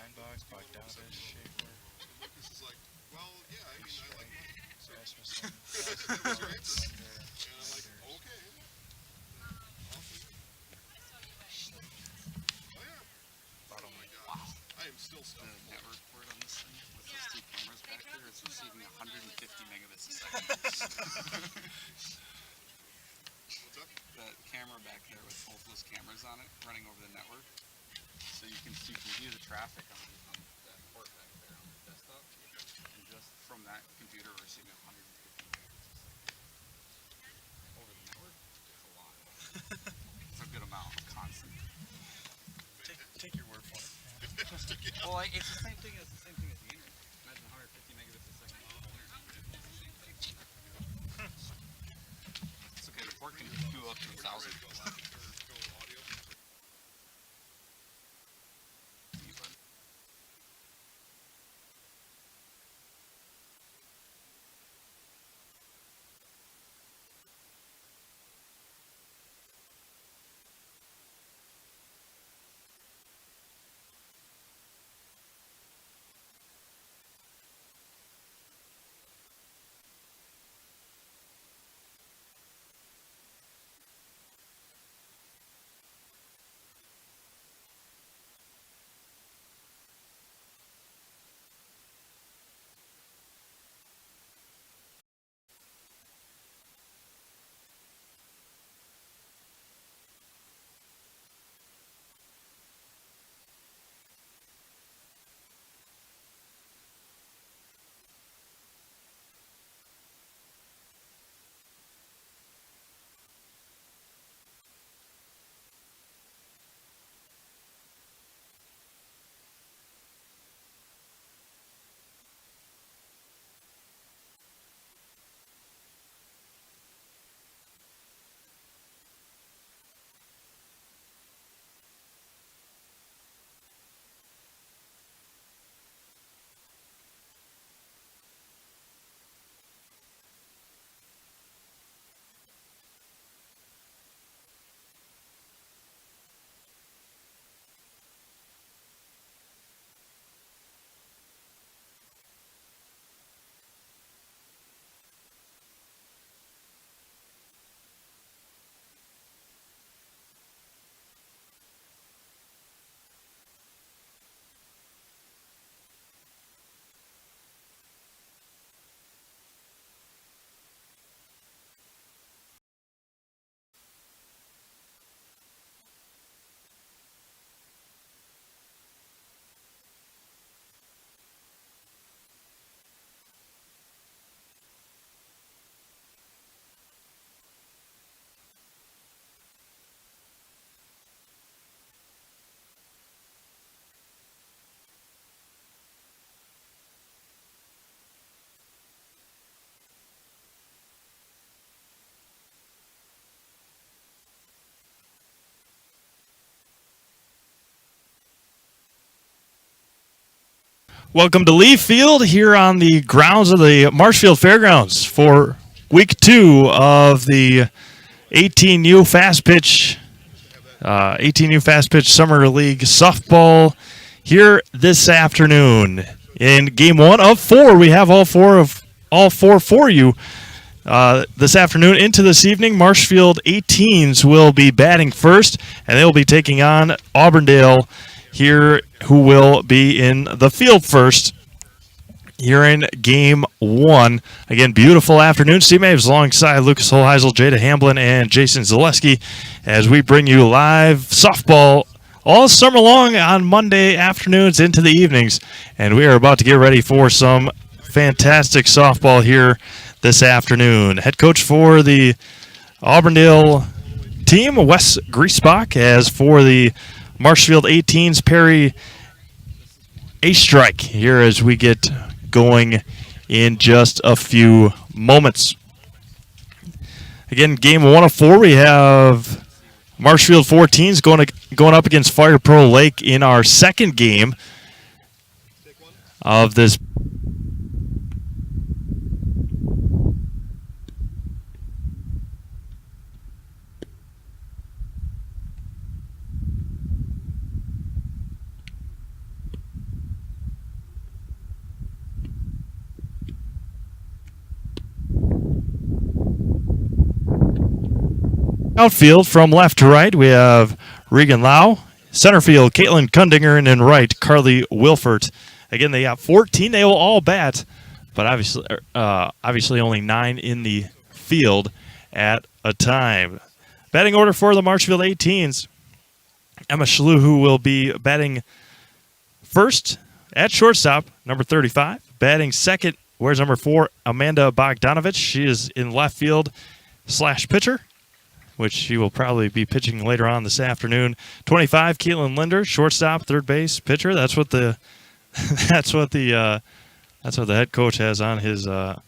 Bogdanovich, Schaefer, Lucas is like, well, yeah, I mean, I like money. So Rasmussen, that was your answer. Linder, And I'm like, Linders, okay. Awesome. Oh, yeah. Oh, my God. Wow. I am still The stuffed. network port on this thing with those two cameras back there is receiving 150 megabits a second. What's up? That camera back there with both those cameras on it running over the network. So you can view the traffic on that port back there on the desktop. And just from that computer we're receiving 150 megabits a second. Over the network, it's a lot. It's a good amount of constant. Take your word for it. Well, it's the same thing as the internet. Imagine 150 megabits a second. It's okay. The port can do up to 1,000. Welcome to Leaf Field here on the grounds of the Marshfield Fairgrounds for week 2 of the 18U Fastpitch 18U Fastpitch Summer League softball here this afternoon. In game 1 of 4, we have all four for you this afternoon into this evening. Marshfield 18s will be batting first, and they will be taking on Auburndale here, who will be in the field first here in game 1. Again, beautiful afternoon. Steve Maves alongside Lucas Holheisel, Jada Hamblin, and Jason Zaleski as we bring you live softball all summer long on Monday afternoons into the evenings. And we are about to get ready for some fantastic softball here this afternoon. Head coach for the Auburndale team, Wes Griesbach, as for the Marshfield 18s, Perry Strike here as we get going in just a few moments. Again, game 1 of 4, we have Marshfield 14s going up against Fire Pro Lake in our second game of this. Outfield from left to right, we have Regan Lau. Center field, Caitlin Kundinger, and in right, Carly Wilfert. Again, they got 14. They will all bat, but obviously only 9 in the field at a time. Batting order for the Marshfield 18s. Emma Schlu, who will be batting first at shortstop, number 35. Batting second, where's number 4, Amanda Bogdanovich. She is in left field / pitcher, which she will probably be pitching later on this afternoon. 25, Caitlin Linder, shortstop, third base, pitcher. That's what the head coach has on his lineup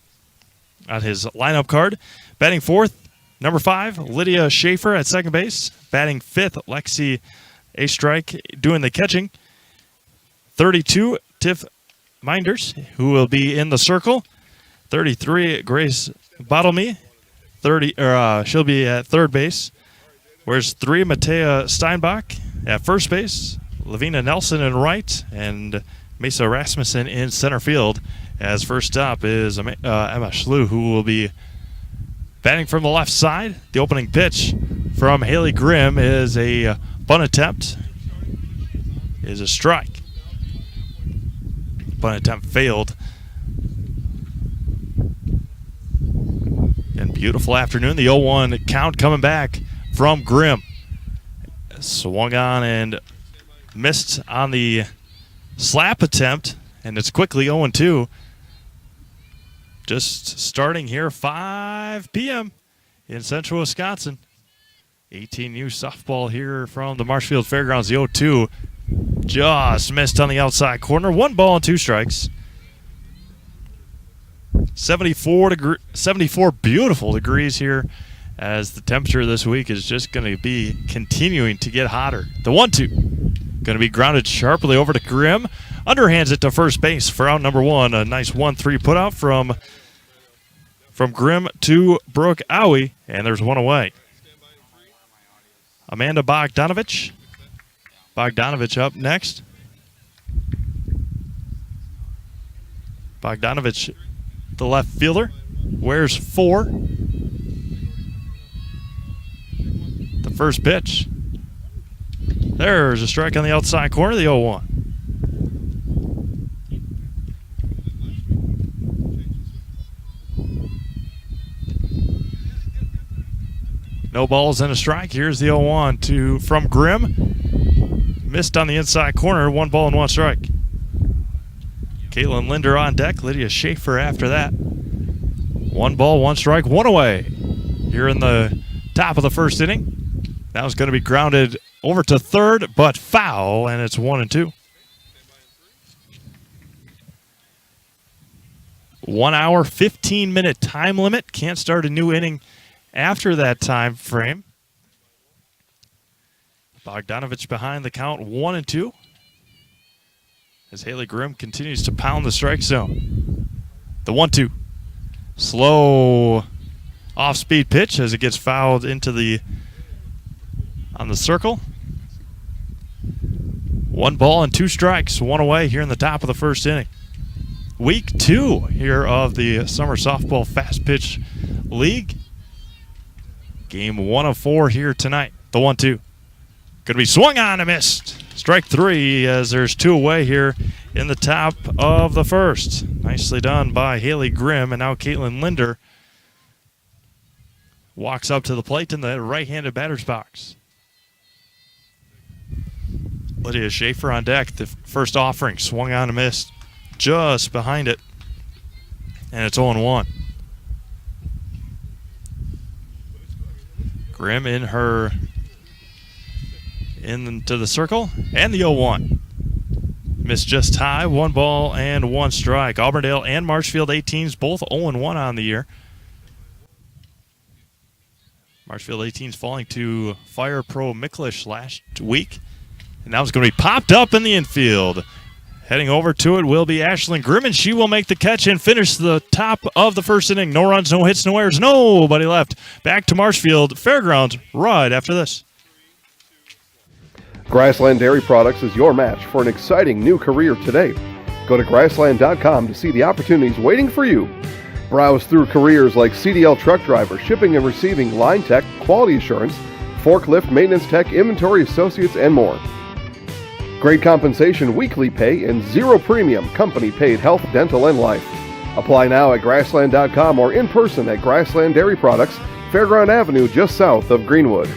card. Batting fourth, number 5, Lydia Schaefer at second base. Batting fifth, Lexi Astrike doing the catching. 32, Tiff Minders, who will be in the circle. 33, Grace Bottlemy. She'll be at third base. Where's 3, Matea Steinbach at first base. Lavina Nelson in right, and Mesa Rasmussen in center field. As first up is Emma Schlu, who will be batting from the left side. The opening pitch from Haley Grimm is a bunt attempt. Is a strike. Bunt attempt failed. And beautiful afternoon. The 0-1 count coming back from Grimm. Swung on and missed on the slap attempt, and it's quickly 0-2. Just starting here, 5 p.m. in central Wisconsin. 18U softball here from the Marshfield Fairgrounds. The 0-2 just missed on the outside corner. 1 ball and 2 strikes. 74 beautiful degrees here, as the temperature this week is just going to be continuing to get hotter. The 1-2 going to be grounded sharply over to Grimm. Underhands it to first base for out number 1. A nice 1-3 putout from Grimm to Brooke Owie, and there's 1 away. Amanda Bogdanovich. Bogdanovich up next. Bogdanovich, the left fielder, wears 4. The first pitch. There's a strike on the outside corner, the 0-1. No balls and a strike. Here's the 0-1 from Grimm. Missed on the inside corner, 1 ball and 1 strike. Caitlin Linder on deck. Lydia Schaefer after that. 1 ball, 1 strike, 1 away. Here in the top of the first inning. That was going to be grounded over to third, but foul, and it's 1-2. 1 hour, 15-minute time limit. Can't start a new inning after that time frame. Bogdanovich behind the count, 1-2. As Haley Grimm continues to pound the strike zone. The 1-2. Slow off-speed pitch as it gets fouled into on the circle. 1 ball and 2 strikes, 1 away here in the top of the first inning. Week 2 here of the Summer Softball Fast Pitch League. Game 1 of 4 here tonight. The 1-2. Going to be swung on and missed. Strike 3 as there's 2 away here in the top of the first. Nicely done by Haley Grimm, and now Caitlin Linder walks up to the plate in the right-handed batter's box. Lydia Schaefer on deck. The first offering swung on and missed just behind it, and it's 0-1. Grimm into the circle, and the 0-1. Missed just high, 1 ball and 1 strike. Auburndale and Marshfield 18s both 0-1 on the year. Marshfield 18s falling to Fire Pro Micklish last week. And now it's going to be popped up in the infield. Heading over to it will be Ashlyn Grimm, and she will make the catch and finish the top of the first inning. No runs, no hits, no errors, nobody left. Back to Marshfield Fairgrounds right after this. Grassland Dairy Products is your match for an exciting new career today. Go to grassland.com to see the opportunities waiting for you. Browse through careers like CDL truck driver, shipping and receiving, line tech, quality assurance, forklift maintenance tech, inventory associates, and more. Great compensation, weekly pay, and zero premium company-paid health, dental, and life. Apply now at Grassland.com or in person at Grassland Dairy Products, Fairground Avenue, just south of Greenwood.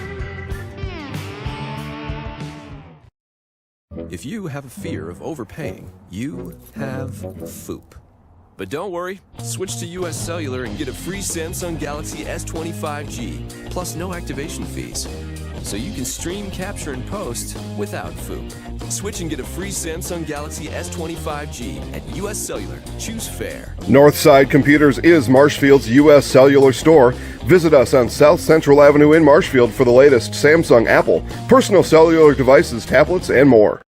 If you have a fear of overpaying, you have FOOP. But don't worry, switch to US Cellular and get a free Samsung Galaxy S25G, plus no activation fees. So you can stream, capture, and post without FOOP. Switch and get a free Samsung Galaxy S25G at US Cellular. Choose fair. Northside Computers is Marshfield's U.S. Cellular store. Visit us on South Central Avenue in Marshfield for the latest Samsung, Apple, personal cellular devices, tablets, and more.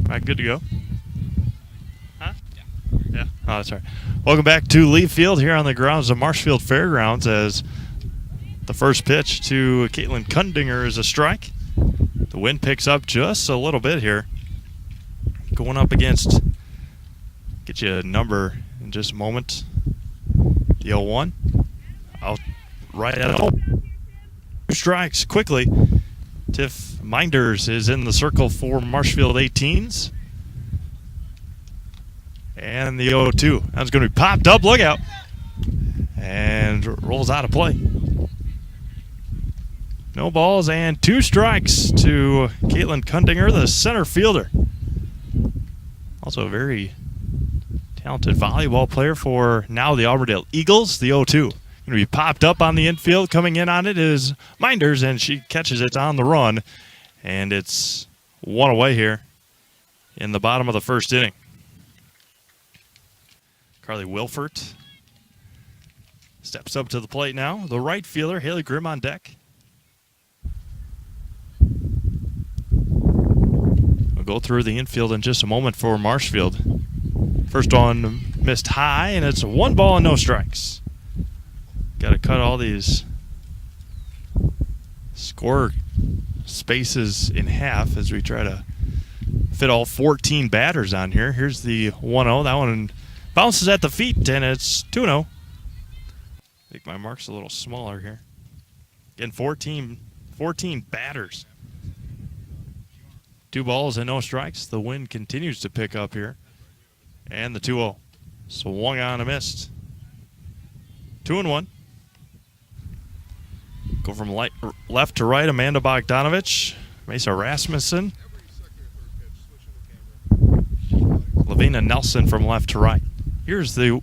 All right, good to go. Huh? Yeah. Oh, that's all right. Welcome back to Lee Field here on the grounds of Marshfield Fairgrounds as the first pitch to Caitlin Kundinger is a strike. The wind picks up just a little bit here. Going up against, get you a number in just a moment. The 0-1. Out right at home. 2 strikes quickly. Tiff Minders is in the circle for Marshfield 18s. And the 0-2. That's going to be popped up. Look out. And rolls out of play. No balls and 2 strikes to Caitlin Kundinger, the center fielder. Also a very talented volleyball player for now the Auburndale Eagles. The 0-2. Going to be popped up on the infield. Coming in on it is Minders, and she catches it on the run. And it's 1 away here in the bottom of the first inning. Carly Wilfert steps up to the plate now. The right fielder, Haley Grimm, on deck. We'll go through the infield in just a moment for Marshfield. First one missed high, and it's 1 ball and no strikes. Got to cut all these score spaces in half as we try to fit all 14 batters on here. Here's the 1-0. That one bounces at the feet, and it's 2-0. I think my mark's a little smaller here. Again, 14 batters. 2 balls and no strikes. The wind continues to pick up here. And the 2-0. Swung on and missed. 2-1. Go from left to right, Amanda Bogdanovich, Mesa Rasmussen, Lavina Nelson from left to right. Here's that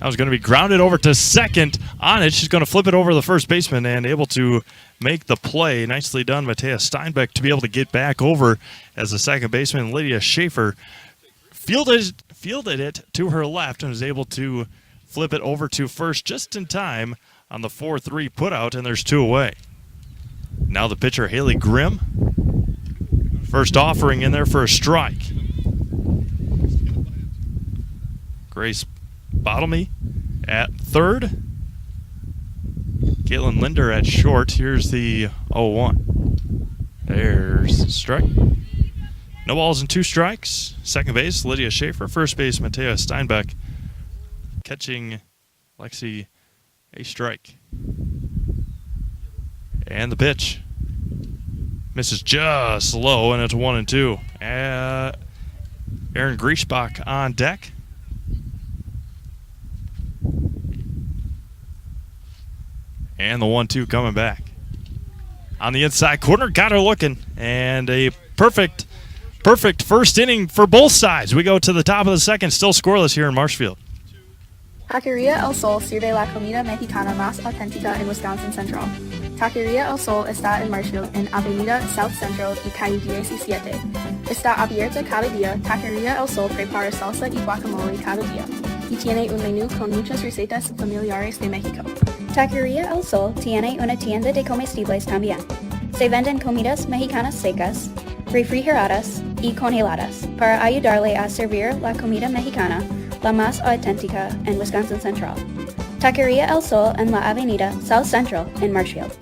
was going to be grounded over to second. On it, she's going to flip it over the first baseman and able to make the play. Nicely done, Matea Steinbeck, to be able to get back over as the second baseman. Lydia Schaefer fielded it to her left and was able to flip it over to first just in time on the 4-3 putout, and there's 2 away. Now the pitcher, Haley Grimm. First offering in there for a strike. Grace Bottomley at third. Caitlin Linder at short. Here's the 0-1. There's the strike. No balls and 2 strikes. Second base, Lydia Schaefer. First base, Matea Steinbeck. Catching Lexi a strike. And the pitch misses just low, and it's 1-2. Aaron Griesbach on deck. And the 1-2 coming back. On the inside corner, got her looking. And a perfect first inning for both sides. We go to the top of the second, still scoreless here in Marshfield. Taqueria El Sol sirve la comida mexicana más auténtica en Wisconsin Central. Taqueria El Sol está en Marshfield, en Avenida South Central y calle 17. Está abierta cada día. Taqueria El Sol prepara salsa y guacamole cada día y tiene un menú con muchas recetas familiares de México. Taqueria El Sol tiene una tienda de comestibles también. Se venden comidas mexicanas secas, refrigeradas y congeladas para ayudarle a servir la comida mexicana la más auténtica en Wisconsin Central. Taqueria El Sol en la Avenida South Central in Marshfield.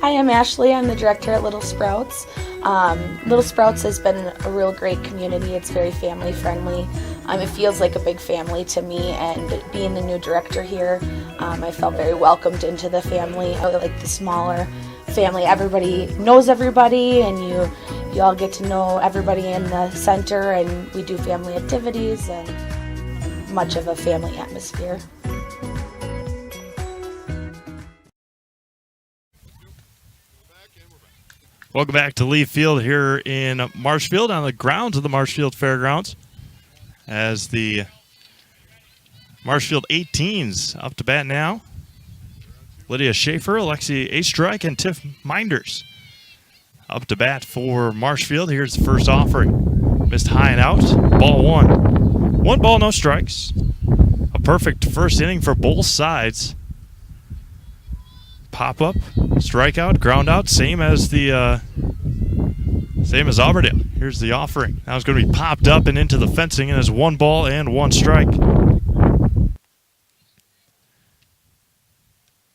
Hi, I'm Ashley. I'm the director at Little Sprouts. Little Sprouts has been a real great community. It's very family friendly. It feels like a big family to me, and being the new director here, I felt very welcomed into the family. I like the smaller family. Everybody knows everybody, and you all get to know everybody in the center, and we do family activities and much of a family atmosphere. Welcome back to Lee Field here in Marshfield on the grounds of the Marshfield Fairgrounds as the Marshfield 18s up to bat now. Lydia Schaefer, Alexi Astrike, and Tiff Minders up to bat for Marshfield. Here's the first offering. Missed high and out. Ball one. 1 ball, no strikes. A perfect first inning for both sides. Pop up, strikeout, ground out, same as Auburndale. Here's the offering. Now it's going to be popped up and into the fencing, and it's 1 ball and 1 strike.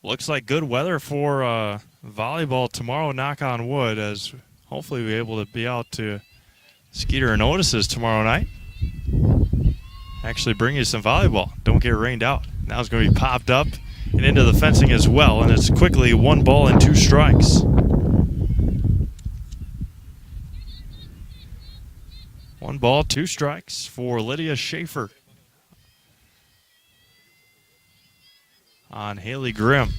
Looks like good weather for volleyball tomorrow, knock on wood, as hopefully we'll be able to be out to Skeeter and Otis's tomorrow night. Actually bring you some volleyball. Don't get rained out. Now it's going to be popped up and into the fencing as well, and it's quickly 1 ball and 2 strikes. 1 ball, 2 strikes for Lydia Schaefer on Haley Grimm.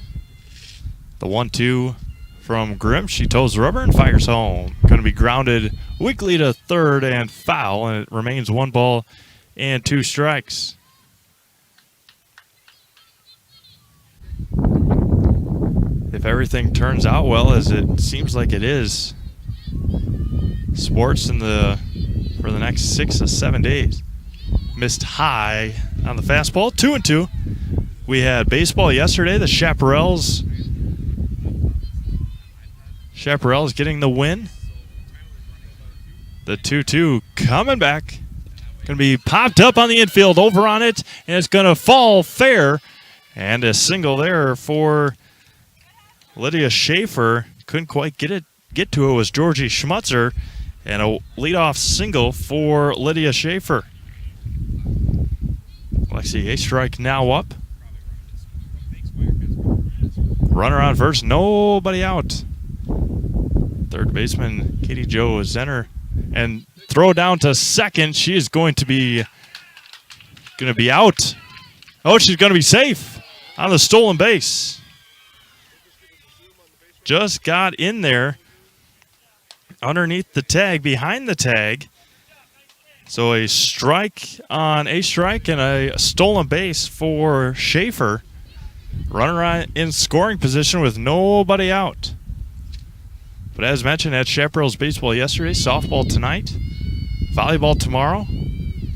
The 1-2 from Grimm. She toes the rubber and fires home. Going to be grounded weakly to third and foul, and it remains 1 ball and 2 strikes. If everything turns out well, as it seems like it is, sports for the next 6 to 7 days. Missed high on the fastball, 2-2. We had baseball yesterday. The Chaparrals getting the win. The 2-2 coming back. Going to be popped up on the infield, over on it, and it's going to fall fair. And a single there for Lydia Schaefer. Couldn't quite get to it. Was Georgie Schmutzer, and a leadoff single for Lydia Schaefer. Alexi Astrike now up. Runner on first, nobody out. Third baseman Katie Jo Zenner, and throw down to second. She is going to be out. Oh, she's going to be safe on the stolen base. Just got in there underneath the tag, behind the tag. So a strike on Astrike and a stolen base for Schaefer. Runner in scoring position with nobody out. But as mentioned, at Chaparrals baseball yesterday, softball tonight, volleyball tomorrow.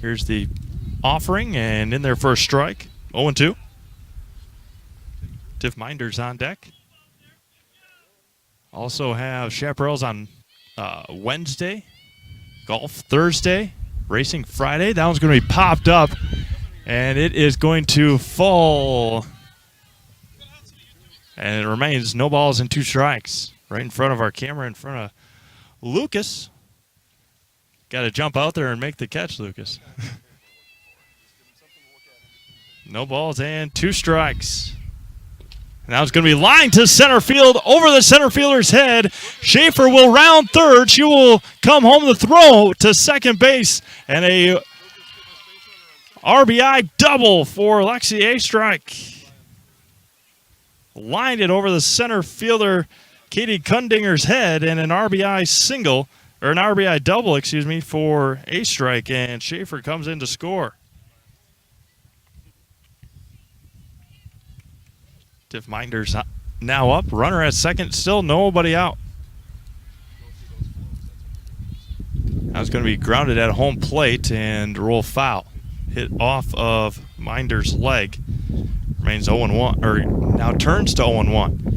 Here's the offering, and in there for a strike, 0-2. Tiff Minders on deck. Also have Chaparrals on Wednesday, golf Thursday, racing Friday. That one's going to be popped up, and it is going to fall. And it remains no balls and 2 strikes. Right in front of our camera, in front of Lucas. Got to jump out there and make the catch, Lucas. No balls and 2 strikes. Now it's going to be lined to center field, over the center fielder's head. Schaefer will round third. She will come home the throw to second base. And a RBI double for Alexi Astrike. Lined it over the center fielder, Katie Kundinger's head, and an RBI single, or an RBI double, for Astrike, and Schaefer comes in to score. Tiff Minders now up, runner at second, still nobody out. Now it's going to be grounded at home plate and roll foul. Hit off of Minders' leg. Remains 0-1, or now turns to 0-1.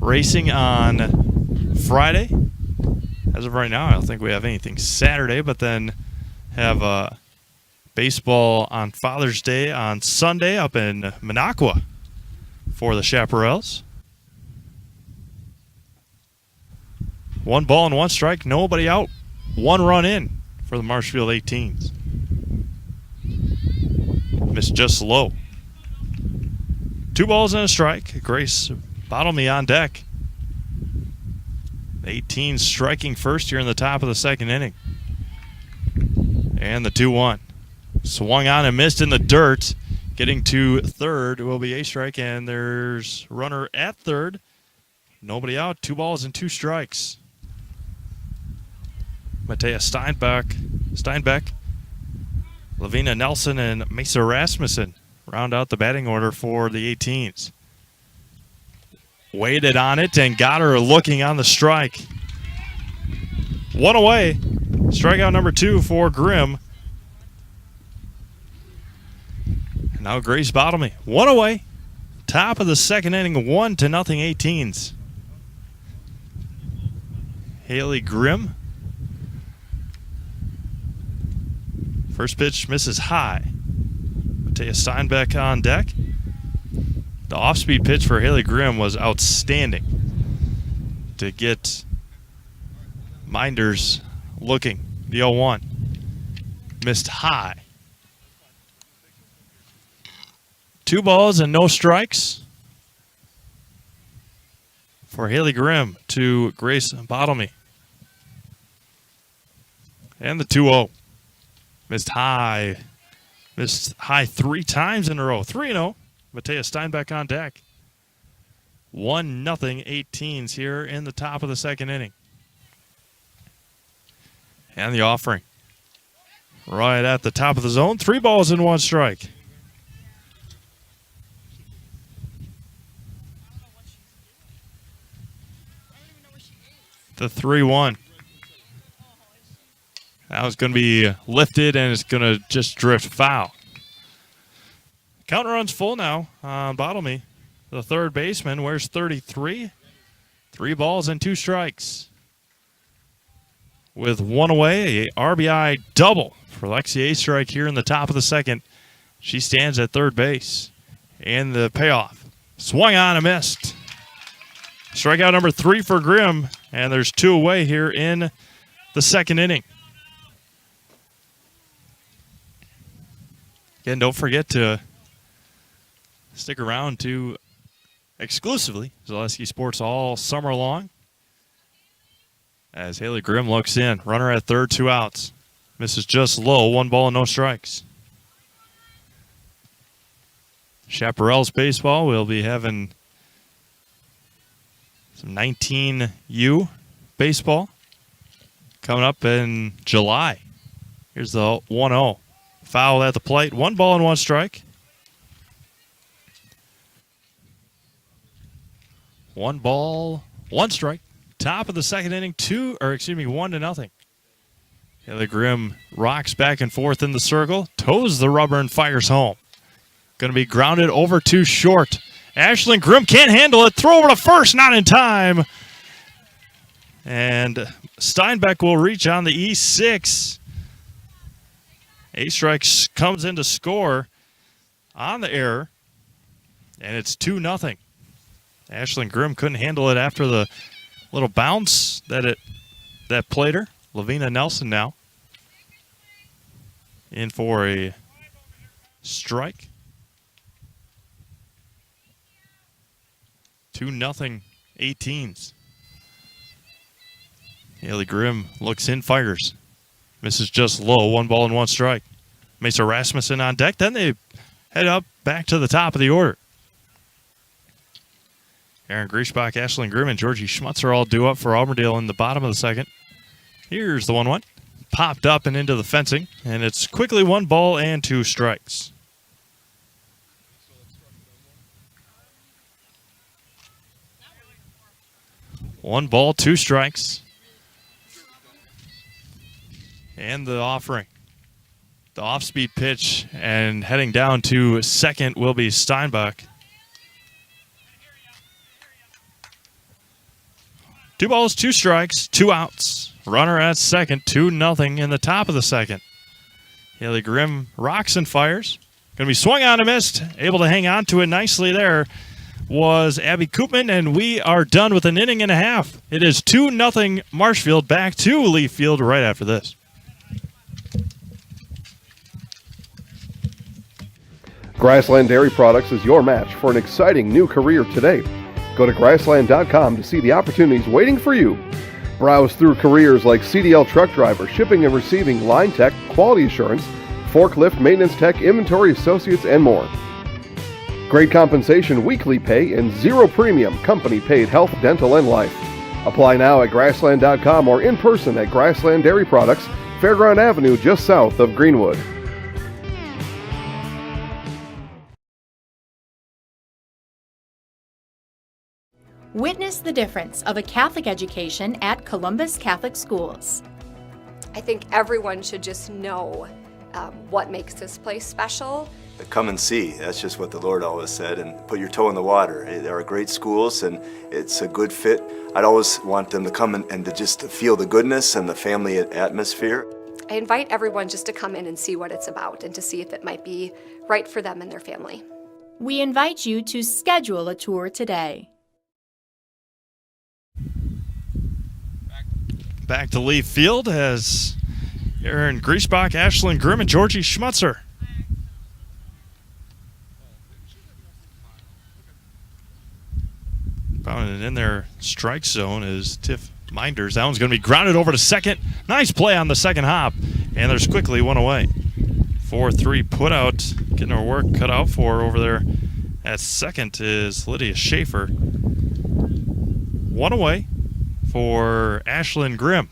Racing on Friday. As of right now, I don't think we have anything Saturday, but then have baseball on Father's Day on Sunday up in Minocqua for the Chaparrals. 1 ball and 1 strike, nobody out. 1 run in for the Marshfield 18s. Missed just low. 2 balls and a strike. Grace Bottomley on deck. The 18s striking first here in the top of the 2nd inning. And the 2-1. Swung on and missed in the dirt. Getting to third will be a strike, and there's runner at third. Nobody out. 2 balls and 2 strikes. Matea Steinbeck, Lavina Nelson, and Mesa Rasmussen round out the batting order for the 18s. Waited on it and got her looking on the strike. 1 away. Strikeout number 2 for Grimm. Now Grace Bottomley. 1 away. Top of the 2nd inning, 1-0 18s. Haley Grimm. First pitch misses high. Matea Steinbeck on deck. The off-speed pitch for Haley Grimm was outstanding to get Minders looking. The 0-1. Missed high. 2 balls and no strikes for Haley Grimm to Grace Bottomley. And the 2-0. Missed high 3 times in a row. 3-0. Matea Steinbeck on deck. 1-0 18s here in the top of the 2nd inning. And the offering. Right at the top of the zone. 3 balls and 1 strike. The 3-1. That was going to be lifted, and it's going to just drift foul. Counter runs full now on Bottomley. The third baseman wears 33. 3 balls and 2 strikes. With 1 away, a RBI double for Lexi A-Strike here in the top of the 2nd. She stands at third base. And the payoff. Swung on and missed. Strikeout number 3 for Grimm, and there's 2 away here in the 2nd inning. Again, don't forget to stick around to exclusively Zaleski Sports all summer long. As Haley Grimm looks in. Runner at third, 2 outs. Misses just low, 1 ball and no strikes. Chaparral's baseball will be having some 19U baseball coming up in July. Here's the 1-0. Foul at the plate. 1 ball and 1 strike. 1 ball, 1 strike. Top of the 2nd inning, 1-0. Haley Grimm rocks back and forth in the circle, toes the rubber and fires home. Going to be grounded over to short. Ashlyn Grimm can't handle it. Throw over to first, not in time. And Steinbeck will reach on the E6. A-Strike comes in to score on the error, and it's 2-0. Ashlyn Grimm couldn't handle it after the little bounce that played her. Lavina Nelson now in for a strike. 2-0 18s. Haley Grimm looks in, fires. Misses just low, 1 ball and 1 strike. Mesa Rasmussen on deck. Then they head up back to the top of the order. Aaron Griesbach, Ashlyn Grimm, and Georgie Schmutz are all due up for Auburndale in the bottom of the 2nd. Here's the 1-1. Popped up and into the fencing, and it's quickly 1 ball and 2 strikes. One ball, 2 strikes. And the offering. The off-speed pitch, and heading down to 2nd will be Steinbach. 2 balls, 2 strikes, 2 outs. Runner at 2-2 in the top of the 2nd. Haley Grimm rocks and fires. Going to be swung on and missed. Able to hang on to it nicely there was Abby Koopman, and we are done with an inning and a half. It is 2-0 Marshfield. Back to Leaf Field right after this. Grassland Dairy Products is your match for an exciting new career today. Go to grassland.com to see the opportunities waiting for you. Browse through careers like CDL truck driver, shipping and receiving, line tech, quality assurance, forklift, maintenance tech, inventory associates, and more. Great compensation, weekly pay, and zero premium company-paid health, dental, and life. Apply now at grassland.com or in person at Grassland Dairy Products, Fairground Avenue, just south of Greenwood. Witness the difference of a Catholic education at Columbus Catholic Schools. I think everyone should just know what makes this place special. Come and see. That's just what the Lord always said, and put your toe in the water. There are great schools, and it's a good fit. I'd always want them to come and to just feel the goodness and the family atmosphere. I invite everyone just to come in and see what it's about and to see if it might be right for them and their family. We invite you to schedule a tour today. Back to Leaf Field as Aaron Griesbach, Ashlyn Grimm, and Georgie Schmutzer. Found it in their strike zone is Tiff Minders. That one's going to be grounded over to second. Nice play on the second hop, and there's quickly one away. 4-3 put out, getting her work cut out for her over there. At second is Lydia Schaefer. One away for Ashlyn Grimm.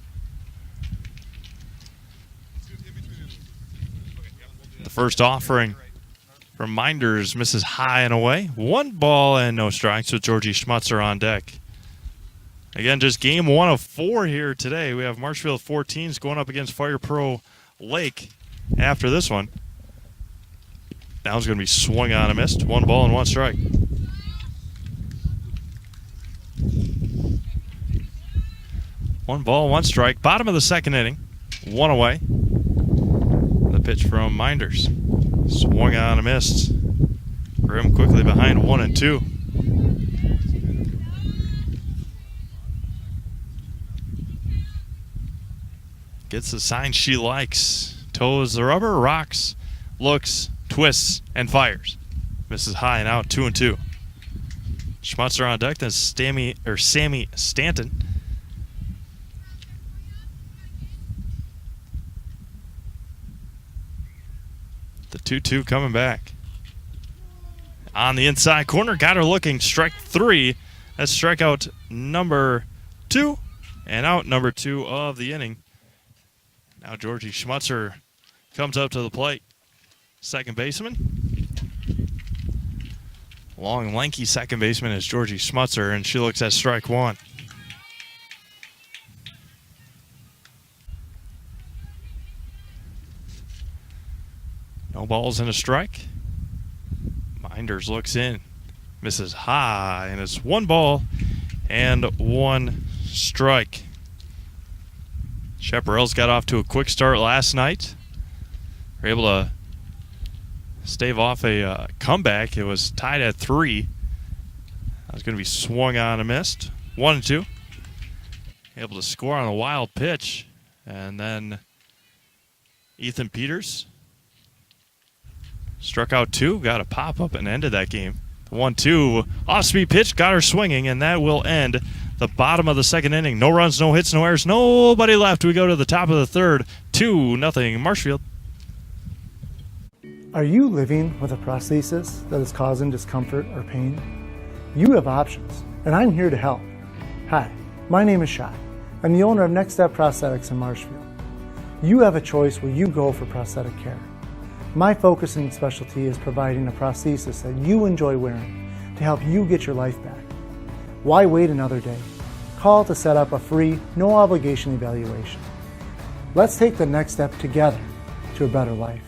The first offering from Minders misses high and away. 1 ball and no strikes with Georgie Schmutzer on deck. Again, just game 1 of 4 here today. We have Marshfield 14s going up against Fire Pro Lake after this one. That one's going to be swung on and missed. 1 ball and 1 strike. One ball, 1 strike. Bottom of the second inning. 1 away. The pitch from Minders. Swung on and missed. Grimm quickly behind 1 and 2. Gets the sign she likes. Toes the rubber, rocks, looks, twists, and fires. Misses high and out, 2 and 2. Schmutzer on deck. Then Sammy Stanton. The 2-2 coming back. On the inside corner, got her looking. Strike 3. That's strikeout number 2. And out number 2 of the inning. Now Georgie Schmutzer comes up to the plate. Second baseman. Long, lanky second baseman is Georgie Schmutzer, and she looks at strike 1. No balls and a strike. Minders looks in. Misses high, and it's 1 ball and 1 strike. Chaparral's got off to a quick start last night. They're able to stave off a comeback. It was tied at 3. That was going to be swung on and missed. 1 and 2. Able to score on a wild pitch. And then Ethan Peters struck out 2, got a pop-up and ended that game. 1-2, off-speed pitch, got her swinging, and that will end the bottom of the second inning. No runs, no hits, no errors, nobody left. We go to the top of the third, 2-0 Marshfield. Are you living with a prosthesis that is causing discomfort or pain? You have options, and I'm here to help. Hi, my name is Shai. I'm the owner of Next Step Prosthetics in Marshfield. You have a choice where you go for prosthetic care. My focus and specialty is providing a prosthesis that you enjoy wearing to help you get your life back. Why wait another day? Call to set up a free, no obligation evaluation. Let's take the next step together to a better life.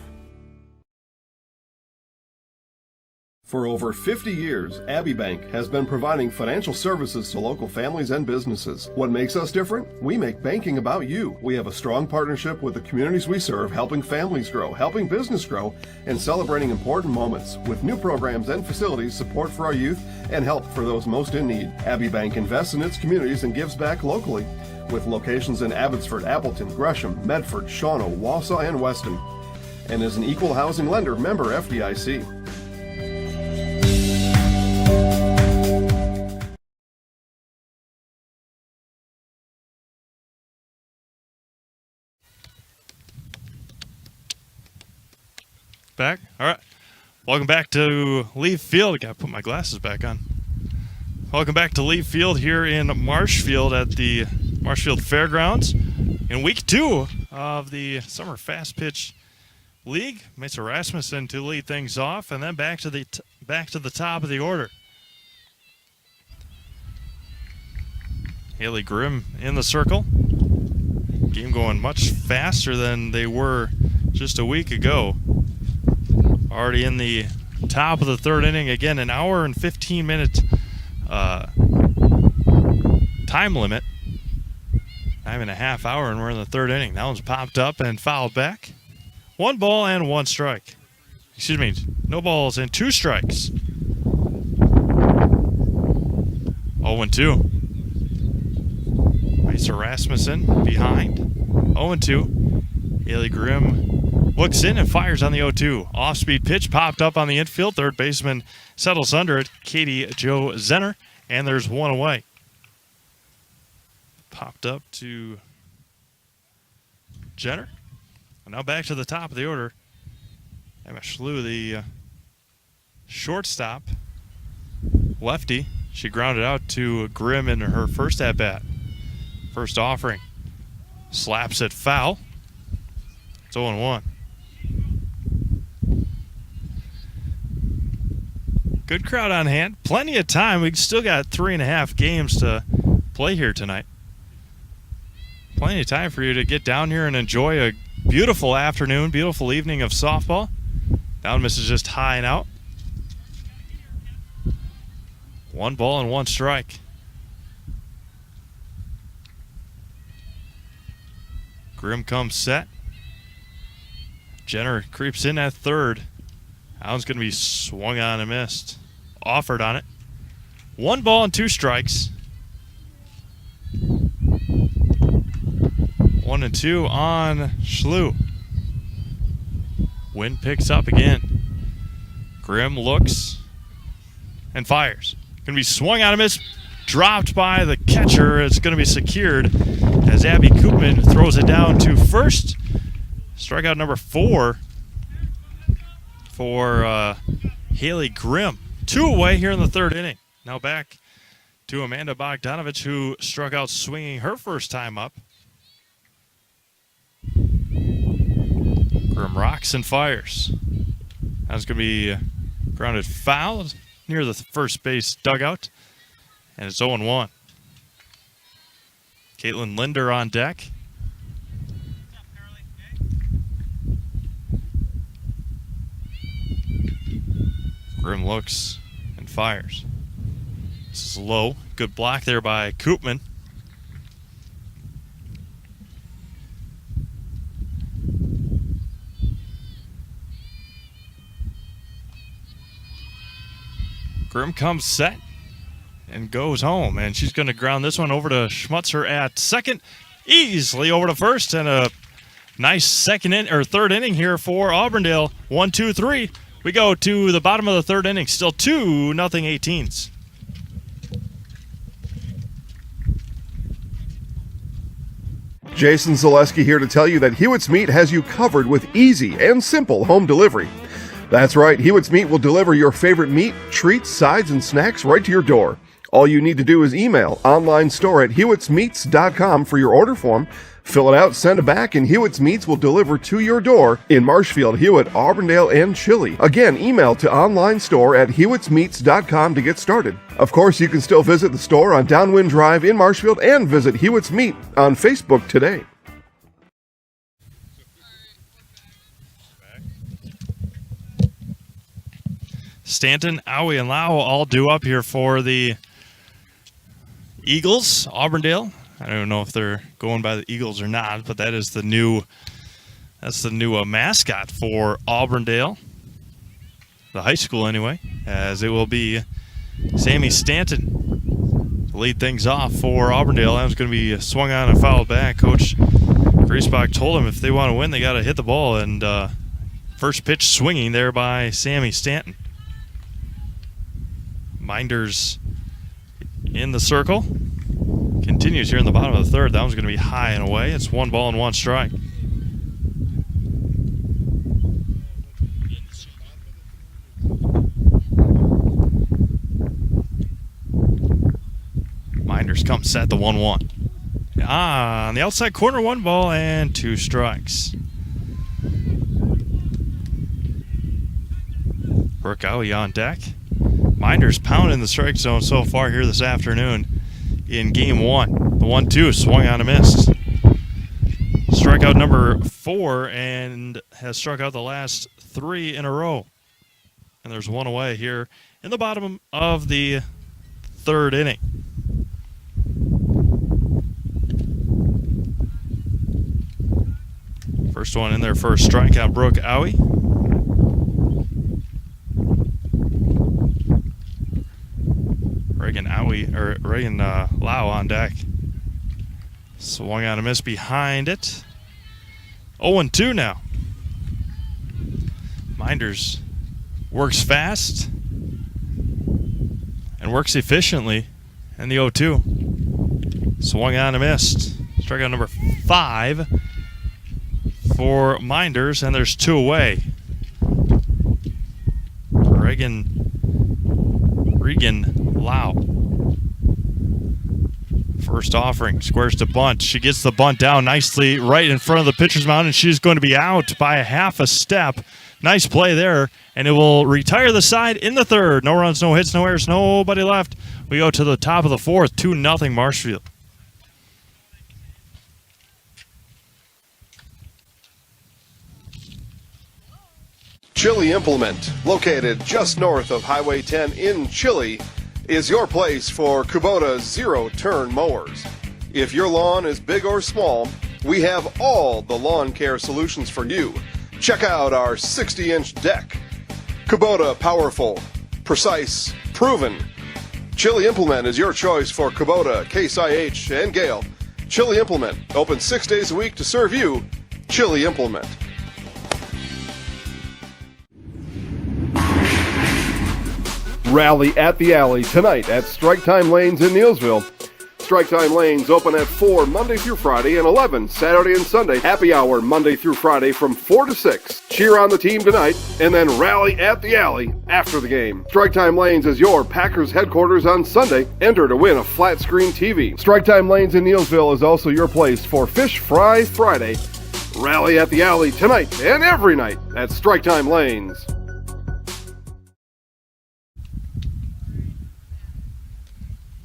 For over 50 years, Abbey Bank has been providing financial services to local families and businesses. What makes us different? We make banking about you. We have a strong partnership with the communities we serve, helping families grow, helping business grow, and celebrating important moments with new programs and facilities, support for our youth, and help for those most in need. Abbey Bank invests in its communities and gives back locally, with locations in Abbotsford, Appleton, Gresham, Medford, Shawano, Wausau, and Weston, and is an equal housing lender, member FDIC. Back. All right. Welcome back to Leaf Field. Got to put my glasses back on. Welcome back to Leaf Field here in Marshfield at the Marshfield Fairgrounds in week 2 of the Summer Fast Pitch League. Mesa Rasmussen to lead things off, and then back to the top of the order. Haley Grimm in the circle. Game going much faster than they were just a week ago. Already in the top of the third inning. Again, an hour and 15-minute time limit. Not even a half hour, and we're in the third inning. That one's popped up and fouled back. 1 ball and 1 strike. Excuse me, no balls and 2 strikes. 0-2. Mesa Rasmussen behind. 0-2. Haley Grimm looks in and fires on the 0-2. Off-speed pitch popped up on the infield. Third baseman settles under it. Katie Jo Zenner. And there's 1 away. Popped up to Jenner. And now back to the top of the order. Emma Schlew, the shortstop. Lefty. She grounded out to Grimm in her first at-bat. First offering. Slaps it foul. It's 0-1. Good crowd on hand. Plenty of time. We still got 3.5 games to play here tonight. Plenty of time for you to get down here and enjoy a beautiful afternoon, beautiful evening of softball. Down miss is just high and out. 1 ball and 1 strike. Grimm comes set. Jenner creeps in at third. That one's going to be swung on and missed. Offered on it. 1 ball and 2 strikes. 1-2 on Schlew. Wind picks up again. Grimm looks and fires. Going to be swung on and missed. Dropped by the catcher. It's going to be secured as Abby Koopman throws it down to first. Strikeout number 4 for Haley Grimm. 2 away here in the third inning. Now back to Amanda Bogdanovich, who struck out swinging her first time up. Grimm rocks and fires. That's going to be grounded foul near the first base dugout. And it's 0-1. Caitlin Linder on deck. Grimm looks and fires. This is low. Good block there by Koopman. Grimm comes set and goes home, and she's going to ground this one over to Schmutzer at second, easily over to first, and a nice third inning here for Auburndale. 1, 2, 3. We go to the bottom of the third inning. Still 2-0 18s. Jason Zaleski here to tell you that Hewitt's Meat has you covered with easy and simple home delivery. That's right, Hewitt's Meat will deliver your favorite meat, treats, sides, and snacks right to your door. All you need to do is email online store at hewittsmeats.com for your order form. Fill it out, send it back, and Hewitt's Meats will deliver to your door in Marshfield, Hewitt, Auburndale, and Chile. Again, email to online store at hewittsmeats.com to get started. Of course, you can still visit the store on Downwind Drive in Marshfield and visit Hewitt's Meat on Facebook today. Stanton, Owie, and Lau all due up here for the Eagles, Auburndale. I don't know if they're going by the Eagles or not, but that is the new mascot for Auburndale, the high school anyway, as it will be Sammy Stanton to lead things off for Auburndale. That was going to be swung on and fouled back. Coach Griesbach told him if they want to win, they got to hit the ball, and first pitch swinging there by Sammy Stanton. Minders in the circle. Continues here in the bottom of the third. That one's going to be high and away. It's 1 ball and 1 strike. Minders come set the 1-1. On the outside corner, 1 ball and 2 strikes. Brooke Owie on deck. Minders pounding the strike zone so far here this afternoon in game 1. The 1-2 swung on and missed. Strikeout number 4 and has struck out the last 3 in a row. And there's 1 away here in the bottom of the 3rd inning. First one in there for a strikeout, Brooke Owie. Reagan Lau on deck. Swung on a miss behind it. 0-2 now. Minders works fast and works efficiently. And the 0-2. Swung on and missed. Strikeout number 5 for Minders, and there's 2 away. Reagan Lau. First offering, squares to bunt. She gets the bunt down nicely right in front of the pitcher's mound, and she's going to be out by a half a step. Nice play there, and it will retire the side in the 3rd. No runs, no hits, no errors, nobody left. We go to the top of the 4th, 2-0 Marshfield. Chili Implement, located just north of Highway 10 in Chili, is your place for Kubota zero-turn mowers. If your lawn is big or small, we have all the lawn care solutions for you. Check out our 60-inch deck. Kubota powerful, precise, proven. Chili Implement is your choice for Kubota, Case IH, and Gale. Chili Implement, open 6 days a week to serve you. Chili Implement. Rally at the Alley tonight at Strike Time Lanes in Neillsville. Strike Time Lanes open at 4 Monday through Friday and 11 Saturday and Sunday. Happy hour Monday through Friday from 4 to 6. Cheer on the team tonight and then rally at the Alley after the game. Strike Time Lanes is your Packers headquarters on Sunday. Enter to win a flat screen TV. Strike Time Lanes in Neillsville is also your place for Fish Fry Friday. Rally at the Alley tonight and every night at Strike Time Lanes.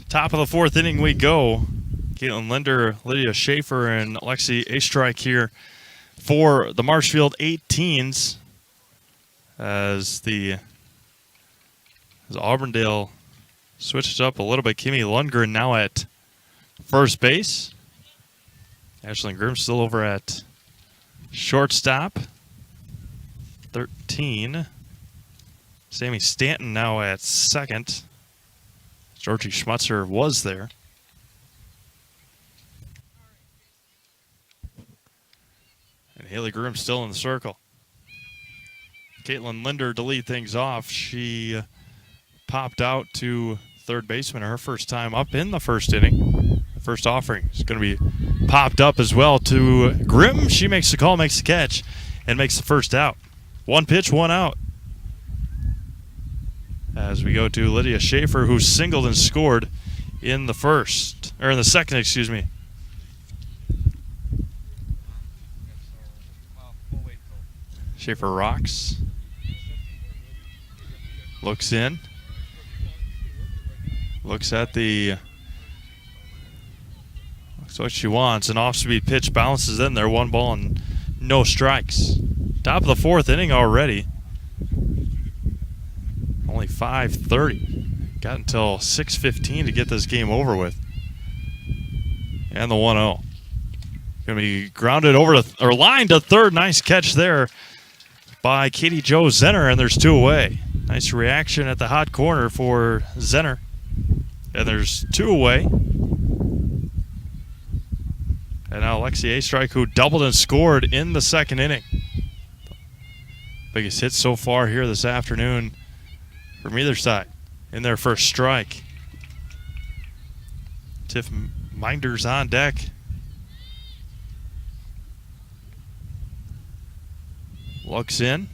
Top of the 4th inning we go. Caitlin Linder, Lydia Schaefer, and Lexi Astrike here for the Marshfield 18s as Auburndale switched up a little bit. Kimmy Lundgren now at first base. Ashlyn Grimm still over at shortstop. 13. Sammy Stanton now at second. Georgie Schmutzer was there. And Haley Grimm still in the circle. Caitlin Linder to lead things off. She popped out to third baseman her first time up in the 1st inning. The first offering is going to be popped up as well to Grimm. She makes the call, makes the catch, and makes the first out. 1 pitch, 1 out. As we go to Lydia Schaefer, who singled and scored in the 2nd, excuse me. Schaefer rocks. Looks in. Looks at looks what she wants. An off-speed pitch bounces in there. 1 ball and no strikes. Top of the 4th inning already. Only only 5:30. Got until 6:15 to get this game over with. And the 1-0. Going to be grounded over to, or lined to third. Nice catch there by Katie Jo Zenner, and there's 2 away. Nice reaction at the hot corner for Zenner. And there's 2 away. And now Lexi Astrike, who doubled and scored in the second inning. Biggest hit so far here this afternoon from either side in their first strike. Tiff Minders on deck. Looks in.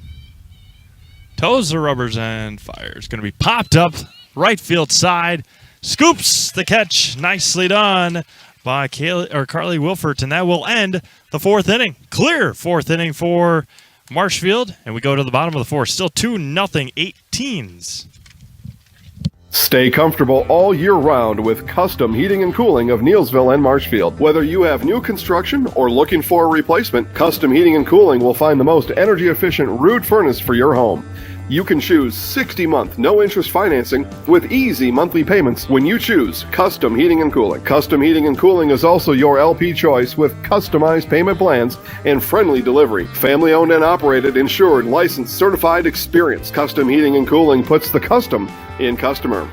Toes the rubbers and fires. Going to be popped up right field side. Scoops the catch. Nicely done by Carly Wilfert, and that will end the 4th inning. Clear 4th inning for Marshfield, and we go to the bottom of the 4th. Still 2-0 18s. Stay comfortable all year round with custom heating and cooling of Neelsville and Marshfield. Whether you have new construction or looking for a replacement, Custom Heating and Cooling will find the most energy-efficient rood furnace for your home. You can choose 60-month no-interest financing with easy monthly payments when you choose Custom Heating and Cooling. Custom Heating and Cooling is also your LP choice with customized payment plans and friendly delivery. Family-owned and operated, insured, licensed, certified, experienced. Custom Heating and Cooling puts the custom in customer.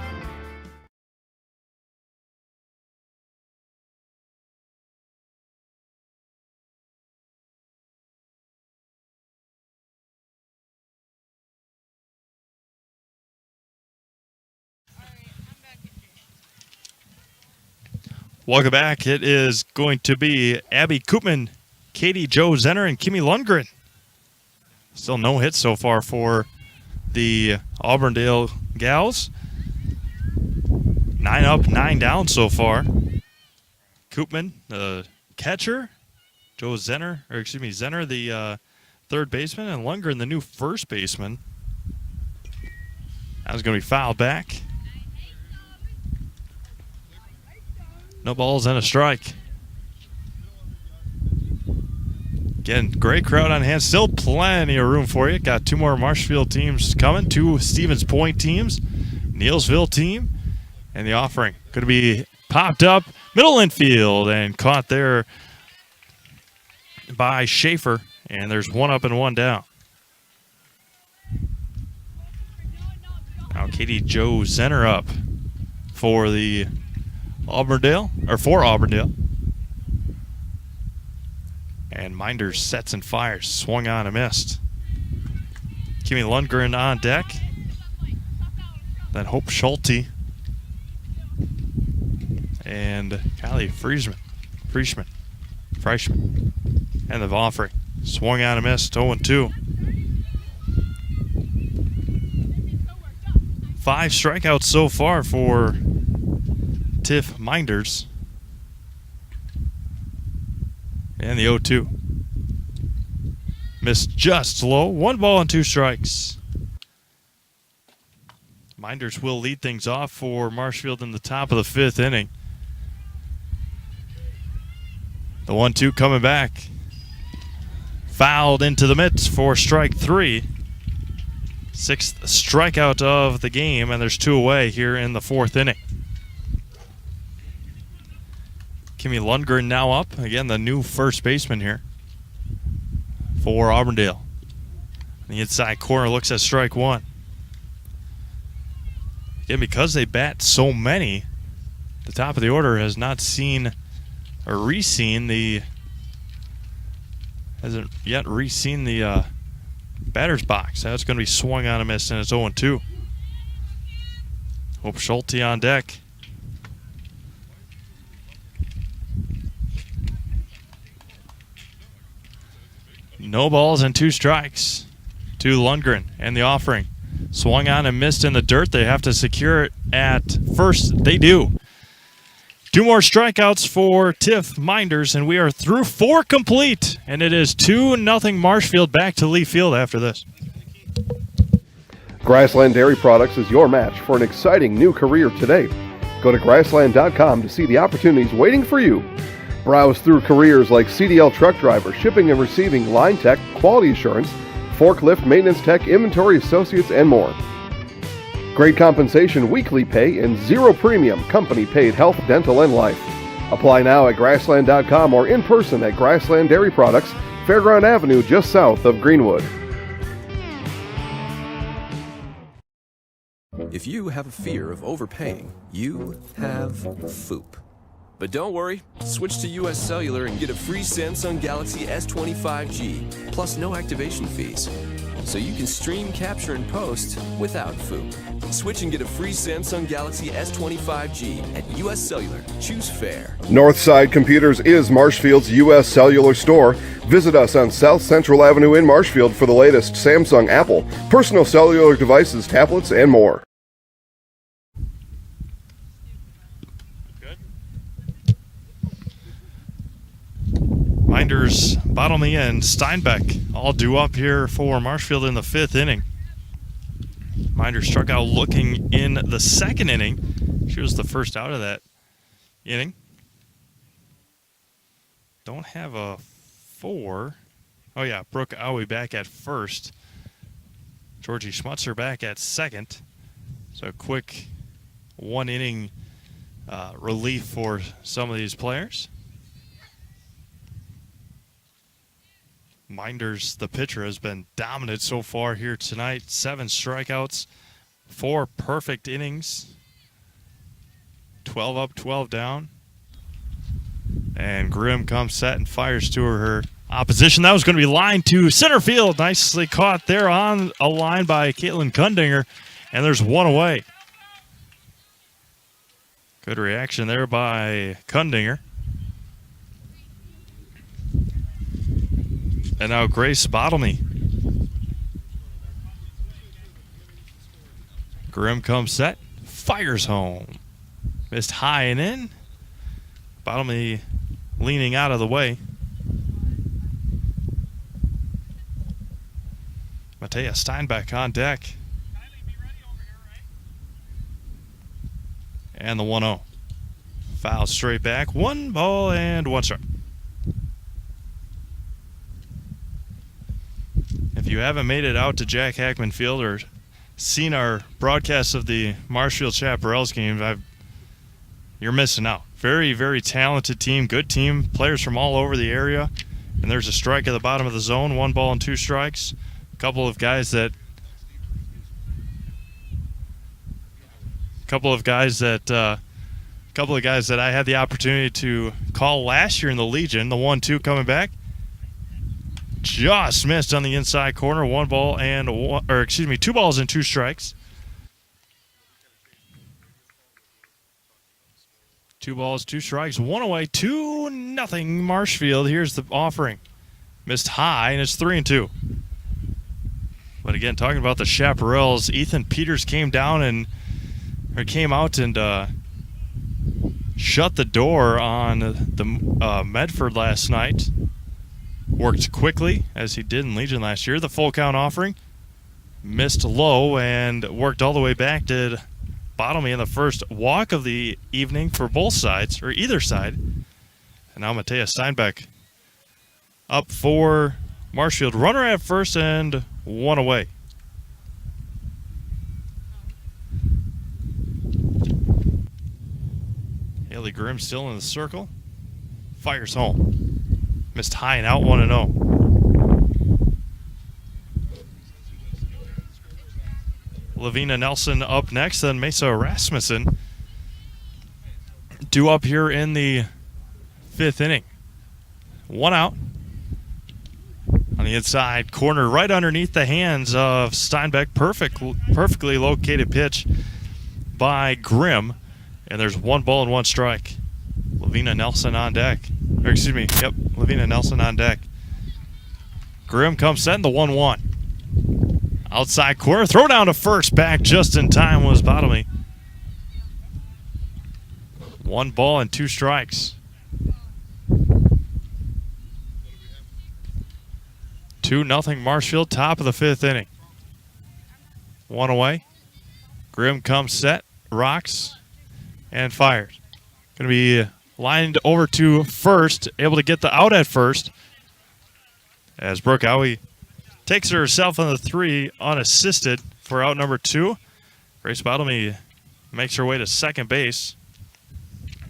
Welcome back. It is going to be Abby Koopman, Katie Jo Zenner, and Kimmy Lundgren. Still no hits so far for the Auburndale gals. 9 up, 9 down so far. Koopman, the catcher. Zenner, the third baseman, and Lundgren, the new first baseman. That was going to be fouled back. No balls and a strike. Again, great crowd on hand. Still plenty of room for you. Got 2 more Marshfield teams coming. 2 Stevens Point teams. Neelsville team. And the offering going to be popped up. Middle infield and caught there by Schaefer. And there's 1 up and 1 down. Now Katie Jo Zenner up for the Auburndale. And Minders sets and fires. Swung on and missed. Kimmy Lundgren on deck. Then Hope Schulte. And Kylie Frischman. And the offering. Swung on and missed. 0-2. 5 strikeouts so far for Tiff Minders. And the 0-2. Missed just low. 1 ball and 2 strikes. Minders will lead things off for Marshfield in the top of the 5th inning. The 1-2 coming back. Fouled into the mitts for strike 3. 6th strikeout of the game, and there's 2 away here in the 4th inning. Kimmy Lundgren now up. Again, the new first baseman here for Auburndale. The inside corner looks at strike 1. Again, because they bat so many, the top of the order has not seen or re-seen the batter's box. That's going to be swung on a miss, and it's 0-2. Hope Schulte on deck. No balls and 2 strikes to Lundgren, and the offering. Swung on and missed in the dirt. They have to secure it at first. They do. 2 more strikeouts for Tiff Minders, and we are through 4 complete. And it is 2-0 Marshfield. Back to Lee Field after this. Grassland Dairy Products is your match for an exciting new career today. Go to grassland.com to see the opportunities waiting for you. Browse through careers like CDL truck driver, shipping and receiving, line tech, quality assurance, forklift maintenance tech, inventory associates, and more. Great compensation, weekly pay, and zero premium company paid health, dental, and life. Apply now at Grassland.com or in person at Grassland Dairy Products, Fairground Avenue, just south of Greenwood. If you have a fear of overpaying, you have FOOP. But don't worry, switch to US Cellular and get a free Samsung Galaxy S25G, plus no activation fees. So you can stream, capture, and post without FOOP. Switch and get a free Samsung Galaxy S25G at US Cellular. Choose fair. Northside Computers is Marshfield's U.S. Cellular store. Visit us on South Central Avenue in Marshfield for the latest Samsung, Apple, personal cellular devices, tablets, and more. Minders, Bottomley, and Steinbeck all due up here for Marshfield in the 5th inning. Minders struck out looking in the 2nd inning. She was the first out of that inning. Don't have a 4. Oh, yeah, Brooke Owie back at first. Georgie Schmutzer back at second. So a quick 1-inning relief for some of these players. Minders, the pitcher, has been dominant so far here tonight. 7 strikeouts, 4 perfect innings. 12 up, 12 down. And Grimm comes set and fires to her opposition. That was going to be line to center field. Nicely caught there on a line by Caitlin Kundinger. And there's one away. Good reaction there by Kundinger. And now Grace Bottomley. Grimm comes set, fires home. Missed high and in. Bottomley leaning out of the way. Matea Steinbeck on deck. And the 1-0. Foul straight back. 1 ball and 1 strike. If you haven't made it out to Jack Hackman Field or seen our broadcast of the Marshfield Chaparrals game, you're missing out. Very, very talented team, good team, players from all over the area. And there's a strike at the bottom of the zone, 1 ball and 2 strikes. A couple of guys that I had the opportunity to call last year in the Legion. The 1-2 coming back. Just missed on the inside corner. 2 balls and 2 strikes. 2 balls, 2 strikes, 1 away, 2-0 Marshfield. Here's the offering. Missed high, and it's 3-2. But again, talking about the Chaparrals, Ethan Peters came out and shut the door on the Medford last night. Worked quickly, as he did in Legion last year. The full count offering. Missed low and worked all the way back to Bottomley in the first walk of the evening for both sides, or either side. And now Matea Steinbeck up for Marshfield. Runner at first and 1 away. Haley Grimm still in the circle. Fires home. Missed high and out, 1-0. Lavina Nelson up next, then Mesa Rasmussen due up here in the 5th inning. 1 out. On the inside corner, right underneath the hands of Steinbeck. Perfectly located pitch by Grimm. And there's 1 ball and 1 strike. Lavina Nelson on deck. Lavina Nelson on deck. Grimm comes set in the 1-1. Outside corner, throw down to first, back just in time was Bottomley. 1 ball and 2 strikes. 2-0 Marshfield, top of the 5th inning. 1 away. Grimm comes set, rocks, and fires. Going to be lined over to first, able to get the out at first. As Brooke Owie takes her herself on the 3 unassisted for out number 2. Grace Bottomley makes her way to second base.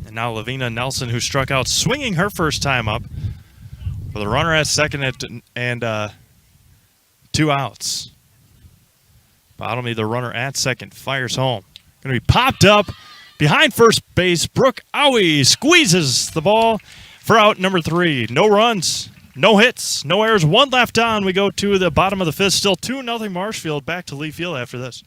And now Lavina Nelson, who struck out swinging her first time up, with a runner at second and 2 outs. Bottomley, the runner at second, fires home. Going to be popped up behind first base. Brooke Owie squeezes the ball for out number 3. No runs, no hits, no errors, 1 left on. We go to the bottom of the 5th. Still 2-0 Marshfield. Back to Lee Field after this.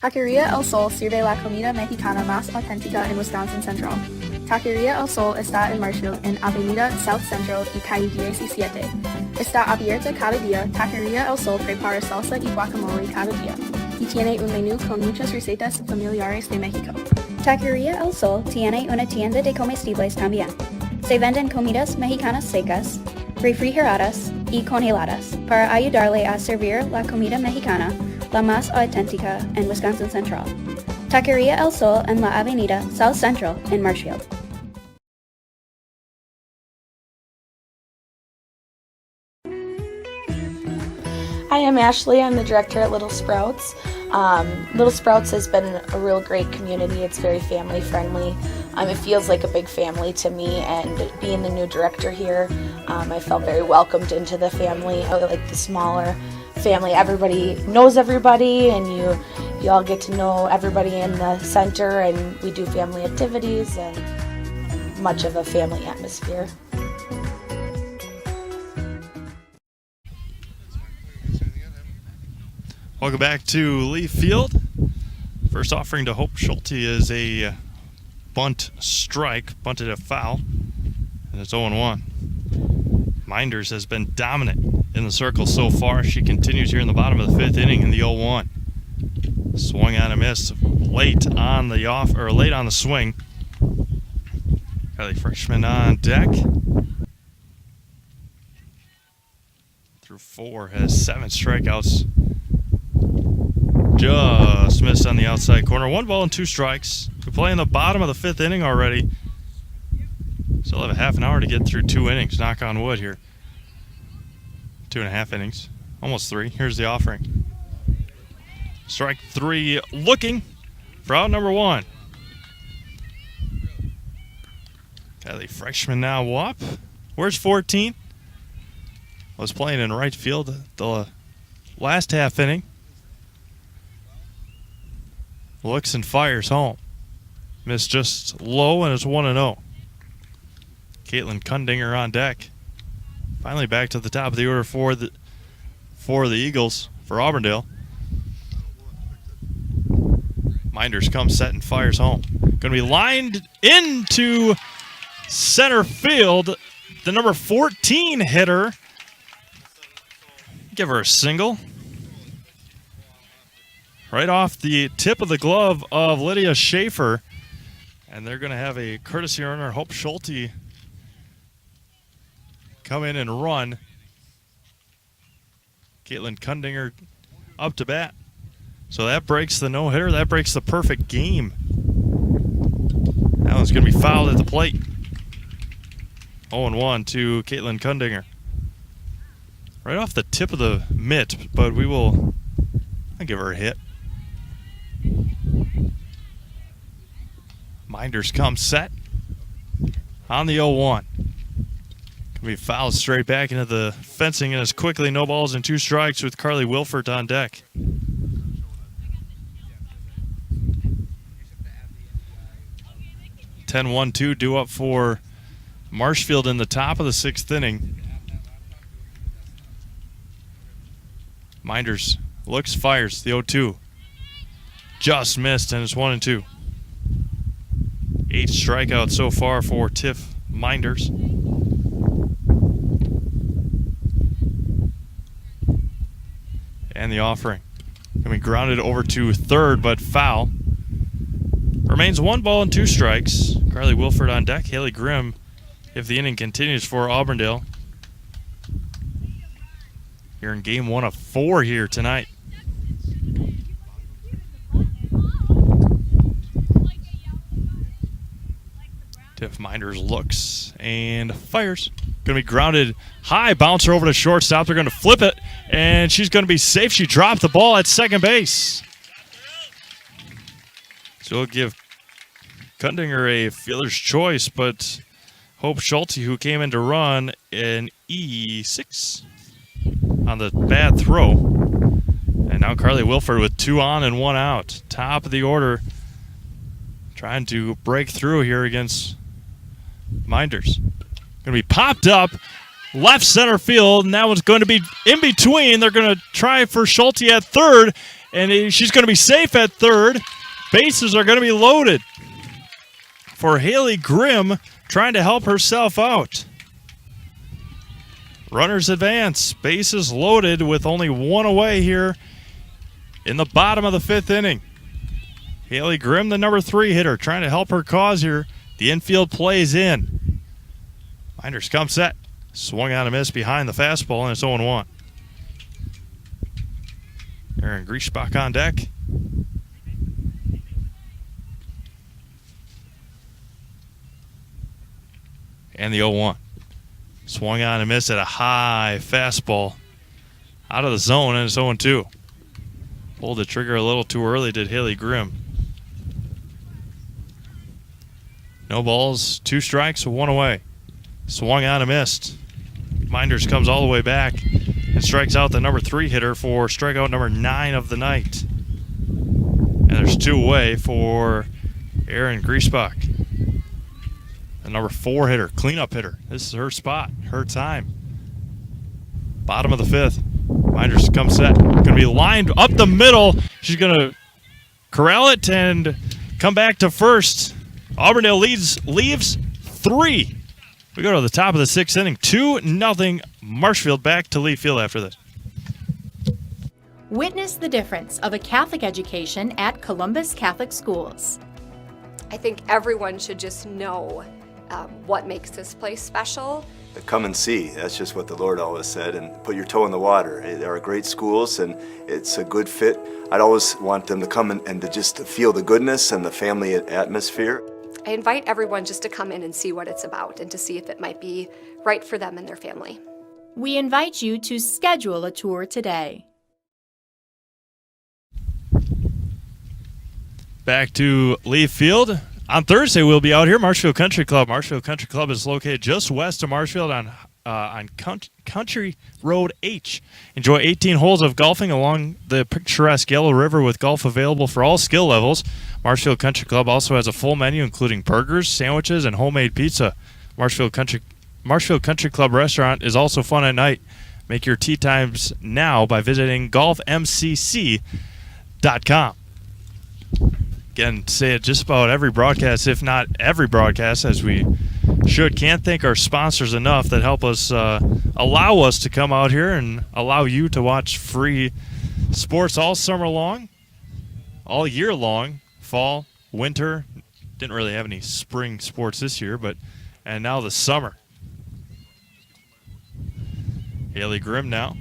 Taqueria El Sol sirve la comida mexicana más auténtica en Wisconsin Central. Taqueria El Sol está en Marshfield, en Avenida South Central y calle 17. Está abierta cada día. Taqueria El Sol prepara salsa y guacamole cada día. Y tiene un menú con muchas recetas familiares de México. Taqueria El Sol tiene una tienda de comestibles también. Se venden comidas mexicanas secas, refrigeradas y congeladas para ayudarle a servir la comida mexicana, la más auténtica en Wisconsin Central. Taqueria El Sol en la Avenida South Central en Marshfield. Hi, I'm Ashley. I'm the director at Little Sprouts. Little Sprouts has been a real great community. It's very family friendly. It feels like a big family to me, and being the new director here, I felt very welcomed into the family. I like the smaller family. Everybody knows everybody, and you all get to know everybody in the center, and we do family activities and much of a family atmosphere. Welcome back to Lee Field. First offering to Hope Schulte is a bunt strike, bunted a foul, and it's 0-1. Minders has been dominant in the circle so far. She continues here in the bottom of the 5th inning in the 0-1. Swung on a miss late on the swing. Kylie Freshman on deck. Through 4, has 7 strikeouts. Just missed on the outside corner. 1 ball and 2 strikes. We play in the bottom of the 5th inning already. Still have a half an hour to get through 2 innings. Knock on wood here. 2.5 innings. Almost 3. Here's the offering. Strike 3 looking for out number 1. Kylie Freshman now up. Where's 14? Was playing in right field the last half inning. Looks and fires home. Missed just low, and it's 1-0. Caitlin Kundinger on deck. Finally back to the top of the order for the Eagles, for Auburndale. Minders comes set and fires home. Going to be lined into center field. The number 14 hitter. Give her a single. Right off the tip of the glove of Lydia Schaefer. And they're going to have a courtesy runner, Hope Schulte, come in and run. Caitlin Kundinger up to bat. So that breaks the no-hitter. That breaks the perfect game. That one's going to be fouled at the plate. 0-1 to Caitlin Kundinger. Right off the tip of the mitt, but I'll give her a hit. Minders come set on the 0-1. Can be fouled straight back into the fencing, and as quickly no balls and 2 strikes with Carly Wilford on deck. – 10-1-2 due up for Marshfield in the top of the 6th inning. Minders looks, fires the 0-2. Just missed, and it's 1-2. 8 strikeouts so far for Tiff Minders. And the offering. Can be grounded over to third, but foul. Remains 1 ball and 2 strikes. Carly Wilford on deck. Haley Grimm, if the inning continues for Auburndale. Here in game 1 of 4 here tonight. Tiff Minders looks and fires. Going to be grounded high. Bouncer over to shortstop. They're going to flip it and she's going to be safe. She dropped the ball at second base. So we'll give Kundinger a fielder's choice, but Hope Schulte, who came in to run an E6 on the bad throw. And now Carly Wilford with 2 on and 1 out. Top of the order, trying to break through here against Minders. Going to be popped up left center field, and that one's going to be in between. They're going to try for Schulte at third, and she's going to be safe at third. Bases are going to be loaded for Haley Grimm, trying to help herself out. Runners advance. Bases loaded with only 1 away here in the bottom of the 5th inning. Haley Grimm, the number 3 hitter, trying to help her cause here. The infield plays in. Minders come set. Swung on a miss behind the fastball, and it's 0-1. Aaron Griesbach on deck. And the 0-1. Swung on and missed at a high fastball. Out of the zone, and it's 0-2. Pulled the trigger a little too early, did Haley Grimm. No balls, 2 strikes, 1 away. Swung on and missed. Minders comes all the way back and strikes out the number 3 hitter for strikeout number 9 of the night. And there's 2 away for Aaron Griesbach. The number 4 hitter, cleanup hitter. This is her spot, her time. Bottom of the 5th. Minders come set. Going to be lined up the middle. She's going to corral it and come back to first. Auburndale leaves 3. We go to the top of the 6th inning. 2-0 Marshfield. Back to Lee Field after this. Witness the difference of a Catholic education at Columbus Catholic Schools. I think everyone should just know what makes this place special. Come and see. That's just what the Lord always said, and put your toe in the water. They are great schools, and it's a good fit. I'd always want them to come and to just feel the goodness and the family atmosphere. I invite everyone just to come in and see what it's about and to see if it might be right for them and their family. We invite you to schedule a tour today. Back to Lee Field. On Thursday, we'll be out here, Marshfield Country Club. Marshfield Country Club is located just west of Marshfield on Country Road H. Enjoy 18 holes of golfing along the picturesque Yellow River with golf available for all skill levels. Marshfield Country Club also has a full menu including burgers, sandwiches, and homemade pizza. Marshfield Country Club restaurant is also fun at night. Make your tee times now by visiting golfmcc.com. Again, say it just about every broadcast, if not every broadcast, as we should. Can't thank our sponsors enough that help us, allow us to come out here and allow you to watch free sports all summer long, all year long, fall, winter. Didn't really have any spring sports this year, and now the summer. Haley Grimm now.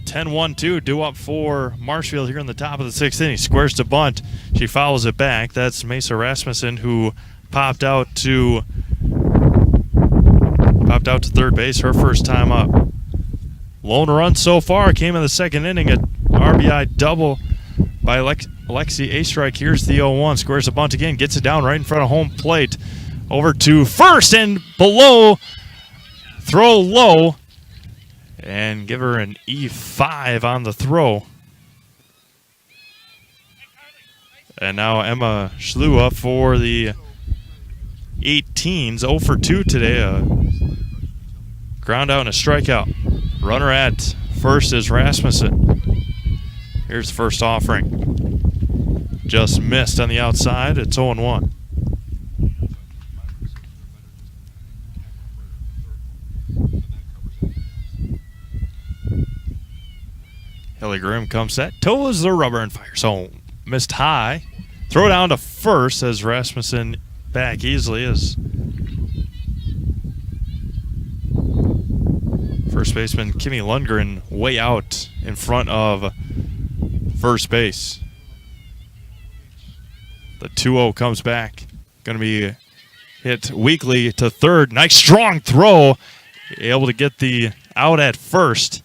10-1-2, due up for Marshfield here in the top of the 6th inning. Squares to bunt. She fouls it back. That's Mesa Rasmussen, who popped out to third base, her first time up. Lone run so far came in the 2nd inning. An RBI double by Alexi Astrike. Here's the 0-1. Squares the bunt again. Gets it down right in front of home plate. Over to first and below. Throw low. And give her an E5 on the throw. And now Emma Schlew up for the 18s. 0 for 2 today. A ground out and a strikeout. Runner at first is Rasmussen. Here's the first offering. Just missed on the outside. It's 0-1. Haley Grimm comes set, toes the rubber and fires home. Missed high. Throw down to first as Rasmussen back easily as first baseman Kimmy Lundgren way out in front of first base. The 2-0 comes back. Going to be hit weakly to third. Nice strong throw. Able to get the out at first.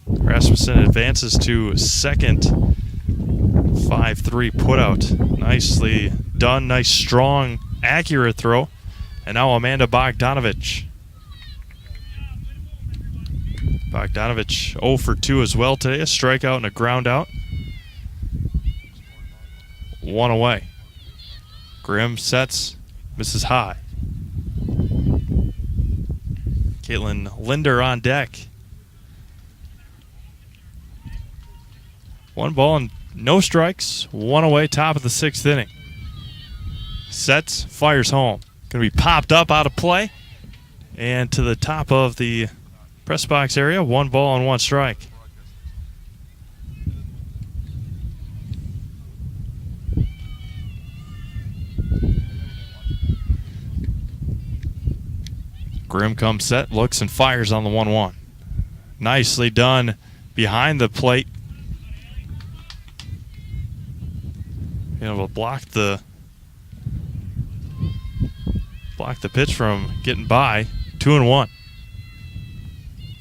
Rasmussen advances to second. 5-3 putout. Nicely done. Nice, strong, accurate throw. And now Amanda Bogdanovich. Bogdanovich 0 for 2 as well today. A strikeout and a ground out. 1 away. Grimm sets, misses high. Caitlin Linder on deck. 1 ball and no strikes. 1 away, top of the 6th inning. Sets, fires home. Going to be popped up out of play. And to the top of the press box area. 1 ball and 1 strike. Grimm comes set, looks and fires on the 1-1. Nicely done behind the plate. Able to block the pitch from getting by. 2-1.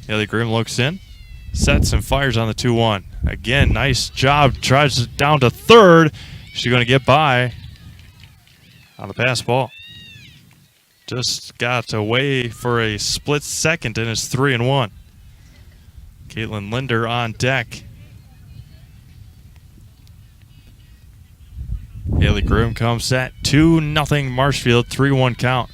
Haley Grimm looks in, sets and fires on the 2-1. Again, nice job. Tries it down to third. She's going to get by on the pass ball. Just got away for a split second, and it's 3-1. Caitlin Linder on deck. Haley Grimm comes set. 2-0 Marshfield. 3-1 count.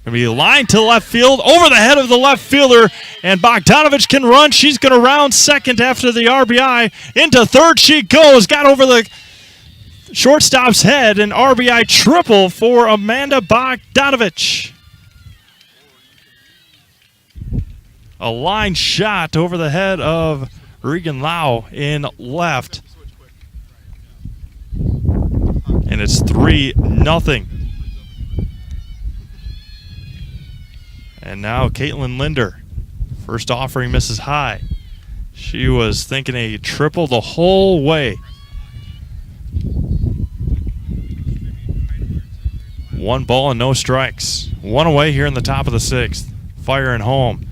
Going to be lined to left field, over the head of the left fielder, and Bogdanovich can run. She's going to round second after the RBI. Into third she goes. Got over the shortstop's head, an RBI triple for Amanda Bogdanovich. A line shot over the head of Regan Lau in left. And it's 3-0. And now Caitlin Linder. First offering misses high. She was thinking a triple the whole way. 1 ball and no strikes. 1 away here in the top of the 6th. Firing home.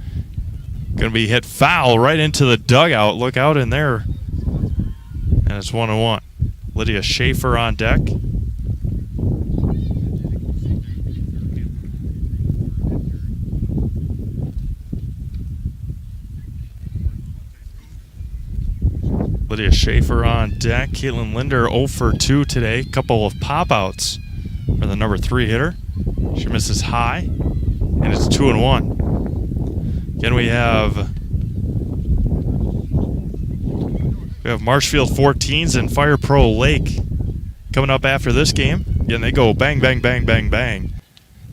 Going to be hit foul right into the dugout. Look out in there. And it's 1-1. Lydia Schaefer on deck. Lydia Schaefer on deck. Caitlin Linder 0 for 2 today. Couple of pop-outs for the number 3 hitter. She misses high, and it's 2-1. Again, we have Marshfield 14s and Fire Pro Lake coming up after this game. Again, they go bang, bang, bang, bang, bang.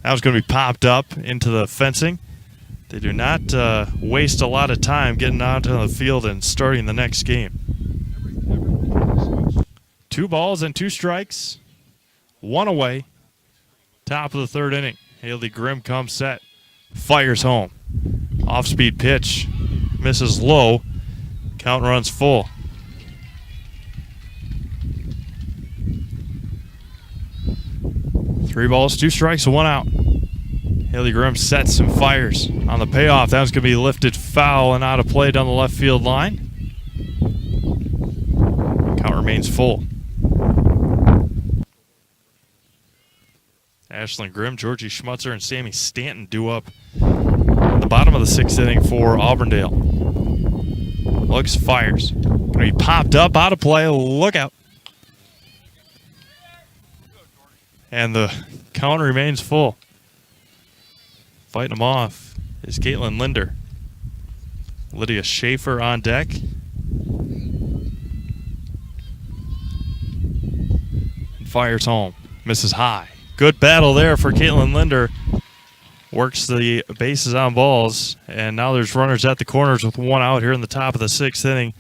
That was going to be popped up into the fencing. They do not waste a lot of time getting onto the field and starting the next game. 2 balls and 2 strikes. 1 away. Top of the 3rd inning. Haley Grimm comes set. Fires home. Off-speed pitch. Misses low. Count runs full. Three balls, 2 strikes, 1 out. Haley Grimm sets and fires on the payoff. That was going to be lifted foul and out of play down the left field line. Count remains full. Ashlyn Grimm, Georgie Schmutzer, and Sammy Stanton due up at the bottom of the 6th inning for Auburndale. Looks, fires. Going to be popped up, out of play. Look out. And the count remains full. Fighting them off is Caitlin Linder. Lydia Schaefer on deck. And fires home. Misses high. Good battle there for Caitlin Linder. Works the bases on balls. And now there's runners at the corners with 1 out here in the top of the 6th inning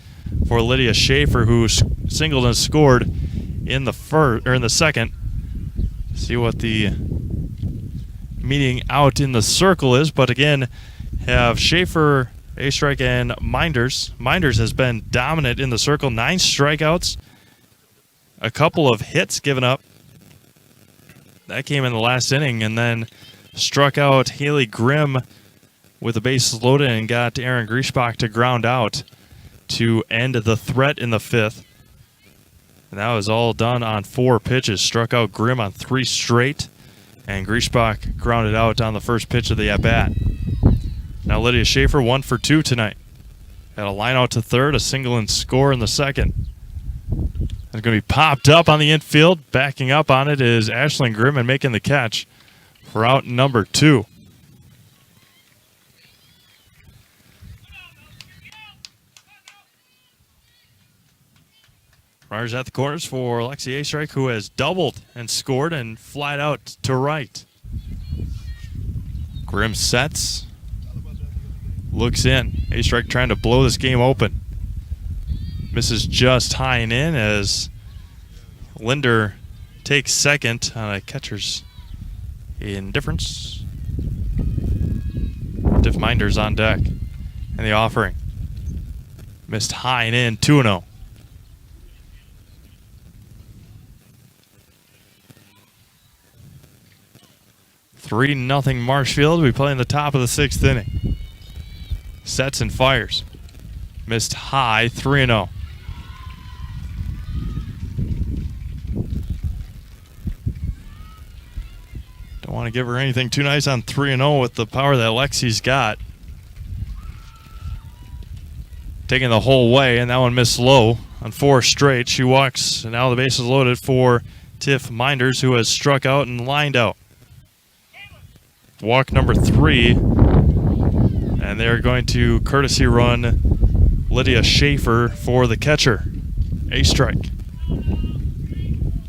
for Lydia Schaefer, who singled and scored in the second. See what the meeting out in the circle is, but again, have Schaefer, a strike, and Minders. Minders has been dominant in the circle. 9 strikeouts, a couple of hits given up. That came in the last inning, and then struck out Haley Grimm with the bases loaded and got Aaron Griesbach to ground out. to end the threat in the 5th. And that was all done on 4 pitches. Struck out Grimm on 3 straight, and Griesbach grounded out on the first pitch of the at-bat. Now Lydia Schaefer 1 for 2 tonight. Had a line out to third, a single and score in the 2nd. It's going to be popped up on the infield. Backing up on it is Ashlyn Grimm and making the catch for out number 2. Runners at the corners for Lexi A-Strike, who has doubled and scored and flied out to right. Grimm sets. Looks in. A-Strike trying to blow this game open. Misses just high and in as Linder takes second on a catcher's indifference. Diff Minders on deck. And the offering. Missed high and in, 2-0. Nothing Marshfield. We play in the top of the 6th inning. Sets and fires. Missed high, 3-0. Don't want to give her anything too nice on 3-0 with the power that Lexi's got. Taking the whole way, and that one missed low on 4 straight. She walks, and now the base is loaded for Tiff Minders, who has struck out and lined out. Walk number 3, and they're going to courtesy run Lydia Schaefer for the catcher. A-Strike.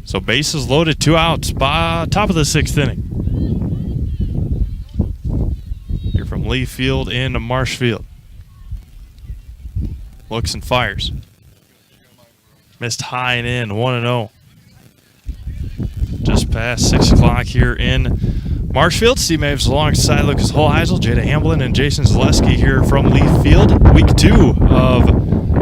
So bases loaded, 2 outs, top of the 6th inning. Here from Lee Field in Marshfield. Looks and fires. Missed high and in, 1-0. Just past 6 o'clock here in Marshfield. Steve Maves alongside Lucas Holheisel, Jada Hamblin, and Jason Zaleski here from Leaf Field. Week 2 of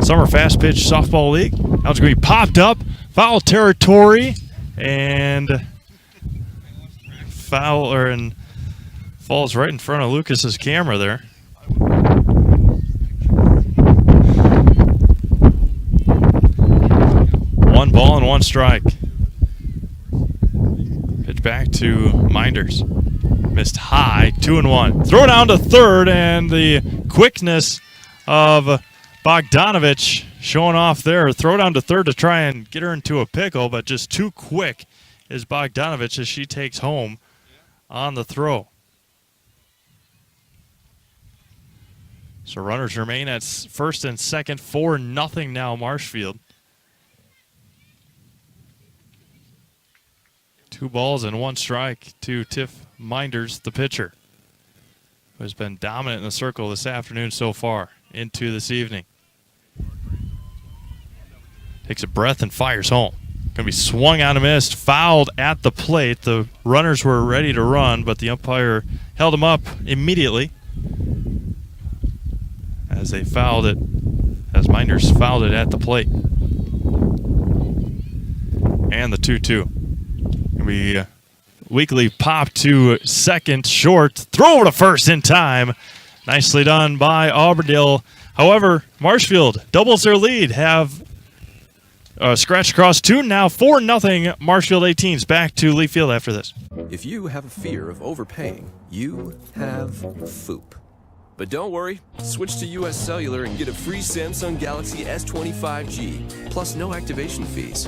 Summer Fastpitch Softball League. Now it's going to be popped up. Foul territory. And falls right in front of Lucas's camera there. One ball and 1 strike. Pitch back to Minders. Missed high, 2-1. Throw down to third, and the quickness of Bogdanovich showing off there. Throw down to third to try and get her into a pickle, but just too quick is Bogdanovich as she takes home on the throw. So runners remain at first and second, 4-0 now Marshfield. 2 balls and 1 strike to Tiff Minders, the pitcher, who has been dominant in the circle this afternoon so far into this evening. Takes a breath and fires home. Going to be swung on and missed, fouled at the plate. The runners were ready to run, but the umpire held them up immediately as they fouled it, as Minders fouled it at the plate. And the 2-2. We weekly pop to second, short, throw to first in time. Nicely done by Auburndale. However, Marshfield doubles their lead, have scratch across 2, now 4-0 Marshfield 18s. Back to Lee Field after this. If you have a fear of overpaying, you have FOOP. But don't worry, switch to US Cellular and get a free Samsung Galaxy S25G, plus no activation fees.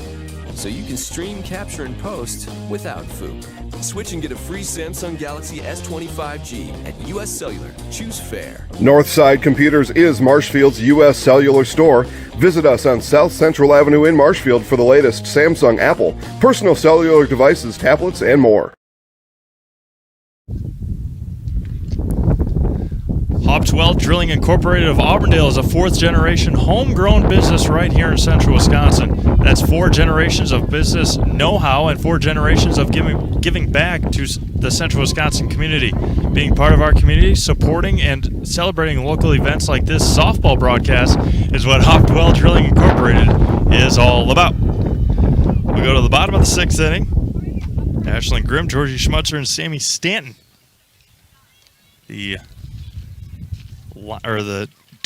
So you can stream, capture, and post without FOOP. Switch and get a free Samsung Galaxy S25G at US Cellular. Choose fair. Northside Computers is Marshfield's U.S. Cellular store. Visit us on South Central Avenue in Marshfield for the latest Samsung, Apple, personal cellular devices, tablets, and more. Hoptwell Drilling Incorporated of Auburndale is a 4th-generation homegrown business right here in central Wisconsin. That's 4 generations of business know-how and 4 generations of giving back to the central Wisconsin community. Being part of our community, supporting and celebrating local events like this softball broadcast is what Hoptwell Drilling Incorporated is all about. We go to the bottom of the 6th inning. Ashlyn Grimm, Georgie Schmutzer, and Sammy Stanton. The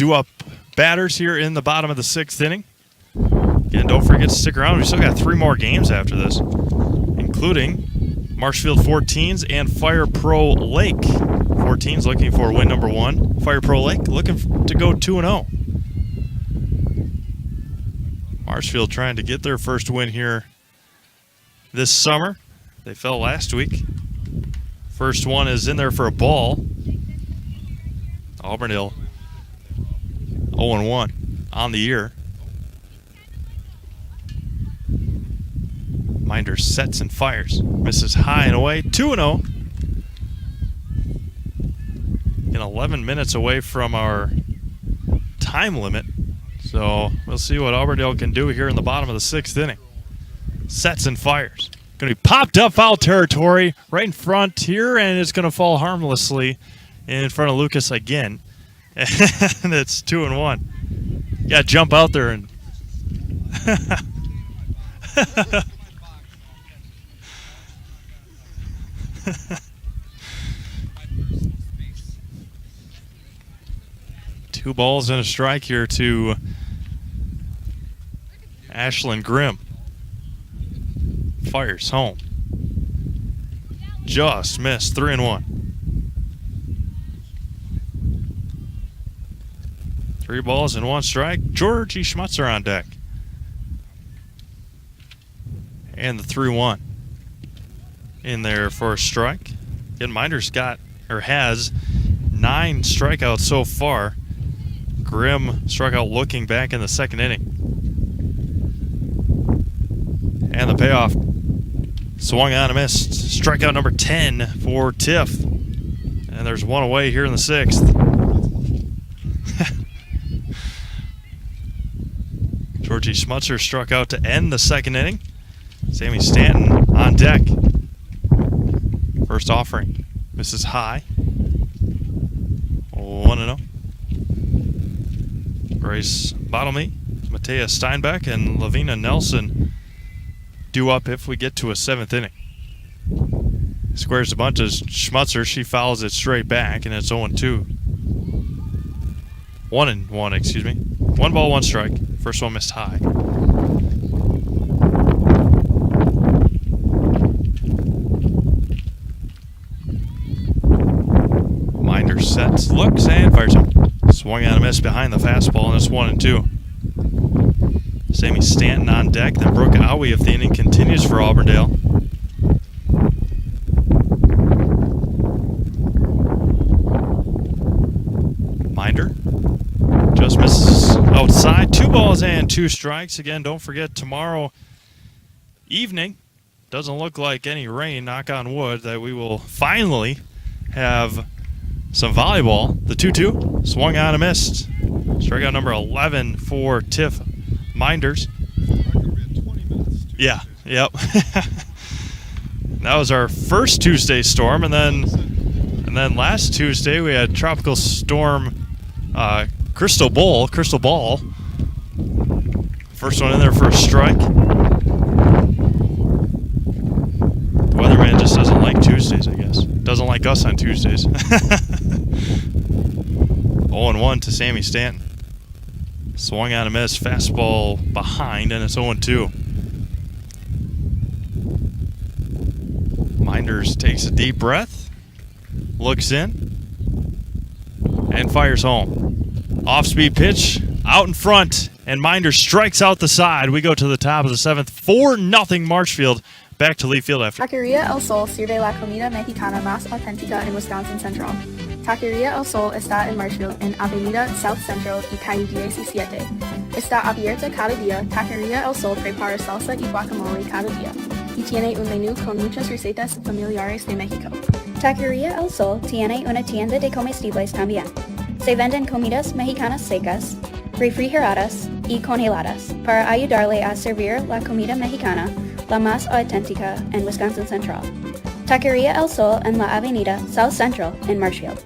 due up batters here in the bottom of the 6th inning. Again, don't forget to stick around. We still got 3 more games after this, including Marshfield 14s and Fire Pro Lake. 14s looking for win number 1. Fire Pro Lake looking to go 2-0. Marshfield trying to get their first win here this summer. They fell last week. First one is in there for a ball. Auburndale 0-1 on the year. Minder sets and fires. Misses high and away. 2-0. In 11 minutes away from our time limit. So we'll see what Auburndale can do here in the bottom of the 6th inning. Sets and fires. Going to be popped up foul territory right in front here, and it's going to fall harmlessly in front of Lucas again. And it's 2-1. You got to jump out there and... Two balls and a strike here to Ashlyn Grimm. Fires home. Just missed. 3-1. 3 balls and 1 strike. Georgie Schmutzer on deck. And the 3-1 in there for a strike. Again, Minder's got, or has, 9 strikeouts so far. Grimm struck out looking back in the 2nd inning. And the payoff. Swung on and missed. Strikeout number 10 for Tiff. And there's 1 away here in the 6th. Georgie Schmutzer struck out to end the 2nd inning. Sammy Stanton on deck. First offering. Misses high. 1-0. Grace Bottlemy, Matea Steinbeck, and Lavina Nelson due up if we get to a 7th inning. Squares a bunch of Schmutzer. She fouls it straight back, and it's 0-2. 1-1, excuse me. 1 ball, 1 strike. First one missed high. Minder sets, looks, and fires him. Swung on a miss behind the fastball, and it's 1-2. Sammy Stanton on deck, then Brooke Owie if the inning continues for Auburndale. Minder just misses outside. 2 balls and 2 strikes. Again, don't forget tomorrow evening, doesn't look like any rain, knock on wood, that we will finally have some volleyball. The 2-2 swung on and missed. Strikeout number 11 for Tiff Minders. Yeah, yep. That was our first Tuesday storm, and then last Tuesday we had Tropical Storm Crystal Ball. First one in there for a strike. The weatherman just doesn't like Tuesdays, I guess. Doesn't like us on Tuesdays. 0-1 to Sammy Stanton. Swung on a miss, fastball behind, and it's 0-2. Minders takes a deep breath, looks in, and fires home. Off-speed pitch, out in front, and Minders strikes out the side. We go to the top of the 7th, 4-0 Marshfield. Back to Lee Field after. Taqueria El Sol sirve la comida mexicana más auténtica en Wisconsin Central. Taqueria El Sol está en Marshfield, en Avenida South Central y calle 17. Está abierta cada día. Taqueria El Sol prepara salsa y guacamole cada día. Y tiene un menú con muchas recetas familiares de México. Taqueria El Sol tiene una tienda de comestibles también. Se venden comidas mexicanas secas, refrigeradas y congeladas para ayudarle a servir la comida mexicana, la más auténtica en Wisconsin Central. Taqueria El Sol en la Avenida South Central en Marshfield.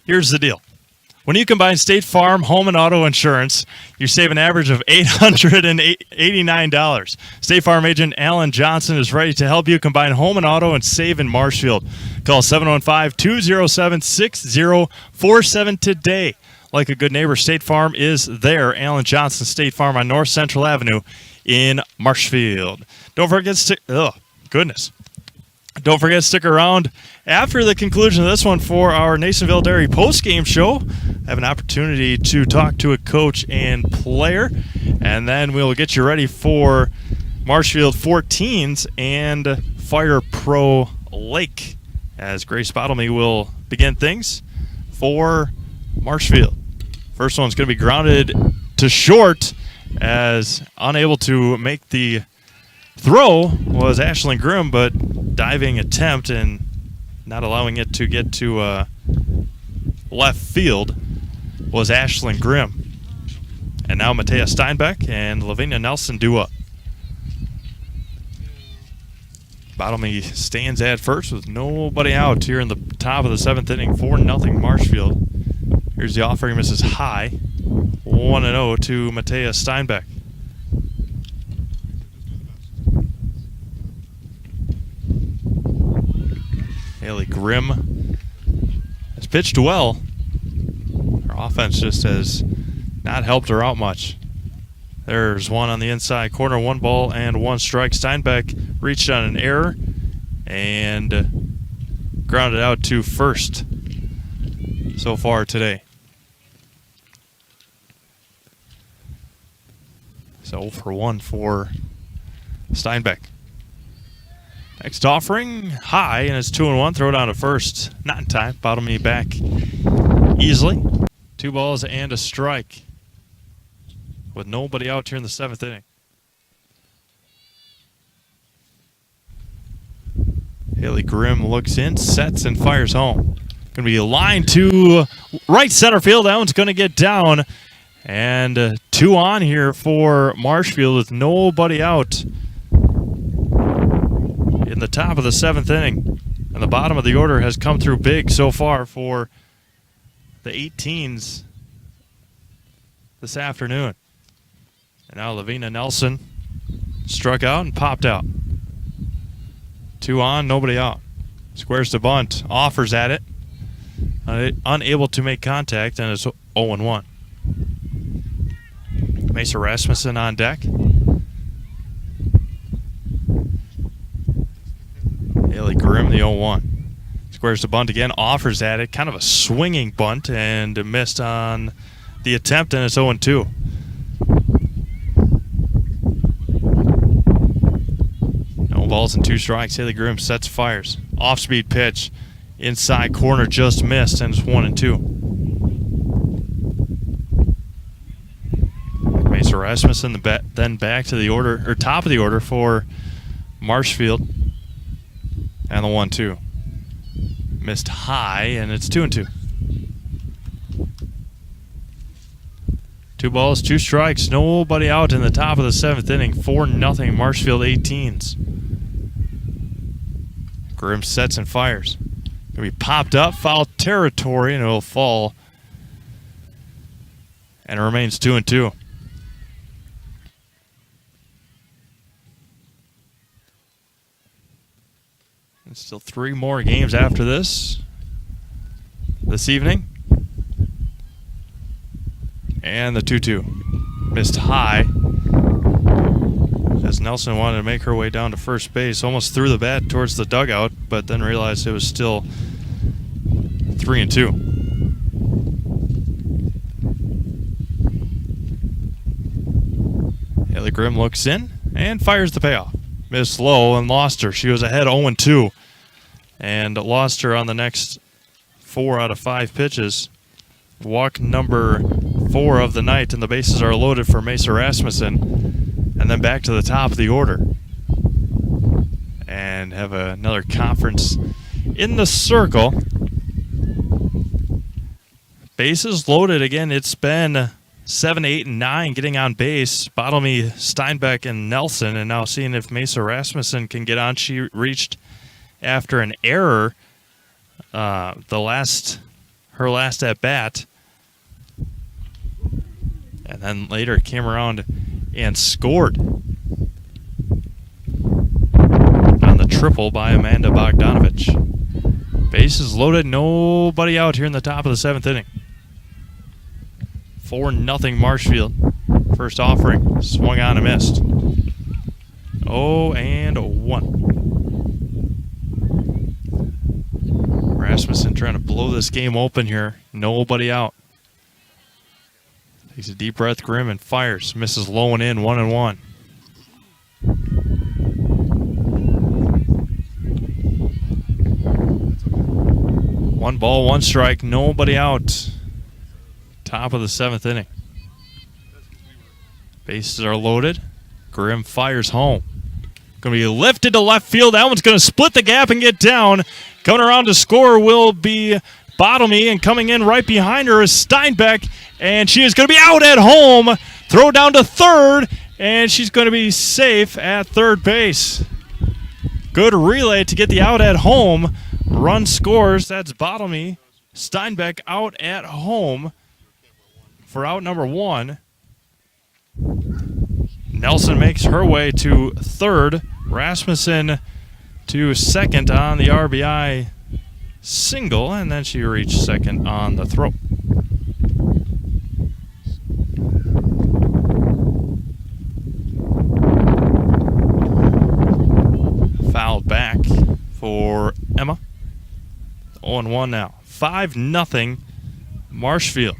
Here's the deal. When you combine State Farm, home, and auto insurance, you save an average of $889. State Farm agent Alan Johnson is ready to help you combine home and auto and save in Marshfield. Call 715-207-6047 today. Like a good neighbor, State Farm is there. Alan Johnson State Farm on North Central Avenue in Marshfield. Don't forget to stick around after the conclusion of this one for our Nasonville Dairy post-game show. Have an opportunity to talk to a coach and player, and then we'll get you ready for Marshfield 14s and Fire Pro Lake as Grace Bottomley will begin things for Marshfield. First one's going to be grounded to short as unable to make the throw was Ashlyn Grimm, but diving attempt and not allowing it to get to left field was Ashlyn Grimm. And now Matea Steinbeck and Lavinia Nelson do up. Bottomley stands at first with nobody out here in the top of the 7th inning, 4-0 Marshfield. Here's the offering, misses high. 1-0 to Matea Steinbeck. Haley Grimm has pitched well. Her offense just has not helped her out much. There's one on the inside corner, 1 ball and 1 strike. Steinbeck reached on an error and grounded out to first so far today. So 0-for-1 for Steinbeck. Next offering, high, and it's 2-1. Throw down to first. Not in time. Bottomley back easily. 2 balls and a strike with nobody out here in the 7th inning. Haley Grimm looks in, sets, and fires home. Going to be a line to right center field. That one's going to get down. And 2 on here for Marshfield with nobody out in the top of the 7th inning. And the bottom of the order has come through big so far for the 18s this afternoon. And now Lavina Nelson struck out and popped out. 2 on, nobody out. Squares to bunt, offers at it. Unable to make contact, and it's 0-1. Mesa Rasmussen on deck. Haley Grimm, the 0-1. Squares to bunt again, offers at it. Kind of a swinging bunt and missed on the attempt, and it's 0-2. No balls and 2 strikes. Haley Grimm sets, fires. Off-speed pitch. Inside corner just missed, and it's 1-2. Mesa Rasmussen then back to the order, or top of the order for Marshfield. And the 1-2. Missed high, and it's 2-2. 2 balls, 2 strikes, nobody out in the top of the 7th inning. 4-0 Marshfield 18s. Grimm sets and fires. Gonna be popped up, foul territory, and it'll fall. And it remains 2-2. And still 3 more games after this evening. And the 2-2. Missed high as Nelson wanted to make her way down to first base. Almost threw the bat towards the dugout, but then realized it was still 3-2. Haley Grimm looks in and fires the payoff. Missed low and lost her. She was ahead 0-2 and lost her on the next 4 out of 5 pitches. Walk number 4 of the night, and the bases are loaded for Mesa Rasmussen. And then back to the top of the order. And have another conference in the circle. Bases loaded again. It's been 7, 8, and 9 getting on base. Bottomley, Steinbeck, and Nelson. And now seeing if Mesa Rasmussen can get on. She reached after an error her last at bat. And then later came around and scored on the triple by Amanda Bogdanovich. Bases loaded, nobody out here in the top of the 7th inning. 4-0 Marshfield. First offering, swung on and missed. 0-1. Rasmussen trying to blow this game open here. Nobody out. Takes a deep breath, Grimm, and fires. Misses low and in, 1-1. One ball, one strike, nobody out. Top of the 7th inning. Bases are loaded. Grimm fires home. Going to be lifted to left field. That one's going to split the gap and get down. Coming around to score will be Bottomley, and coming in right behind her is Steinbeck, and she is going to be out at home. Throw down to third, and she's going to be safe at third base. Good relay to get the out at home. Run scores. That's Bottomley. Steinbeck out at home for out number 1. Nelson makes her way to third. Rasmussen to second on the RBI single, and then she reached second on the throw. Fouled back for Emma. 0-1 now. 5-0 Marshfield.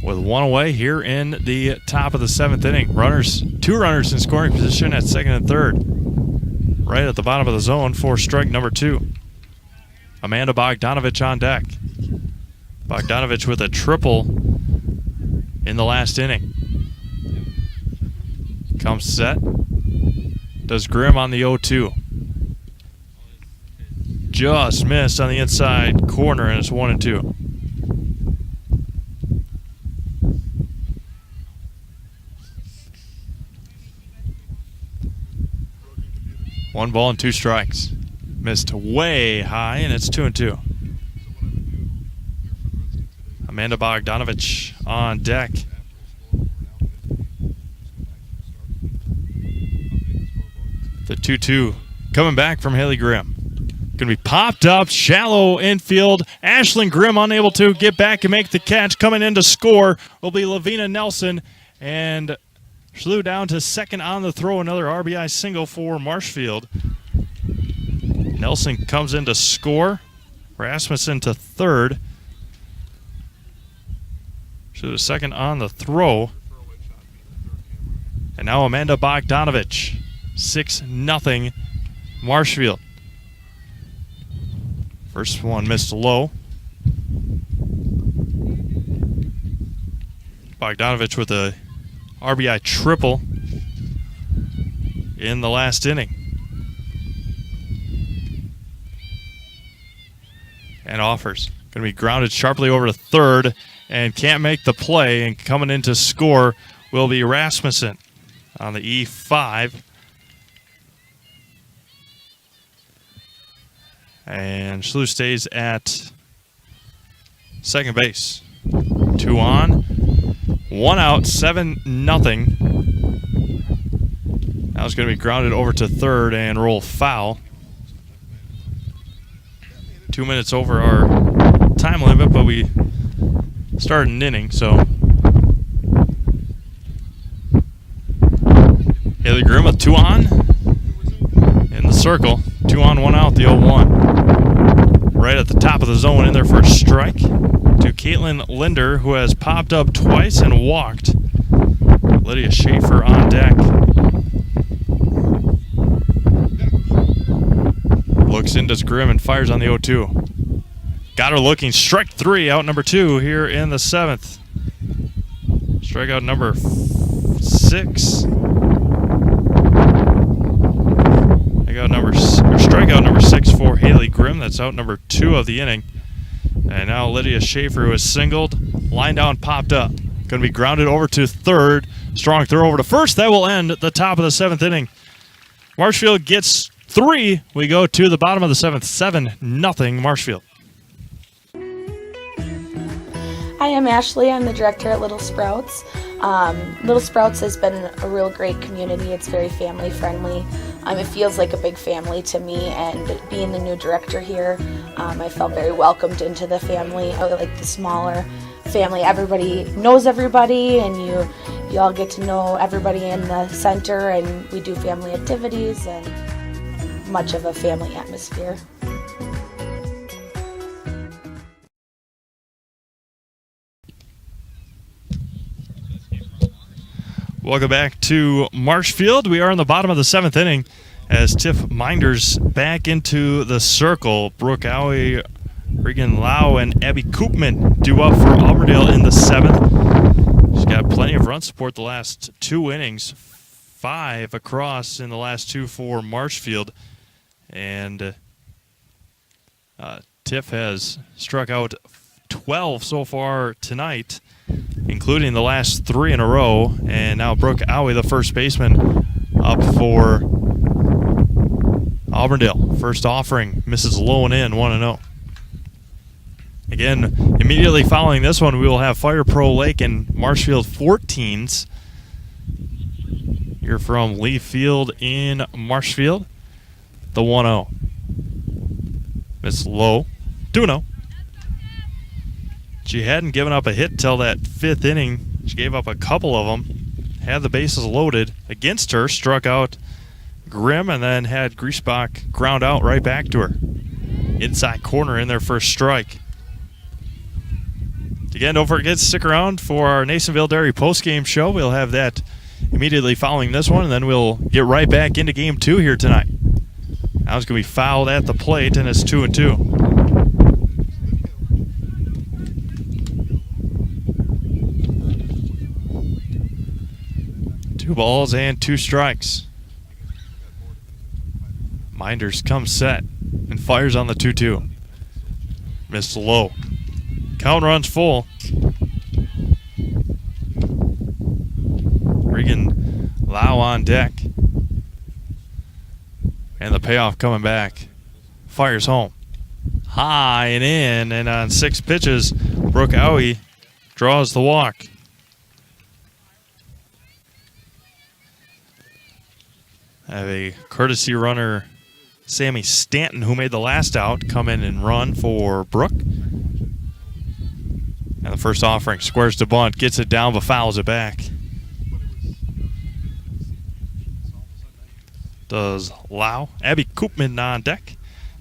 With one away here in the top of the 7th inning. Two runners in scoring position at second and third. Right at the bottom of the zone for strike number 2. Amanda Bogdanovich on deck. Bogdanovich with a triple in the last inning. Comes set. Does Grimm on the 0-2. Just missed on the inside corner, and it's 1-2. One ball and 2 strikes. Missed way high, and it's 2-2. Amanda Bogdanovich on deck. The 2-2 coming back from Haley Grimm. Going to be popped up, shallow infield. Ashlyn Grimm unable to get back and make the catch. Coming in to score will be Lavina Nelson, and Schlew down to second on the throw. Another RBI single for Marshfield. Nelson comes in to score. Rasmussen to third. Schlew to second on the throw. And now Amanda Bogdanovich. 6-0 Marshfield. First one missed low. Bogdanovich with a RBI triple in the last inning. And offers. Going to be grounded sharply over to third and can't make the play. And coming in to score will be Rasmussen on the E5. And Schlew stays at second base. 2 on, 1 out, 7-0. Now it's going to be grounded over to third and roll foul. 2 minutes over our time limit, but we started an inning, so. Haley Grimm with 2 on in the circle. 2 on, 1 out, the 0-1. Right at the top of the zone, in there for a strike to Caitlin Linder, who has popped up twice and walked. Lydia Schaefer on deck. Looks in, does Grimm, and fires on the 0-2. Got her looking. Strike 3, out number 2 here in the 7th. Strikeout number 6. Strikeout number 6 for Haley Grimm. That's out number 2 of the inning. And now Lydia Schaefer, who has singled, line down, popped up. Going to be grounded over to third. Strong throw over to first. That will end the top of the 7th inning. Marshfield gets 3. We go to the bottom of the 7th. 7-0 Marshfield. Hi, I'm Ashley. I'm the director at Little Sprouts. Little Sprouts has been a real great community. It's very family friendly. It feels like a big family to me, and being the new director here, I felt very welcomed into the family. I like the smaller family. Everybody knows everybody, and you all get to know everybody in the center, and we do family activities and much of a family atmosphere. Welcome back to Marshfield. We are in the bottom of the 7th inning as Tiff Minders back into the circle. Brooke Owie, Regan Lau, and Abby Koopman due up for Auburndale in the 7th. She's got plenty of run support the last 2 innings, 5 across in the last 2 for Marshfield. And Tiff has struck out 12 so far tonight, including the last 3 in a row. And now Brooke Owie, the first baseman, up for Auburndale. First offering misses low and in, 1-0. Again, immediately following this one, we will have Fire Pro Lake and Marshfield 14s. You're from Lee Field in Marshfield. The 1-0. Miss low, 2-0. She hadn't given up a hit till that 5th inning. She gave up a couple of them, had the bases loaded against her, struck out Grimm, and then had Griesbach ground out right back to her. Inside corner in their first strike. Again, don't forget to stick around for our Nasonville Dairy postgame show. We'll have that immediately following this one, and then we'll get right back into Game 2 here tonight. Now it's going to be fouled at the plate, and it's 2-2. 2 balls and 2 strikes. Minders comes set and fires on the 2-2. Missed low. Count runs full. Regan Lau on deck. And the payoff coming back. Fires home. High and in, and on 6 pitches, Brooke Owie draws the walk. Have a courtesy runner, Sammy Stanton, who made the last out, come in and run for Brooke. And the first offering squares to bunt, gets it down but fouls it back. Does Lau. Abby Koopman on deck.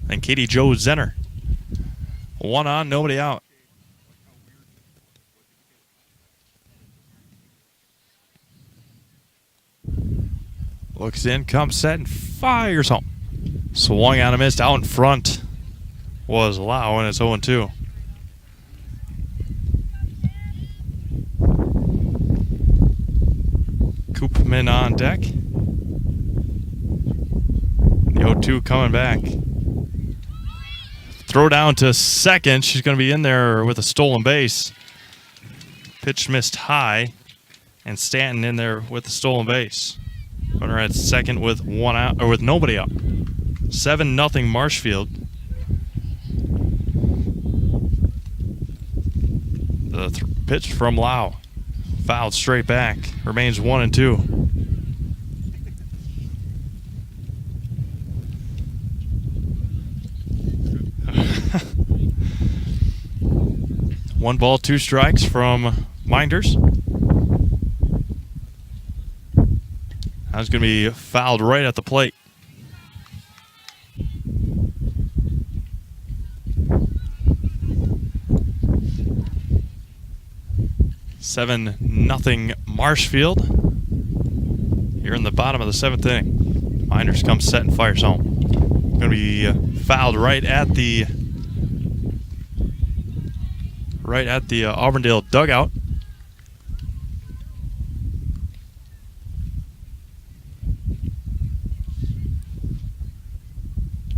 And Katie Jo Zenner. 1 on, nobody out. Looks in, comes set, and fires home. Swung on a missed. Out in front was Lau, and it's 0-2. Koopman on deck. The 0-2 coming back. Throw down to second. She's going to be in there with a stolen base. Pitch missed high, and Stanton in there with the stolen base. Runner at second with 1 out, or with nobody out. 7-0 Marshfield. The pitch from Lau. Fouled straight back. Remains 1-2. One ball, 2 strikes from Minders. That's going to be fouled right at the plate. Seven-0 Marshfield. Here in the bottom of the 7th inning. Minders comes set and fires home. Going to be fouled right at the Auburndale dugout.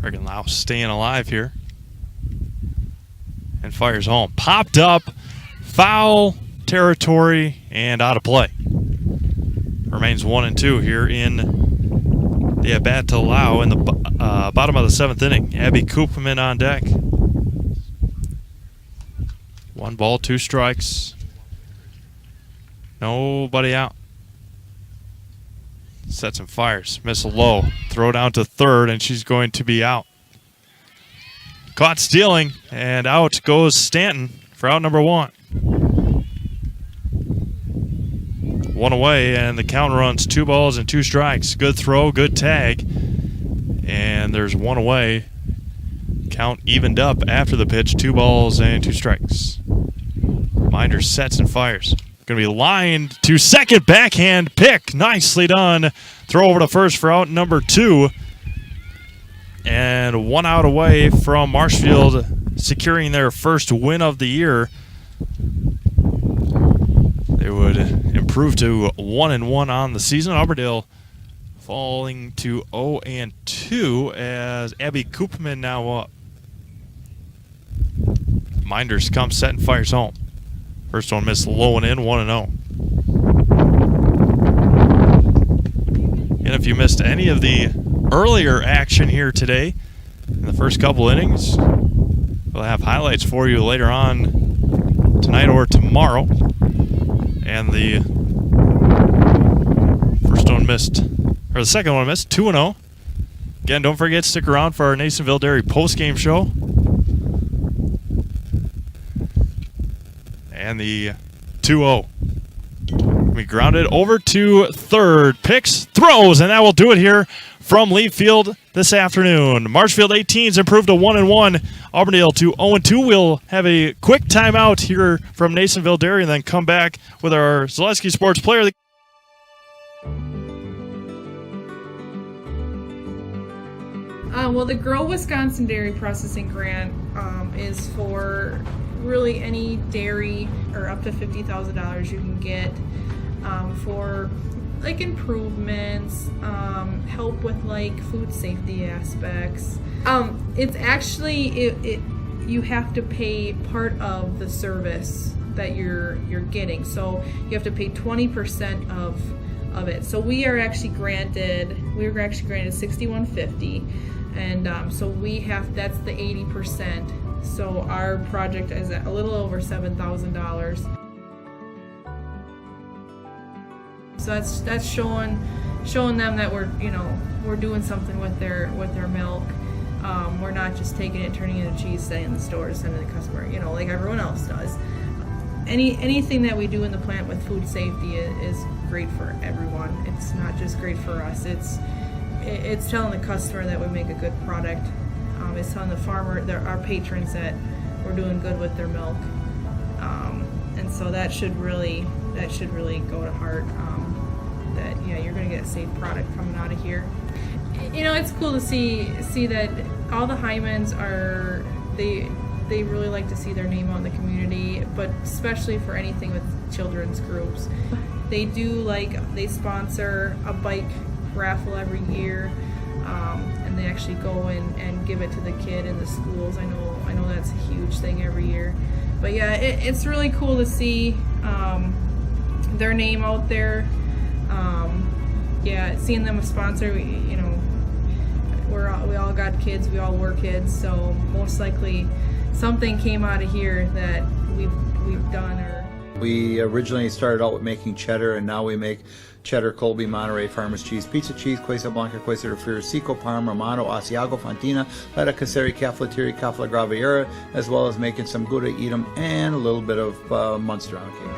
Regan Lau staying alive here. And fires home. Popped up. Foul territory and out of play. Remains 1-2 here in the at-bat to Lau in the bottom of the 7th inning. Abby Koopman on deck. 1 ball, 2 strikes. Nobody out. Sets and fires. Miss low. Throw down to third, and she's going to be out. Caught stealing, and out goes Stanton for out number 1. 1 away, and the count runs 2 balls and 2 strikes. Good throw, good tag. And there's 1 away. Count evened up after the pitch. 2 balls and 2 strikes. Minder sets and fires. Going to be lined to second. Backhand pick. Nicely done. Throw over to first for out number 2. And 1 out away from Marshfield securing their first win of the year. They would improve to 1-1 on the season. Auburndale falling to 0-2 as Abby Koopman now up. Minders comes, set, and fires home. First one missed low and in, 1-0. And if you missed any of the earlier action here today, in the first couple innings, we'll have highlights for you later on tonight or tomorrow. And the first one missed, or the second one missed, 2-0. Again, don't forget, stick around for our Nasonville Dairy postgame show. And the 2-0. We grounded over to third. Picks, throws, and that will do it here from Leaf Field this afternoon. Marshfield 18s improved to 1-1. Auburndale to 0-2. We'll have a quick timeout here from Nasonville Dairy and then come back with our Zaleski Sports Player of the Well, the Grow Wisconsin Dairy Processing Grant is for really any dairy or up to $50,000 you can get for like improvements, help with like food safety aspects. It's actually you have to pay part of the service that you're getting, so you have to pay 20% of it. So we were actually granted $6,150, and so that's the 80%. So our project is at a little over $7,000. So that's showing them that we're doing something with their milk. We're not just taking it, turning it into cheese, setting in the stores, sending it to the customer, like everyone else does. Anything that we do in the plant with food safety is great for everyone. It's not just great for us. It's telling the customer that we make a good product. It's telling the farmer, our patrons, that we're doing good with their milk. And so that should really go to heart. That you're going to get a safe product coming out of here. It's cool to see that all the Hymans they really like to see their name out in the community, but especially for anything with children's groups. They sponsor a bike raffle every year, and they actually go and give it to the kid in the schools. I know that's a huge thing every year. But yeah, it's really cool to see their name out there. Seeing them a sponsor, we all got kids, we all were kids, so most likely something came out of here that we've done. We originally started out with making cheddar, and now we make cheddar, Colby, Monterey, Farmers cheese, pizza cheese, Quesa Blanca, Quesa de Fleur, Seco, Parma, Romano, Asiago, Fontina, Letta Caseri, Caflateri, Cafla Graviera, as well as making some Gouda Edam and a little bit of Munster on occasion.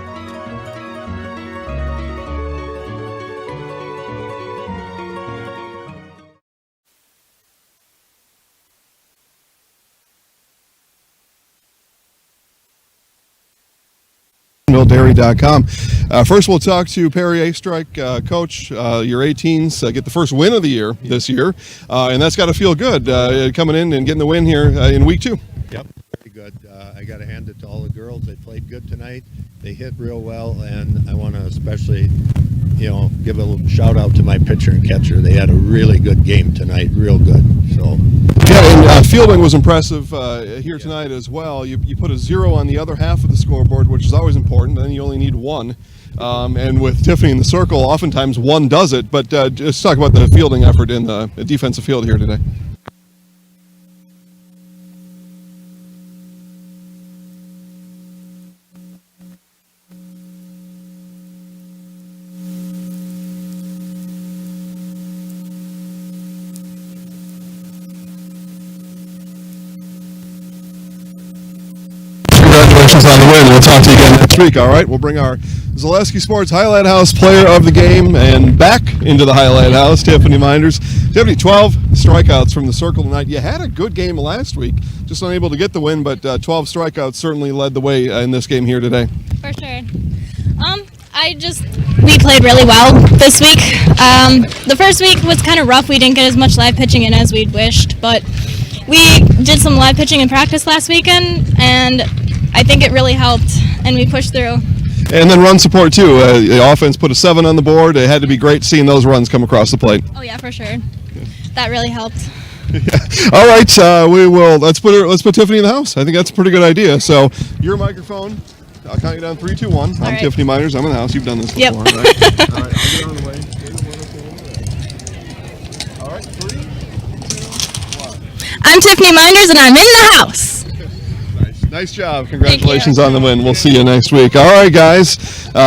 Dairy.com. First, we'll talk to Perry Astrike, coach. Your 18s get the first win of the year this year, and that's got to feel good coming in and getting the win here in week 2. Yep, very good. I got to hand it to all the girls. They played good tonight. They hit real well, and I want to especially, give a little shout out to my pitcher and catcher. They had a really good game tonight, real good. So. Yeah, and fielding was impressive here tonight as well. You put a 0 on the other half of the scoreboard, which is always important. Then you only need 1. And with Tiffany in the circle, oftentimes 1 does it. But just talk about the fielding effort in the defensive field here today. Congratulations on the win. We'll talk to you again next week, all right? We'll bring our Zaleski Sports Highlight House player of the game and back into the Highlight House, Tiffany Minders. Tiffany, 12 strikeouts from the circle tonight. You had a good game last week, just unable to get the win, but 12 strikeouts certainly led the way in this game here today. For sure. We played really well this week. The first week was kind of rough. We didn't get as much live pitching in as we'd wished, but we did some live pitching in practice last weekend, and I think it really helped, and we pushed through. And then run support, too. The offense put a 7 on the board. It had to be great seeing those runs come across the plate. Oh, yeah, for sure. That really helped. All right, let's put Tiffany in the house. I think that's a pretty good idea. So your microphone, I'll count you down 3, 2, 1. I'm right. Tiffany Minders. I'm in the house. You've done this Yep. before, right? All right, I'll get on the way. All right, 3, 2, 1. I'm Tiffany Minders, and I'm in the house. Nice job. Congratulations on the win. We'll see you next week. All right, guys.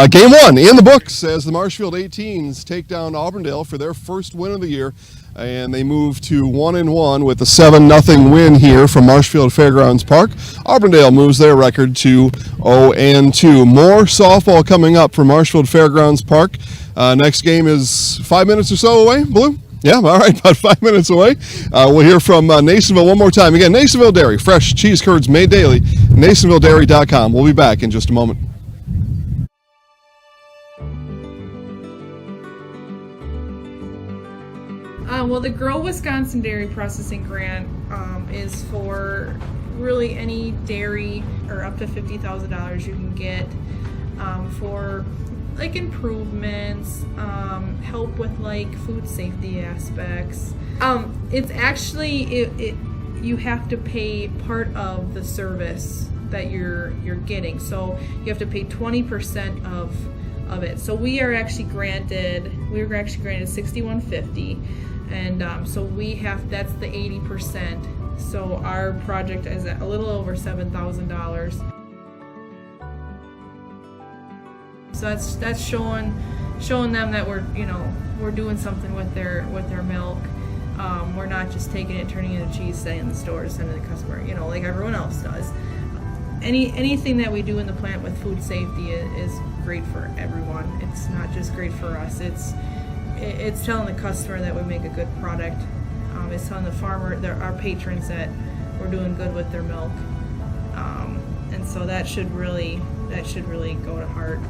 Game 1 in the books as the Marshfield 18s take down Auburndale for their first win of the year. And they move to 1-1 with a 7-0 win here from Marshfield Fairgrounds Park. Auburndale moves their record to 0-2. More softball coming up from Marshfield Fairgrounds Park. Next game is 5 minutes or so away, Blue? Yeah, all right, about 5 minutes away. We'll hear from Nasonville one more time. Again, Nasonville Dairy, fresh cheese curds made daily, NasonvilleDairy.com. We'll be back in just a moment. Well, the Grow Wisconsin Dairy Processing Grant is for really any dairy or up to $50,000 you can get for like improvements, help with like food safety aspects. It's actually you have to pay part of the service that you're getting, so you have to pay 20% of it. So we were actually granted $6,150, and so that's the 80%. So our project is at a little over $7,000. So that's showing them that we're doing something with their milk. We're not just taking it, turning it into cheese, selling in the stores, sending it to the customer, like everyone else does. Anything that we do in the plant with food safety is great for everyone. It's not just great for us. It's telling the customer that we make a good product. It's telling the farmer, our patrons, that we're doing good with their milk. And so that should really go to heart.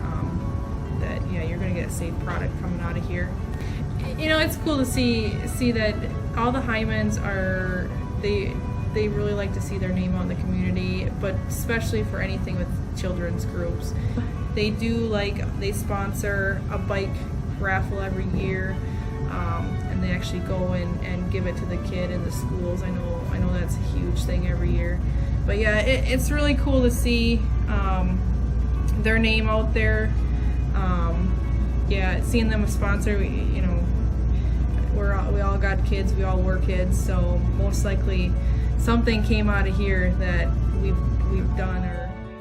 That you're going to get a safe product coming out of here. It's cool to see that all the Hymans they really like to see their name out in the community, but especially for anything with children's groups. They sponsor a bike raffle every year, and they actually go and give it to the kid in the schools. I know that's a huge thing every year. But yeah, it's really cool to see their name out there. Seeing them a sponsor, we all got kids, we all were kids, so most likely something came out of here that we've done.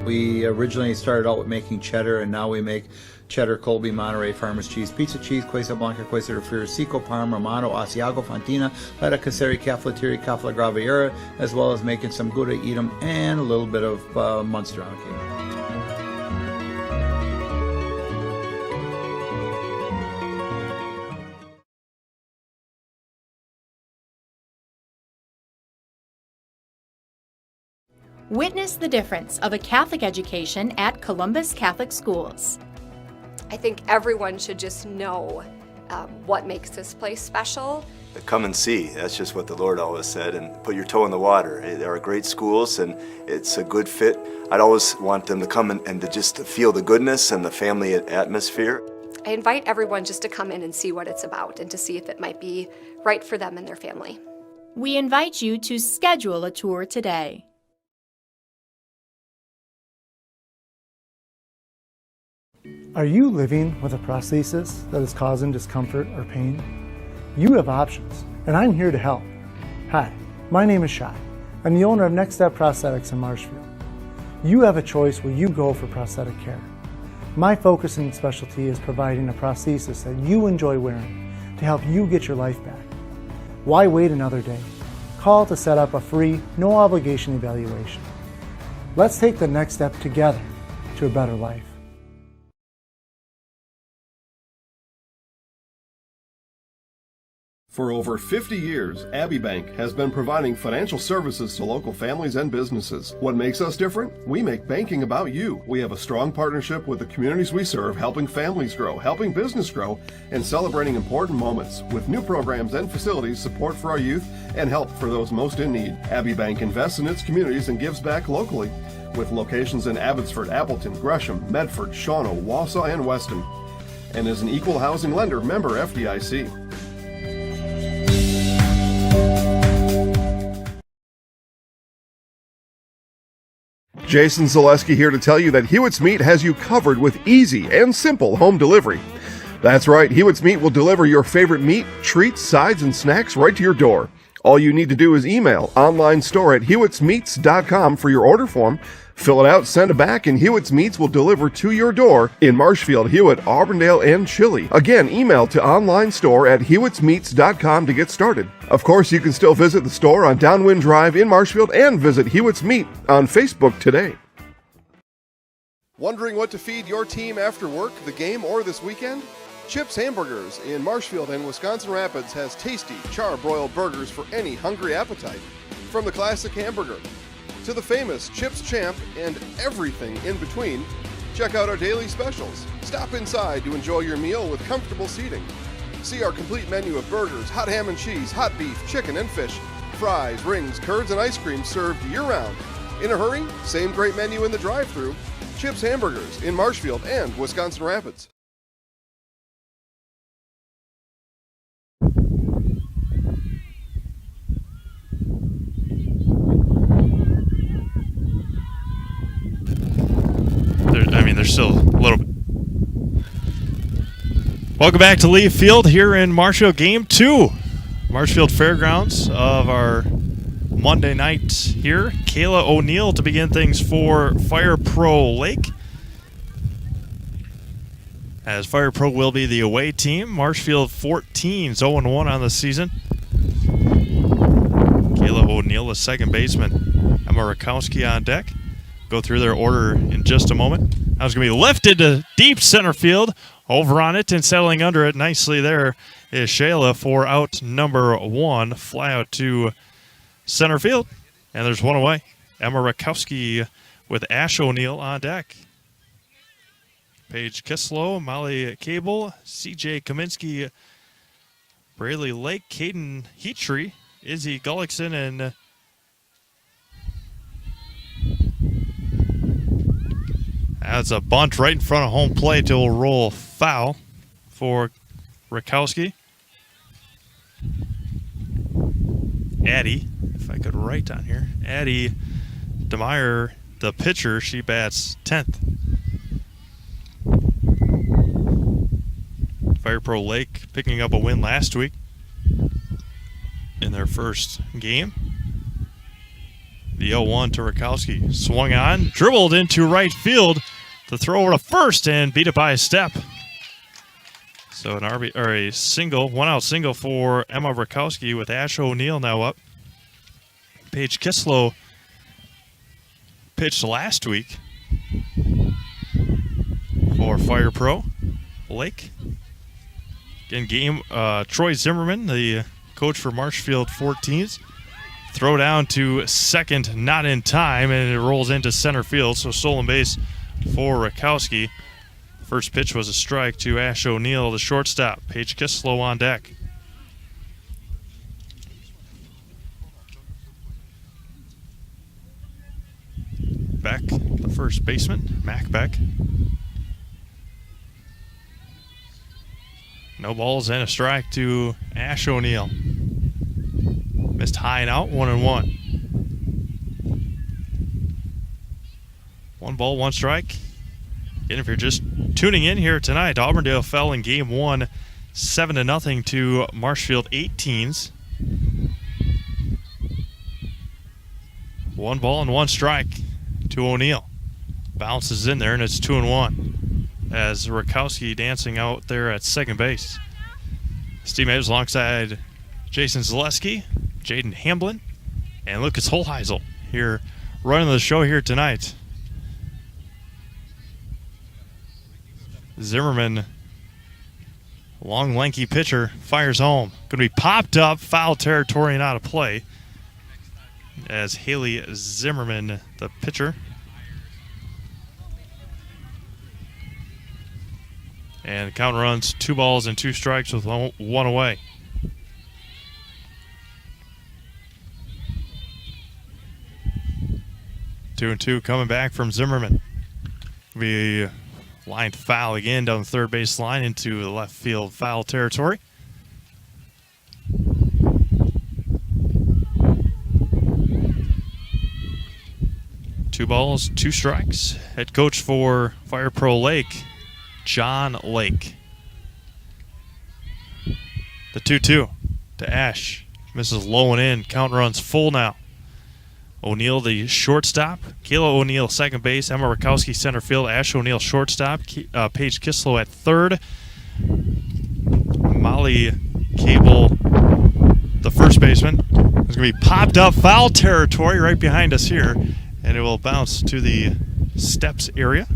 We originally started out with making cheddar, and now we make cheddar, Colby, Monterey, Farmers Cheese, Pizza Cheese, Quesa Blanca, Quesa de Friar, Seco, Parma, Romano, Asiago, Fontina, Letta, Caseri, Caflateri, Cafla Graviera, as well as making some Gouda, Edam, and a little bit of Munster on occasion. Witness the difference of a Catholic education at Columbus Catholic Schools. I think everyone should just know what makes this place special. Come and see. That's just what the Lord always said, and put your toe in the water. There are great schools, and it's a good fit. I'd always want them to come and to just feel the goodness and the family atmosphere. I invite everyone just to come in and see what it's about and to see if it might be right for them and their family. We invite you to schedule a tour today. Are you living with a prosthesis that is causing discomfort or pain? You have options, and I'm here to help. Hi, my name is Shai. I'm the owner of Next Step Prosthetics in Marshfield. You have a choice where you go for prosthetic care. My focus and specialty is providing a prosthesis that you enjoy wearing to help you get your life back. Why wait another day? Call to set up a free, no obligation evaluation. Let's take the next step together to a better life. For over 50 years, Abbey Bank has been providing financial services to local families and businesses. What makes us different? We make banking about you. We have a strong partnership with the communities we serve, helping families grow, helping business grow, and celebrating important moments with new programs and facilities, support for our youth, and help for those most in need. Abbey Bank invests in its communities and gives back locally, with locations in Abbotsford, Appleton, Gresham, Medford, Shawano, Wausau, and Weston, and is an equal housing lender, member FDIC. Jason Zaleski here to tell you that Hewitt's Meat has you covered with easy and simple home delivery. That's right, Hewitt's Meat will deliver your favorite meat, treats, sides, and snacks right to your door. All you need to do is email online store at hewittsmeats.com for your order form. Fill it out, send it back, and Hewitt's Meats will deliver to your door in Marshfield, Hewitt, Auburndale, and Chile. Again, email to online store at hewittsmeats.com to get started. Of course, you can still visit the store on Downwind Drive in Marshfield and visit Hewitt's Meat on Facebook today. Wondering what to feed your team after work, the game, or this weekend? Chips Hamburgers in Marshfield and Wisconsin Rapids has tasty, char-broiled burgers for any hungry appetite. From the classic hamburger to the famous Chips Champ and everything in between, check out our daily specials. Stop inside to enjoy your meal with comfortable seating. See our complete menu of burgers, hot ham and cheese, hot beef, chicken and fish, fries, rings, curds, and ice cream served year-round. In a hurry? Same great menu in the drive-thru. Chips Hamburgers in Marshfield and Wisconsin Rapids. There's still a little bit. Welcome back to Lee Field here in Marshfield, Game 2. Marshfield Fairgrounds of our Monday night here. Kayla O'Neill to begin things for Fire Pro Lake, as Fire Pro will be the away team. Marshfield 14, 0-1 on the season. Kayla O'Neill, the second baseman. Emma Rakowski on deck. Go through their order in just a moment. That was going to be lifted to deep center field. Over on it and settling under it nicely there is Shayla for out number 1. Fly out to center field. And there's one away. Emma Rakowski with Ash O'Neill on deck. Paige Kislow, Molly Cable, CJ Kaminsky, Braley Lake, Caden Heatree, Izzy Gullickson, and that's a bunt right in front of home plate. It will roll foul for Rakowski. Addie, if I could write on here, Addie DeMeyer, the pitcher, she bats 10th. Fire Pro Lake picking up a win last week in their first game. The 0-1 to Rakowski. Swung on, dribbled into right field to throw over to first and beat it by a step. So an a single, one-out single for Emma Rakowski with Ash O'Neill now up. Paige Kislow pitched last week for Fire Pro Lake. Again, Troy Zimmerman, the coach for Marshfield 14s. Throw down to second, not in time, and it rolls into center field. So stolen base for Rakowski. First pitch was a strike to Ash O'Neill, the shortstop. Paige Kislow on deck. Beck, the first baseman, Mac Beck. No balls and a strike to Ash O'Neill. Missed high and out, 1-1. 1 ball, 1 strike. And if you're just tuning in here tonight, Auburndale fell in game 1, 7-0 to Marshfield 18s. 1 ball and 1 strike to O'Neill. Bounces in there and it's 2-1. As Rakowski dancing out there at second base. Steve Maves alongside Jason Zaleski, Jaden Hamblin, and Lucas Holheisel here running the show here tonight. Zimmerman, long, lanky pitcher, fires home. Going to be popped up, foul territory and out of play. As Haley Zimmerman, the pitcher. And the count runs 2 balls and 2 strikes with 1 away. Two and two coming back from Zimmerman. Be lined foul again down the third base line into the left field foul territory. Two balls, 2 strikes. Head coach for Fire Pro Lake, John Lake. The 2-2 to Ash. Misses low and in. Count runs full now. O'Neill, the shortstop. Kayla O'Neill, second base. Emma Rakowski, center field. Ash O'Neill, shortstop. Paige Kislow at third. Molly Cable, the first baseman, is going to be popped up foul territory right behind us here, and it will bounce to the steps area.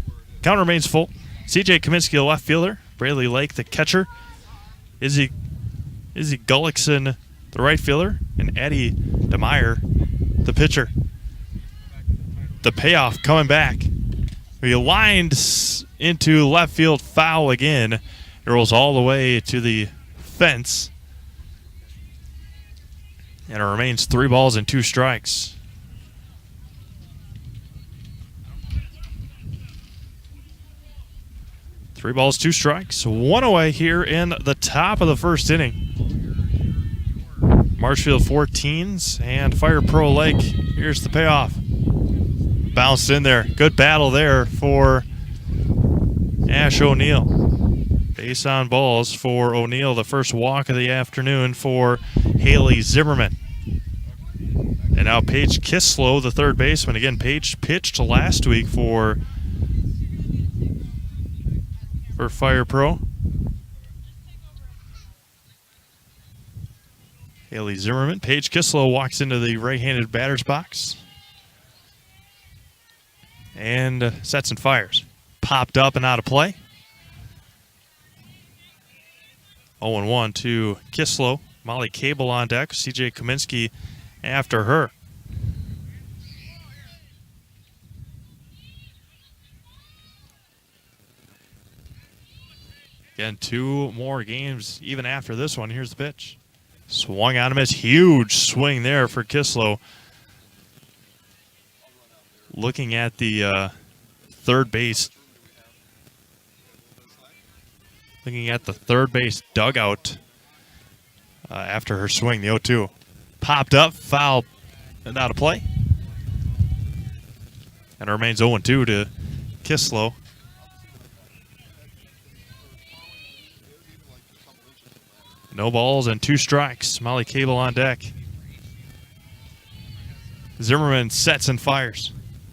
Count remains full. CJ Kaminsky, the left fielder. Braley Lake, the catcher. Izzy Gullickson, the right fielder. And Addie DeMeyer, the pitcher. The payoff coming back. He lined into left field foul again. It rolls all the way to the fence. And it remains 3 balls and 2 strikes. Three balls, 2 strikes, 1 away here in the top of the first inning. Marshfield 14s and Fire Pro Lake. Here's the payoff. Bounced in there. Good battle there for Ash O'Neill. Base on balls for O'Neill. The first walk of the afternoon for Haley Zimmerman. And now Paige Kislow, the third baseman. Again, Paige pitched last week for Fire Pro. Haley Zimmerman. Paige Kislow walks into the right-handed batter's box and sets and fires. Popped up and out of play. 0-1 to Kislow. Molly Cable on deck. CJ Kaminsky after her. Again, 2 more games even after this one. Here's the pitch. Swung on him. It's huge swing there for Kislow. Looking at the third base. Looking at the third base dugout after her swing, the 0-2. Popped up, foul, and out of play. And it remains 0-2 to Kislow. No balls and 2 strikes. Molly Cable on deck. Zimmerman sets and fires.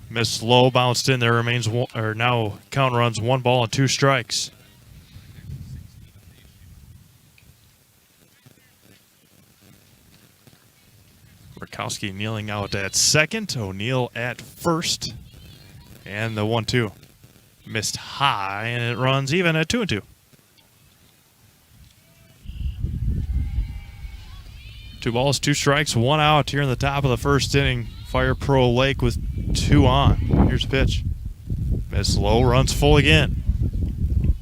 Missed low, bounced in. There remains now count runs 1 ball and 2 strikes. Rakowski kneeling out at second. O'Neill at first. And the 1-2. Missed high, and it runs even at 2-2. 2 balls, 2 strikes, 1 out here in the top of the first inning. Fire Pro Lake with 2 on. Here's the pitch. Miss low, runs full again.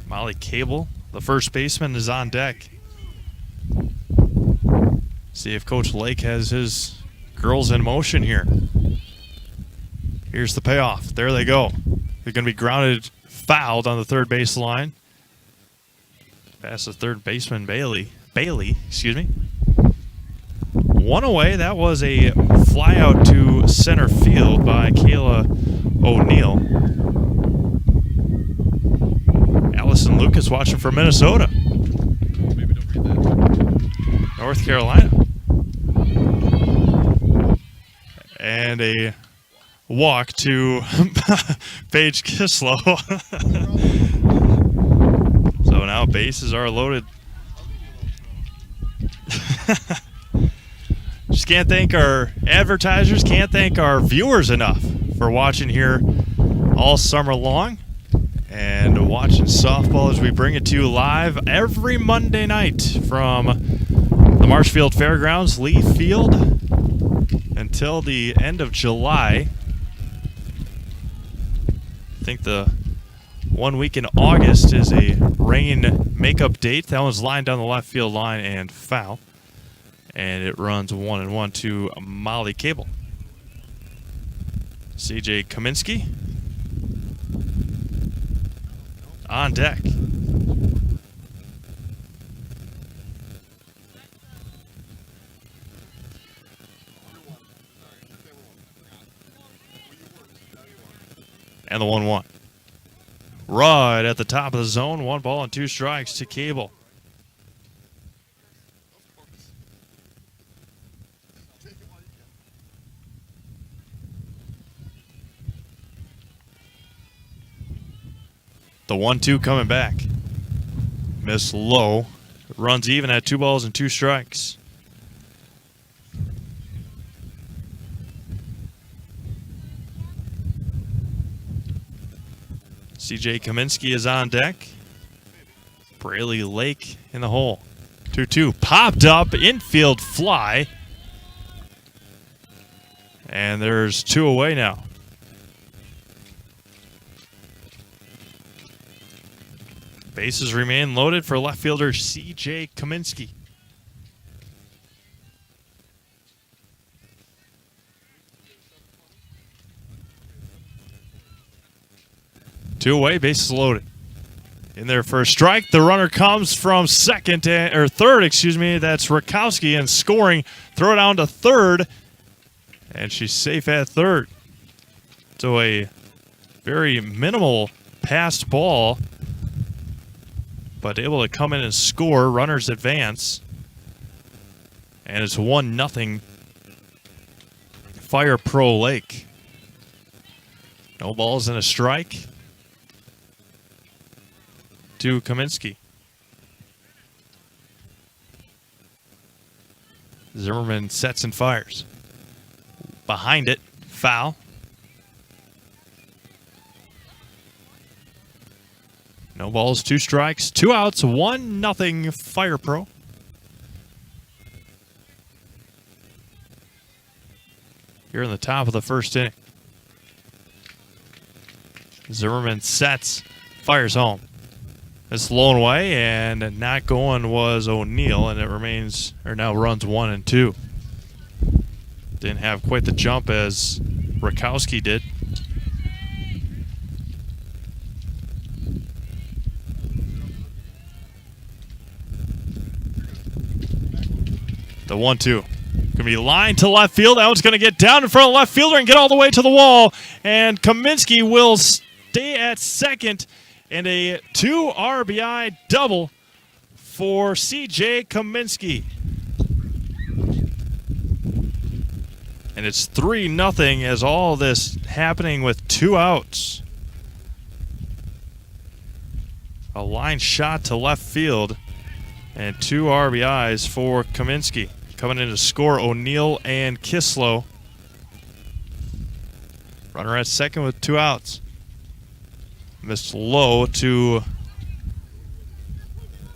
Molly Cable, the first baseman, is on deck. See if Coach Lake has his girls in motion here. Here's the payoff. There they go. They're going to be grounded, fouled on the third base line. Past the third baseman, Bailey, excuse me. 1 away. That was a fly out to center field by Kayla O'Neill. Allison Lucas watching from Minnesota. North Carolina. And a walk to Paige Kislow. So now bases are loaded. just can't thank our advertisers, can't thank our viewers enough for watching here all summer long and watching softball as we bring it to you live every Monday night from the Marshfield Fairgrounds, Lee Field, until the end of July. I think the 1 week in August is a rain makeup date. That one's lined down the left field line and foul. And it runs 1-1 to Molly Cable. CJ Kaminsky on deck. And the 1-1. Right at the top of the zone. 1 ball and 2 strikes to Cable. The 1-2 coming back. Miss low. Runs even at 2 balls and 2 strikes. CJ Kaminsky is on deck. Braley Lake in the hole. 2-2. Popped up. Infield fly. And there's 2 away now. Bases remain loaded for left fielder CJ Kaminsky. Two away, bases loaded. In there for a strike, the runner comes from third, excuse me. That's Rakowski and scoring. Throw it down to third, and she's safe at third. So a very minimal passed ball, but able to come in and score. Runners advance. And it's 1-0 Fire Pro Lake. No balls and a strike to Kaminsky. Zimmerman sets and fires. Behind it, foul. No balls, 2 strikes, 2 outs, 1-0 Fire Pro. Here in the top of the first inning. Zimmerman sets, fires home. It's low and away, and not going was O'Neill, and it now runs 1-2. Didn't have quite the jump as Rakowski did. The 1-2. Going to be lined to left field. That one's going to get down in front of the left fielder and get all the way to the wall. And Kaminsky will stay at second. And a 2 RBI double for CJ Kaminsky. And it's 3-0 as all this happening with 2 outs. A line shot to left field. And 2 RBIs for Kaminsky. Coming in to score, O'Neill and Kislow. Runner at second with 2 outs. Missed low to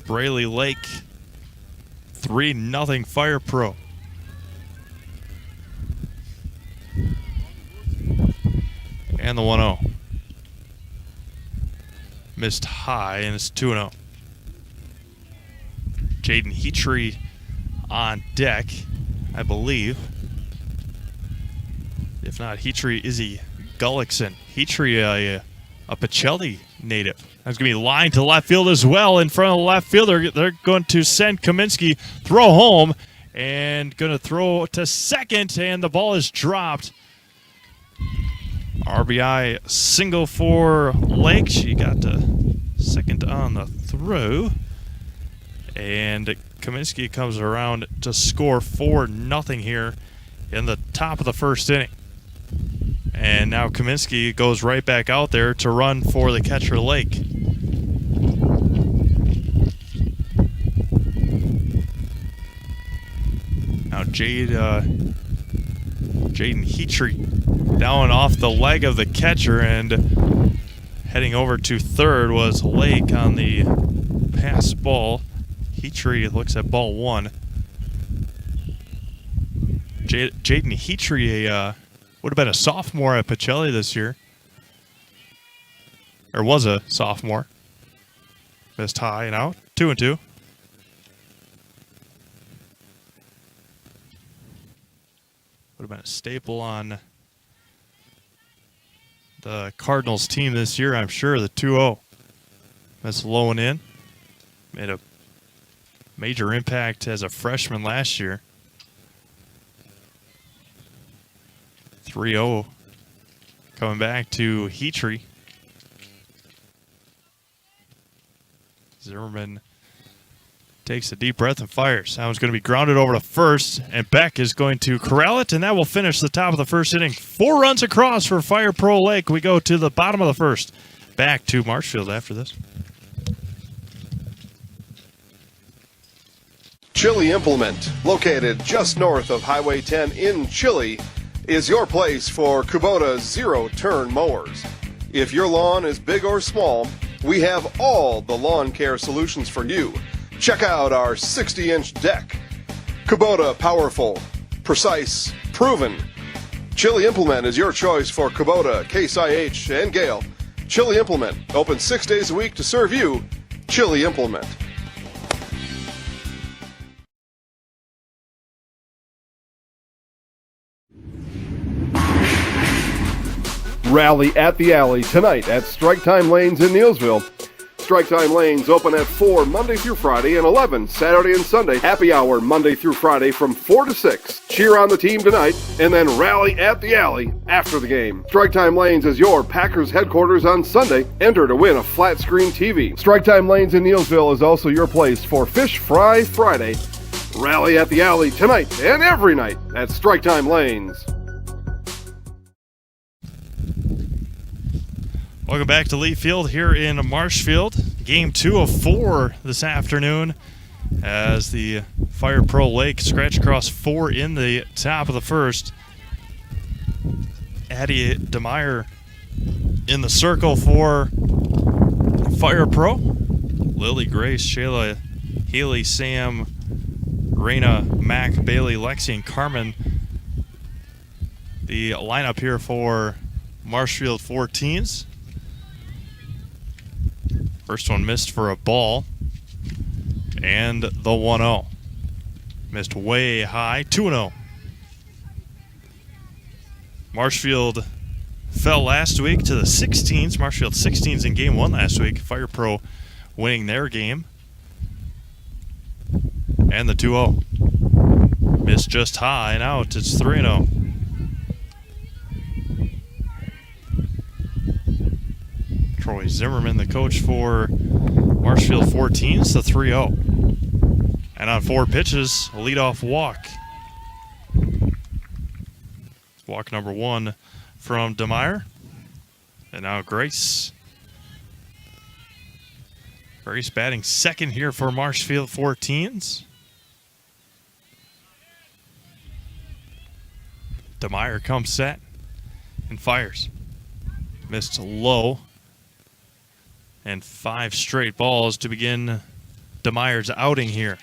Braley Lake. 3-0 Fire Pro. And the 1-0. Missed high, and it's 2-0. Jaden Heatree on deck, I believe. If not, Heatree, Izzy Gullickson. Heatree, a Pacelli native. That's going to be lined to left field as well. In front of the left fielder, they're going to send Kaminsky, throw home, and going to throw to second, and the ball is dropped. RBI single for Lake. She got to second on the throw. And Kaminsky comes around to score 4-0 here in the top of the first inning. And now Kaminsky goes right back out there to run for the catcher, Lake. Now Jaden Heatrey down off the leg of the catcher, and heading over to third was Lake on the pass ball. Heatrey looks at ball one. Jaden Heatrey would have been a sophomore at Pacelli this year. Or was a sophomore. Missed high and out. 2-2. Would have been a staple on the Cardinals team this year, I'm sure. The 2-0. Missed low and in. Made a major impact as a freshman last year. 3-0. Coming back to Heatrey. Zimmerman takes a deep breath and fires. That one's going to be grounded over to first, and Beck is going to corral it, and that will finish the top of the first inning. 4 runs across for Fire Pro Lake. We go to the bottom of the first. Back to Marshfield after this. Chili Implement, located just north of Highway 10 in Chili, is your place for Kubota zero-turn mowers. If your lawn is big or small, we have all the lawn care solutions for you. Check out our 60-inch deck. Kubota powerful, precise, proven. Chili Implement is your choice for Kubota, Case IH, and Gale. Chili Implement, open 6 days a week to serve you. Chili Implement. Rally at the Alley tonight at Strike Time Lanes in Neilsville. Strike Time Lanes open at 4 Monday through Friday and 11 Saturday and Sunday. Happy hour Monday through Friday from 4 to 6. Cheer on the team tonight and then rally at the Alley after the game. Strike Time Lanes is your Packers headquarters on Sunday. Enter to win a flat screen TV. Strike Time Lanes in Neilsville is also your place for Fish Fry Friday. Rally at the Alley tonight and every night at Strike Time Lanes. Welcome back to Lee Field here in Marshfield. Game 2 of 4 this afternoon as the Fire Pro Lake scratch across 4 in the top of the first. Addie DeMeyer in the circle for Fire Pro. Lily, Grace, Shayla, Haley, Sam, Raina, Mac, Bailey, Lexi, and Carmen. The lineup here for Marshfield 14s. First one missed for a ball. And the 1-0. Missed way high. 2-0. Marshfield fell last week to the 16s. Marshfield 16s in game 1 last week. Fire Pro winning their game. And the 2-0. Missed just high and out. It's 3-0. Troy Zimmerman, the coach for Marshfield 14s, the 3-0. And on 4 pitches, a leadoff walk. Walk number 1 from DeMeyer. And now Grace. Grace batting second here for Marshfield 14s. DeMeyer comes set and fires. Missed low. And 5 straight balls to begin DeMeyer's outing here.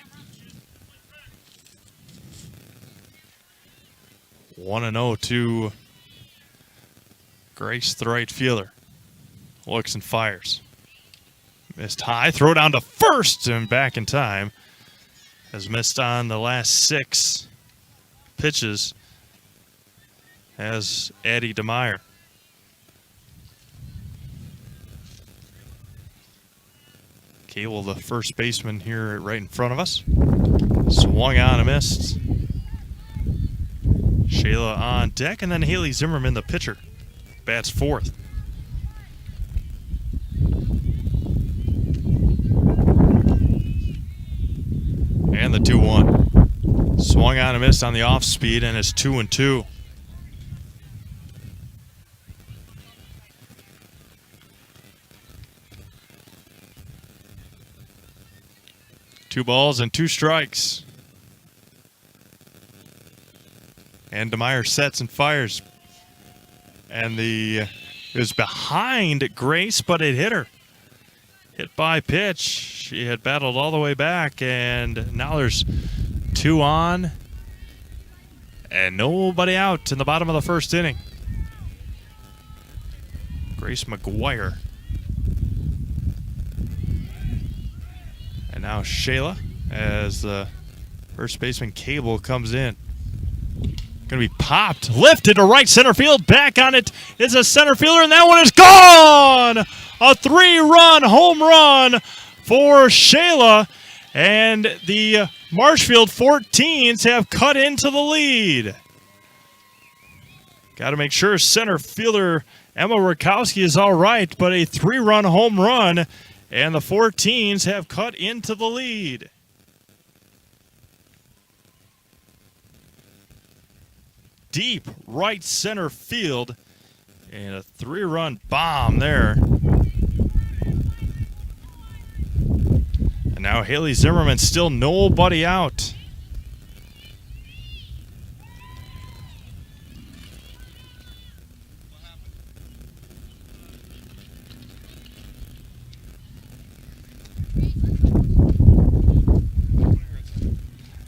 1-0 to Grace, the right fielder. Looks and fires. Missed high, throw down to first and back in time. Has missed on the last 6 pitches as Addie DeMeyer. Cable, the first baseman here right in front of us. Swung on and missed. Shayla on deck, and then Haley Zimmerman, the pitcher, bats fourth. And the 2-1. Swung on and missed on the off speed, and it's 2-2. Two balls and 2 strikes. And DeMeyer sets and fires. And it was behind Grace, but it hit her. Hit by pitch. She had battled all the way back, and now there's 2 on. And nobody out in the bottom of the first inning. Grace McGuire. And now Shayla as the first baseman Cable comes in. Going to be popped, lifted to right center field. Back on it is a center fielder, and that one is gone! A 3-run home run for Shayla, and the Marshfield 14s have cut into the lead. Got to make sure center fielder Emma Rakowski is all right, but a 3-run home run, and the 14s have cut into the lead. Deep right center field, and a 3-run bomb there. And now Haley Zimmerman, still nobody out.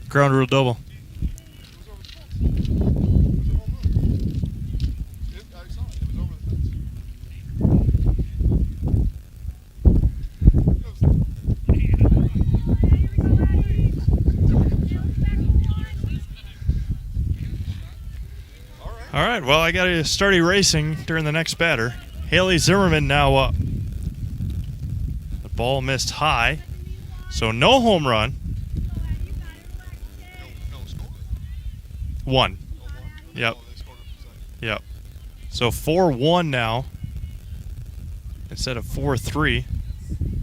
Ground rule double. All right, well, I got to start erasing during the next batter. Haley Zimmerman now up. The ball missed high, so no home run. 1. Yep. Yep. So 4-1 now instead of 4-3.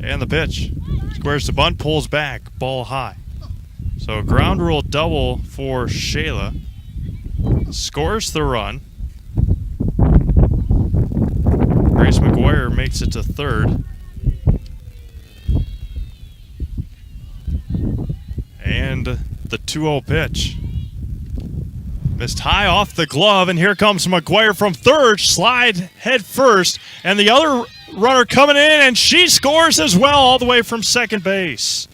And the pitch. Squares the bunt, pulls back, ball high. So ground rule double for Shayla. Scores the run. Grace McGuire makes it to third. And the 2-0 pitch. Missed high off the glove, and here comes McGuire from third. Slide head first, and the other runner coming in, and she scores as well all the way from second base.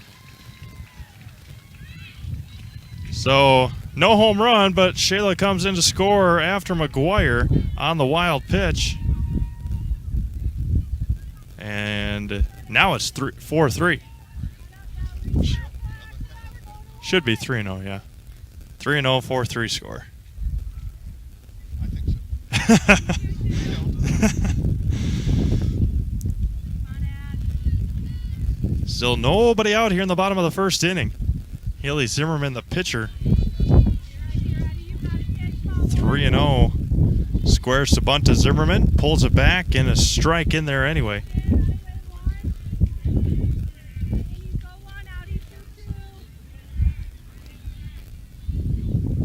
So no home run, but Shayla comes in to score after McGuire on the wild pitch. And now it's 4-3. Should be 3-0, yeah. 3-0, 4-3 score. I think so. Still nobody out here in the bottom of the first inning. Haley Zimmerman, the pitcher. 3-0. Squares to bunt to Zimmerman. Pulls it back, and a strike in there anyway.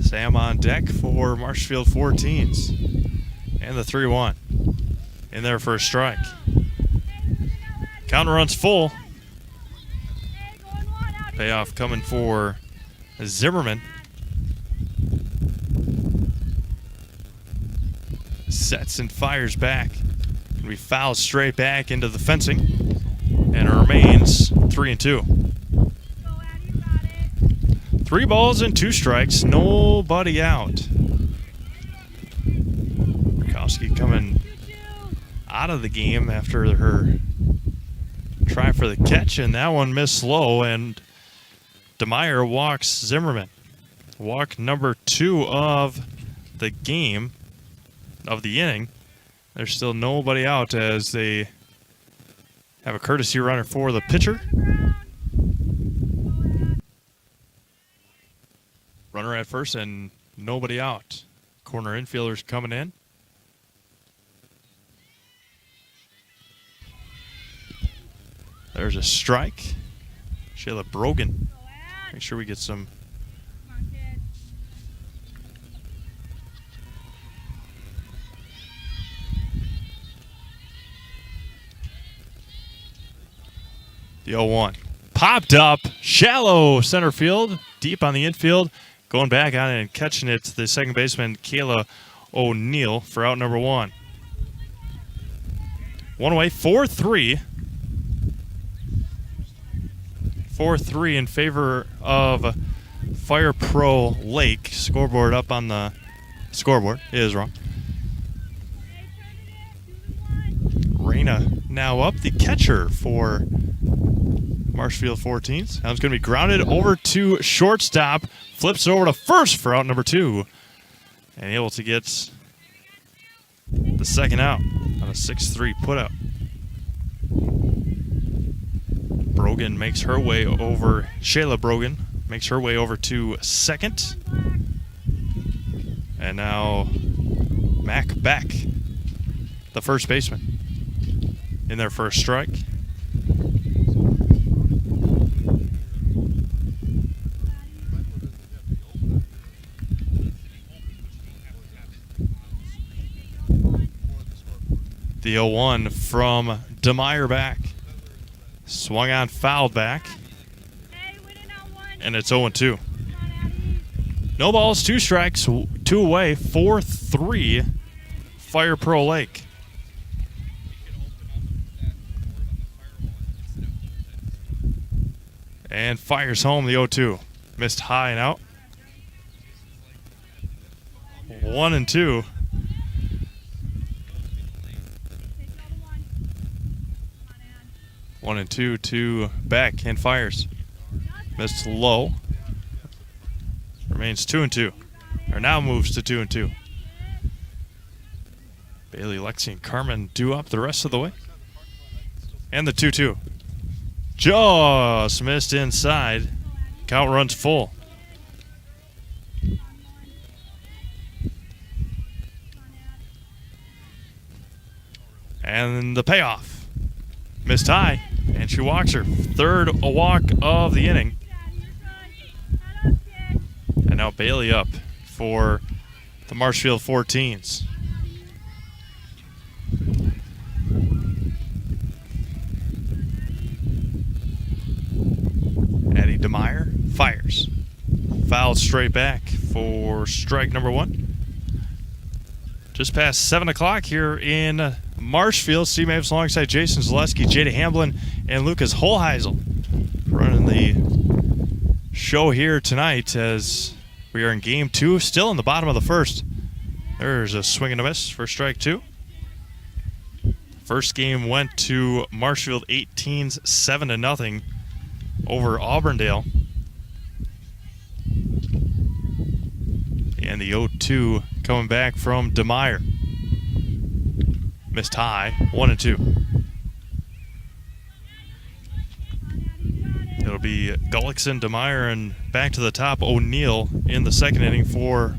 Sam on deck for Marshfield 14s. And the 3-1. In there for a strike. Counter runs full. Payoff coming for Zimmerman. Sets and fires back. We foul straight back into the fencing. And it remains 3-2. 3 balls and 2 strikes. Nobody out. Rakowski coming out of the game after her try for the catch, and that one missed low, and DeMeyer walks Zimmerman. Walk number 2 of the game, of the inning. There's still nobody out as they have a courtesy runner for the pitcher. Runner at first and nobody out. Corner infielders coming in. There's a strike. Shayla Brogan. Make sure we get some. The 0-1. Popped up. Shallow center field. Deep on the infield. Going back on it and catching it, the second baseman, Kayla O'Neill, for out number 1. One away, 4-3. 4-3 in favor of Fire Pro Lake. Scoreboard up on the scoreboard. It is wrong. Raina now up, the catcher for Marshfield 14s. Now it's going to be grounded over to shortstop. Flips it over to first for out number 2. And able to get the second out on a 6-3 putout. Brogan makes her way over, Shayla Brogan makes her way over to second. And now Mac Beck, the first baseman, in their first strike. The 0-1 from DeMeyer back. Swung on, fouled back. And it's 0-2. No balls, 2 strikes, 2 away, 4-3 Fire Pro Lake. And fires home the 0-2. Missed high and out. 1-2. One and two to Beck and fires. Missed low. Remains 2-2. Or now moves to 2-2. Bailey, Lexi, and Carmen due up the rest of the way. And the 2-2. Just missed inside. Count runs full. And the payoff. Missed high. And she walks her third walk of the inning. And now Bailey up for the Marshfield 14s. Addie DeMeyer fires. Fouled straight back for strike number 1. Just past 7 o'clock here in Marshfield. Steve Mavis alongside Jason Zaleski, Jada Hamblin, and Lucas Holheisel running the show here tonight as we are in game 2, still in the bottom of the first. There's a swing and a miss for strike 2. First game went to Marshfield 18s 7-0 over Auburndale. And the 0-2 coming back from DeMeyer. Missed high, 1-2. It'll be Gullickson, DeMeyer, and back to the top, O'Neill in the second inning for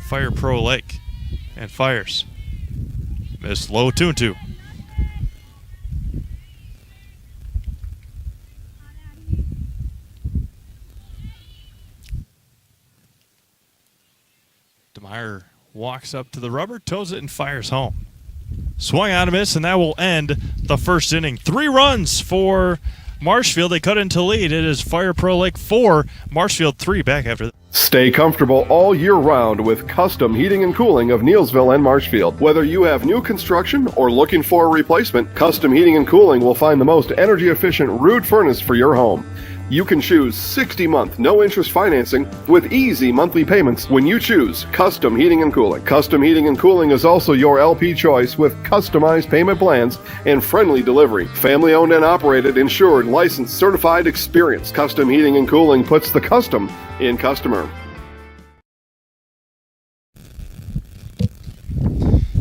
Fire Pro Lake. And fires. Missed low, 2-2. DeMeyer walks up to the rubber, toes it, and fires home. Swung on a miss, and that will end the first inning. 3 runs for Marshfield. They cut into lead. It is Fire Pro Lake 4, Marshfield 3. Back after that. Stay comfortable all year round with custom heating and cooling of Neilsville and Marshfield. Whether you have new construction or looking for a replacement, Custom Heating and Cooling will find the most energy-efficient rood furnace for your home. You can choose 60-month no-interest financing with easy monthly payments when you choose Custom Heating and Cooling. Custom Heating and Cooling is also your LP choice with customized payment plans and friendly delivery. Family-owned and operated, insured, licensed, certified, experienced. Custom Heating and Cooling puts the custom in customer.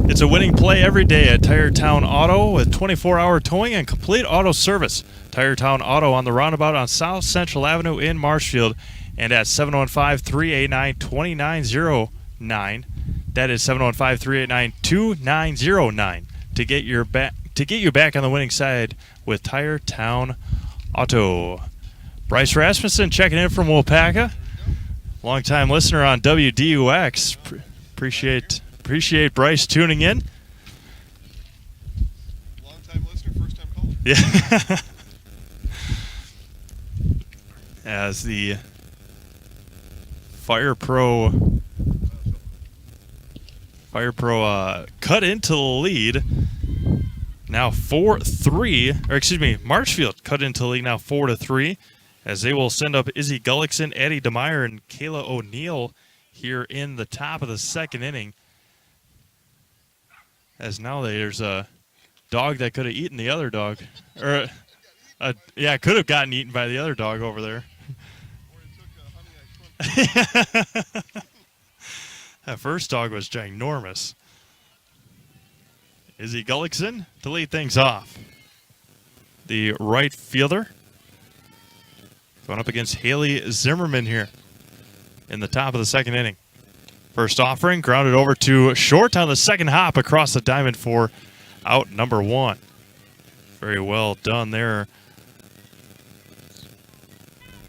It's a winning play every day at Tire Town Auto with 24-hour towing and complete auto service. Tire Town Auto on the roundabout on South Central Avenue in Marshfield and at 715-389-2909. That is 715-389-2909 to get you back on the winning side with Tire Town Auto. Bryce Rasmussen checking in from Wapaka. Longtime listener on WDUX. Appreciate Bryce tuning in. Long-time listener, first-time caller. Yeah. As the Fire Pro cut into the lead. Now 4-3, or excuse me, Marshfield cut into the lead now 4-3, as they will send up Izzy Gullickson, Addie DeMeyer, and Kayla O'Neill here in the top of the second inning. As now there's a dog that could have eaten the other dog, or yeah, could have gotten eaten by the other dog over there. That first dog was ginormous. Izzy Gullickson to lead things off. The right fielder going up against Haley Zimmerman here in the top of the second inning. First offering, grounded over to short on the second hop across the diamond for out number 1. Very well done there.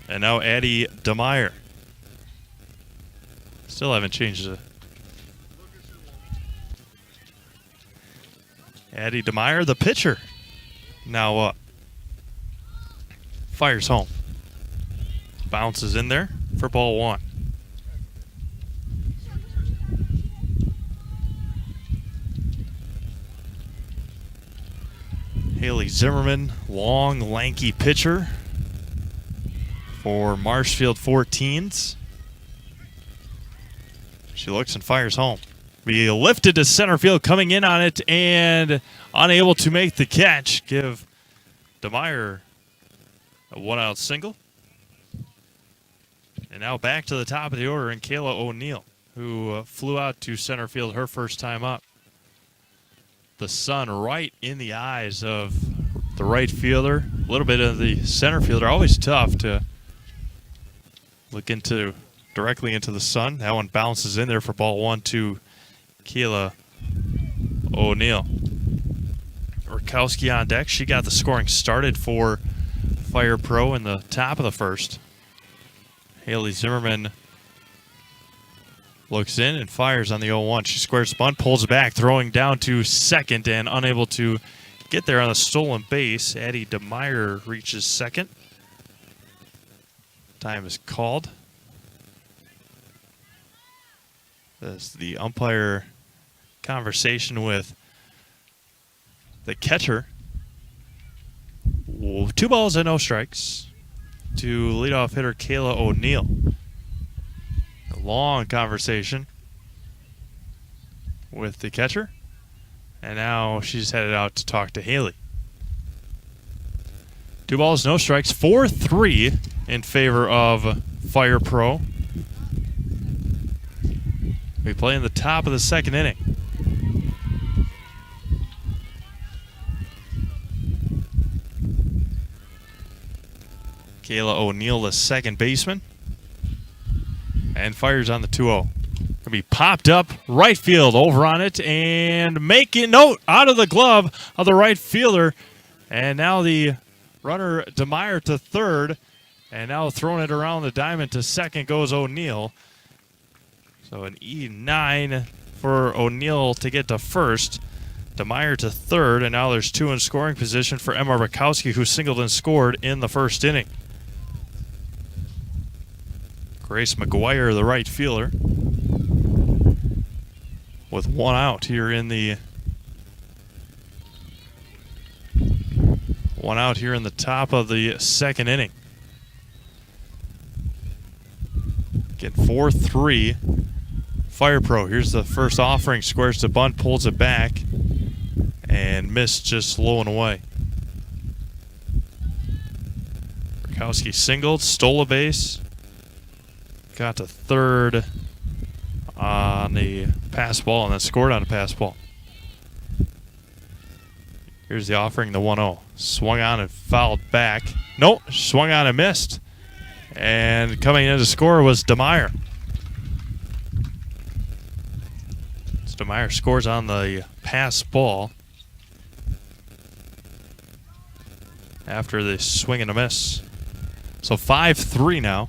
And now Addie DeMeyer. Still haven't changed it. Addie DeMeyer, the pitcher, now up. Fires home. Bounces in there for ball 1. Haley Zimmerman, long, lanky pitcher for Marshfield 14s. She looks and fires home. Be lifted to center field, coming in on it and unable to make the catch. Give DeMeyer a 1-out single. And now back to the top of the order, and Kayla O'Neill, who flew out to center field her first time up. The sun right in the eyes of the right fielder. A little bit of the center fielder. Always tough to look directly into the sun. That one bounces in there for ball 1 to Kayla O'Neill. Rakowski on deck. She got the scoring started for Fire Pro in the top of the first. Haley Zimmerman looks in and fires on the 0-1. She squares the bunt, pulls it back, throwing down to second and unable to get there on the stolen base. Addie DeMeyer reaches second. Time is called. As the umpire conversation with the catcher. 2 balls and no strikes to leadoff hitter Kayla O'Neill. A long conversation with the catcher, and now she's headed out to talk to Haley. 2 balls, no strikes, 4-3 in favor of Fire Pro. We play in the top of the second inning. Kayla O'Neill, the second baseman, and fires on the 2-0. Going to be popped up right field, over on it, and making note out of the glove of the right fielder. And now the runner DeMeyer to third, and now throwing it around the diamond to second goes O'Neill. So an E9 for O'Neill to get to first. DeMeyer to third, and now there's 2 in scoring position for Emma Rakowski, who singled and scored in the first inning. Grace McGuire, the right fielder, with 1 out here in the top of the second inning. Get 4-3. Fire Pro. Here's the first offering. Squares the bunt, pulls it back, and missed, just low and away. Rakowski singled, stole a base, got to third on the pass ball, and then scored on a pass ball. Here's the offering, the 1-0. Swung on and fouled back. Nope, swung on and missed. And coming in to score was DeMeyer. So DeMeyer scores on the pass ball after the swing and a miss. So 5-3 now,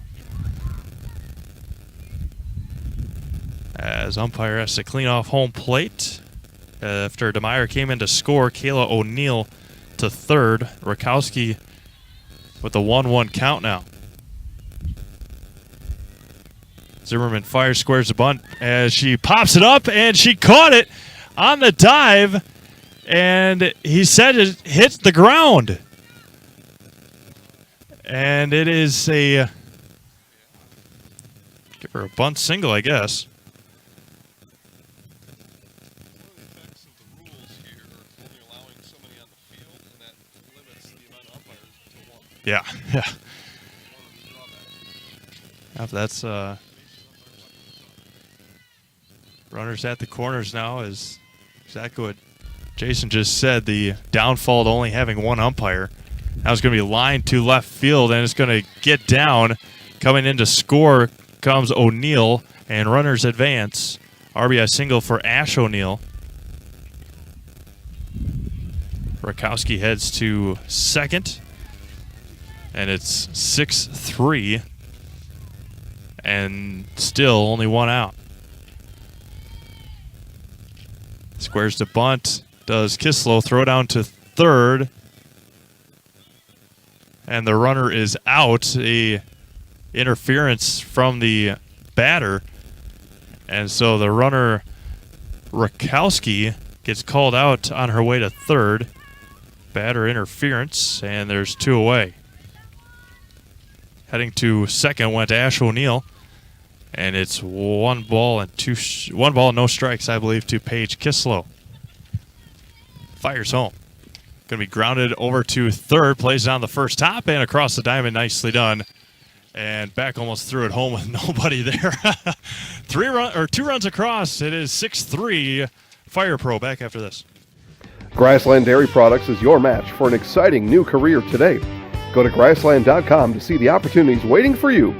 as umpire has to clean off home plate. After DeMeyer came in to score, Kayla O'Neill to third. Rakowski with the 1-1 count now. Zimmerman fires, squares the bunt as she pops it up, and she caught it on the dive, and he said it hit the ground. And it is a, give her a bunt single, I guess. Yeah, yeah. That's runners at the corners now is exactly what Jason just said. The downfall to only having one umpire. Now it's going to be lined to left field, and it's going to get down. Coming in to score comes O'Neill, and runners advance. RBI single for Ash O'Neill. Rakowski heads to second, and it's 6-3, and still only one out. Squares the bunt. Does Kislow throw down to third? And the runner is out. A interference from the batter. And so the runner, Rakowski, gets called out on her way to third. Batter interference, and there's 2 away. Heading to second went Ash O'Neill. And it's 1 ball, no strikes, I believe, to Paige Kislow. Fires home. Going to be grounded over to third. Plays it on the first top and across the diamond. Nicely done. And back almost threw it home with nobody there. 2 runs across. It is 6-3. Fire Pro back after this. Grassland Dairy Products is your match for an exciting new career today. Go to grassland.com to see the opportunities waiting for you.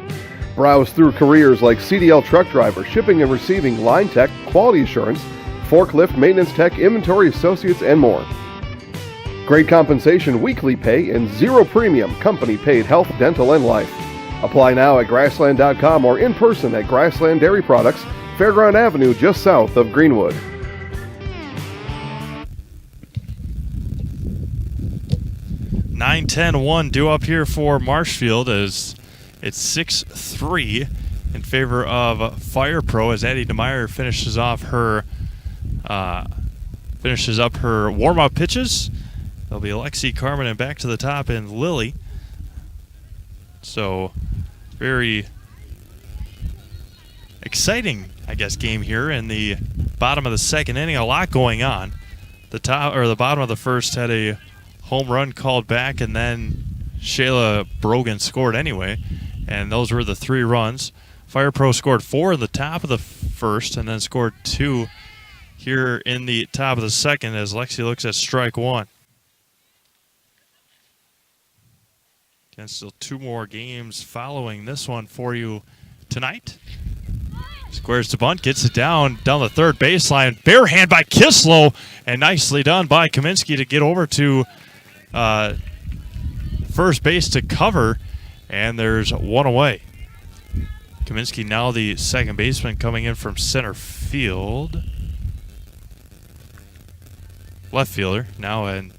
Browse through careers like CDL truck driver, shipping and receiving, line tech, quality assurance, forklift, maintenance tech, inventory associates, and more. Great compensation, weekly pay, and zero premium company-paid health, dental, and life. Apply now at grassland.com or in person at Grassland Dairy Products, Fairground Avenue, just south of Greenwood. Nine, 10-1 due up here for Marshfield as it's 6-3 in favor of Fire Pro as Addie DeMeyer finishes up her warm-up pitches. There'll be Alexi, Carmen, and back to the top, and Lily. So, very exciting, I guess, game here in the bottom of the second inning. A lot going on. The bottom of the first had a home run called back, and then Shayla Brogan scored anyway, and those were the 3 runs. Fire Pro scored 4 in the top of the first, and then scored 2 here in the top of the second as Lexi looks at strike 1. Again, still 2 more games following this one for you tonight. Squares to bunt, gets it down the third baseline. Bare hand by Kislow, and nicely done by Kaminsky to get over to first base to cover, and there's 1 away. Kaminsky now the second baseman coming in from center field. Left fielder now in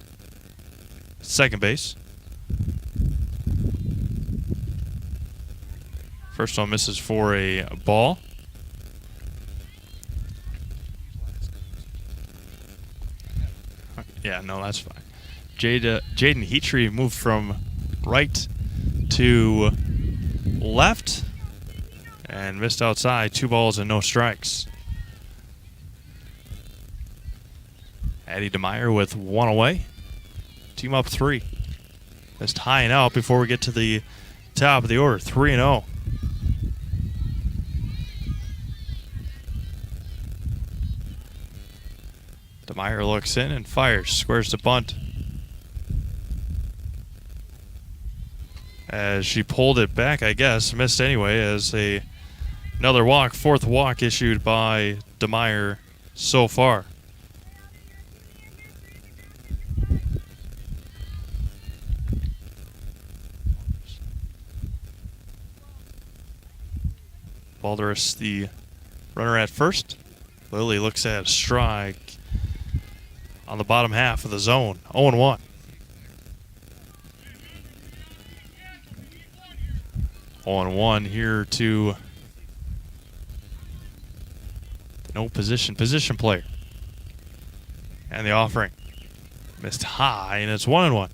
second base. First one misses for a ball. Yeah, no, that's fine. Jaden Heatree moved from right to left and missed outside. 2 balls and no strikes. Addie DeMeyer with 1 away. Team up 3. Just high and out before we get to the top of the order. 3-0. DeMeyer looks in and fires. Squares the bunt. As she pulled it back, I guess. Missed anyway as another walk. 4th walk issued by DeMeyer so far. Balderas, the runner at first. Lily looks at a strike on the bottom half of the zone. 0-1. 0-1 here to No position player. And the offering. Missed high, and it's 1-1.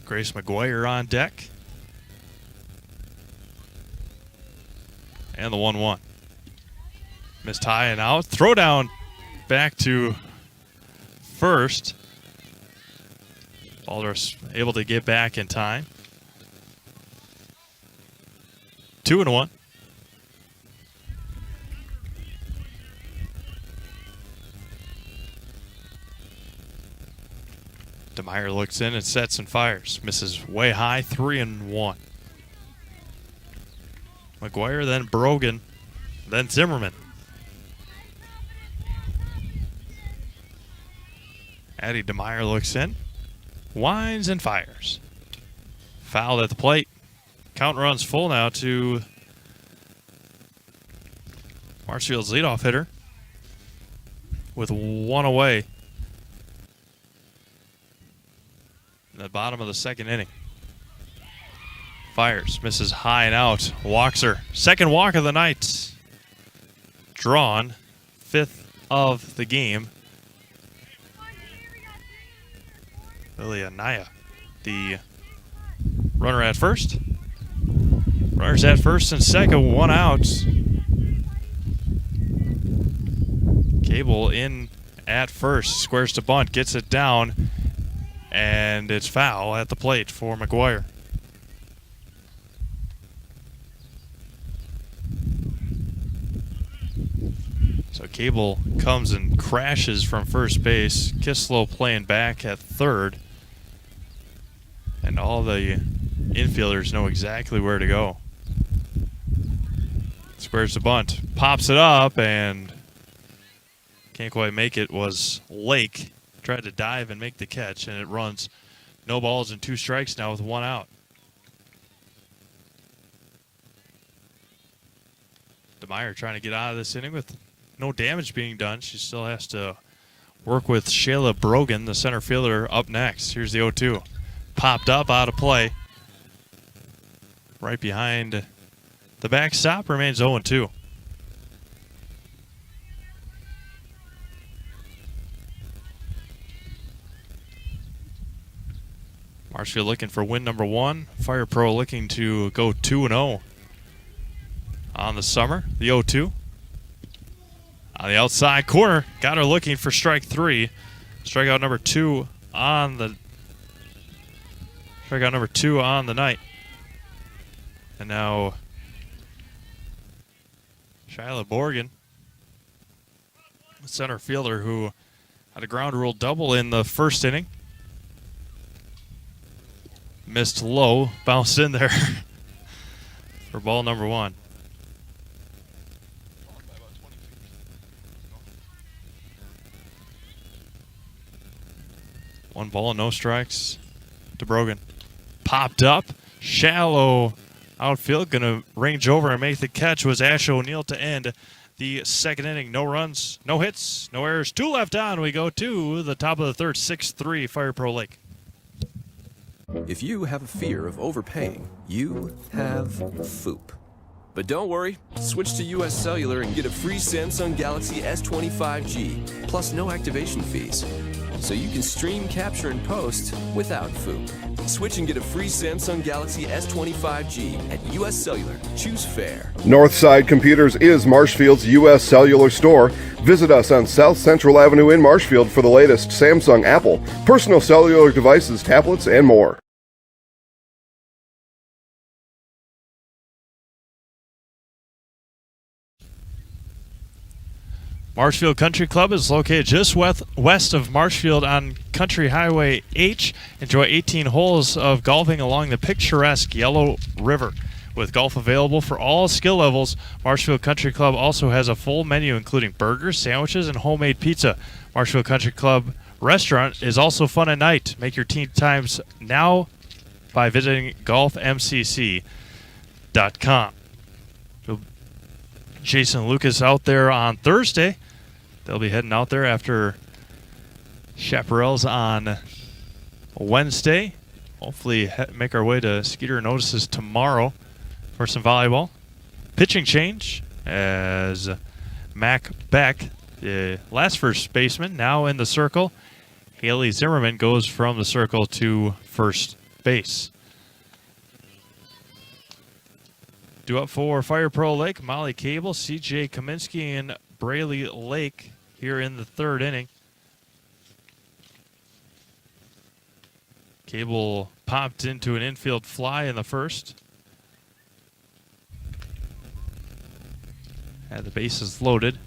Grace McGuire on deck. And the 1-1. Missed high and out. Throw down back to first. Baldur's able to get back in time. 2-1. DeMeyer looks in and sets and fires. Misses way high, 3-1. McGuire, then Brogan, then Zimmerman. Addie DeMeyer looks in, winds and fires. Fouled at the plate. Count runs full now to Marshfield's leadoff hitter with one away in the bottom of the second inning. Fires, misses high and out, walks her. Second walk of the night. Drawn, 5th of the game. Lilia Naya, the runner at first. Runners at first and second, one out. Cable in at first, squares to bunt, gets it down, and it's foul at the plate for McGuire. So Cable comes and crashes from first base. Kislow playing back at third. And all the infielders know exactly where to go. Squares the bunt, pops it up, and can't quite make it. Was Lake. Tried to dive and make the catch, and it runs no balls and 2 strikes now with 1 out. DeMeyer trying to get out of this inning with no damage being done. She still has to work with Shayla Brogan, the center fielder, up next. Here's the 0-2. Popped up, out of play. Right behind the backstop, remains 0-2. Marshfield looking for win number 1. Fire Pro looking to go 2-0 on the summer. The 0-2. On the outside corner, got her looking for strike 3. Strikeout number 2 on the night. And now Shyla Borgen, the center fielder who had a ground rule double in the first inning. Missed low, bounced in there for ball number 1. One ball, no strikes to Brogan. Popped up, shallow outfield, gonna range over and make the catch was Ash O'Neal to end the second inning. No runs, no hits, no errors. 2 left on. We go to the top of the third, 6-3 Fire Pro Lake. If you have a fear of overpaying, you have FOOP. But don't worry, switch to US Cellular and get a free Samsung Galaxy S25G, plus no activation fees. So you can stream, capture, and post without FOOP. Switch and get a free Samsung Galaxy S25G at US Cellular. Choose fair. Northside Computers is Marshfield's U.S. Cellular store. Visit us on South Central Avenue in Marshfield for the latest Samsung, Apple, personal cellular devices, tablets, and more. Marshfield Country Club is located just west of Marshfield on Country Highway H. Enjoy 18 holes of golfing along the picturesque Yellow River. With golf available for all skill levels, Marshfield Country Club also has a full menu including burgers, sandwiches, and homemade pizza. Marshfield Country Club restaurant is also fun at night. Make your tea times now by visiting golfmcc.com. Jason Lucas out there on Thursday. They'll be heading out there after Chaparral's on Wednesday. hopefully make our way to Skeeter Notices tomorrow for some volleyball. Pitching change as Mac Beck, the last first baseman, now in the circle. Haley Zimmerman goes from the circle to first base. Due up for Fire Pro Lake, Molly Cable, CJ Kaminsky, and Braley Lake here in the third inning. Cable popped into an infield fly in the first. Had the bases loaded.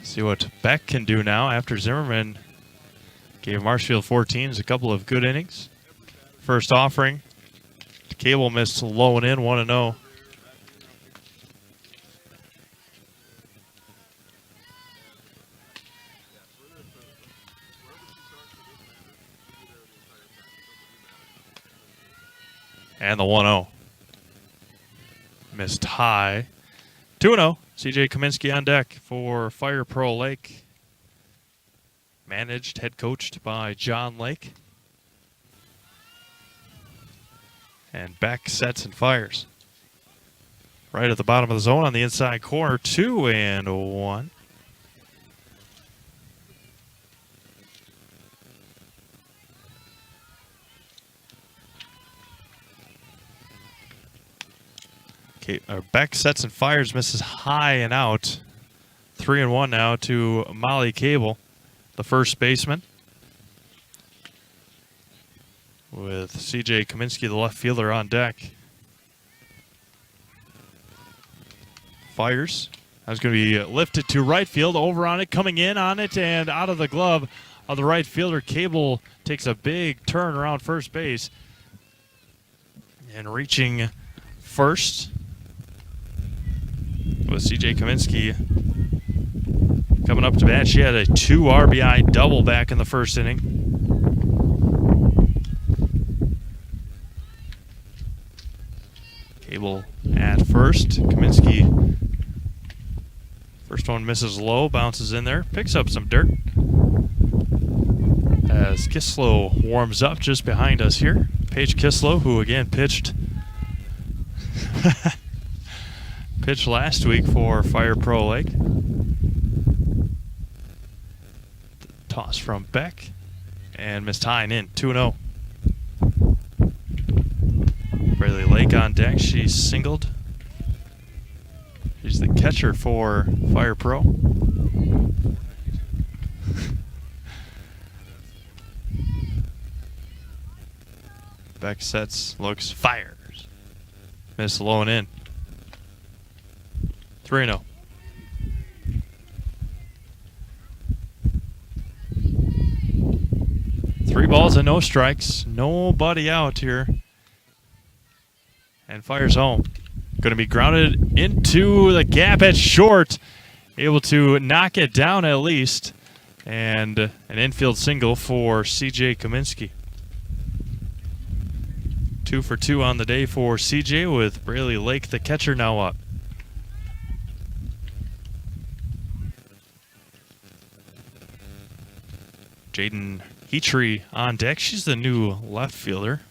See what Beck can do now after Zimmerman gave Marshfield 14s a couple of good innings. First offering, Cable missed low and in, 1-0. And the 1-0. Missed high. 2-0. CJ Kaminsky on deck for Fire Pro Lake. Managed, head coached by John Lake. And Beck sets and fires. Right at the bottom of the zone on the inside corner. 2-1. Beck sets and fires, misses high and out. 3-1 now to Molly Cable, the first baseman. With CJ Kaminsky, the left fielder, on deck. Fires. That was going to be lifted to right field, over on it, coming in on it, and out of the glove of the right fielder. Cable takes a big turn around first base. And reaching first with CJ Kaminsky coming up to bat. She had a 2 RBI double back in the first inning. Cable at first. Kaminsky, first one misses low, bounces in there, picks up some dirt. As Kislow warms up just behind us here. Paige Kislow, who again pitched last week for Fire Pro Lake. Toss from Beck and missed high and in. 2-0. Braley Lake on deck. She's singled. She's the catcher for Fire Pro. Beck sets, looks, fires. Missed low and in. 3-0. Three balls and no strikes. Nobody out here. And fires home. Going to be grounded into the gap at short. Able to knock it down at least. And an infield single for CJ Kaminsky. 2 for 2 on the day for CJ, with Braley Lake, the catcher, now up. Jaden Heatree on deck. She's the new left fielder.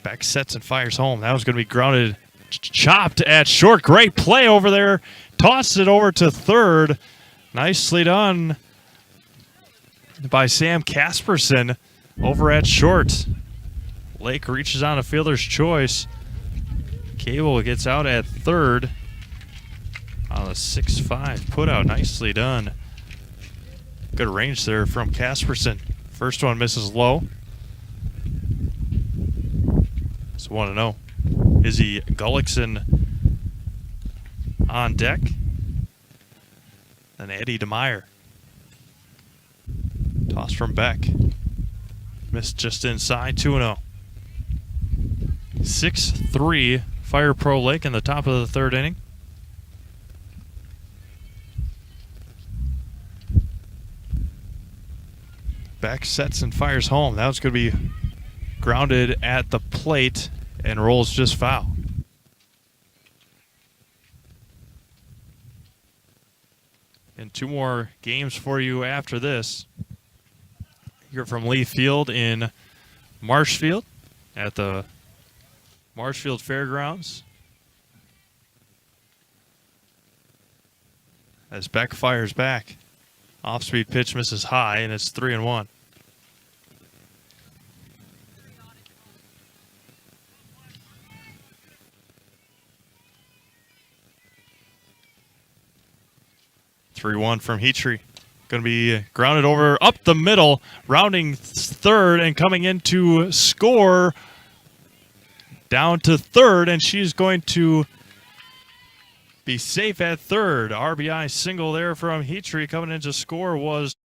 Beck sets and fires home. That was going to be grounded, chopped at short. Great play over there. Tossed it over to third. Nicely done by Sam Casperson over at short. Lake reaches on a fielder's choice. Cable gets out at third on a 6-5 putout. Nicely done. Good range there from Casperson. First one misses low. It's 1-0. Izzy Gullickson on deck. Then Eddie DeMeyer. Toss from Beck. Missed just inside. 2-0. 6-3 Fire Pro Lake in the top of the third inning. Beck sets and fires home. That was going to be grounded at the plate and rolls just foul. And 2 more games for you after this. You're from Lee Field in Marshfield at the Marshfield Fairgrounds. As Beck fires back. Off-speed pitch misses high, and it's 3-1. Three-one from Heatree. Going to be grounded over up the middle, rounding third and coming in to score down to third, and she's going to be safe at third. RBI single there from Heatree. Coming in to score was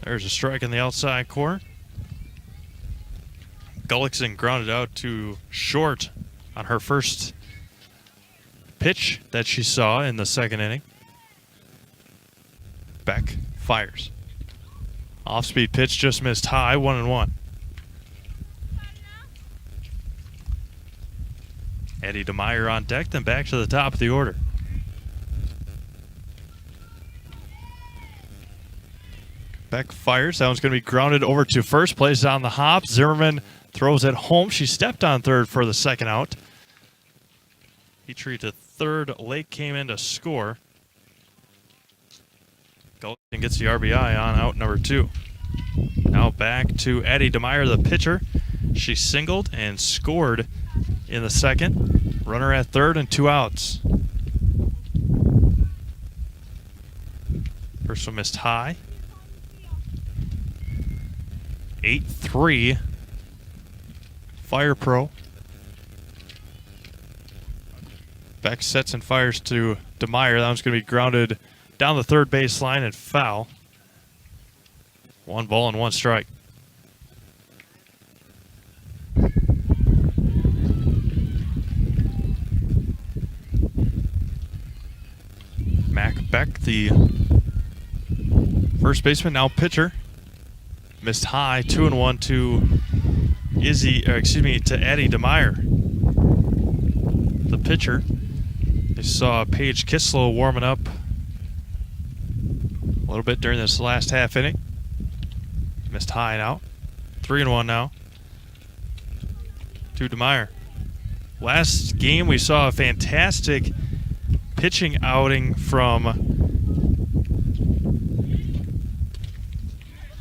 there's a strike in the outside corner. Gullickson grounded out to short on her first pitch that she saw in the second inning. Beck fires. Off-speed pitch just missed high, 1-1. Eddie DeMeyer on deck, then back to the top of the order. Beck fires. That one's going to be grounded over to first, plays on the hop. Zimmerman throws it home. She stepped on third for the second out. Heatree to third. Lake came in to score. Gullickson gets the RBI on out number 2. Now back to Eddie DeMeyer, the pitcher. She singled and scored in the second. Runner at third and 2 outs. First one missed high. 8-3. Fire Pro. Beck sets and fires to DeMeyer. That one's going to be grounded down the third base line and foul. 1 ball and 1 strike. Mac Beck, the first baseman, now pitcher. Missed high, 2-1 to to Eddie DeMeyer, the pitcher. They saw Paige Kislow warming up a little bit during this last half inning. Missed high and out. 3-1 now to DeMeyer. Last game we saw a fantastic pitching outing from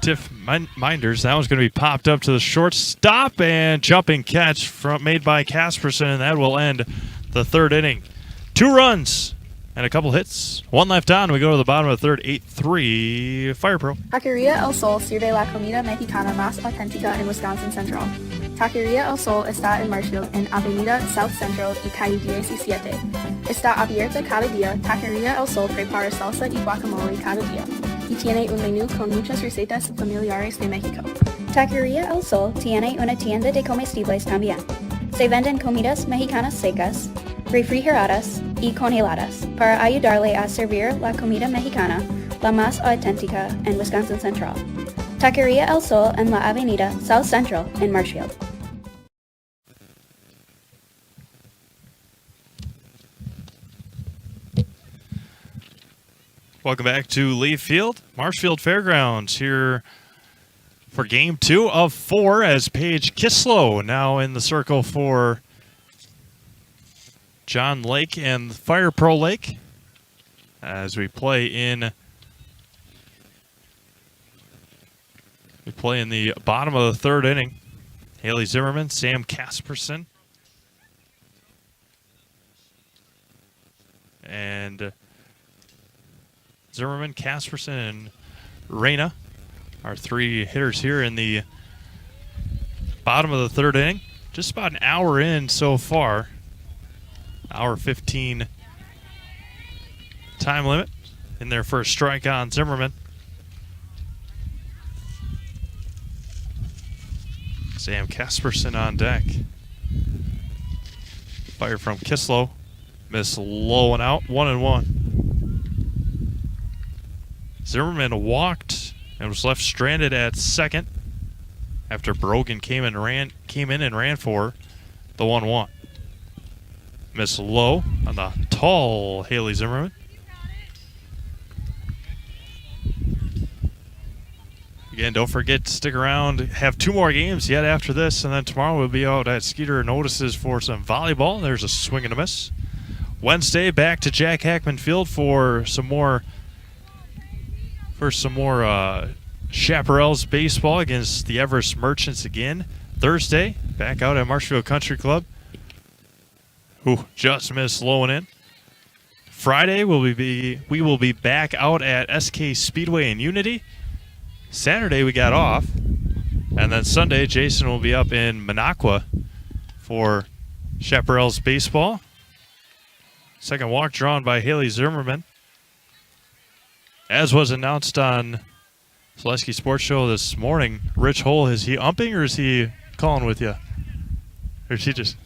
Tiff Minders. That one's going to be popped up to the shortstop, and jumping catch made by Casperson, and that will end the third inning. 2 runs and a couple hits. 1 left on. We go to the bottom of the third. 8-3 Fire Pro. Taqueria El Sol sirve la comida mexicana más auténtica en Wisconsin Central. Taqueria El Sol está en Marshfield, en Avenida South Central y calle 17. Está abierta cada día. Taqueria El Sol prepara salsa y guacamole cada día. Y tiene un menú con muchas recetas familiares de México. Taqueria El Sol tiene una tienda de comestibles también. Se venden comidas mexicanas secas, refrigeradas y congeladas para ayudarle a servir la comida mexicana, la más auténtica en Wisconsin Central. Taqueria El Sol en la Avenida South Central en Marshfield. Welcome back to Lee Field, Marshfield Fairgrounds, here for game 2 of 4 as Paige Kislow now in the circle for John Lake and Fire Pro Lake as we play in the bottom of the third inning. Haley Zimmerman, Sam Casperson, and Zimmerman, Casperson, and Reyna are 3 hitters here in the bottom of the third inning. Just about an hour in so far. Hour 15 time limit in their first strike on Zimmerman. Sam Casperson on deck. Fire from Kislow. Miss low and out, 1-1. Zimmerman walked and was left stranded at second after Brogan came in and ran for the 1-1. Miss low on the tall Haley Zimmerman. Again, don't forget to stick around. Have 2 more games yet after this, and then tomorrow we'll be out at Skeeter Notices for some volleyball. There's a swing and a miss. Wednesday, back to Jack Hackman Field for some more Chaparral's baseball against the Everest Merchants again. Thursday, back out at Marshfield Country Club. Ooh, just missed low and in. Friday, we will be back out at SK Speedway in Unity. Saturday, we got off. And then Sunday, Jason will be up in Minocqua for Chaparral's baseball. Second walk drawn by Haley Zimmerman. As was announced on Zaleski Sports Show this morning, Rich Hull, is he umping or is he calling with you? Or is he just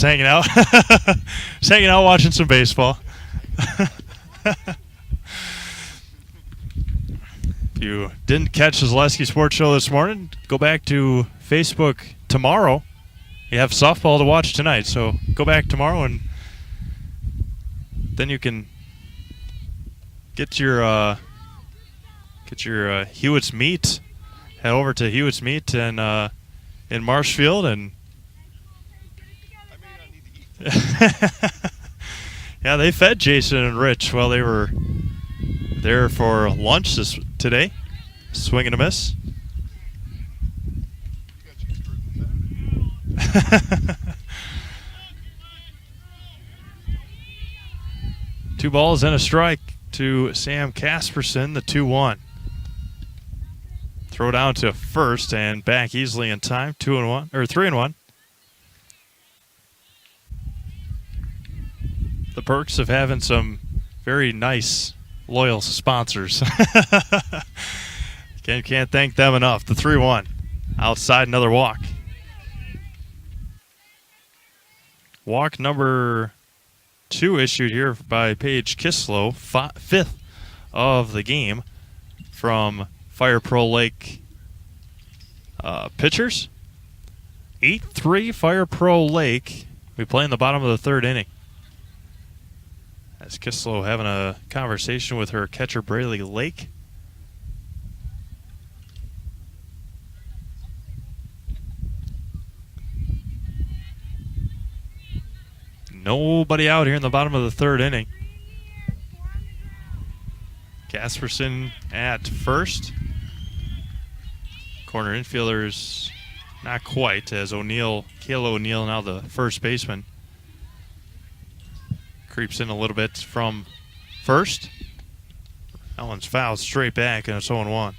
hanging out? Just hanging out watching some baseball. If you didn't catch the Zaleski Sports Show this morning, go back to Facebook tomorrow. You have softball to watch tonight, so go back tomorrow and then you can get your Hewitt's meet. Head over to Hewitt's meet and in Marshfield and yeah, they fed Jason and Rich while they were there for lunch today. Swing and a miss. Two balls and a strike to Sam Casperson, the 2-1. Throw down to first and back easily in time. 2-1 or 3-1. The perks of having some very nice, loyal sponsors. Can't thank them enough. The 3-1. Outside, another walk. Walk number 2 issued here by Paige Kislow, 5th of the game from Fire Pro Lake pitchers. 8-3 Fire Pro Lake. We play in the bottom of the 3rd inning. As Kislow having a conversation with her catcher, Braley Lake. Nobody out here in the bottom of the 3rd inning. Casperson at first. Corner infielders not quite, as Kayla O'Neill, now the first baseman, creeps in a little bit from first. That one's fouled straight back, and it's 0-1.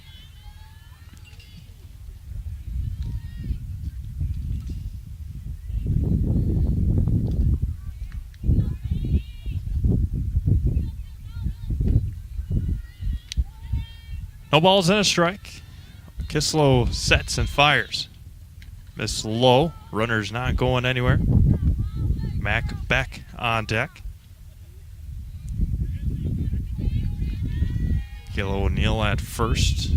No balls and a strike. Kislow sets and fires. Miss low. Runner's not going anywhere. Mac back on deck. Kayla O'Neill at first.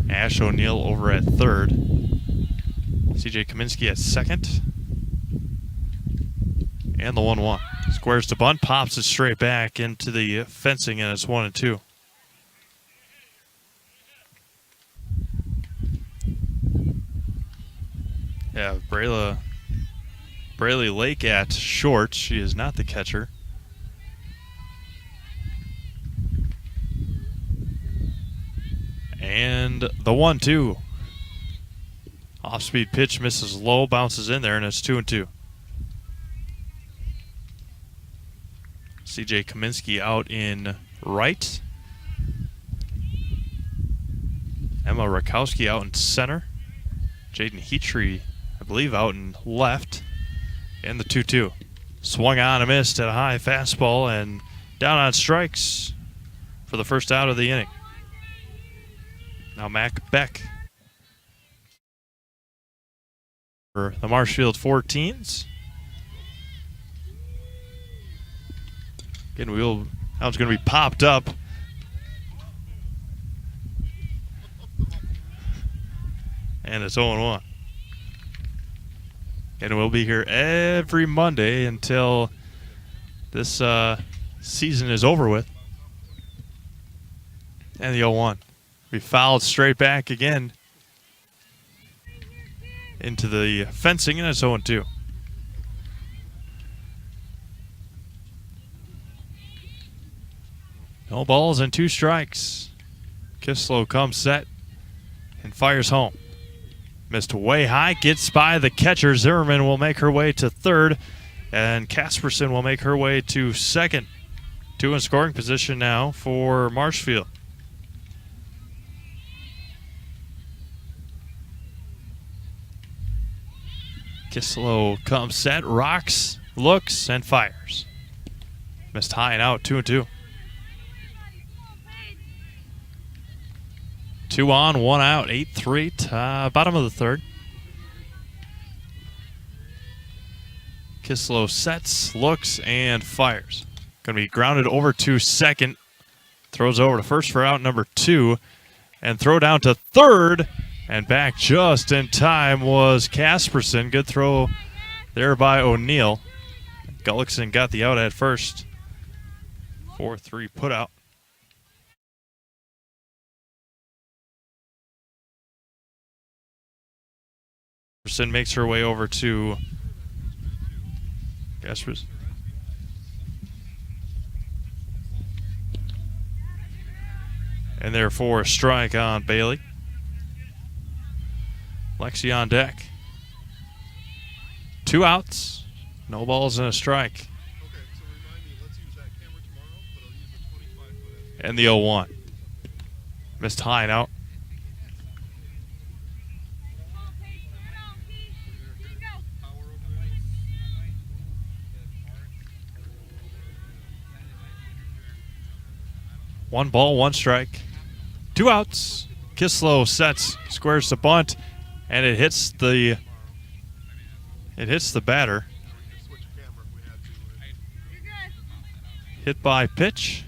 Ash O'Neill over at third. CJ Kaminsky at second. And the 1-1. Squares to bunt, pops it straight back into the fencing, and it's 1-2. Yeah, Braley Lake at short. She is not the catcher. And the 1-2. Off-speed pitch misses low, bounces in there, and it's 2-2. CJ Kaminsky out in right. Emma Rakowski out in center. Jaden Heatree, I believe, out in left. And the 2-2. Swung on and missed at a high fastball and down on strikes for the first out of the inning. Now Mac Beck for the Marshfield 14s. Again, that one's going to be popped up. And it's 0-1. And we'll be here every Monday until this season is over with. And the 0-1. We fouled straight back again into the fencing, and it's 0-2. No balls and 2 strikes. Kislow comes set and fires home. Missed way high, gets by the catcher. Zimmerman will make her way to third, and Casperson will make her way to second. 2 in scoring position now for Marshfield. Kislow comes set, rocks, looks, and fires. Missed high and out, 2-2. 2 on, 1 out, 8-3, bottom of the third. Kislow sets, looks, and fires. Going to be grounded over to second. Throws over to first for out number 2. And throw down to third. And back just in time was Casperson. Good throw there by O'Neill. Gullickson got the out at first. 4-3 put out. Casperson makes her way over to Casperson. And therefore a strike on Bailey. Lexi on deck. 2 outs, no balls and a strike. And the 0-1. Missed high and out. One ball, 1 strike. 2 outs. Kislow sets, squares the bunt, and it hits the batter. Hit by pitch.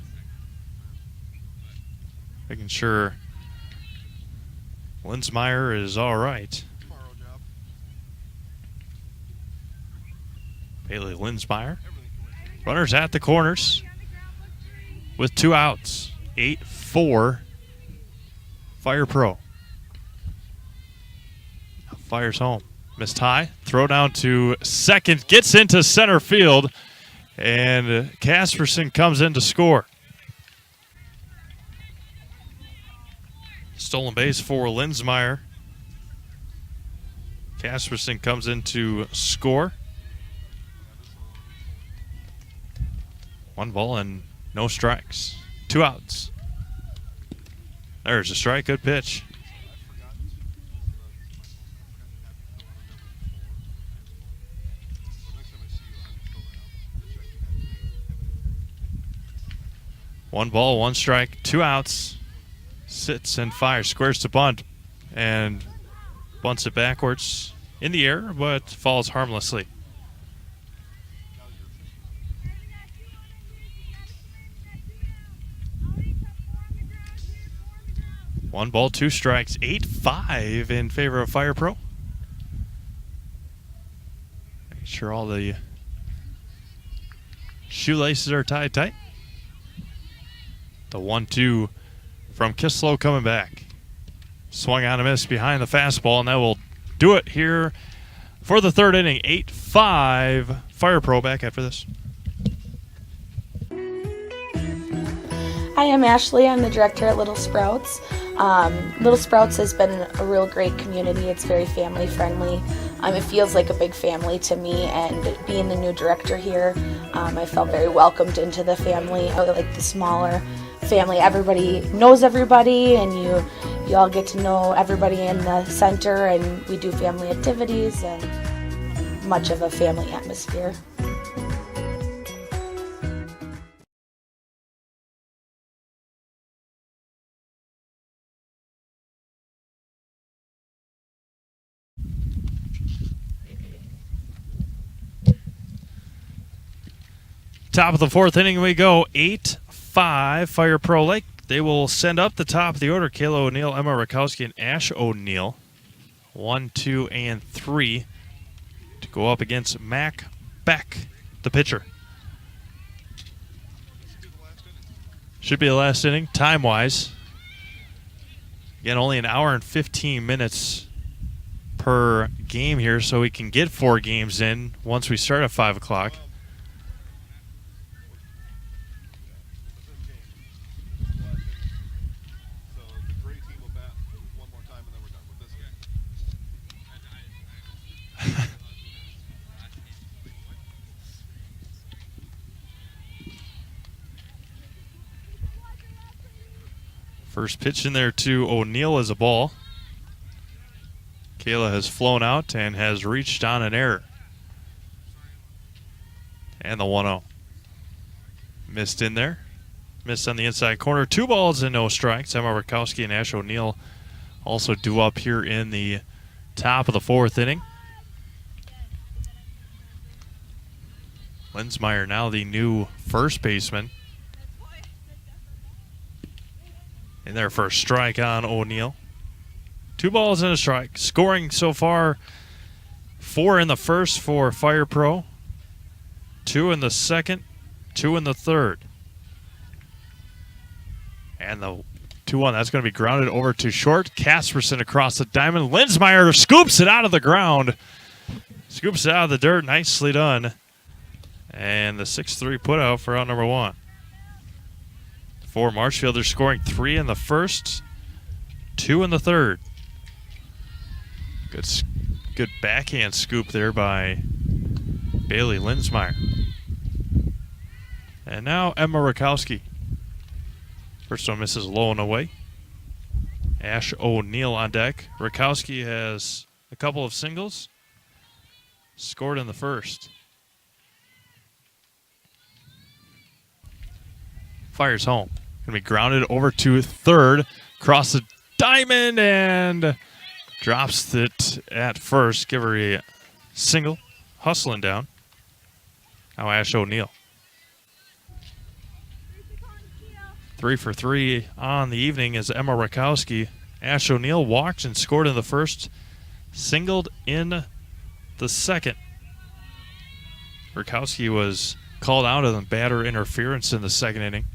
Making sure Linsmeyer is all right. Bailey Linsmeyer. Runners at the corners with 2 outs. 8-4. Fire Pro. Fires home. Missed high. Throw down to second. Gets into center field. And Casperson comes in to score. Stolen base for Linsmeyer. Casperson comes in to score. 1 ball and no strikes. 2 outs. There's a strike. Good pitch. One ball, 1 strike, 2 outs. Sits and fires. Squares to bunt and bunts it backwards in the air, but falls harmlessly. One ball, 2 strikes, 8-5 in favor of Fire Pro. Make sure all the shoelaces are tied tight. The 1-2 from Kislow coming back. Swung on a miss behind the fastball, and that will do it here for the 3rd inning. 8-5. Fire Pro back after this. Hi, I'm Ashley. I'm the director at Little Sprouts. Little Sprouts has been a real great community. It's very family friendly. It feels like a big family to me, and being the new director here, I felt very welcomed into the family. I like the smaller family. Everybody knows everybody, and you all get to know everybody in the center, and we do family activities and much of a family atmosphere. Top of the 4th inning we go. 8-5 Fire Pro Lake. They will send up the top of the order Kayla O'Neill, Emma Rakowski, and Ash O'Neill. 1, 2, and 3 to go up against Mac Beck, the pitcher. Should be the last inning, time-wise. Again, only an hour and 15 minutes per game here, so we can get 4 games in once we start at 5 o'clock. First pitch in there to O'Neill is a ball. Kayla has flown out and has reached on an error. And the 1-0. Missed in there. Missed on the inside corner. 2 balls and no strikes. Emma Rakowski and Ash O'Neill also due up here in the top of the 4th inning. Linsmeyer now the new first baseman. In there for a strike on O'Neill. 2 balls and a strike. Scoring so far, 4 in the first for Fire Pro, 2 in the second, 2 in the third. And the 2-1, that's going to be grounded over to short. Casperson across the diamond. Linsmeyer scoops it out of the ground. Scoops it out of the dirt. Nicely done. And the 6-3 putout for out number 1. For Marshfield, they're scoring 3 in the first, 2 in the third. Good backhand scoop there by Bailey Linsmeyer. And now Emma Rakowski. First one misses low and away. Ash O'Neill on deck. Rakowski has a couple of singles. Scored in the first. Fires home. Going to be grounded over to third. Across the diamond and drops it at first. Give her a single. Hustling down. Now Ash O'Neill. 3 for 3 on the evening as Emma Rakowski. Ash O'Neill walked and scored in the first. Singled in the second. Rakowski was called out of the batter interference in the second inning.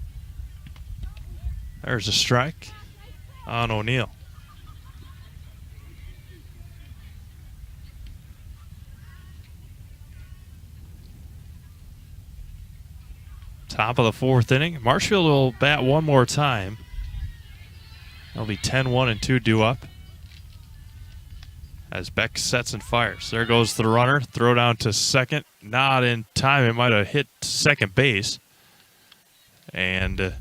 There's a strike on O'Neill. Top of the 4th inning. Marshfield will bat one more time. It'll be 10-1 and 2 due up. As Beck sets and fires. There goes the runner. Throw down to second. Not in time. It might have hit second base. And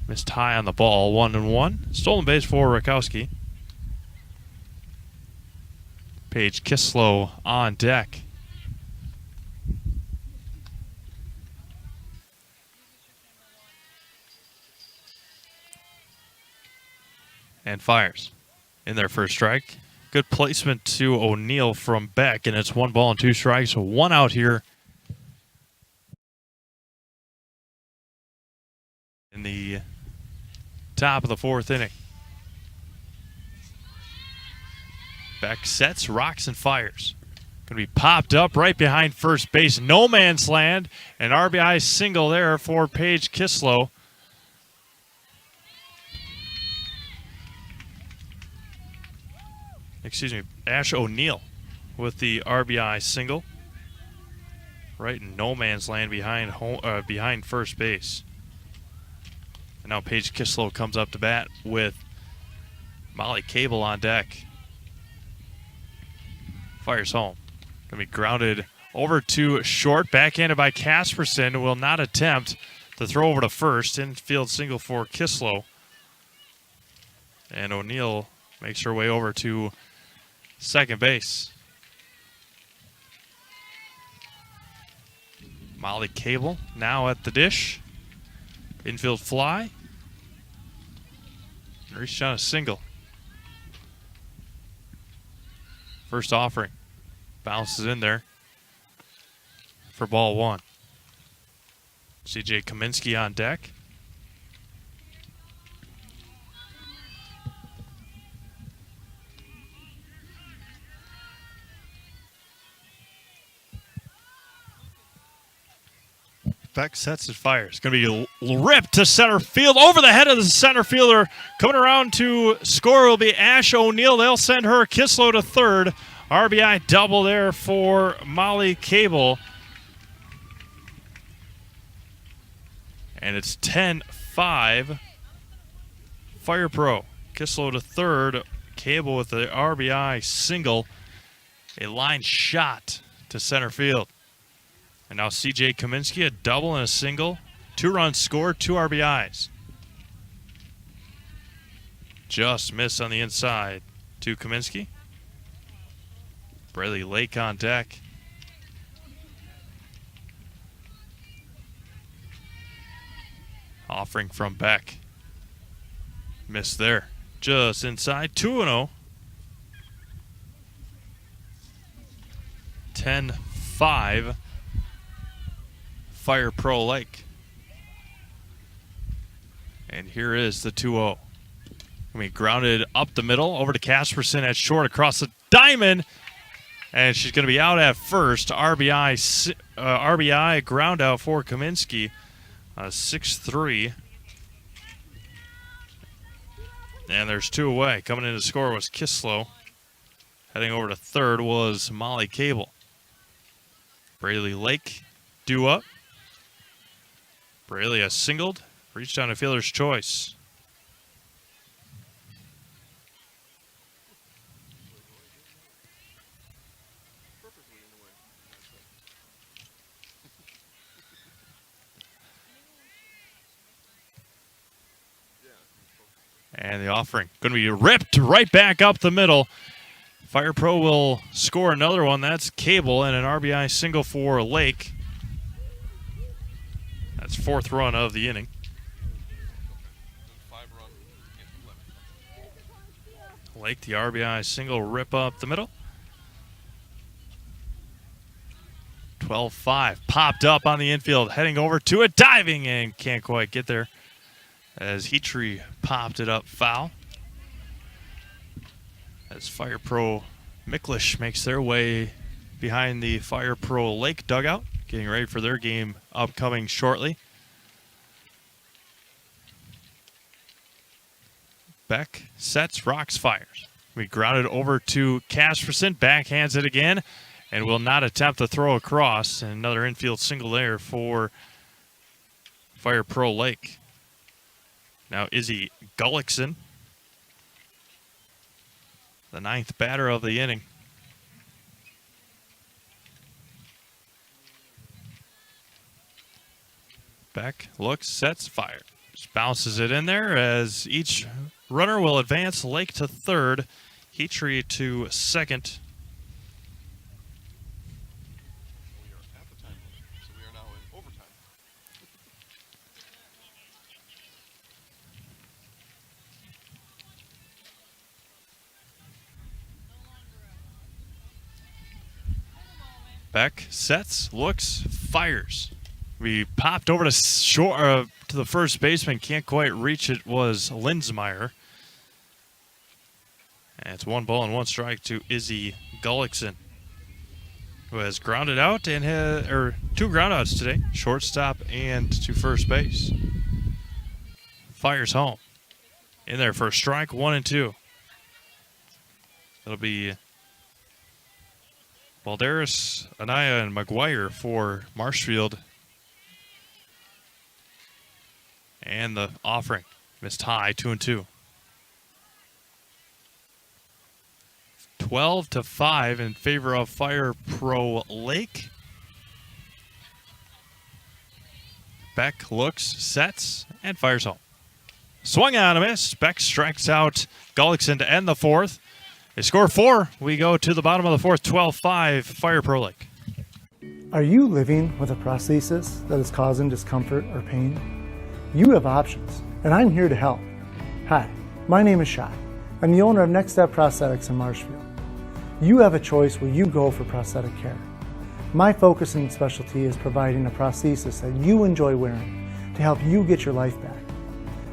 missed high on the ball. 1-1. Stolen base for Rakowski. Paige Kislow on deck. And fires in their first strike. Good placement to O'Neill from Beck, and it's 1 ball and 2 strikes. 1 out here in the top of the 4th inning. Beck sets, rocks, and fires. Going to be popped up right behind first base. No man's land. An RBI single there for Paige Kislow. Excuse me, Ash O'Neill with the RBI single. Right in no man's land behind first base. And now Paige Kislow comes up to bat with Molly Cable on deck. Fires home. Going to be grounded over to short. Backhanded by Casperson. Will not attempt the throw over to first. Infield single for Kislow. And O'Neill makes her way over to second base. Molly Cable now at the dish. Infield fly. Reached on a single. First offering. Bounces in there for ball 1. CJ Kaminsky on deck. Beck sets and fires. Going to be ripped to center field over the head of the center fielder. Coming around to score will be Ash O'Neill. They'll send her Kislow to third. RBI double there for Molly Cable. And it's 10-5. Fire Pro. Kislow to third. Cable with the RBI single. A line shot to center field. And now C.J. Kaminsky, a double and a single. 2 runs scored, 2 RBIs. Just missed on the inside to Kaminsky. Braley Lake on deck. Offering from Beck. Missed there. Just inside. 2-0. 10-5. Fire Pro Lake. And here is the 2-0. We grounded up the middle over to Casperson at short across the diamond. And she's going to be out at first. RBI ground out for Kaminsky. 6-3. And there's 2 away. Coming in to score was Kislow. Heading over to third was Molly Cable. Braley Lake due up. Braley has singled. Reached down to fielder's choice. And the offering going to be ripped right back up the middle. Fire Pro will score another one. That's Cable and an RBI single for Lake. That's 4th run of the inning. Lake, the RBI single, rip up the middle. 12-5. Popped up on the infield, heading over to it, diving, and can't quite get there as Heatree popped it up foul. As Fire Pro Micklish makes their way behind the Fire Pro Lake dugout, getting ready for their game upcoming shortly. Beck sets, rocks, fires. We grounded over to Casperson, backhands it again, and will not attempt to throw across. And another infield single there for Fire Pro Lake. Now Izzy Gullickson, the 9th batter of the inning. Beck looks, sets, fires. Just bounces it in there as each runner will advance. Lake to third, Heatree to second. Beck sets, looks, fires. We popped over to short to the first baseman, can't quite reach it. Was Linsmeyer. And it's 1 ball and 1 strike to Izzy Gullickson, who has grounded out and had 2 groundouts today, shortstop and to first base. Fires home. In there for a strike, 1 and 2. That'll be Balderas, Anaya, and McGuire for Marshfield. And the offering missed high, 2 and 2. 12-5 in favor of Fire Pro Lake. Beck looks, sets, and fires home. Swung on a miss. Beck strikes out Gullickson to end the 4th. They score 4. We go to the bottom of the 4th, 12-5, Fire Pro Lake. Are you living with a prosthesis that is causing discomfort or pain? You have options, and I'm here to help. Hi, my name is Shai. I'm the owner of Next Step Prosthetics in Marshfield. You have a choice where you go for prosthetic care. My focus and specialty is providing a prosthesis that you enjoy wearing to help you get your life back.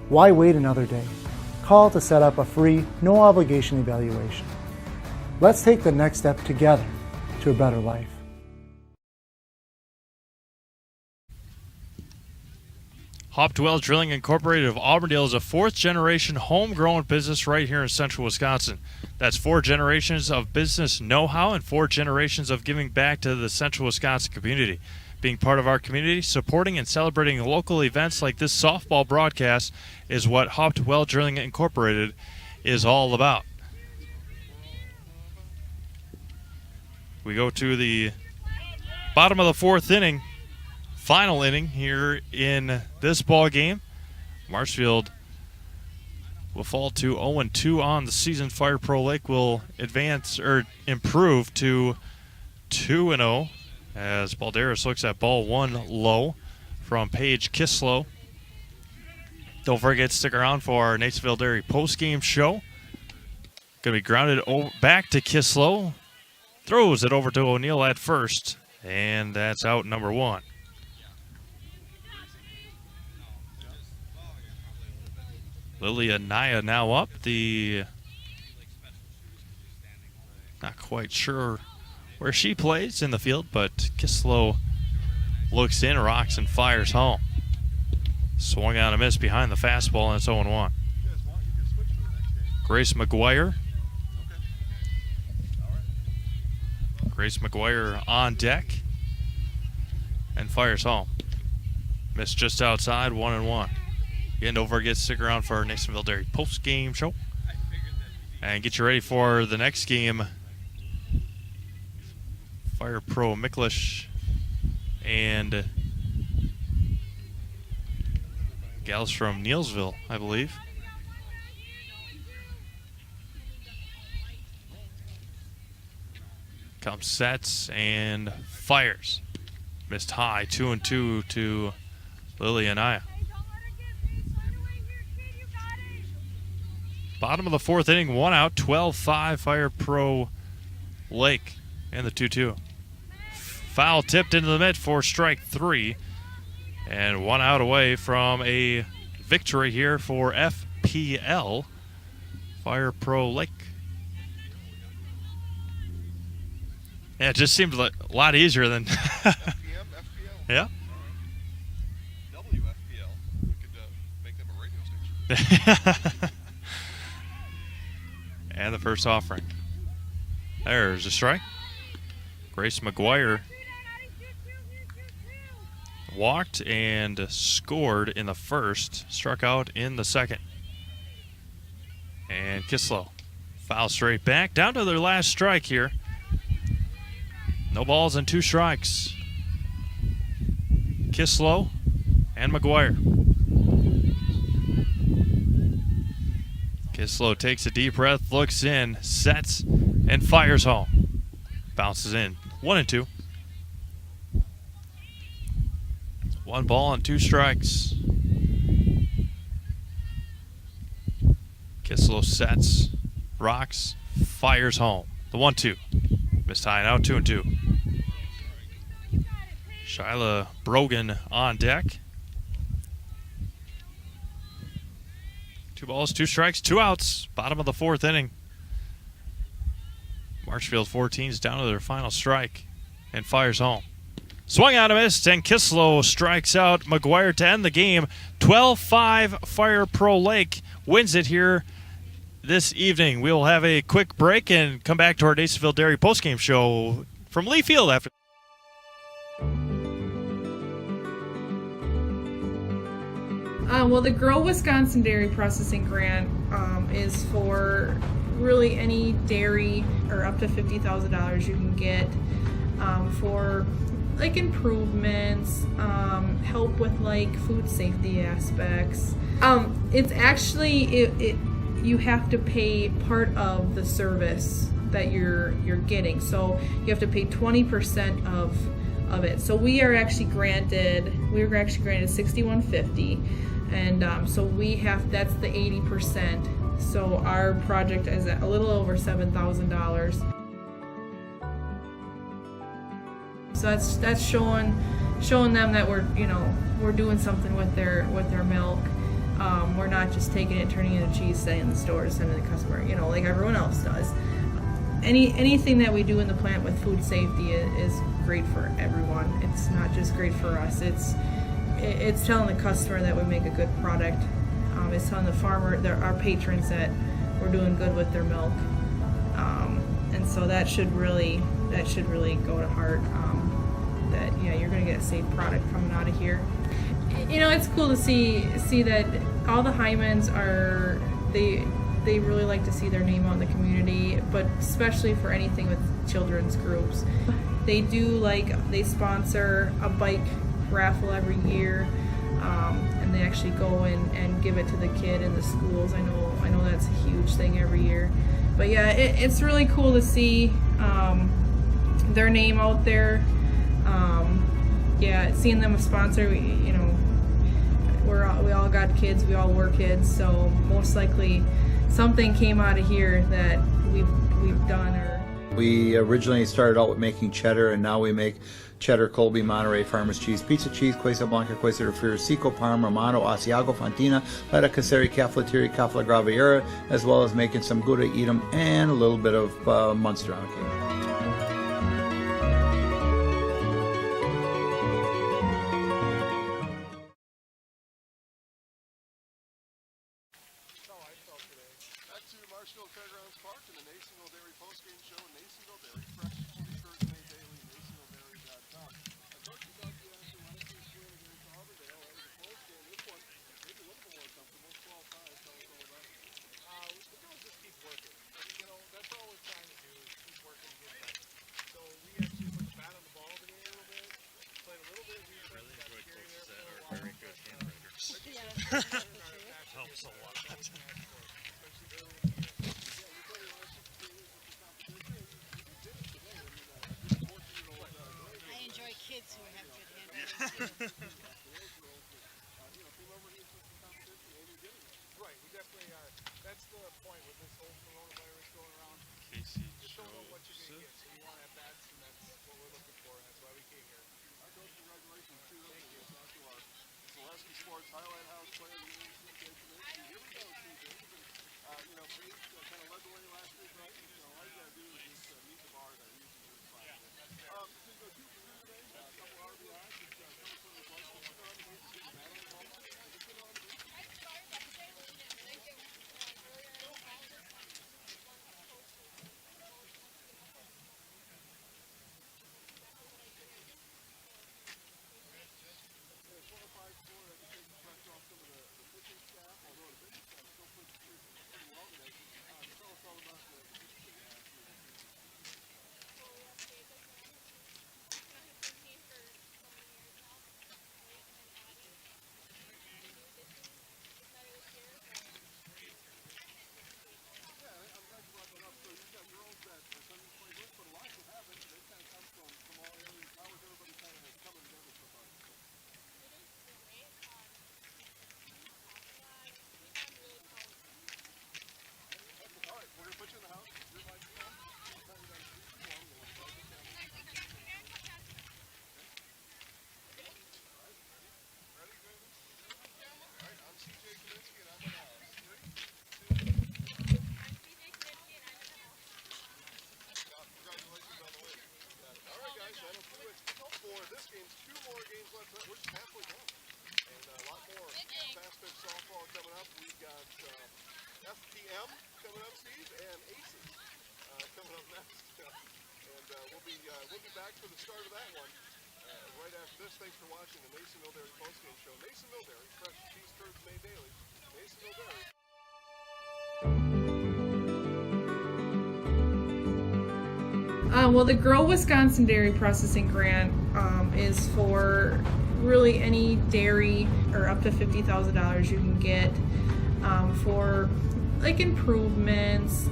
Why wait another day? Call to set up a free, no-obligation evaluation. Let's take the next step together to a better life. Hopdwell Drilling Incorporated of Auburndale is a fourth-generation homegrown business right here in central Wisconsin. That's 4 generations of business know-how and 4 generations of giving back to the central Wisconsin community. Being part of our community, supporting and celebrating local events like this softball broadcast is what Hopdwell Drilling Incorporated is all about. We go to the bottom of the 4th inning, final inning here in this ball game. Marshfield will fall to 0-2 on the season. Fire Pro Lake will advance or improve to 2-0 as Balderas looks at ball 1 low from Paige Kislow. Don't forget to stick around for our Natesville Dairy post-game show. Going to be grounded back to Kislow. Throws it over to O'Neill at first, and that's out number 1. Lilia Naya now up. Not quite sure where she plays in the field, but Kislow looks in, rocks, and fires home. Swung on a miss behind the fastball, and it's 0-1. Grace McGuire. Grace McGuire on deck and fires home. Missed just outside, 1-1. Again, don't forget to stick around for our Natesville Dairy post-game show. And get you ready for the next game. Fire Pro Miklish and gals from Neilsville, I believe. Comes, sets, and fires. Missed high, 2-2 to Lily Anaya. Bottom of the 4th inning, 1 out, 12-5 Fire Pro Lake and the 2-2. Foul tipped into the mid for strike 3. And 1 out away from a victory here for FPL Fire Pro Lake. Yeah, it just seemed a lot easier than... FPL? Yeah. WFPL. We could make them a radio station. And the first offering. There's a strike. Grace McGuire walked and scored in the first, struck out in the second. And Kislow foul straight back, down to their last strike here. No balls and 2 strikes. Kislow and McGuire. Kislow takes a deep breath, looks in, sets, and fires home. Bounces in. 1-2. 1 ball and 2 strikes. Kislow sets, rocks, fires home. The 1-2. Missed high and out, 2-2. Shyla Brogan on deck. 2 balls, 2 strikes, 2 outs. Bottom of the 4th inning. Marshfield 14's down to their final strike and fires home. Swung out a miss, and Kislow strikes out McGuire to end the game. 12-5 Fire Pro Lake wins it here this evening. We will have a quick break and come back to our Natesville Dairy postgame show from Lee Field after. Well, the Grow Wisconsin Dairy Processing Grant is for really any dairy or up to $50,000 you can get for like improvements, help with like food safety aspects. It's actually you have to pay part of the service that you're getting, so you have to pay 20% of it. So we were actually granted $6,150. And so that's the 80%. So our project is at a little over $7,000. So that's showing them that we're doing something with their milk. We're not just taking it, turning it into cheese, setting in the store, sending it to the customer, like everyone else does. Anything that we do in the plant with food safety is great for everyone. It's not just great for us. It's it's telling the customer that we make a good product. It's telling the farmer, our patrons, that we're doing good with their milk. And so that should really go to heart. That you're going to get a safe product coming out of here. It's cool to see that all the Hymans are they really like to see their name out in the community, but especially for anything with children's groups. They sponsor a bike raffle every year, and they actually go and give it to the kid in the schools. I know that's a huge thing every year. But yeah, it's really cool to see their name out there. Seeing them a sponsor, we all got kids, we all were kids, so most likely something came out of here that we've done. We originally started out with making cheddar, and now we make cheddar, Colby, Monterey, Farmers cheese, pizza cheese, Queso Blanca, Queso de Friar, Seco, Parma, Romano, Asiago, Fontina, Letta, Caseri, Cafetieri, Cafla Graviera, as well as making some Gouda, Edam, and a little bit of Munster on occasion. Back to Marshfield Fairgrounds Park and the Nasonville Dairy postgame show. Nasonville Dairy, fresh cheese curds made daily. NasonvilleDairy.com. Coach, we thought you actually wanted to swing against Auburndale. That was a close game. This one, maybe a little bit more comfortable. 12 ties. Tell us all about it. The girls just keep working. That's all we're trying to do is keep working to get better. So we actually put the bat on the ball today a little bit. Played a little bit of defense. I really enjoyed coaches that are very good handwriters. Helps a lot. I enjoy kids who have good handwriting. Right, we definitely are. That's the point with this whole coronavirus going around. You just don't know what you're going to get, so you want to have bats, and that's what we're looking for. That's why we came here. Congratulations to them. Thank you. Our Zaleski Sports Highlight House Player of the Year. Here we go, CJ. Pete kind of led the way last week, right? So all you got to do is just meet the bar that usually is fine. Since we're 2 for 2 today, a couple RBIs, just coming from the blood. What's going on to get the battle of the ball? What's going on to get? Fastpitch Softball coming up. We've got FPM coming up, Steve, and Aces coming up next. And we'll be back for the start of that one right after this. Thanks for watching the Nasonville Dairy postgame show. Nasonville Dairy, fresh cheese curds made daily. Nasonville Dairy. Well, the Grow Wisconsin Dairy Processing Grant is for really any dairy, or up to $50,000 you can get for like improvements,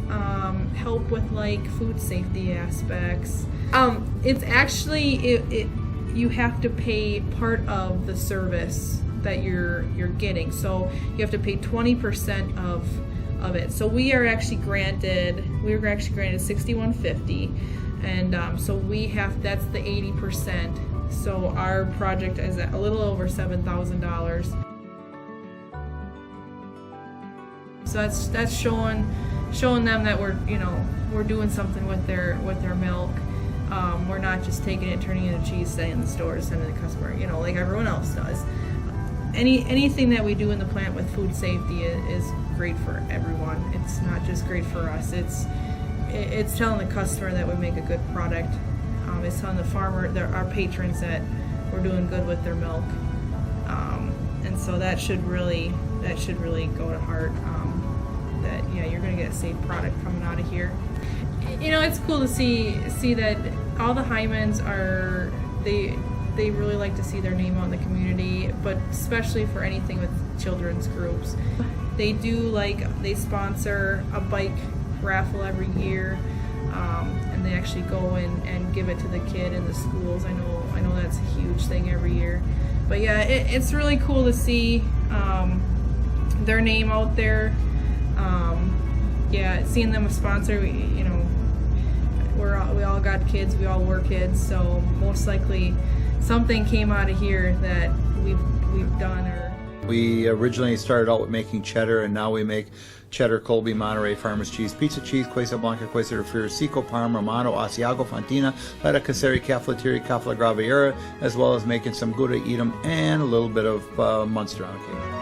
help with like food safety aspects. It's actually you have to pay part of the service that you're getting, so you have to pay 20% of it. So we were actually granted $6,150, and so that's the 80%. So our project is at a little over $7,000. So that's showing them that we're doing something with their milk. We're not just taking it, turning it into cheese, sending it in the stores, sending it to the customer, like everyone else does. anything that we do in the plant with food safety is great for everyone. It's not just great for us. It's telling the customer that we make a good product. It's telling the farmer, our patrons, that we're doing good with their milk. And so that should really go to heart. That you're going to get a safe product coming out of here. It's cool to see that all the Hymans are they really like to see their name out in the community, but especially for anything with children's groups. They sponsor a bike raffle every year, and they actually go and give it to the kid in the schools. I know that's a huge thing every year. But yeah, it's really cool to see their name out there. Seeing them a sponsor, we all got kids, we all were kids, so most likely something came out of here that we've done. We originally started out with making cheddar, and now we make cheddar, Colby, Monterey, Farmers cheese, pizza cheese, Quesa Blanca, Quesa de Friar, Seco, Parma, Romano, Asiago, Fontina, Letta, Caseri, Cafetieri, Cafla Graviera, as well as making some Gouda, Edam, and a little bit of Munster on occasion.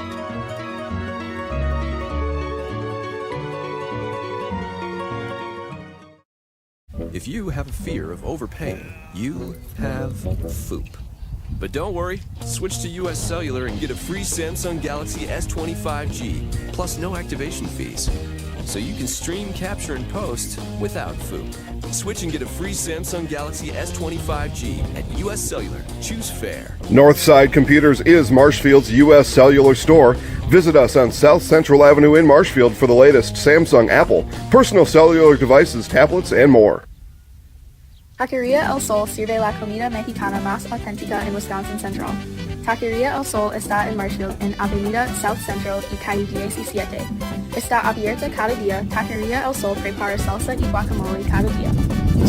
If you have a fear of overpaying, you have FOOP. But don't worry, switch to US Cellular and get a free Samsung Galaxy S25G, plus no activation fees. So you can stream, capture, and post without FOOP. Switch and get a free Samsung Galaxy S25G at US Cellular. Choose fair. Northside Computers is Marshfield's U.S. Cellular store. Visit us on South Central Avenue in Marshfield for the latest Samsung, Apple, personal cellular devices, tablets, and more. Taqueria El Sol sirve la comida mexicana más auténtica en Wisconsin Central. Taqueria El Sol está en Marshfield en Avenida South Central y calle 17. Está abierta cada día. Taqueria El Sol prepara salsa y guacamole cada día.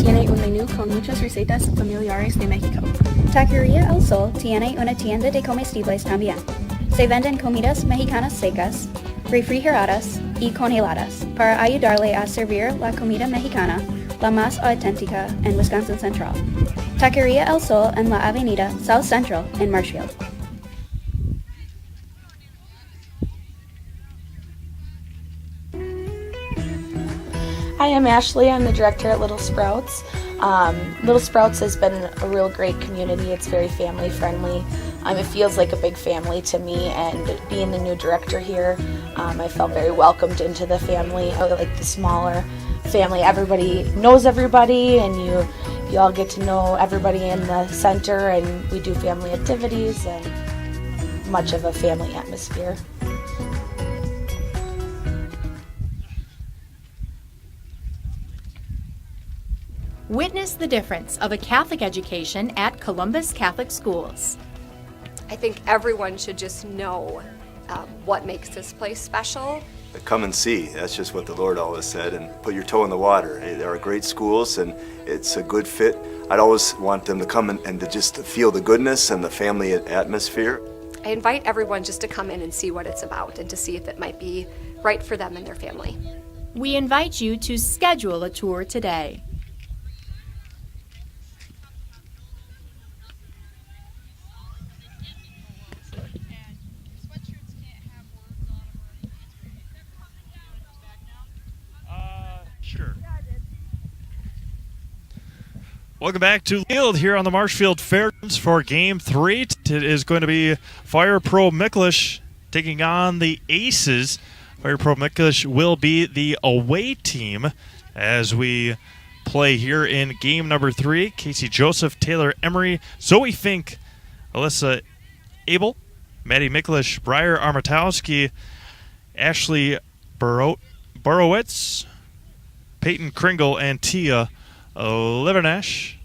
Tiene un menú con muchas recetas familiares de México. Taqueria El Sol tiene una tienda de comestibles también. Se venden comidas mexicanas secas, refrigeradas y congeladas para ayudarle a servir la comida mexicana, la más auténtica en Wisconsin Central. Taqueria El Sol en la Avenida South Central en Marshfield. Hi, I'm Ashley. I'm the director at Little Sprouts. Little Sprouts has been a real great community. It's very family friendly. It feels like a big family to me, and being the new director here, I felt very welcomed into the family. I like the smaller family. Everybody knows everybody, and you all get to know everybody in the center, and we do family activities and much of a family atmosphere. Witness the difference of a Catholic education at Columbus Catholic Schools. I think everyone should just know what makes this place special. Come and see. That's just what the Lord always said, and put your toe in the water. There are great schools, and it's a good fit. I'd always want them to come and to just feel the goodness and the family atmosphere. I invite everyone just to come in and see what it's about and to see if it might be right for them and their family. We invite you to schedule a tour today. Sure. Welcome back to Field here on the Marshfield Fairgrounds for Game 3. It is going to be Fire Pro Micklish taking on the Aces. Fire Pro Micklish will be the away team as we play here in game number 3. Casey Joseph, Taylor Emery, Zoe Fink, Alyssa Abel, Maddie Micklish, Briar Armatowski, Ashley Borowitz, Peyton Kringle, and Tia Livernash.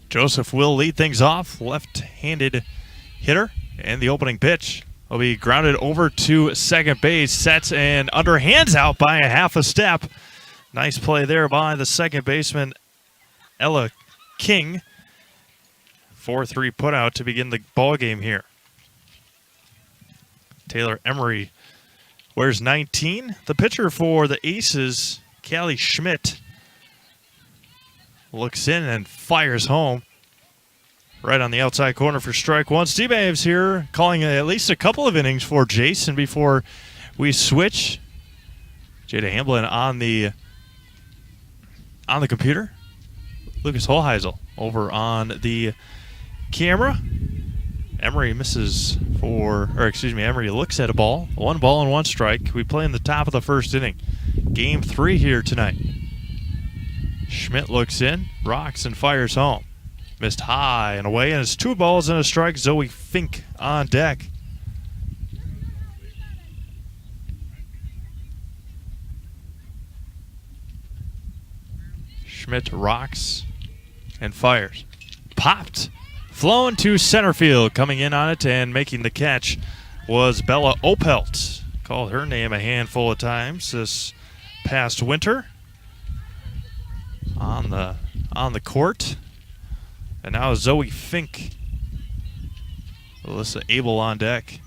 Joseph will lead things off, left-handed hitter, and the opening pitch will be grounded over to second base. Sets and underhands out by a half a step. Nice play there by the second baseman, Ella King. 4-3 putout to begin the ball game here. Taylor Emery wears 19. The pitcher for the Aces, Callie Schmidt, looks in and fires home. right on the outside corner for strike one. Steve Aves here calling at least a couple of innings for Jason before we switch. Jada Hamblin on the computer. Lucas Holheisel over on the camera. Emery misses Emery looks at a ball. 1 ball and 1 strike. We play in the top of the first inning. Game 3 here tonight. Schmidt looks in, rocks and fires home. Missed high and away, and it's 2 balls and a strike. Zoe Fink on deck. Schmidt rocks and fires. Popped. Flown to center field. Coming in on it and making the catch was Bella Opelt. Called her name a handful of times this past winter on the court. And now Zoe Fink. Alyssa Abel on deck.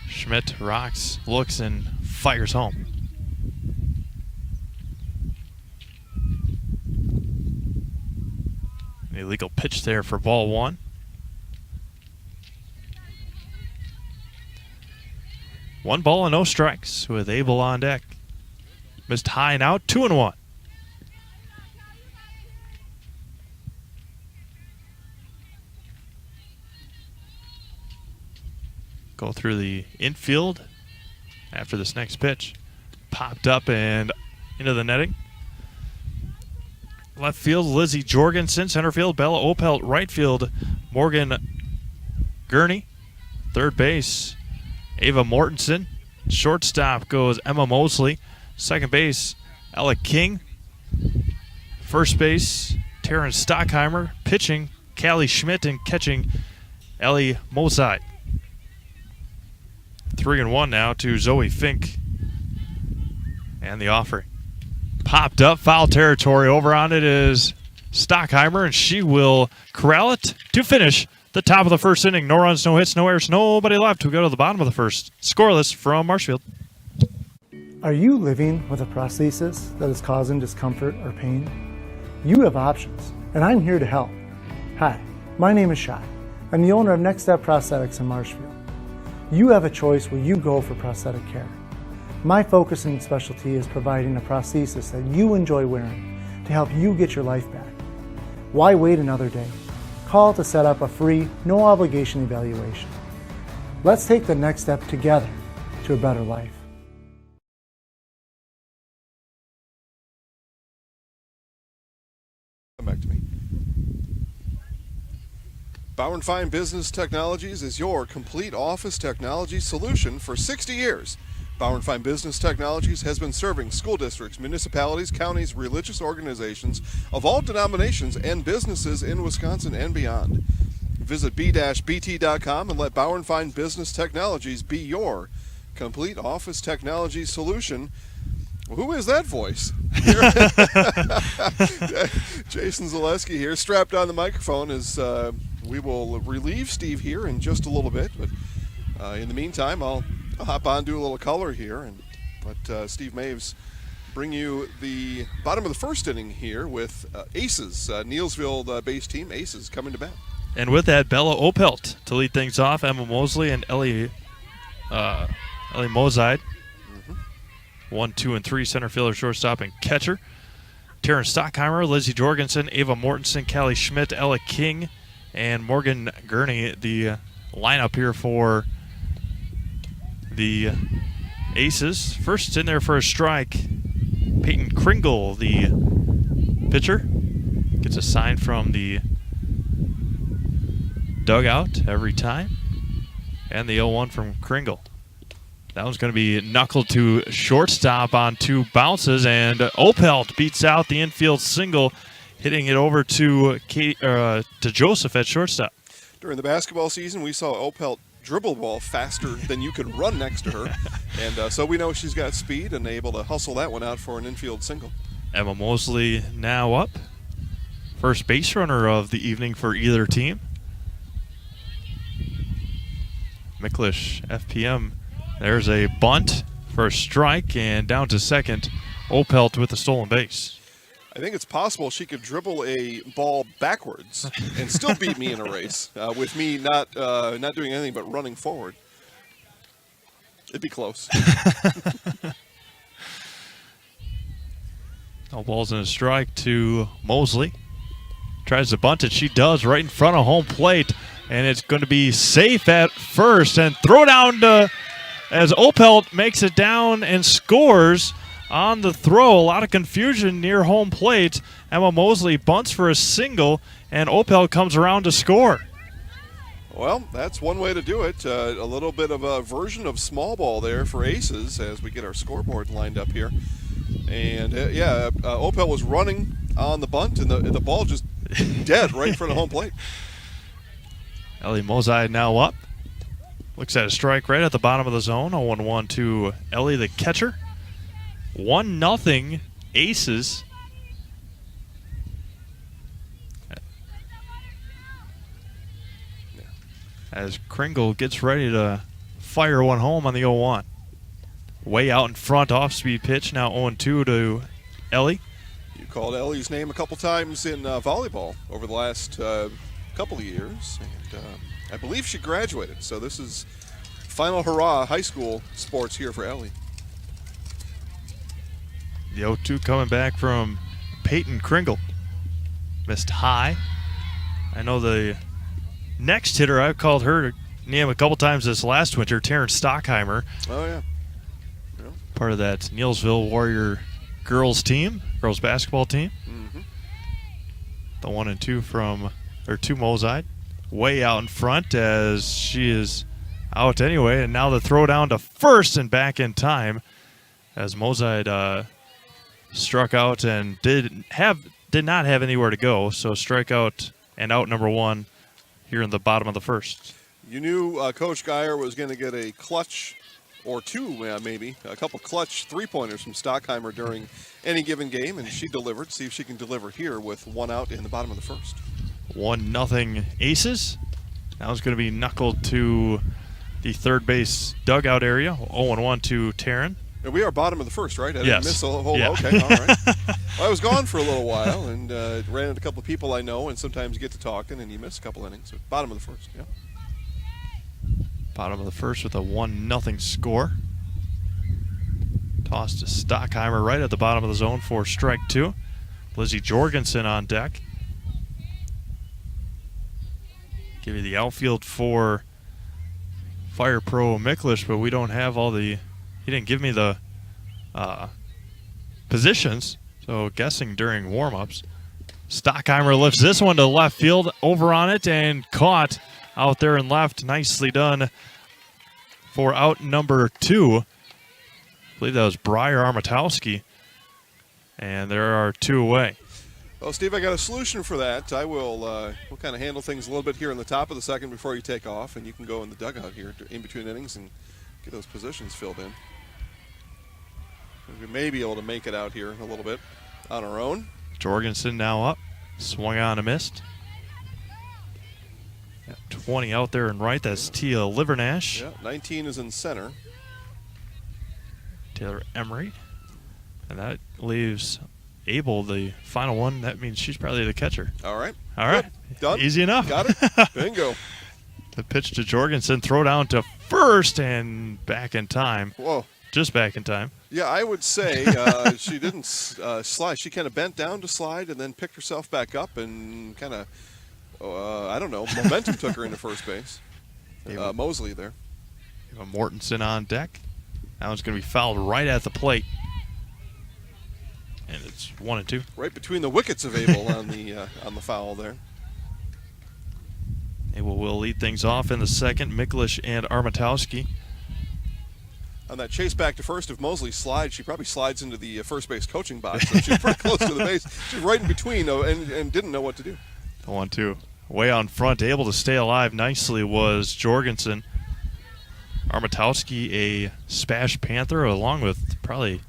Schmidt rocks, looks, and fires home. An illegal pitch there for ball 1. One ball and no strikes with Abel on deck. Missed high and out, 2-1. Go through the infield after this next pitch. Popped up and into the netting. Left field, Lizzie Jorgensen. Center field, Bella Opelt. Right field, Morgan Gurney. Third base, Ava Mortensen. Shortstop goes Emma Mosley. Second base, Ella King. First base, Taryn Stockheimer. Pitching, Callie Schmidt. And catching, Ellie Mosai. 3-1 now to Zoe Fink. And the offering. Popped up, foul territory. Over on it is Stockheimer, and she will corral it to finish the top of the first inning. No runs, no hits, no errors, nobody left. We go to the bottom of the first. Scoreless from Marshfield. Are you living with a prosthesis that is causing discomfort or pain? You have options, and I'm here to help. Hi, my name is Shai. I'm the owner of Next Step Prosthetics in Marshfield. You have a choice where you go for prosthetic care. My focus and specialty is providing a prosthesis that you enjoy wearing to help you get your life back. Why wait another day? Call to set up a free, no obligation evaluation. Let's take the next step together to a better life. Come back to me. Bauer & Fine Business Technologies is your complete office technology solution for 60 years. Bauer & Fine Business Technologies has been serving school districts, municipalities, counties, religious organizations of all denominations and businesses in Wisconsin and beyond. Visit b-bt.com and let Bauer & Fine Business Technologies be your complete office technology solution. Who is that voice? Jason Zaleski here, strapped on the microphone as we will relieve Steve here in just a little bit. But in the meantime, I'll hop on, do a little color here, and let Steve Maves bring you the bottom of the first inning here with Aces, Neilsville-based team, Aces, coming to bat. And with that, Bella Opelt to lead things off, Emma Mosley and Ellie Moside. 1, 2, and 3 center fielder, shortstop, and catcher. Taryn Stockheimer, Lizzie Jorgensen, Ava Mortensen, Callie Schmidt, Ella King, and Morgan Gurney. The lineup here for the Aces. First in there for a strike, Peyton Kringle, the pitcher. Gets a sign from the dugout every time. And the 0-1 from Kringle. That one's going to be knuckled to shortstop on 2 bounces, and Opelt beats out the infield single, hitting it over to Joseph at shortstop. During the basketball season, we saw Opelt dribble the ball faster than you could run next to her, and so we know she's got speed and able to hustle that one out for an infield single. Emma Mosley now up. First base runner of the evening for either team. Miklish, FPM. There's a bunt for a strike, and down to second, Opelt with the stolen base. I think it's possible she could dribble a ball backwards and still beat me in a race with me not doing anything but running forward. It'd be close. No balls and a strike to Mosley. Tries to bunt it. She does right in front of home plate. And it's going to be safe at first. And throw down to, as Opelt makes it down and scores on the throw. A lot of confusion near home plate. Emma Mosley bunts for a single, and Opelt comes around to score. Well, that's one way to do it. A little bit of a version of small ball there for aces as we get our scoreboard lined up here. And, Opel was running on the bunt, and the ball just dead right in front of home plate. Ellie Mozai now up. Looks at a strike right at the bottom of the zone. 0-1 to Ellie, the catcher. 1-0 Aces. As Kringle gets ready to fire one home on the 0-1. Way out in front, off-speed pitch, now 0-2 to Ellie. You called Ellie's name a couple times in volleyball over the last couple of years, and I believe she graduated, so this is final hurrah high school sports here for Ellie. The 0-2 coming back from Peyton Kringle. Missed high. I know the next hitter, I've called her name a couple times this last winter, Terrence Stockheimer. Oh, yeah. Part of that Neilsville Warrior girls team, girls basketball team. Mm-hmm. The 1-2 from, or to Mozide. Way out in front as she is out anyway. And now the throw down to first and back in time as Mozide struck out and did not have anywhere to go. So strikeout and out number one here in the bottom of the first. You knew Coach Geyer was going to get a clutch or two, maybe, a couple clutch three-pointers from Stockheimer during any given game, and she delivered. See if she can deliver here with one out in the bottom of the first. 1-0 Aces. Now it's going to be knuckled to the third base dugout area. 0-1 to Taryn. And we are bottom of the first, right? I yes. didn't miss a whole. Yeah. Okay, all right. Well, I was gone for a little while and ran into a couple of people I know, and sometimes you get to talking and you miss a couple innings. So bottom of the first, yeah. Bottom of the first with a 1-0 score. Toss to Stockheimer right at the bottom of the zone for strike two. Lizzie Jorgensen on deck. Give you the outfield for Fire Pro Miklish, but we don't have all the... He didn't give me the positions, so guessing during warm-ups. Stockheimer lifts this one to left field, over on it, and caught out there in left. Nicely done for out number two. I believe that was Briar Armatowski. And there are two away. Well, Steve, I got a solution for that. I will we'll kind of handle things a little bit here in the top of the second before you take off, and you can go in the dugout here in between innings and get those positions filled in. We may be able to make it out here a little bit on our own. Jorgensen now up. Swung on and missed. 20 out there and right. That's Tia Livernash. Yeah, 19 is in center. Taylor Emery. And that leaves Abel, the final one. That means she's probably the catcher. All right. All right. Good. Done. Easy enough. Got it. Bingo. The pitch to Jorgensen. Throw down to first and back in time. Whoa. Just back in time. Yeah, I would say she didn't slide. She kind of bent down to slide and then picked herself back up and kind of, I don't know, momentum took her into first base. Mosley there. Mortensen on deck. Now it's going to be fouled right at the plate. And it's 1-2. Right between the wickets of Abel on the foul there. Abel will lead things off in the second. Miklish and Armatowski. On that chase back to first, if Mosley slides, she probably slides into the first base coaching box. So she's pretty close to the base. She's right in between and didn't know what to do. 1-2. Way out in front, able to stay alive nicely was Jorgensen. Armatowski, a Spash Panther, along with probably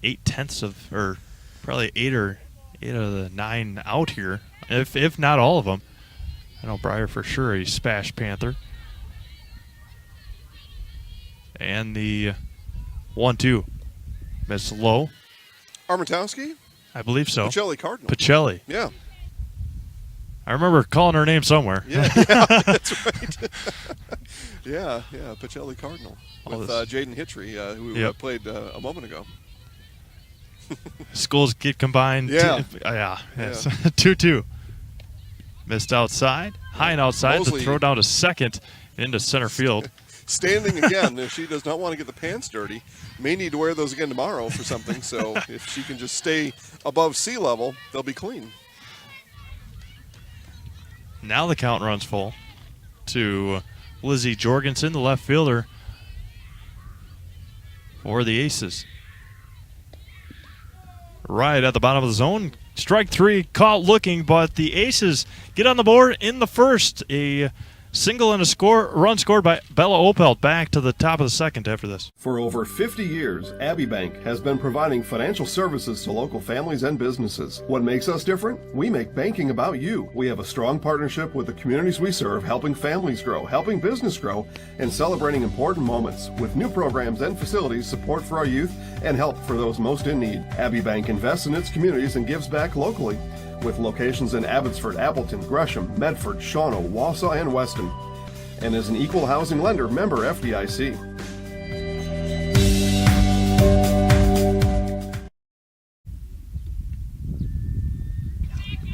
8/10 of, or probably 8 of the 9 out here, if not all of them. I know Briar for sure, a Spash Panther. And the 1-2. Miss low. Armatowski I believe so. Pacelli Cardinal. Pacelli. Yeah. I remember calling her name somewhere. Yeah, that's right. yeah, Pacelli Cardinal with Jaden Hitchery, who played a moment ago. Schools get combined. Yeah. Yes. 2-2. Missed outside. High and outside. Mosley. The throw down to second into center field. Standing again. If she does not want to get the pants dirty, may need to wear those again tomorrow for something. So if she can just stay above sea level, they'll be clean. Now the count runs full to Lizzie Jorgensen, the left fielder for the Aces. Right at the bottom of the zone. Strike three, caught looking, but the Aces get on the board in the first. A single and a run scored by Bella Opelt. Back to the top of the second after this. For over 50 years, Abbey Bank has been providing financial services to local families and businesses. What makes us different? We make banking about you. We have a strong partnership with the communities we serve, helping families grow, helping business grow, and celebrating important moments with new programs and facilities, support for our youth, and help for those most in need. Abbey Bank invests in its communities and gives back locally, with locations in Abbotsford, Appleton, Gresham, Medford, Shawano, Wausau, and Weston, and is an equal housing lender, member FDIC.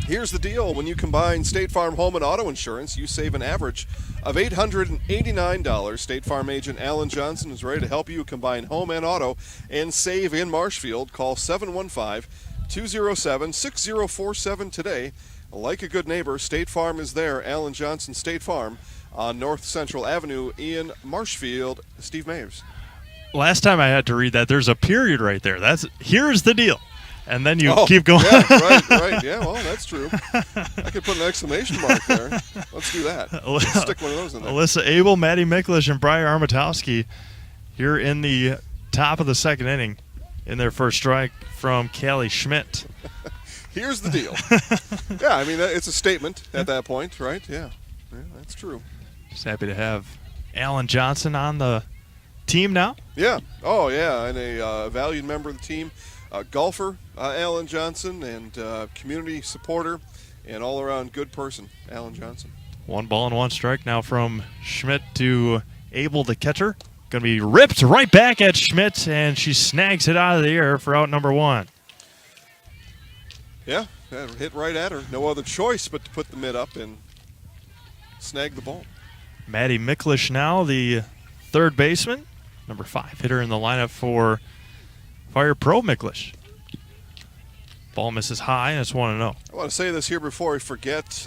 Here's the deal. When you combine State Farm home and auto insurance, you save an average of $889. State Farm agent Alan Johnson is ready to help you combine home and auto and save in Marshfield. Call 715-207-6047 today. Like a good neighbor, State Farm is there. Alan Johnson State Farm on North Central Avenue in Marshfield. Steve Mayers. Last time I had to read that, there's a period right there. Here's the deal. And then you keep going. Yeah, right. Yeah, well, that's true. I could put an exclamation mark there. Let's do that. Let's stick one of those in there. Alyssa Abel, Maddie Miklish, and Briar Armatowski here in the top of the second inning in their first strike from Callie Schmidt. Here's the deal. Yeah, I mean, it's a statement at that point, right? Yeah, that's true. Just happy to have Alan Johnson on the team now. Yeah. Oh, yeah, and a valued member of the team. Golfer, Alan Johnson, and community supporter, and all-around good person, Alan Johnson. 1-1 now from Schmidt to Abel, the catcher. Going to be ripped right back at Schmidt, and she snags it out of the air for out number one. Yeah, hit right at her. No other choice but to put the mitt up and snag the ball. Maddie Miklish now, the third baseman, number 5 hitter in the lineup for Fire Pro Miklish. Ball misses high, and it's 1-0. I want to say this here before I forget.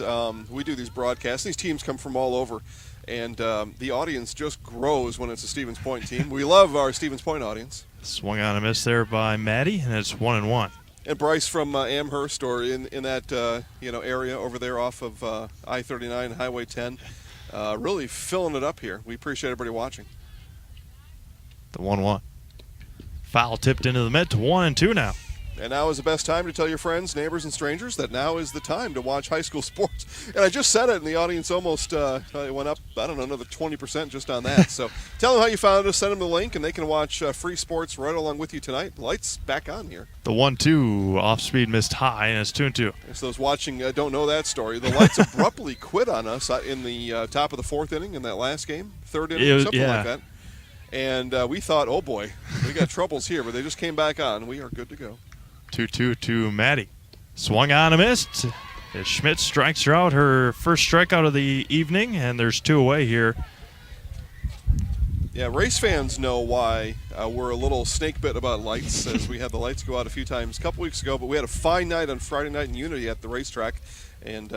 We do these broadcasts. These teams come from all over, and the audience just grows when it's a Stevens Point team. We love our Stevens Point audience. Swung on a miss there by Maddie, and it's 1-1. And Bryce from Amherst, or in that area over there off of I-39, Highway 10, really filling it up here. We appreciate everybody watching. The 1-1. Foul tipped into the mitt to 1-2 now. And now is the best time to tell your friends, neighbors, and strangers that now is the time to watch high school sports. And I just said it, and the audience almost went up, I don't know, another 20% just on that. So tell them how you found us, send them the link, and they can watch free sports right along with you tonight. Lights back on here. The 1-2 off speed missed high, and it's 2-2. So those watching don't know that story. The Lights abruptly quit on us in the top of the fourth inning in that last game, third inning, something like that. And we thought, oh boy, we got troubles here, but they just came back on. We are good to go. 2-2 to Maddie. Swung on a missed. As Schmidt strikes her out, her first strikeout of the evening, and there's 2 away here. Yeah, race fans know why we're a little snake bit about lights, as we had the lights go out a few times a couple weeks ago, but we had a fine night on Friday night in Unity at the racetrack, and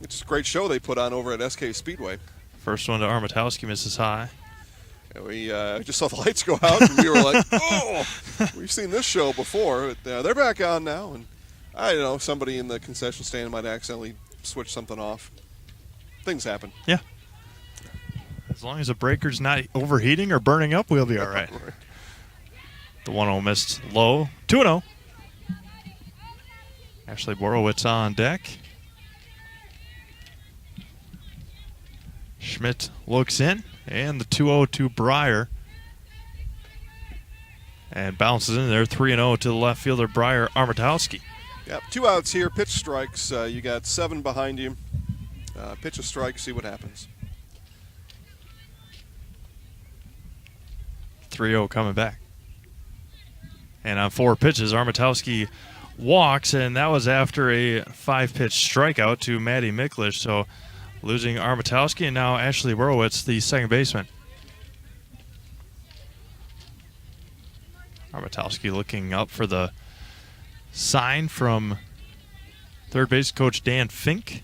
it's a great show they put on over at SK Speedway. First one to Armatowski misses high. We just saw the lights go out, and we were like, oh, we've seen this show before. But, they're back on now, and I don't know, somebody in the concession stand might accidentally switch something off. Things happen. Yeah. As long as the breaker's not overheating or burning up, we'll be all right. Right. The 1-0 missed low. 2-0. Ashley Borowitz on deck. Schmidt looks in. And the 2-0 to Breyer. And bounces in there, 3-0 to the left fielder, Breyer Armatowski. Yep, 2 outs here, pitch strikes. You got 7 behind you. Pitch a strike, see what happens. 3-0 coming back. And on 4 pitches, Armatowski walks, and that was after a 5-pitch strikeout to Maddie Miklish. So losing Armatowski, and now Ashley Borowitz, the second baseman. Armatowski looking up for the sign from third base coach Dan Fink.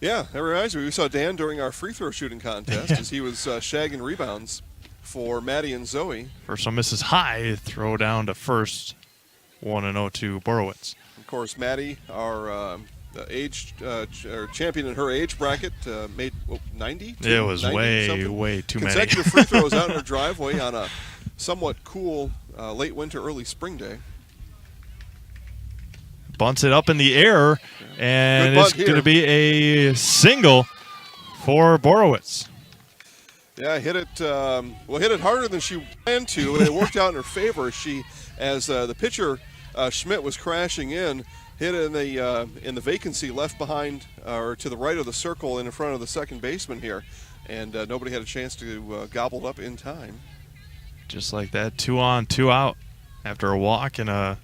Yeah, that reminds me. We saw Dan during our free throw shooting contest as he was shagging rebounds for Maddie and Zoe. First one misses high, throw down to first, 1-0 to Borowitz. Of course, Maddie, our champion in her age bracket, made 90? It was way too many. Consecutive free throws out in her driveway on a somewhat cool late winter, early spring day. Bunts it up in the air, and it's going to be a single for Borowitz. Yeah, hit it harder than she planned to, and it worked out in her favor. As the pitcher Schmidt was crashing in, hit it in the vacancy left behind or to the right of the circle in front of the second baseman here, and nobody had a chance to gobble it up in time. Just like that, 2 on, 2 out after a walk and a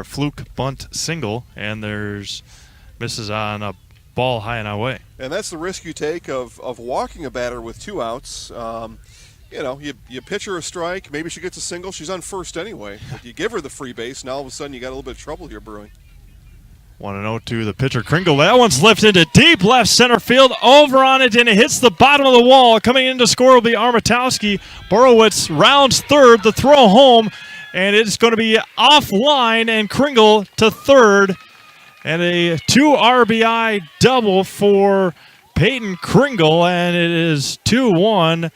fluke bunt single, and there's misses on a ball high and away. And that's the risk you take of walking a batter with 2 outs. You pitch her a strike, maybe she gets a single, she's on first anyway. But you give her the free base, now all of a sudden you got a little bit of trouble here brewing. 1-0 to the pitcher, Kringle. That one's lifted to deep left center field, over on it, and it hits the bottom of the wall. Coming in to score will be Armatowski. Borowitz rounds third, the throw home, and it's going to be offline, and Kringle to third. And a 2 RBI double for Peyton Kringle, and it is 2-1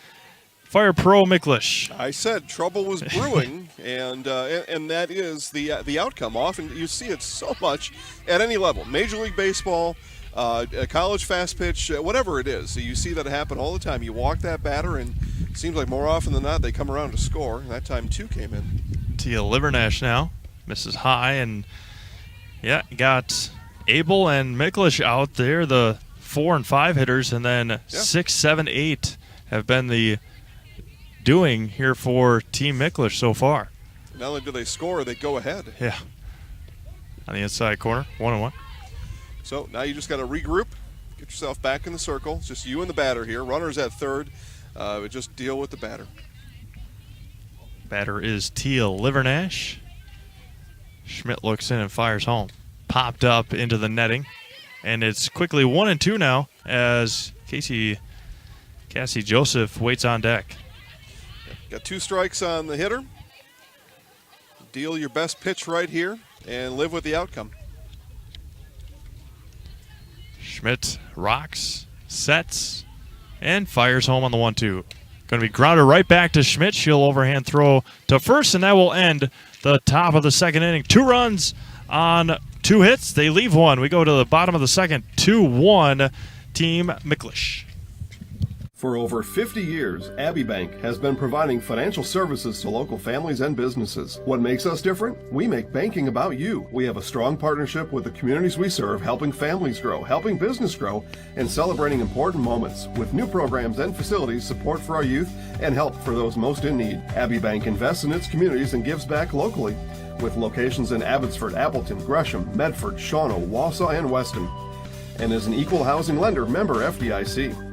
Fire Pro Miklish. I said trouble was brewing, and that is the outcome. Often you see it so much at any level, Major League Baseball, college fast pitch, whatever it is. So you see that happen all the time. You walk that batter, and it seems like more often than not they come around to score. And that time 2 came in. Tia Livernash now misses high, and got Abel and Miklish out there, the 4 and 5 hitters, and then 6, 7, 8 have been the doing here for Team Miklish so far. Not only do they score, they go ahead. Yeah. On the inside corner, 1-1. So now you just got to regroup, get yourself back in the circle. It's just you and the batter here. Runners at third, but just deal with the batter. Batter is Tia Livernash. Schmidt looks in and fires home. Popped up into the netting. And it's quickly 1-2 now as Cassie Joseph waits on deck. Got 2 strikes on the hitter. Deal your best pitch right here and live with the outcome. Schmidt rocks, sets, and fires home on the 1-2. Going to be grounded right back to Schmidt. She'll overhand throw to first, and that will end the top of the second inning. 2 runs on 2 hits. They leave 1. We go to the bottom of the second. 2-1 Team Miklish. For over 50 years, Abbey Bank has been providing financial services to local families and businesses. What makes us different? We make banking about you. We have a strong partnership with the communities we serve, helping families grow, helping business grow, and celebrating important moments with new programs and facilities, support for our youth, and help for those most in need. Abbey Bank invests in its communities and gives back locally, with locations in Abbotsford, Appleton, Gresham, Medford, Shawano, Wausau, and Weston, and is an equal housing lender, member FDIC.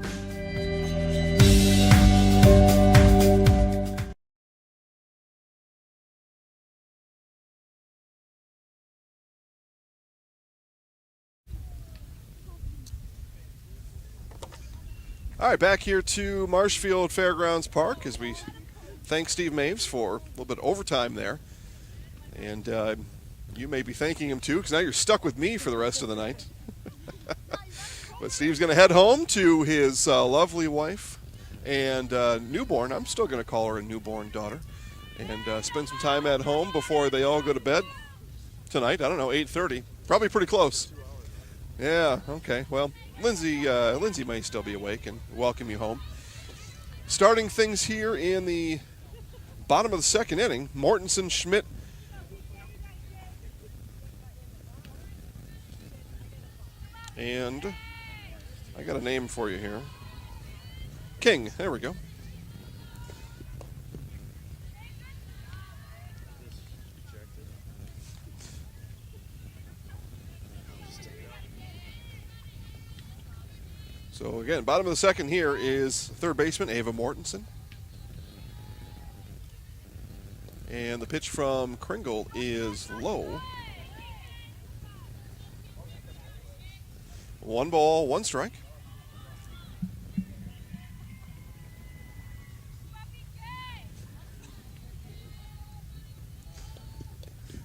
All right, back here to Marshfield Fairgrounds Park as we thank Steve Maves for a little bit of overtime there. And you may be thanking him too, because now you're stuck with me for the rest of the night. But Steve's going to head home to his lovely wife and newborn. I'm still going to call her a newborn daughter. And spend some time at home before they all go to bed tonight. I don't know, 8:30. Probably pretty close. Yeah, okay. Well, Lindsay may still be awake and welcome you home. Starting things here in the bottom of the second inning, Mortensen, Schmidt, And I got a name for you here. King, there we go. So again, bottom of the second here is third baseman Ava Mortensen. And the pitch from Kringle is low. 1 ball, 1 strike.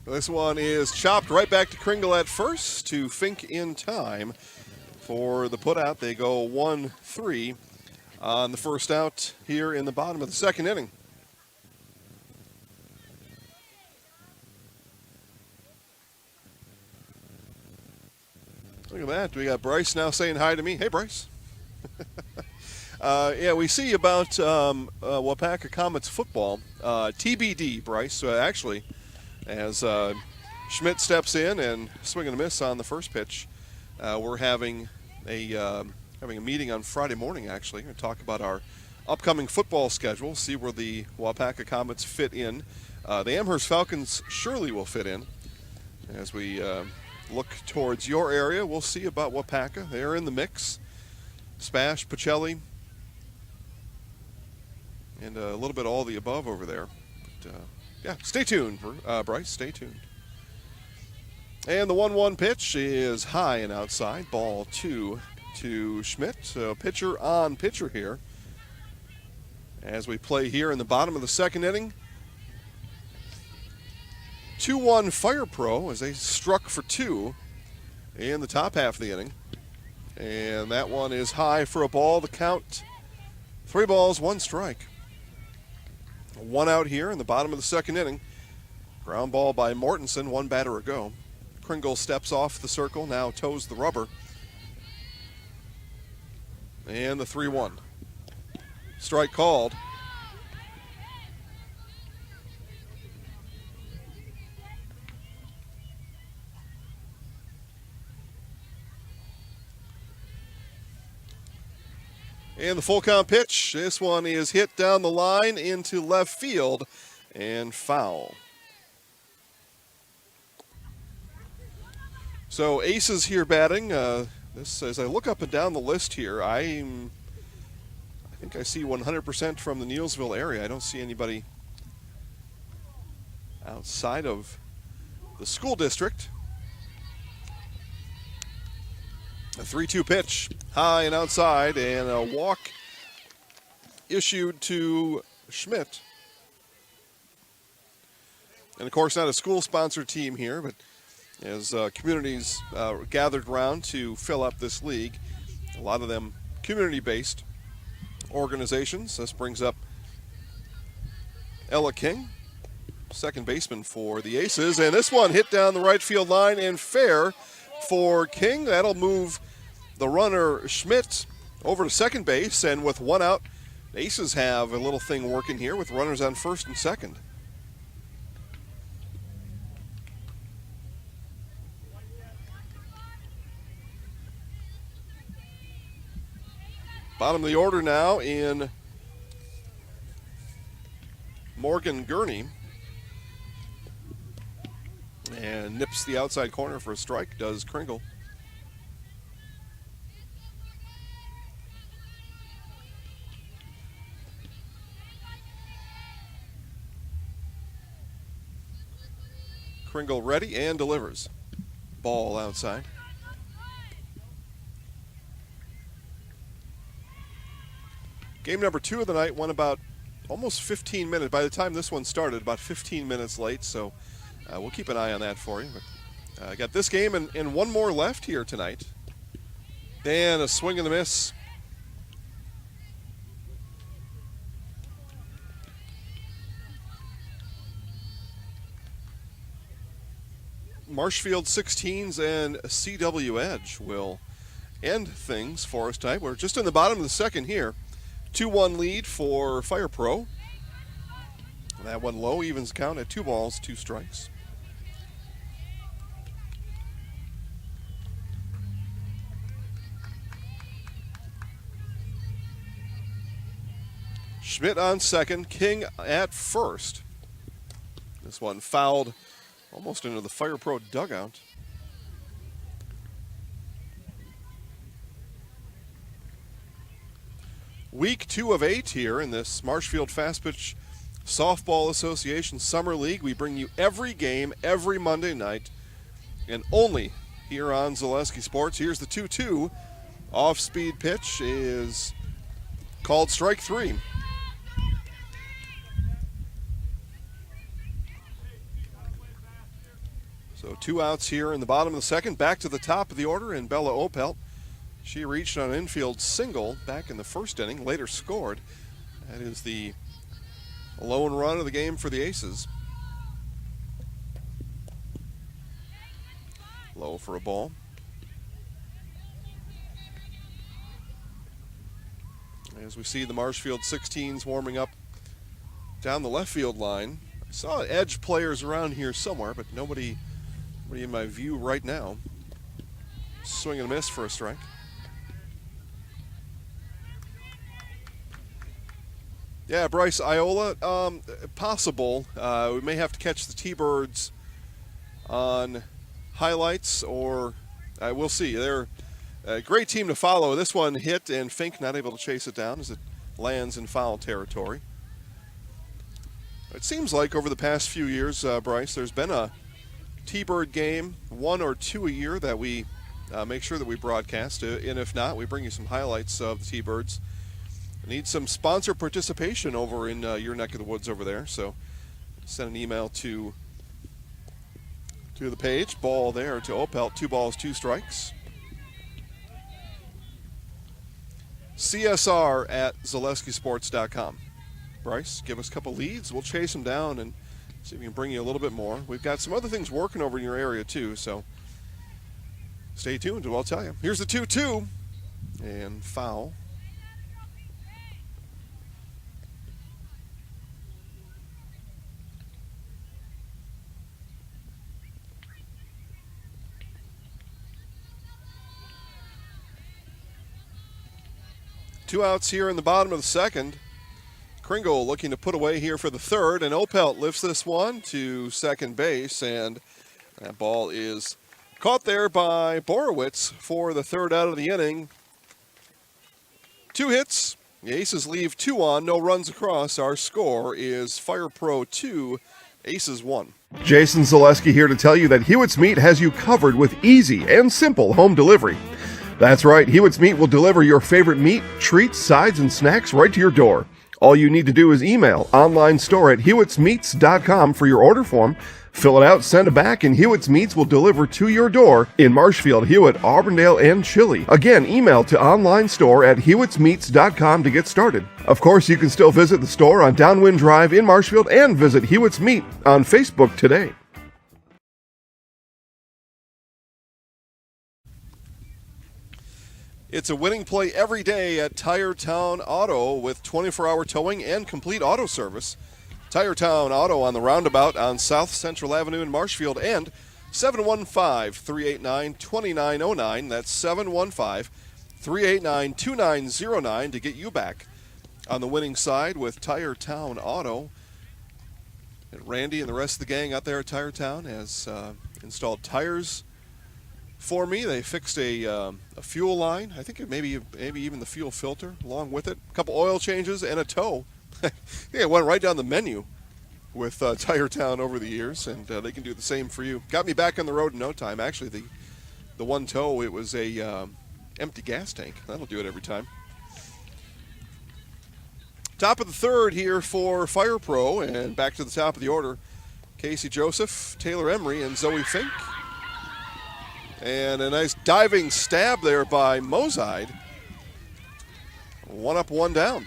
This one is chopped right back to Kringle at first to Fink in time for the putout. They go 1-3 on the first out here in the bottom of the second inning. Look at that. We got Bryce now saying hi to me. Hey, Bryce. Yeah, we see about Wapaka Comets football. TBD, Bryce. Actually, as Schmidt steps in and swing and a miss on the first pitch, we're having a meeting on Friday morning, actually, to talk about our upcoming football schedule, see where the Wapaka Comets fit in. The Amherst Falcons surely will fit in. As we look towards your area, we'll see about Wapaka. They're in the mix. Spash, Pacelli, and a little bit all the above over there. But, yeah, stay tuned, Bryce. Stay tuned. And the 1-1 pitch is high and outside. Ball 2 to Schmidt. So pitcher on pitcher here as we play here in the bottom of the second inning. 2-1 Fire Pro as they struck for 2 in the top half of the inning. And that one is high for a ball. The count, 3 balls, 1 strike. 1 out here in the bottom of the second inning. Ground ball by Mortensen, 1 batter ago. Kringle steps off the circle, now toes the rubber. And the 3-1. Strike called. And the full count pitch. This one is hit down the line into left field and foul. So aces here batting. This, as I look up and down the list here, I think I see 100% from the Neilsville area. I don't see anybody outside of the school district. A 3-2 pitch, high and outside, and a walk issued to Schmidt. And of course, not a school-sponsored team here, but as communities gathered around to fill up this league, a lot of them community-based organizations. This brings up Ella King, second baseman for the Aces, and this one hit down the right field line and fair for King. That'll move the runner Schmidt over to second base, and with 1 out, the Aces have a little thing working here with runners on first and second. Bottom of the order now in Morgan Gurney. And nips the outside corner for a strike, does Kringle. Kringle ready and delivers. Ball outside. Game number 2 of the night went about almost 15 minutes. By the time this one started, about 15 minutes late, so we'll keep an eye on that for you. But I got this game and 1 more left here tonight. And a swing and a miss. Marshfield 16s and CW Edge will end things for us tonight. We're just in the bottom of the second here. 2-1 lead for Fire Pro. That one low, evens count at 2 balls, 2 strikes. Schmidt on second, King at first. This one fouled almost into the Fire Pro dugout. Week 2 of 8 here in this Marshfield Fastpitch Softball Association Summer League. We bring you every game every Monday night and only here on Zaleski Sports. Here's the 2-2. Off-speed pitch is called strike 3. So 2 outs here in the bottom of the second. Back to the top of the order in Bella Opelt. She reached on an infield single back in the first inning, later scored. That is the lone run of the game for the Aces. Low for a ball. As we see the Marshfield 16s warming up down the left field line. I saw edge players around here somewhere, but nobody in my view right now. Swing and a miss for a strike. Yeah, Bryce, Iola, possible. We may have to catch the T-Birds on highlights, or we'll see. They're a great team to follow. This one hit, and Fink not able to chase it down as it lands in foul territory. It seems like over the past few years, Bryce, there's been a T-Bird game, 1 or 2 a year that we make sure that we broadcast. And if not, we bring you some highlights of the T-Birds. Need some sponsor participation over in your neck of the woods over there. So send an email to the page. Ball there to Opelt. 2 balls, 2 strikes. CSR at ZaleskiSports.com. Bryce, give us a couple leads. We'll chase them down and see if we can bring you a little bit more. We've got some other things working over in your area too, so stay tuned and I'll tell you. Here's the 2-2 and foul. Two outs here in the bottom of the second. Kringle looking to put away here for the third, and Opelt lifts this one to second base, and that ball is caught there by Borowitz for the third out of the inning. 2 hits. The Aces leave 2 on, no runs across. Our score is Fire Pro 2, Aces 1. Jason Zaleski here to tell you that Hewitt's Meat has you covered with easy and simple home delivery. That's right, Hewitt's Meat will deliver your favorite meat, treats, sides, and snacks right to your door. All you need to do is email online store at hewittsmeats.com for your order form. Fill it out, send it back, and Hewitt's Meats will deliver to your door in Marshfield, Hewitt, Auburndale, and Chile. Again, email to online store at hewittsmeats.com to get started. Of course, you can still visit the store on Downwind Drive in Marshfield and visit Hewitt's Meat on Facebook today. It's a winning play every day at Tire Town Auto with 24-hour towing and complete auto service. Tire Town Auto on the roundabout on South Central Avenue in Marshfield, and 715-389-2909. That's 715-389-2909 to get you back on the winning side with Tire Town Auto. And Randy and the rest of the gang out there at Tire Town has installed tires for me. They fixed a fuel line. I think maybe even the fuel filter along with it. A couple oil changes and a tow. I think it went right down the menu with Tire Town over the years, and they can do the same for you. Got me back on the road in no time. Actually, the one tow, it was a empty gas tank. That'll do it every time. Top of the third here for Fire Pro, and back to the top of the order. Casey Joseph, Taylor Emery, and Zoe Fink. And a nice diving stab there by Mozide. 1 up, 1 down.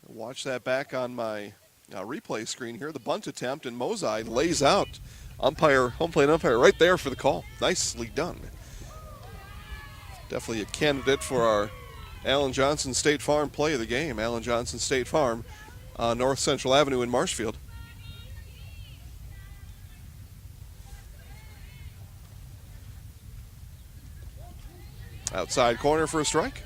Watch that back on my replay screen here. The bunt attempt, and Mozide lays out home plate umpire right there for the call. Nicely done. Definitely a candidate for our Allen Johnson State Farm play of the game. Allen Johnson State Farm on North Central Avenue in Marshfield. Outside corner for a strike.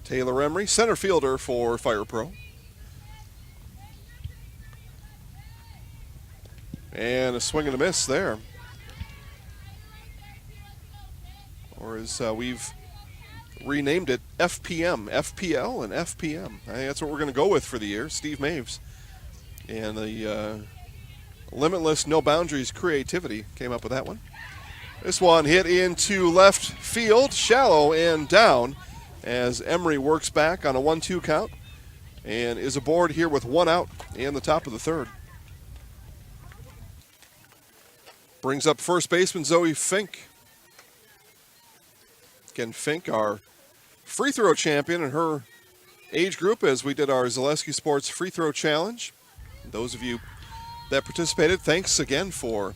Taylor Emery, center fielder for Fire Pro. And a swing and a miss there. Or as we've renamed it, FPM, FPL and FPM. I think that's what we're going to go with for the year. Steve Maves and the Limitless No Boundaries Creativity came up with that one. This one hit into left field, shallow and down, as Emery works back on a 1-2 count and is aboard here with 1 out in the top of the third. Brings up first baseman Zoe Fink. Again, Fink, our free throw champion in her age group, as we did our Zaleski Sports Free Throw Challenge. Those of you that participated, thanks again for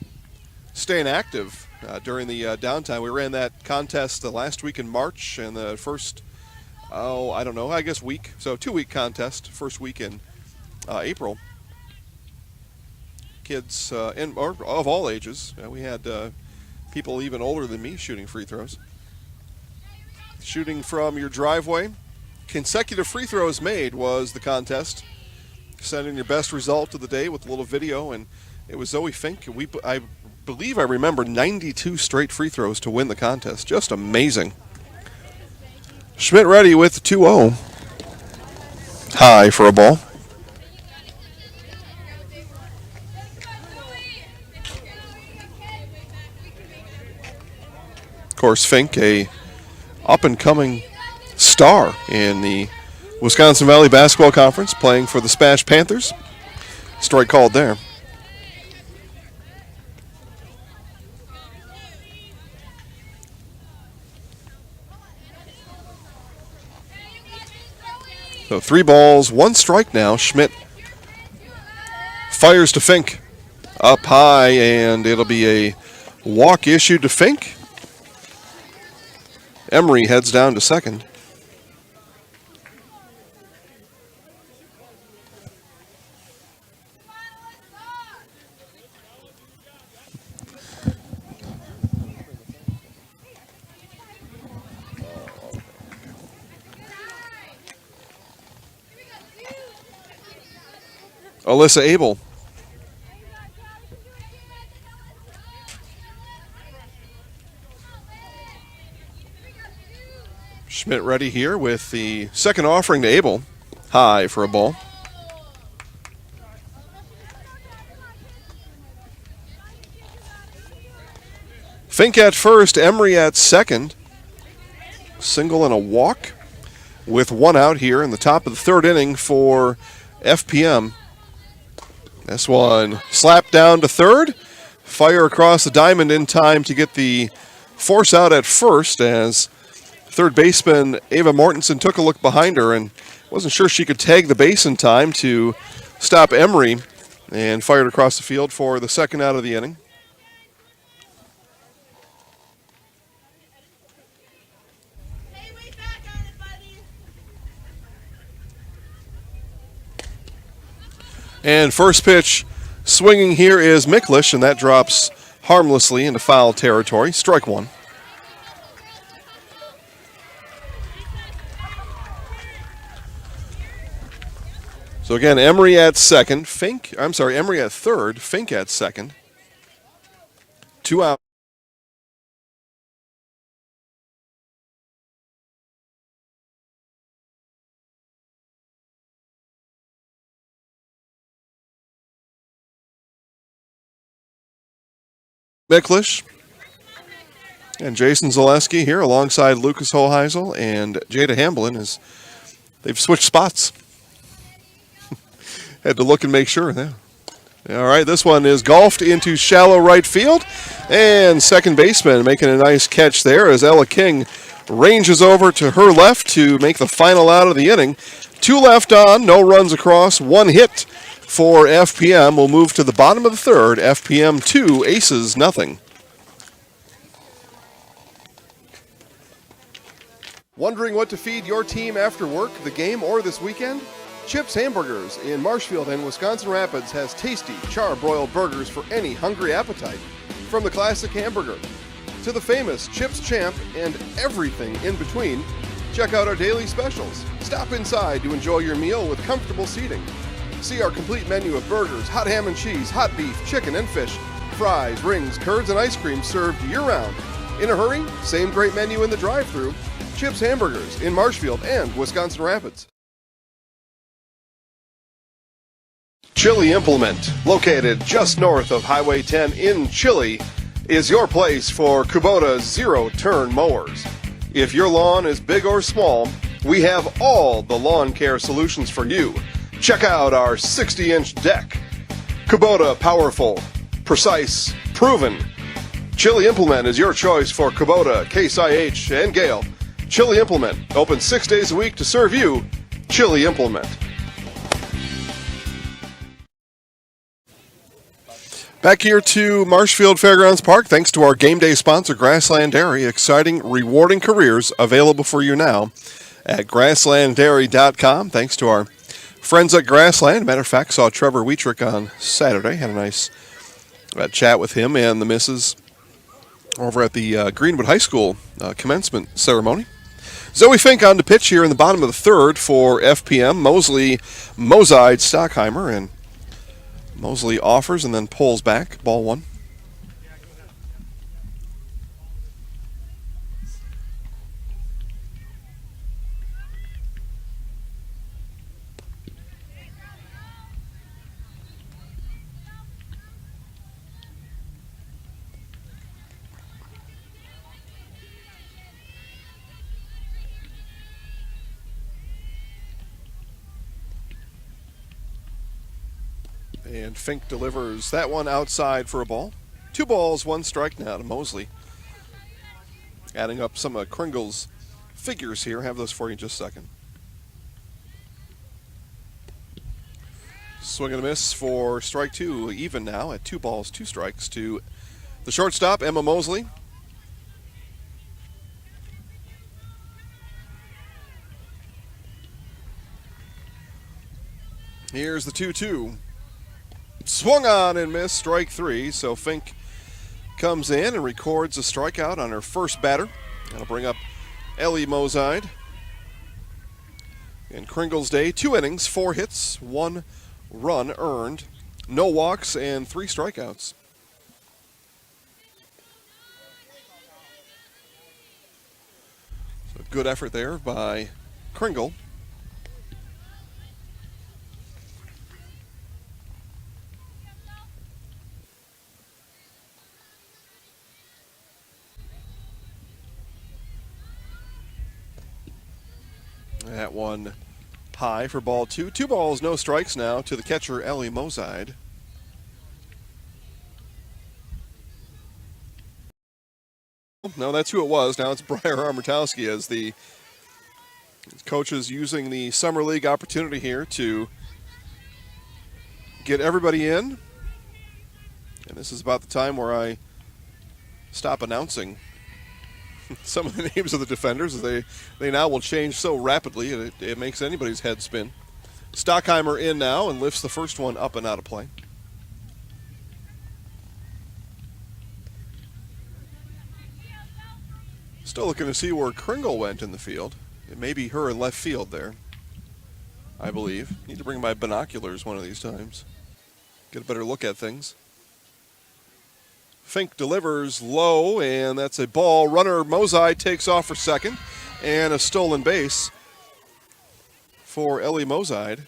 staying active during the downtime. We ran that contest the last week in March and the first, week. So 2-week contest, first week in April. Kids or of all ages. We had people even older than me shooting free throws. Shooting from your driveway. Consecutive free throws made was the contest. Send in your best result of the day with a little video, and it was Zoe Fink. I believe I remember 92 straight free throws to win the contest. Just amazing. Schmidt ready with 2-0. High for a ball. Of course, Fink, a up-and-coming star in the Wisconsin Valley Basketball Conference, playing for the Spash Panthers. Strike called there. So 3 balls, 1 strike now. Schmidt fires to Fink. Up high, and it'll be a walk issued to Fink. Emery heads down to second. Alyssa Abel. Schmidt ready here with the second offering to Abel. High for a ball. Fink at first, Emery at second. Single and a walk with 1 out here in the top of the third inning for FPM. This one slapped down to third. Fire across the diamond in time to get the force out at first, as third baseman Ava Mortensen took a look behind her and wasn't sure she could tag the base in time to stop Emery, and fired across the field for the second out of the inning. And first pitch swinging here is Miklish, and that drops harmlessly into foul territory. Strike 1. So again, Emery at second, Emery at third, Fink at second. 2 out. Miklish and Jason Zaleski here alongside Lucas Hoheisel and Jada Hamblin, as they've switched spots. Had to look and make sure. Yeah. All right, this one is golfed into shallow right field, and second baseman making a nice catch there as Ella King ranges over to her left to make the final out of the inning. 2 left on, no runs across, 1 hit for FPM. We'll move to the bottom of the third. FPM 2, Aces nothing. Wondering what to feed your team after work, the game, or this weekend? Chips Hamburgers in Marshfield and Wisconsin Rapids has tasty, char-broiled burgers for any hungry appetite. From the classic hamburger to the famous Chips Champ and everything in between, check out our daily specials. Stop inside to enjoy your meal with comfortable seating. See our complete menu of burgers, hot ham and cheese, hot beef, chicken and fish, fries, rings, curds, and ice cream served year-round. In a hurry? Same great menu in the drive-thru. Chips Hamburgers in Marshfield and Wisconsin Rapids. Chili Implement, located just north of Highway 10 in Chile, is your place for Kubota zero-turn mowers. If your lawn is big or small, we have all the lawn care solutions for you. Check out our 60-inch deck. Kubota powerful, precise, proven. Chili Implement is your choice for Kubota, Case IH, and Gale. Chili Implement, open 6 days a week to serve you. Chili Implement. Back here to Marshfield Fairgrounds Park, thanks to our game day sponsor, Grassland Dairy. Exciting, rewarding careers available for you now at grasslanddairy.com. Thanks to our friends at Grassland. Matter of fact, saw Trevor Wietrich on Saturday. Had a nice chat with him and the missus over at the Greenwood High School commencement ceremony. Zoe Fink on the pitch here in the bottom of the third for FPM. Mosley, Mozide, Stockheimer, and Mosley offers and then pulls back. Ball one. And Fink delivers that one outside for a ball. 2 balls, 1 strike now to Mosley. Adding up some of Kringle's figures here. Have those for you in just a second. Swing and a miss for strike 2, even now at 2 balls, 2 strikes to the shortstop, Emma Mosley. Here's the 2-2. Swung on and missed, strike 3. So Fink comes in and records a strikeout on her first batter. That'll bring up Ellie Mozide. In Kringle's day, 2 innings, 4 hits, 1 run earned, no walks, and 3 strikeouts. So good effort there by Kringle. That one high for ball 2. 2 balls, no strikes now to the catcher, Ellie Mozide. No, that's who it was. Now it's Briar Armatowski as the coaches using the Summer League opportunity here to get everybody in. And this is about the time where I stop announcing some of the names of the defenders, as they now will change so rapidly it makes anybody's head spin. Stockheimer in now and lifts the first one up and out of play. Still looking to see where Kringle went in the field. It may be her in left field there, I believe. Need to bring my binoculars one of these times. Get a better look at things. Fink delivers low, and that's a ball. Runner Mozide takes off for second, and a stolen base for Ellie Mozide.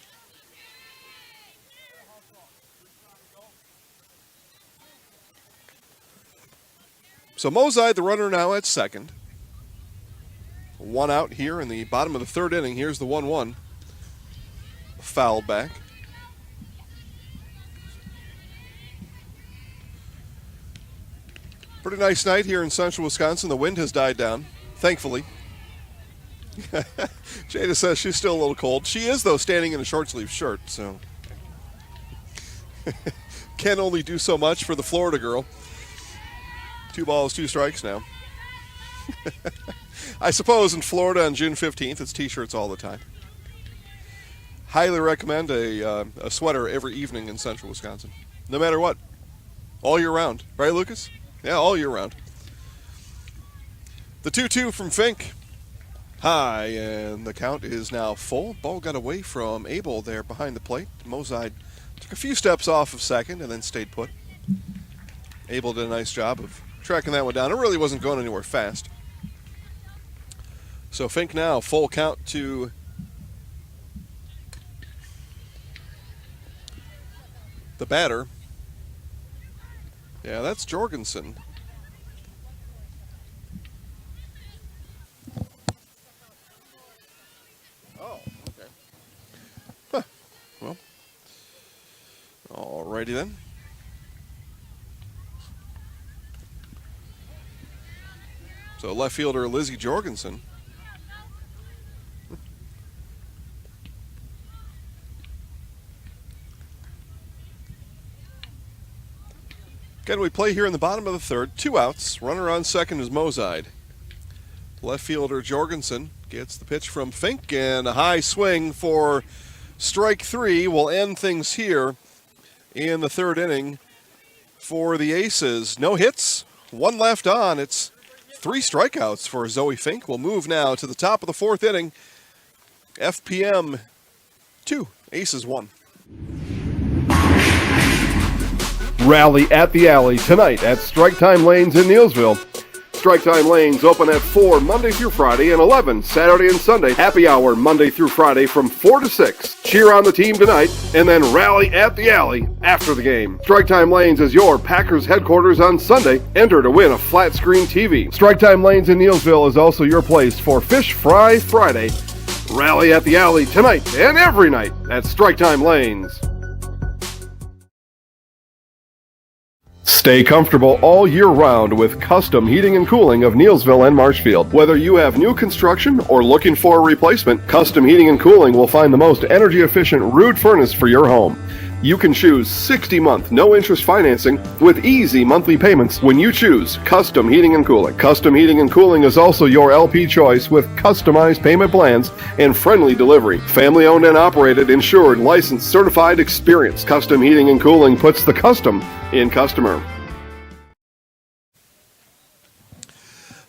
So Mozide, the runner, now at second. 1 out here in the bottom of the third inning. Here's the 1-1. Fouled back. Pretty nice night here in central Wisconsin. The wind has died down, thankfully. Jada says she's still a little cold. She is, though, standing in a short-sleeve shirt, so can only do so much for the Florida girl. 2 balls, 2 strikes now. I suppose in Florida on June 15th, it's T-shirts all the time. highly recommend a sweater every evening in central Wisconsin, no matter what, all year round. Right, Lucas? Yeah, all year round. The 2-2 from Fink. High, and the count is now full. Ball got away from Abel there behind the plate. Mozide took a few steps off of second and then stayed put. Abel did a nice job of tracking that one down. It really wasn't going anywhere fast. So Fink now full count to the batter. Yeah, that's Jorgensen. Oh, okay. Huh. Well, alrighty then. So left fielder Lizzie Jorgensen. Again, we play here in the bottom of the third. 2 outs. Runner on second is Mozide. Left fielder Jorgensen gets the pitch from Fink, and a high swing for strike 3 will end things here in the third inning for the Aces. No hits, 1 left on. It's 3 strikeouts for Zoe Fink. We'll move now to the top of the fourth inning. FPM 2, Aces 1. Rally at the Alley tonight at Strike Time Lanes in Neillsville. Strike Time Lanes open at 4 Monday through Friday and 11 Saturday and Sunday. Happy hour Monday through Friday from 4 to 6. Cheer on the team tonight and then rally at the Alley after the game. Strike Time Lanes is your Packers headquarters on Sunday. Enter to win a flat screen TV. Strike Time Lanes in Neillsville is also your place for Fish Fry Friday. Rally at the Alley tonight and every night at Strike Time Lanes. Stay comfortable all year round with Custom Heating and Cooling of Neillsville and Marshfield. Whether you have new construction or looking for a replacement, Custom Heating and Cooling will find the most energy-efficient Ruud furnace for your home. You can choose 60-month no-interest financing with easy monthly payments when you choose Custom Heating and Cooling. Custom Heating and Cooling is also your LP choice with customized payment plans and friendly delivery. Family-owned and operated, insured, licensed, certified, experienced. Custom Heating and Cooling puts the custom in customer.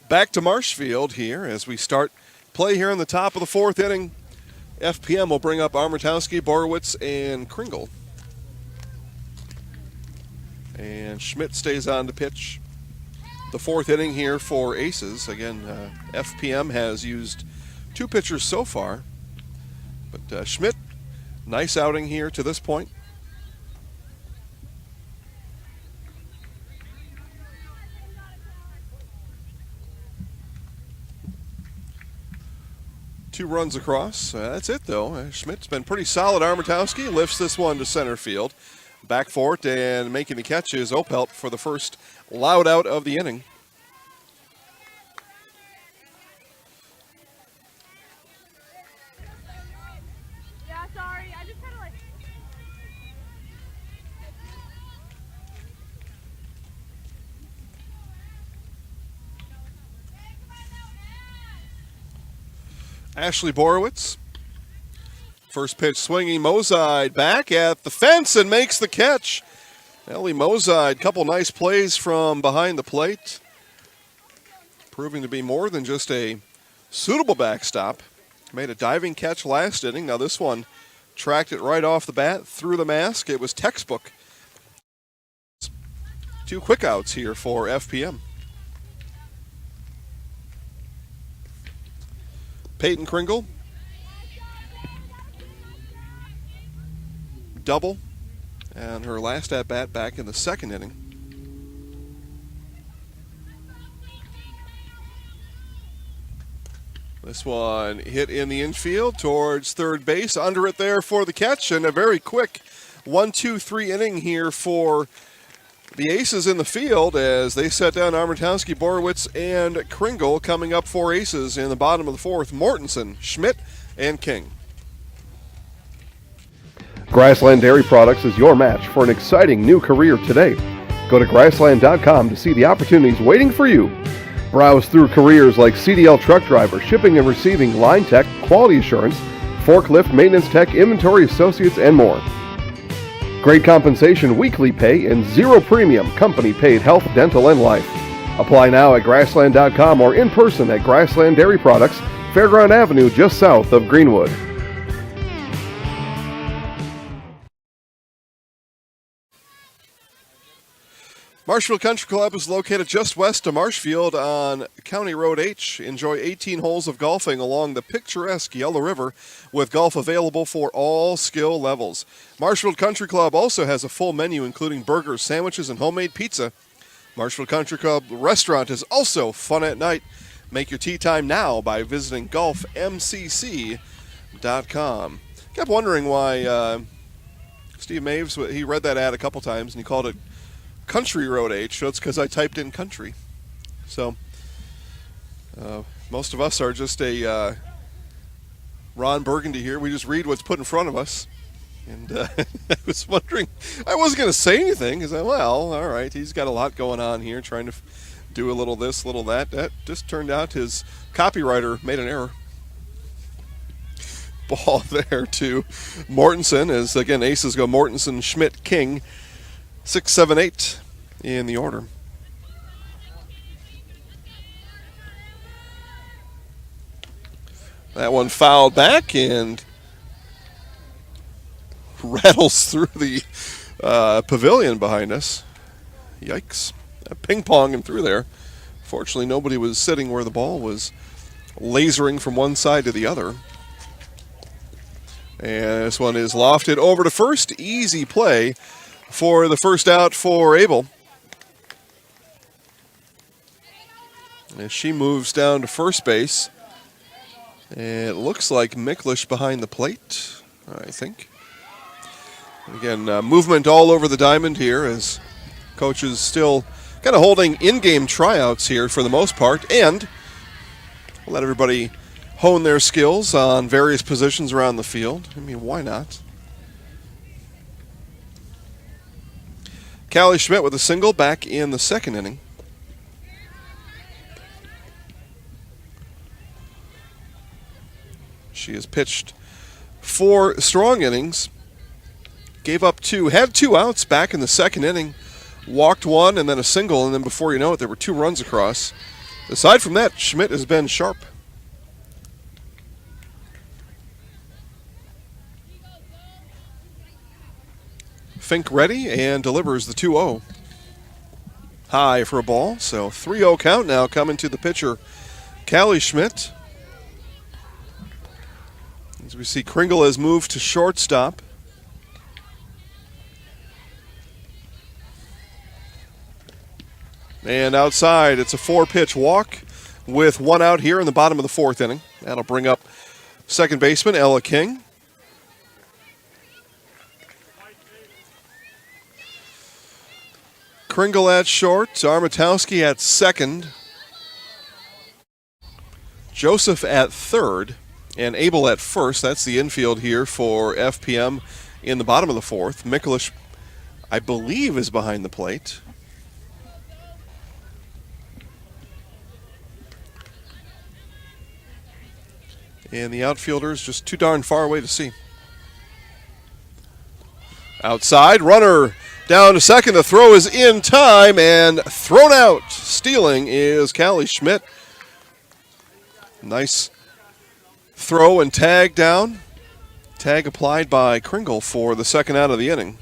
Back to Marshfield here as we start play here in the top of the fourth inning. FPM will bring up Armatowski, Borowitz, and Kringle. And Schmidt stays on to pitch the fourth inning here for Aces. Again, FPM has used 2 pitchers so far. But Schmidt, nice outing here to this point. Two runs across. That's it, though. Schmidt's been pretty solid. Armatowski lifts this one to center field. Back for it, and making the catch is Opelt for the first loud out of the inning. Yeah, sorry. I just kind of like... Ashley Borowitz. First pitch swinging, Mozide back at the fence and makes the catch. Ellie Mozide, couple nice plays from behind the plate. Proving to be more than just a suitable backstop. Made a diving catch last inning. Now this one tracked it right off the bat, through the mask. It was textbook. 2 quick outs here for FPM. Peyton Kringle. Double, and her last at-bat back in the second inning. This one hit in the infield towards third base, under it there for the catch, and a very quick 1-2-3 inning here for the Aces in the field as they set down Armatowski, Borowitz, and Kringle. Coming up for Aces in the bottom of the fourth, Mortensen, Schmidt, and King. Grassland Dairy Products is your match for an exciting new career today. Go to grassland.com to see the opportunities waiting for you. Browse through careers like CDL truck driver, shipping and receiving, line tech, quality assurance, forklift maintenance tech, inventory associates, and more. Great compensation, weekly pay, and zero premium company paid health, dental, and life. Apply now at grassland.com or in person at Grassland Dairy Products, Fairground Avenue, just south of Greenwood. Marshfield Country Club is located just west of Marshfield on County Road H. Enjoy 18 holes of golfing along the picturesque Yellow River with golf available for all skill levels. Marshfield Country Club also has a full menu including burgers, sandwiches, and homemade pizza. Marshfield Country Club restaurant is also fun at night. Make your tee time now by visiting golfmcc.com. Kept wondering why Steve Maves, he read that ad a couple times and he called it Country Road H, so it's because I typed in country. So, most of us are just a Ron Burgundy here. We just read what's put in front of us. And I was wondering, I wasn't going to say anything because, well, all right, he's got a lot going on here, trying to do a little this, little that. That just turned out his copywriter made an error. Ball there to Mortensen as, again, aces go Mortensen, Schmidt, King. 6, 7, 8 in the order. That one fouled back and rattles through the pavilion behind us. Yikes. Ping-pong him through there. Fortunately, nobody was sitting where the ball was lasering from one side to the other. And this one is lofted over to first. Easy play for the first out for Abel. As she moves down to first base. It looks like Miklish behind the plate, I think. Again, movement all over the diamond here as coaches still kind of holding in-game tryouts here for the most part, and let everybody hone their skills on various positions around the field. I mean, why not? Callie Schmidt with a single back in the second inning. She has pitched 4 strong innings, gave up 2, had 2 outs back in the second inning, walked 1 and then a single, and then before you know it, there were 2 runs across. Aside from that, Schmidt has been sharp. Fink ready and delivers the 2-0. High for a ball, so 3-0 count now coming to the pitcher, Callie Schmidt. As we see, Kringle has moved to shortstop. And outside, it's a 4-pitch walk with 1 out here in the bottom of the 4th inning. That'll bring up second baseman Ella King. Kringle at short, Armatowski at second, Joseph at third, and Abel at first. That's the infield here for FPM in the bottom of the 4th. Miklish, I believe, is behind the plate. And the outfielder is just too darn far away to see. Outside, runner down to second. The throw is in time and thrown out. Stealing is Callie Schmidt. Nice throw and tag down. Tag applied by Kringle for the second out of the inning.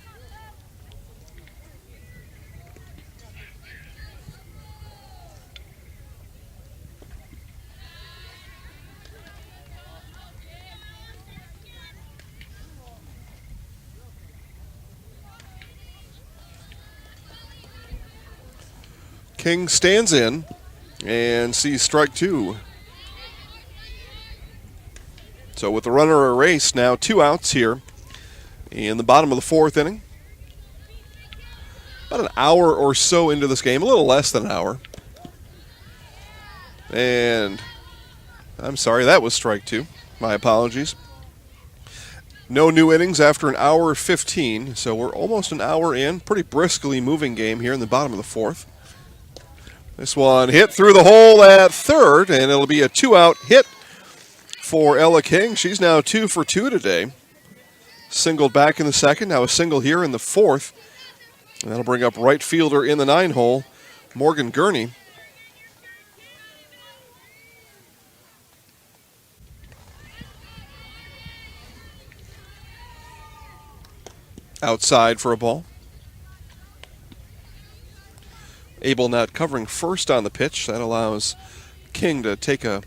King stands in and sees strike 2. So with the runner erased, now 2 outs here in the bottom of the 4th inning. About an hour or so into this game, a little less than an hour. And I'm sorry, that was strike 2. My apologies. No new innings after an hour 15, so we're almost an hour in. Pretty briskly moving game here in the bottom of the 4th. This one hit through the hole at third, and it'll be a 2-out hit for Ella King. She's now 2 for 2 today. Singled back in the second, now a single here in the fourth. And that'll bring up right fielder in the 9 hole, Morgan Gurney. Outside for a ball. Abel not covering first on the pitch. That allows King to take a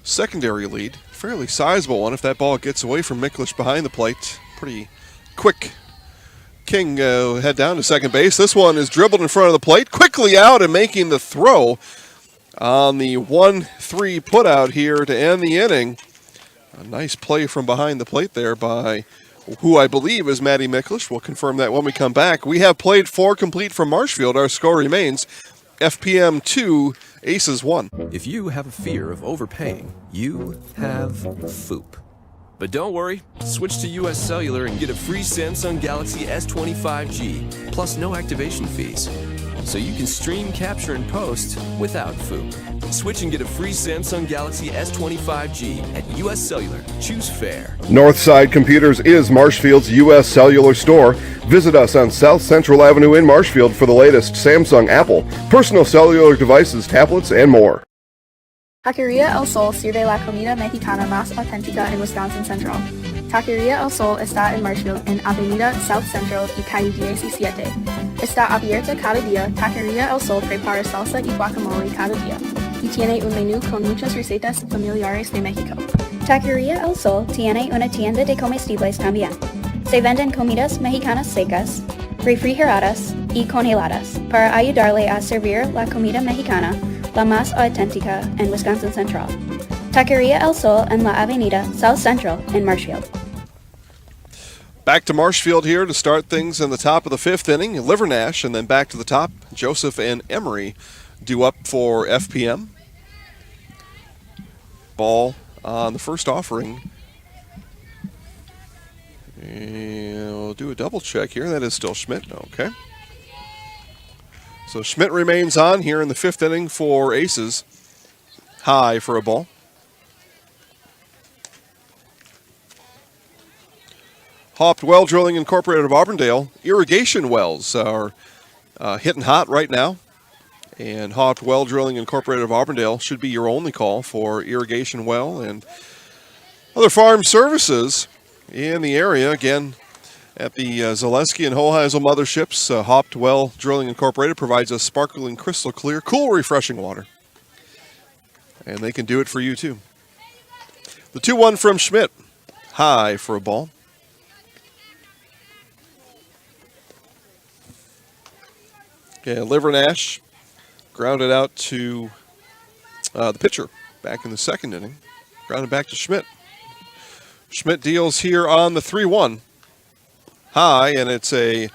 secondary lead. Fairly sizable one if that ball gets away from Miklish behind the plate. Pretty quick. King head down to second base. This one is dribbled in front of the plate. Quickly out and making the throw on the 1-3 putout here to end the inning. A nice play from behind the plate there by who I believe is Maddie Miklish. We'll confirm that when we come back. We have played 4 complete from Marshfield. Our score remains FPM 2, Aces 1. If you have a fear of overpaying, you have FOOP. But don't worry, switch to US Cellular and get a free Samsung Galaxy S25G, plus no activation fees. So you can stream, capture, and post without FOOP. Switch and get a free Samsung Galaxy S25G at US Cellular. Choose fair. Northside Computers is Marshfield's U.S. Cellular store. Visit us on South Central Avenue in Marshfield for the latest Samsung, Apple, personal cellular devices, tablets, and more. Taqueria El Sol sirve la comida mexicana más auténtica en Wisconsin Central. Taqueria El Sol está en Marshfield en Avenida South Central y calle 17. Está abierta cada día. Taqueria El Sol prepara salsa y guacamole cada día. Y tiene un menú con muchas recetas familiares de México. Taqueria El Sol tiene una tienda de comestibles también. Se venden comidas mexicanas secas, refrigeradas y congeladas para ayudarle a servir la comida mexicana, la más auténtica en Wisconsin Central. Taqueria El Sol en la Avenida South Central in Marshfield. Back to Marshfield here to start things in the top of the 5th inning. Livernash, and then back to the top. Joseph and Emery due up for FPM. Ball on the first offering. And we'll do a double check here. That is still Schmidt. Okay. So Schmidt remains on here in the 5th inning for Aces. High for a ball. Hopped Well Drilling Incorporated of Auburndale. Irrigation wells are hitting hot right now. And Hopped Well Drilling Incorporated of Auburndale should be your only call for irrigation well and other farm services in the area. Again, at the Zaleski and Hoheisel motherships, Hopped Well Drilling Incorporated provides us sparkling, crystal clear, cool, refreshing water. And they can do it for you, too. The 2-1 from Schmidt. High for a ball. Okay, Livernash grounded out to the pitcher back in the 2nd inning. Grounded back to Schmidt. Schmidt deals here on the 3-1. High, and it's a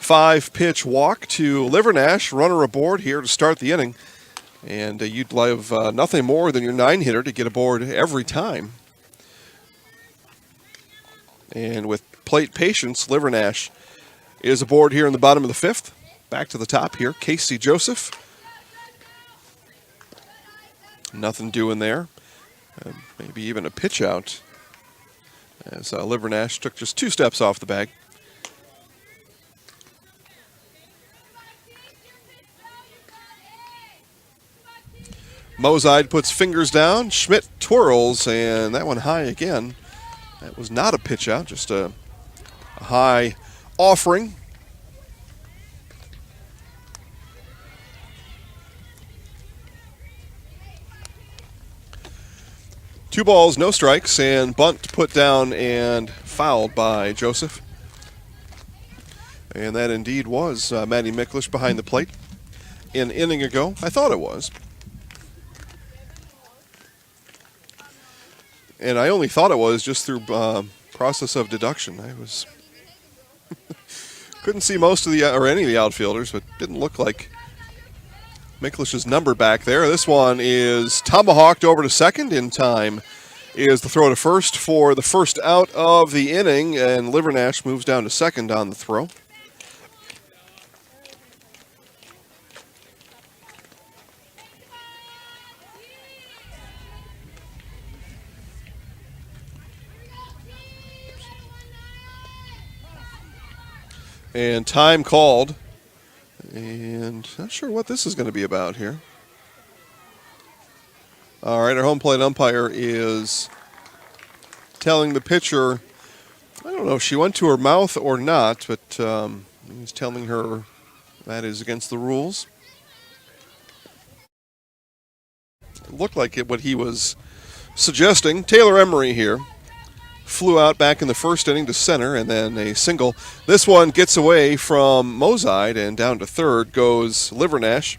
5-pitch walk to Livernash. Runner aboard here to start the inning. And you'd love nothing more than your 9-hitter to get aboard every time. And with plate patience, Livernash is aboard here in the bottom of the 5th. Back to the top here, Casey Joseph. Nothing doing there. Maybe even a pitch out, as Livernash took just 2 steps off the bag. Mozide puts fingers down. Schmidt twirls, and that one high again. That was not a pitch out, just a high offering. Two balls, no strikes, and bunt put down and fouled by Joseph. And that indeed was Maddie Miklish behind the plate an inning ago. I thought it was. And I only thought it was just through process of deduction. I was couldn't see most of the or any of the outfielders, but didn't look like Miklish's number back there. This one is tomahawked over to second. In time is the throw to first for the first out of the inning, and Livernash moves down to second on the throw. And time called. And not sure what this is going to be about here. All right, our home plate umpire is telling the pitcher, I don't know if she went to her mouth or not, but he's telling her that is against the rules. It looked like what he was suggesting. Taylor Emery here flew out back in the first inning to center, and then a single. This one gets away from Mozide, and down to third goes Livernash.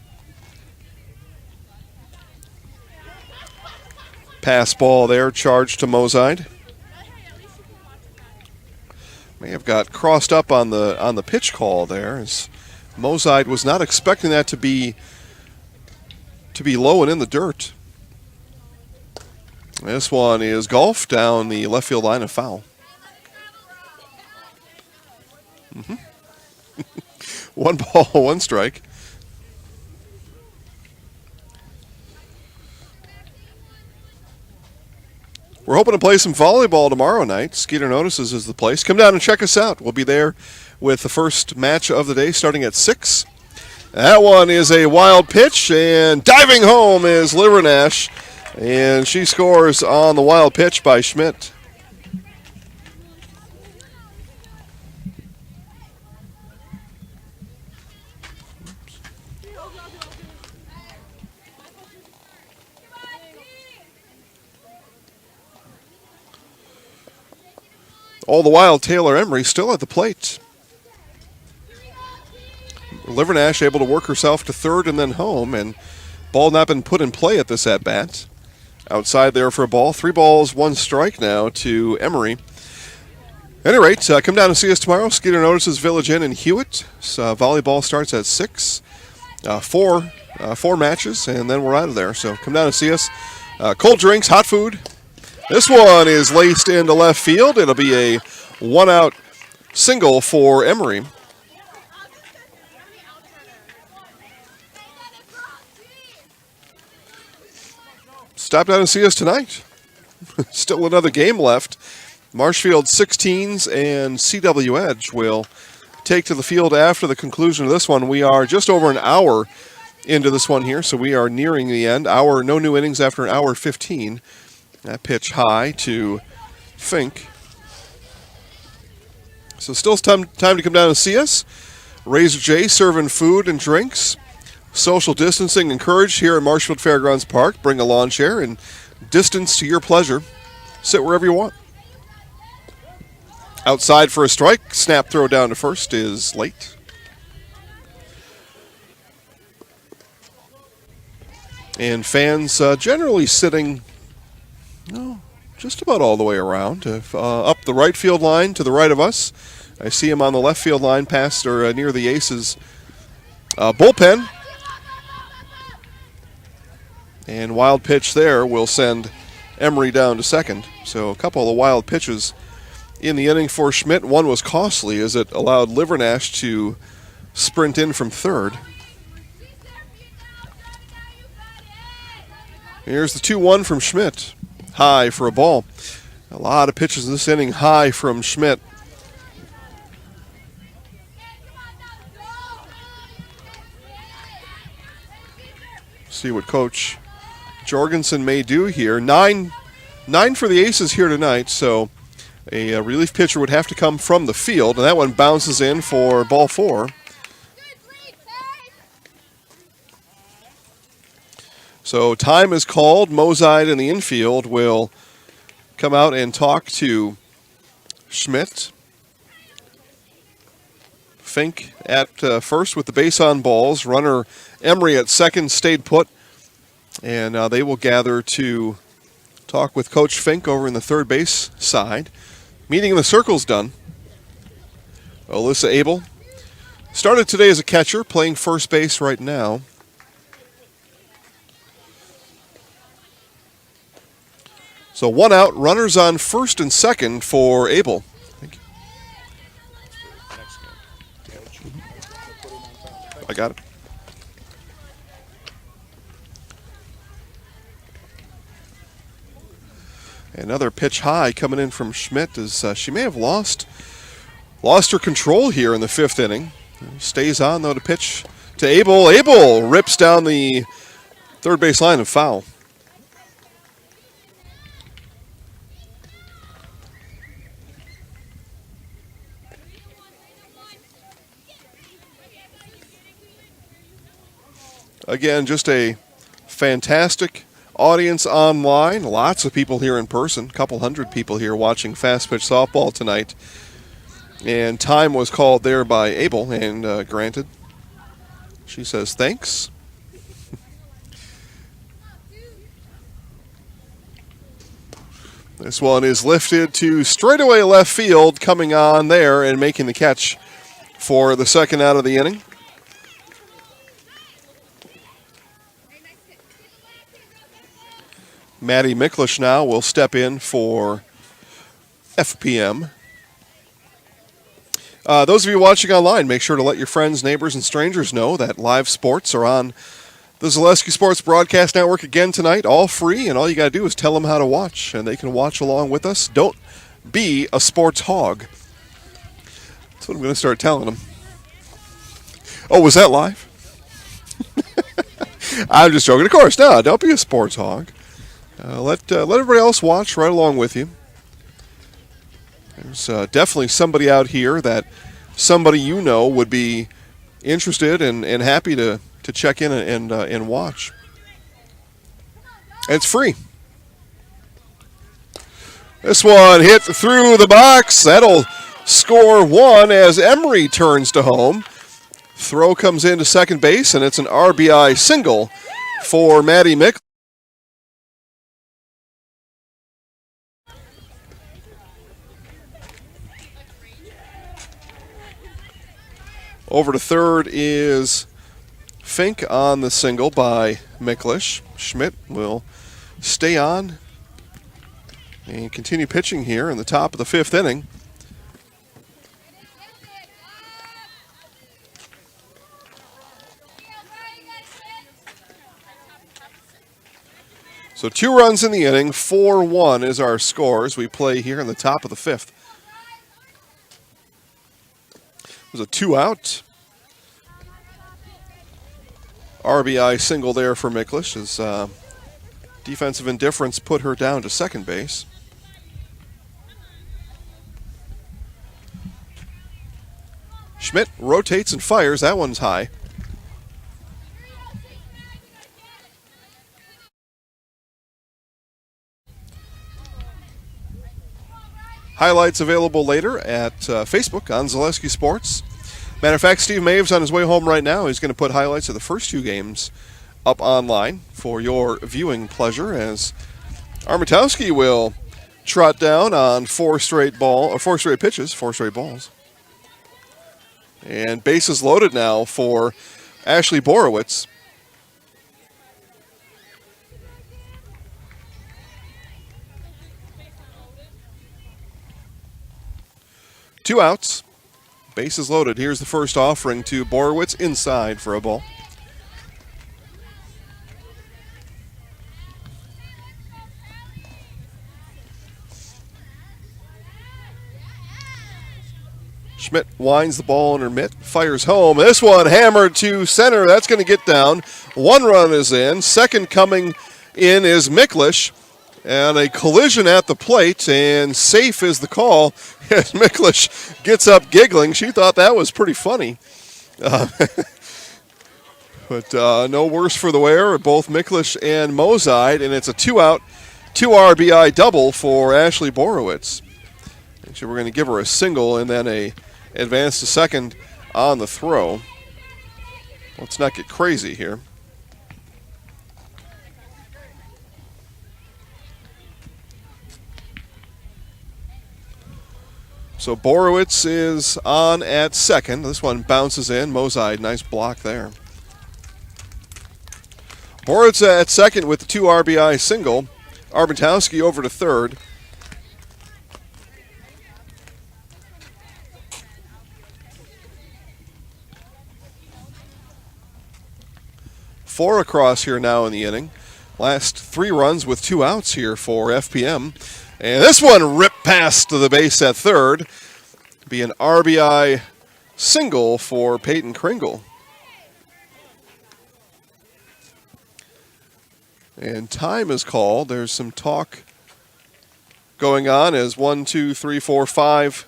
Pass ball there, charged to Mozide. May have got crossed up on the pitch call there, as Mozide was not expecting that to be low and in the dirt. This one is golf down the left field line, of foul. One ball, one strike. We're hoping to play some volleyball tomorrow night. Skeeter Notices is the place. Come down and check us out. We'll be there with the first match of the day starting at 6. That one is a wild pitch, and diving home is Livernash. And she scores on the wild pitch by Schmidt. All the while, Taylor Emery still at the plate. Livernash able to work herself to third and then home, and ball not been put in play at this at-bat. Outside there for a ball. 3 balls, 1 strike now to Emery. At any rate, come down and see us tomorrow. Skeeter Notices Village Inn in Hewitt. Volleyball starts at 6. 4 matches, and then we're out of there. So come down and see us. Cold drinks, hot food. This one is laced into left field. It'll be a 1-out single for Emery. Stop down and see us tonight. Still another game left. Marshfield 16s and CW Edge will take to the field after the conclusion of this one. We are just over an hour into this one here, so we are nearing the end. No new innings after an hour 15. That pitch high to Fink. So still time to come down and see us. Razor J serving food and drinks. Social distancing encouraged here at Marshfield Fairgrounds Park. Bring a lawn chair and distance to your pleasure. Sit wherever you want. Outside for a strike. Snap throw down to first is late. And fans generally sitting just about all the way around. Up the right field line to the right of us. I see him on the left field line past or near the Aces bullpen. And wild pitch there will send Emery down to second. So a couple of the wild pitches in the inning for Schmidt. One was costly as it allowed Livernash to sprint in from third. Here's the 2-1 from Schmidt. High for a ball. A lot of pitches in this inning high from Schmidt. See what Coach Jorgensen may do here. Nine for the Aces here tonight, so a relief pitcher would have to come from the field, and that one bounces in for ball 4. So time is called. Mozide in the infield will come out and talk to Schmidt. Fink at first with the base on balls. Runner Emery at second stayed put. And they will gather to talk with Coach Fink over in the third base side. Meeting in the circle's done. Alyssa Abel started today as a catcher, playing first base right now. So 1 out, runners on first and second for Abel. Thank you. I got it. Another pitch high coming in from Schmidt as she may have lost lost her control here in the 5th inning. Stays on, though, to pitch to Abel. Abel rips down the third base line and foul. Again, just a fantastic audience online. Lots of people here in person. A couple hundred people here watching Fastpitch Softball tonight. And time was called there by Abel and granted. She says thanks. This one is lifted to straightaway left field, coming on there and making the catch for the second out of the inning. Maddie Miklish now will step in for FPM. Those of you watching online, make sure to let your friends, neighbors, and strangers know that live sports are on the Zaleski Sports Broadcast Network again tonight, all free, and all you got to do is tell them how to watch, and they can watch along with us. Don't be a sports hog. That's what I'm going to start telling them. Oh, was that live? I'm just joking. Of course, no, don't be a sports hog. Let everybody else watch right along with you. There's definitely somebody out here that somebody you know would be interested and happy to check in and watch. And it's free. This one hit through the box. That'll score one as Emery turns to home. Throw comes into second base, and it's an RBI single for Maddie Mick. Over to third is Fink on the single by Miklish. Schmidt will stay on and continue pitching here in the top of the 5th inning. So 2 runs in the inning, 4-1 is our score as we play here in the top of the 5th. There's a 2-out. RBI single there for Miklish as defensive indifference put her down to second base. Schmidt rotates and fires. That one's high. Highlights available later at Facebook on Zaleski Sports. Matter of fact, Steve Maves on his way home right now. He's going to put highlights of the first 2 games up online for your viewing pleasure as Armatowski will trot down on 4 straight pitches, 4 straight balls. And bases loaded now for Ashley Borowitz. Two outs. Bases loaded. Here's the first offering to Borowitz inside for a ball. Schmidt winds the ball in her mitt, fires home. This one hammered to center. That's going to get down. 1 run is in. Second coming in is Miklish. And a collision at the plate, and safe is the call as Miklish gets up giggling. She thought that was pretty funny. But no worse for the wear, both Miklish and Mozide, and it's a 2-out, 2 RBI double for Ashley Borowitz. Actually, we're going to give her a single and then a advance to second on the throw. Let's not get crazy here. So Borowitz is on at second. This one bounces in. Mozide, nice block there. Borowitz at second with the 2 RBI single. Armatowski over to third. Four across here now in the inning. Last 3 runs with 2 outs here for FPM. And this one ripped past to the base at third. Be an RBI single for Peyton Kringle. And time is called. There's some talk going on as 1, 2, 3, 4, 5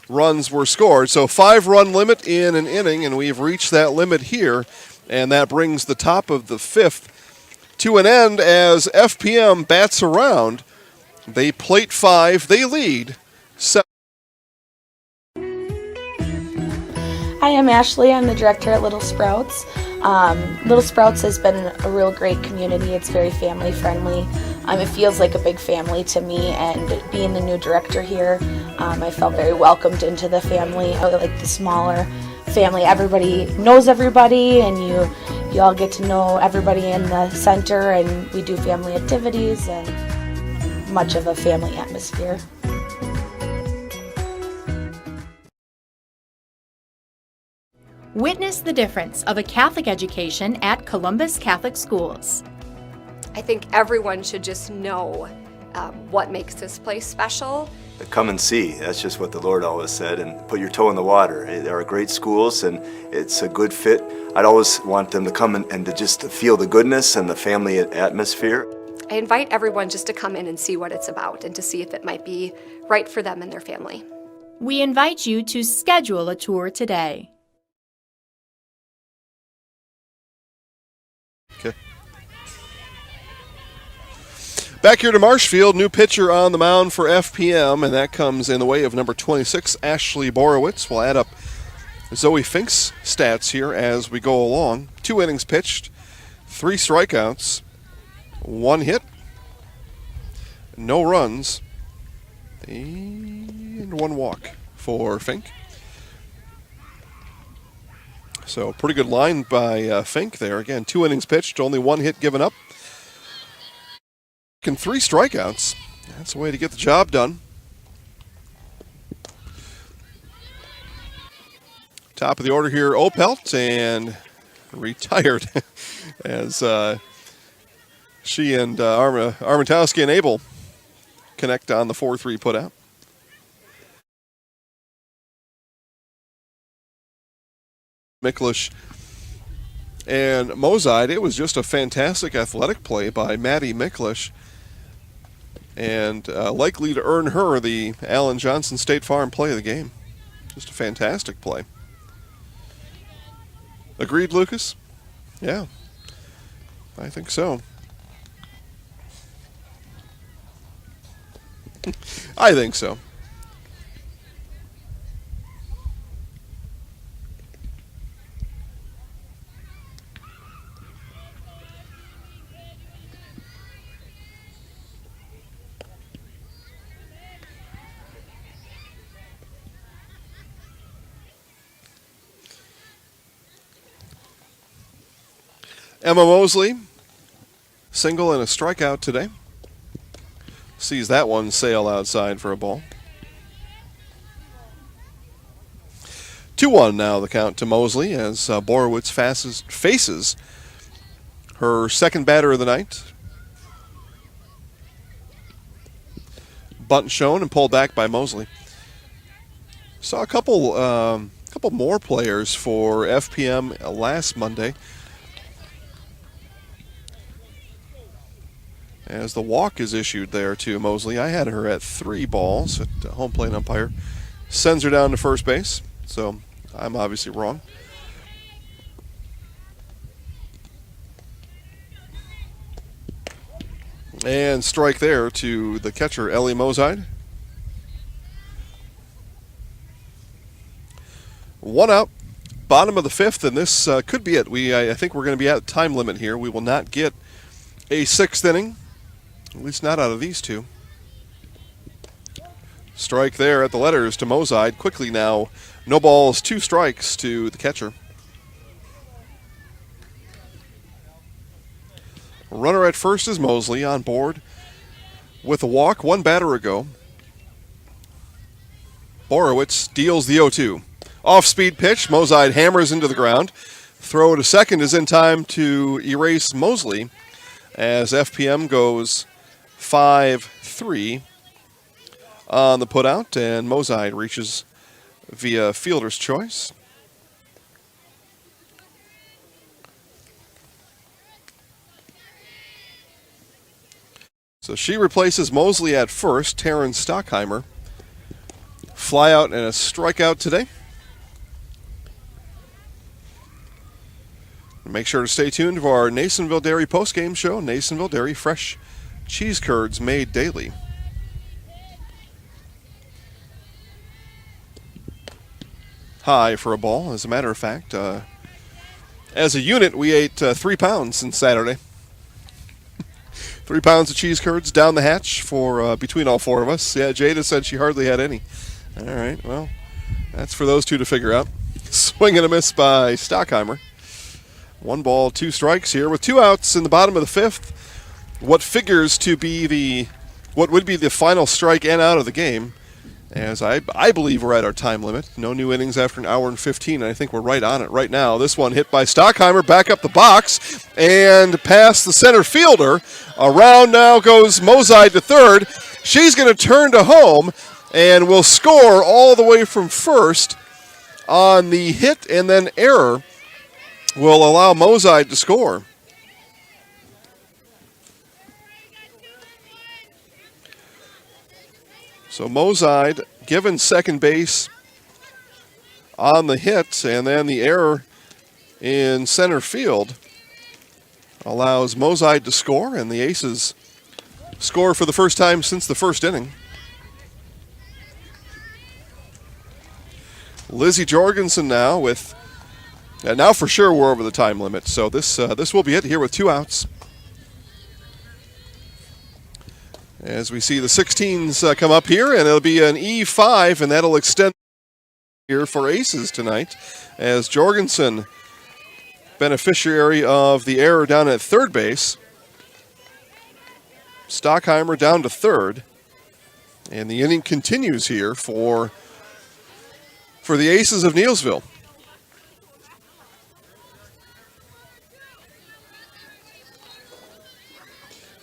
runs were scored. So 5-run limit in an inning, and we've reached that limit here. And that brings the top of the 5th to an end as FPM bats around. They plate 5. They lead 7. Hi, I'm Ashley. I'm the director at Little Sprouts. Little Sprouts has been a real great community. It's very family friendly. It feels like a big family to me, and being the new director here, I felt very welcomed into the family. I like the smaller family. Everybody knows everybody, and you all get to know everybody in the center, and we do family activities and much of a family atmosphere. Witness the difference of a Catholic education at Columbus Catholic Schools. I think everyone should just know what makes this place special. Come and see. That's just what the Lord always said, and put your toe in the water. There are great schools, and it's a good fit. I'd always want them to come and to just feel the goodness and the family atmosphere. I invite everyone just to come in and see what it's about and to see if it might be right for them and their family. We invite you to schedule a tour today. Okay. Back here to Marshfield, new pitcher on the mound for FPM, and that comes in the way of number 26, Ashley Borowitz. We'll add up Zoe Fink's stats here as we go along. 2 innings pitched, 3 strikeouts, 1 hit, no runs, and 1 walk for Fink. So pretty good line by Fink there. Again, 2 innings pitched, only 1 hit given up. And 3 strikeouts. That's the way to get the job done. Top of the order here, Opelt, and retired as she and Armentowski and Abel connect on the 4-3 putout. Miklish and Mozide. It was just a fantastic athletic play by Maddie Miklish, and likely to earn her the Allen Johnson State Farm play of the game. Just a fantastic play. Agreed, Lucas? Yeah, I think so. I think so. Emma Mosley, single and a strikeout today. Sees that one sail outside for a ball. 2-1 now the count to Mosley as Borowitz faces her second batter of the night. Bunt shown and pulled back by Mosley. Saw a couple more players for FPM last Monday, as the walk is issued there to Mosley. I had her at 3 balls. At home plate umpire sends her down to first base, so I'm obviously wrong. And strike there to the catcher, Ellie Mozide. 1 out, bottom of the 5th, and this could be it. I think we're going to be at the time limit here. We will not get a 6th inning. At least not out of these two. Strike there at the letters to Mozide. Quickly now, no balls, 2 strikes to the catcher. Runner at first is Mosley on board with a walk, 1 batter ago. Borowitz deals the 0-2. Off-speed pitch, Mozide hammers into the ground. Throw to second is in time to erase Mosley as FPM goes 5-3 on the putout, and Mozide reaches via fielder's choice. So she replaces Mosley at first. Taryn Stockheimer. Fly out and a strikeout today. Make sure to stay tuned for our Nasonville Dairy postgame show. Nasonville Dairy, fresh cheese curds made daily. High for a ball, as a matter of fact. As a unit, we ate 3 pounds since Saturday. 3 pounds of cheese curds down the hatch for between all 4 of us. Yeah, Jada said she hardly had any. All right, well, that's for those 2 to figure out. Swing and a miss by Stockheimer. 1 ball, 2 strikes here with 2 outs in the bottom of the 5th. What figures to be what would be the final strike and out of the game, as I believe we're at our time limit. No new innings after an hour and 15, and I think we're right on it right now. This one hit by Stockheimer, back up the box, and past the center fielder. Around now goes Mozide to third. She's going to turn to home, and will score all the way from first on the hit and then error. Will allow Mozide to score. So Mozide given second base on the hit, and then the error in center field allows Mozide to score, and the Aces score for the first time since the first inning. Lizzie Jorgensen now with... And now for sure we're over the time limit, so this will be it here with 2 outs. As we see the 16s come up here, and it'll be an E5, and that'll extend here for Aces tonight, as Jorgensen, beneficiary of the error down at third base. Stockheimer down to third, and the inning continues here for the Aces of Neillsville.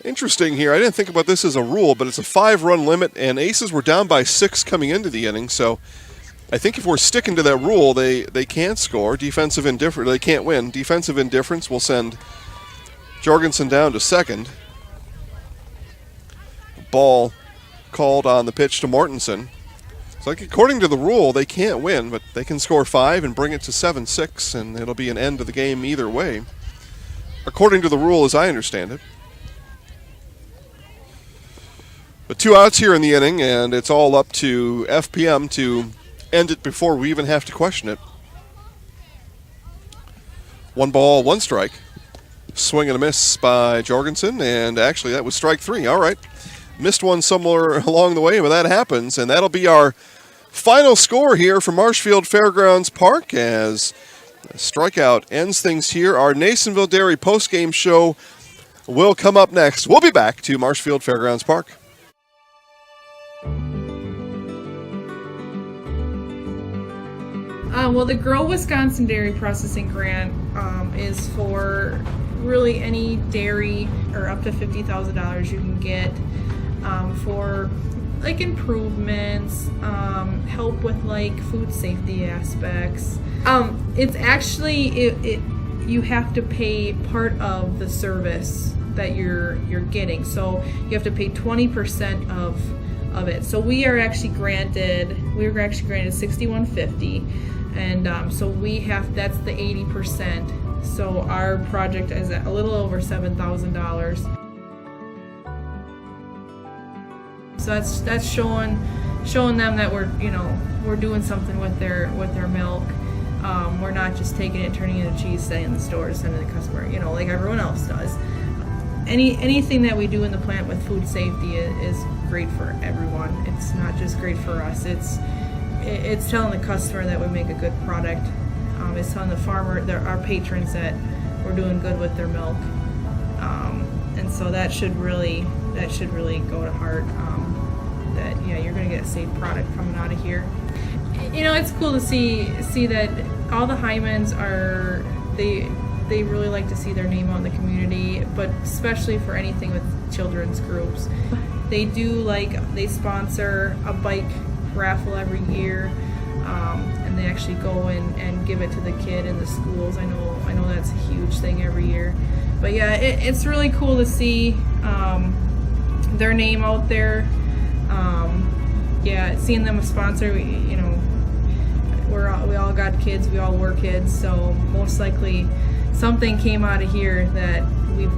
Interesting here, I didn't think about this as a rule, but it's a 5-run limit, and Aces were down by 6 coming into the inning, so I think if we're sticking to that rule, they can't score. Defensive indifference, they can't win. Defensive indifference will send Jorgensen down to second. Ball called on the pitch to Mortensen. So according to the rule, they can't win, but they can score 5 and bring it to 7-6, and it'll be an end of the game either way, according to the rule as I understand it. But 2 outs here in the inning, and it's all up to FPM to end it before we even have to question it. 1 ball, 1 strike. Swing and a miss by Jorgensen, and actually that was strike 3. All right. Missed one somewhere along the way, but that happens, and that'll be our final score here for Marshfield Fairgrounds Park as a strikeout ends things here. Our Nasonville Dairy postgame show will come up next. We'll be back to Marshfield Fairgrounds Park. Well, the Grow Wisconsin Dairy Processing Grant is for really any dairy, or up to $50,000 you can get for like improvements, help with like food safety aspects. It's actually you have to pay part of the service that you're getting, so you have to pay 20% of it. So we were actually granted $61.50. And so that's the 80%. So our project is at a little over $7,000. So that's showing them that we're doing something with their milk. We're not just taking it, turning it into cheese, setting in the stores, sending the customer, like everyone else does. Anything that we do in the plant with food safety is great for everyone. It's not just great for us. It's telling the customer that we make a good product. It's telling the farmer, our patrons, that we're doing good with their milk. And so that should really go to heart. That you're going to get a safe product coming out of here. It's cool to see that all the Hymans they really like to see their name out in the community, but especially for anything with children's groups. They sponsor a bike raffle every year. and they actually go and give it to the kid in the schools. I know that's a huge thing every year. But yeah, it's really cool to see their name out there. Yeah, seeing them a sponsor, we all got kids, we all were kids, so most likely something came out of here that we've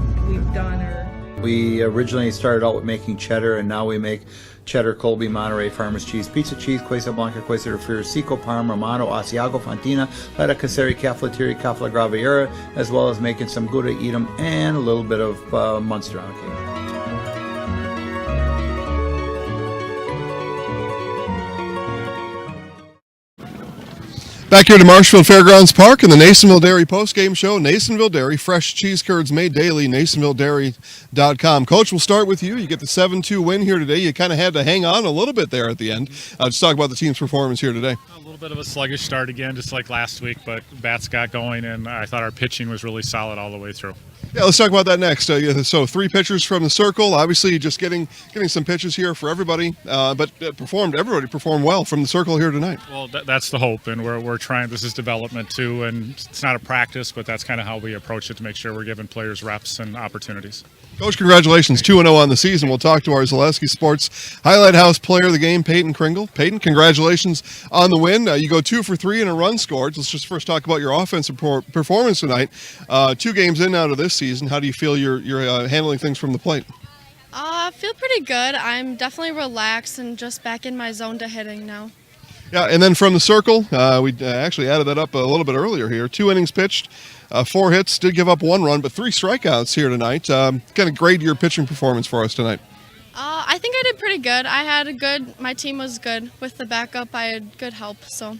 done. Or we originally started out with making cheddar, and now we make cheddar, Colby, Monterey, Farmers cheese, pizza cheese, Quesa Blanca, Quesa de Friar, Seco, Parma, Romano, Asiago, Fontina, Letta, Caseri, Caflateri, Cafla Graviera, as well as making some Gouda Edam and a little bit of Munster on occasion. Back here to Marshfield Fairgrounds Park and the Nasonville Dairy postgame show. Nasonville Dairy, fresh cheese curds made daily, NasonvilleDairy.com. Coach, we'll start with you. You get the 7-2 win here today. You kind of had to hang on a little bit there at the end. Let's talk about the team's performance here today. A little bit of a sluggish start again, just like last week, but bats got going, and I thought our pitching was really solid all the way through. Yeah, let's talk about that next. So 3 pitchers from the circle. Obviously, just getting some pitches here for everybody, but everybody performed well from the circle here tonight. Well, that's the hope, and we're trying. This is development too, and it's not a practice, but that's kind of how we approach it to make sure we're giving players reps and opportunities. Coach, congratulations, 2-0 on the season. We'll talk to our Zaleski Sports Highlight House player of the game, Peyton Kringle. Peyton, congratulations on the win. You go 2 for 3 and a run scored. Let's just first talk about your offensive performance tonight. 2 games in out of this season. How do you feel you're handling things from the plate? I feel pretty good. I'm definitely relaxed and just back in my zone to hitting now. Yeah, and then from the circle, we actually added that up a little bit earlier here. 2 innings pitched, 4 hits, did give up 1 run, but 3 strikeouts here tonight. Kind of grade your pitching performance for us tonight. I think I did pretty good. My team was good. With the backup, I had good help, so.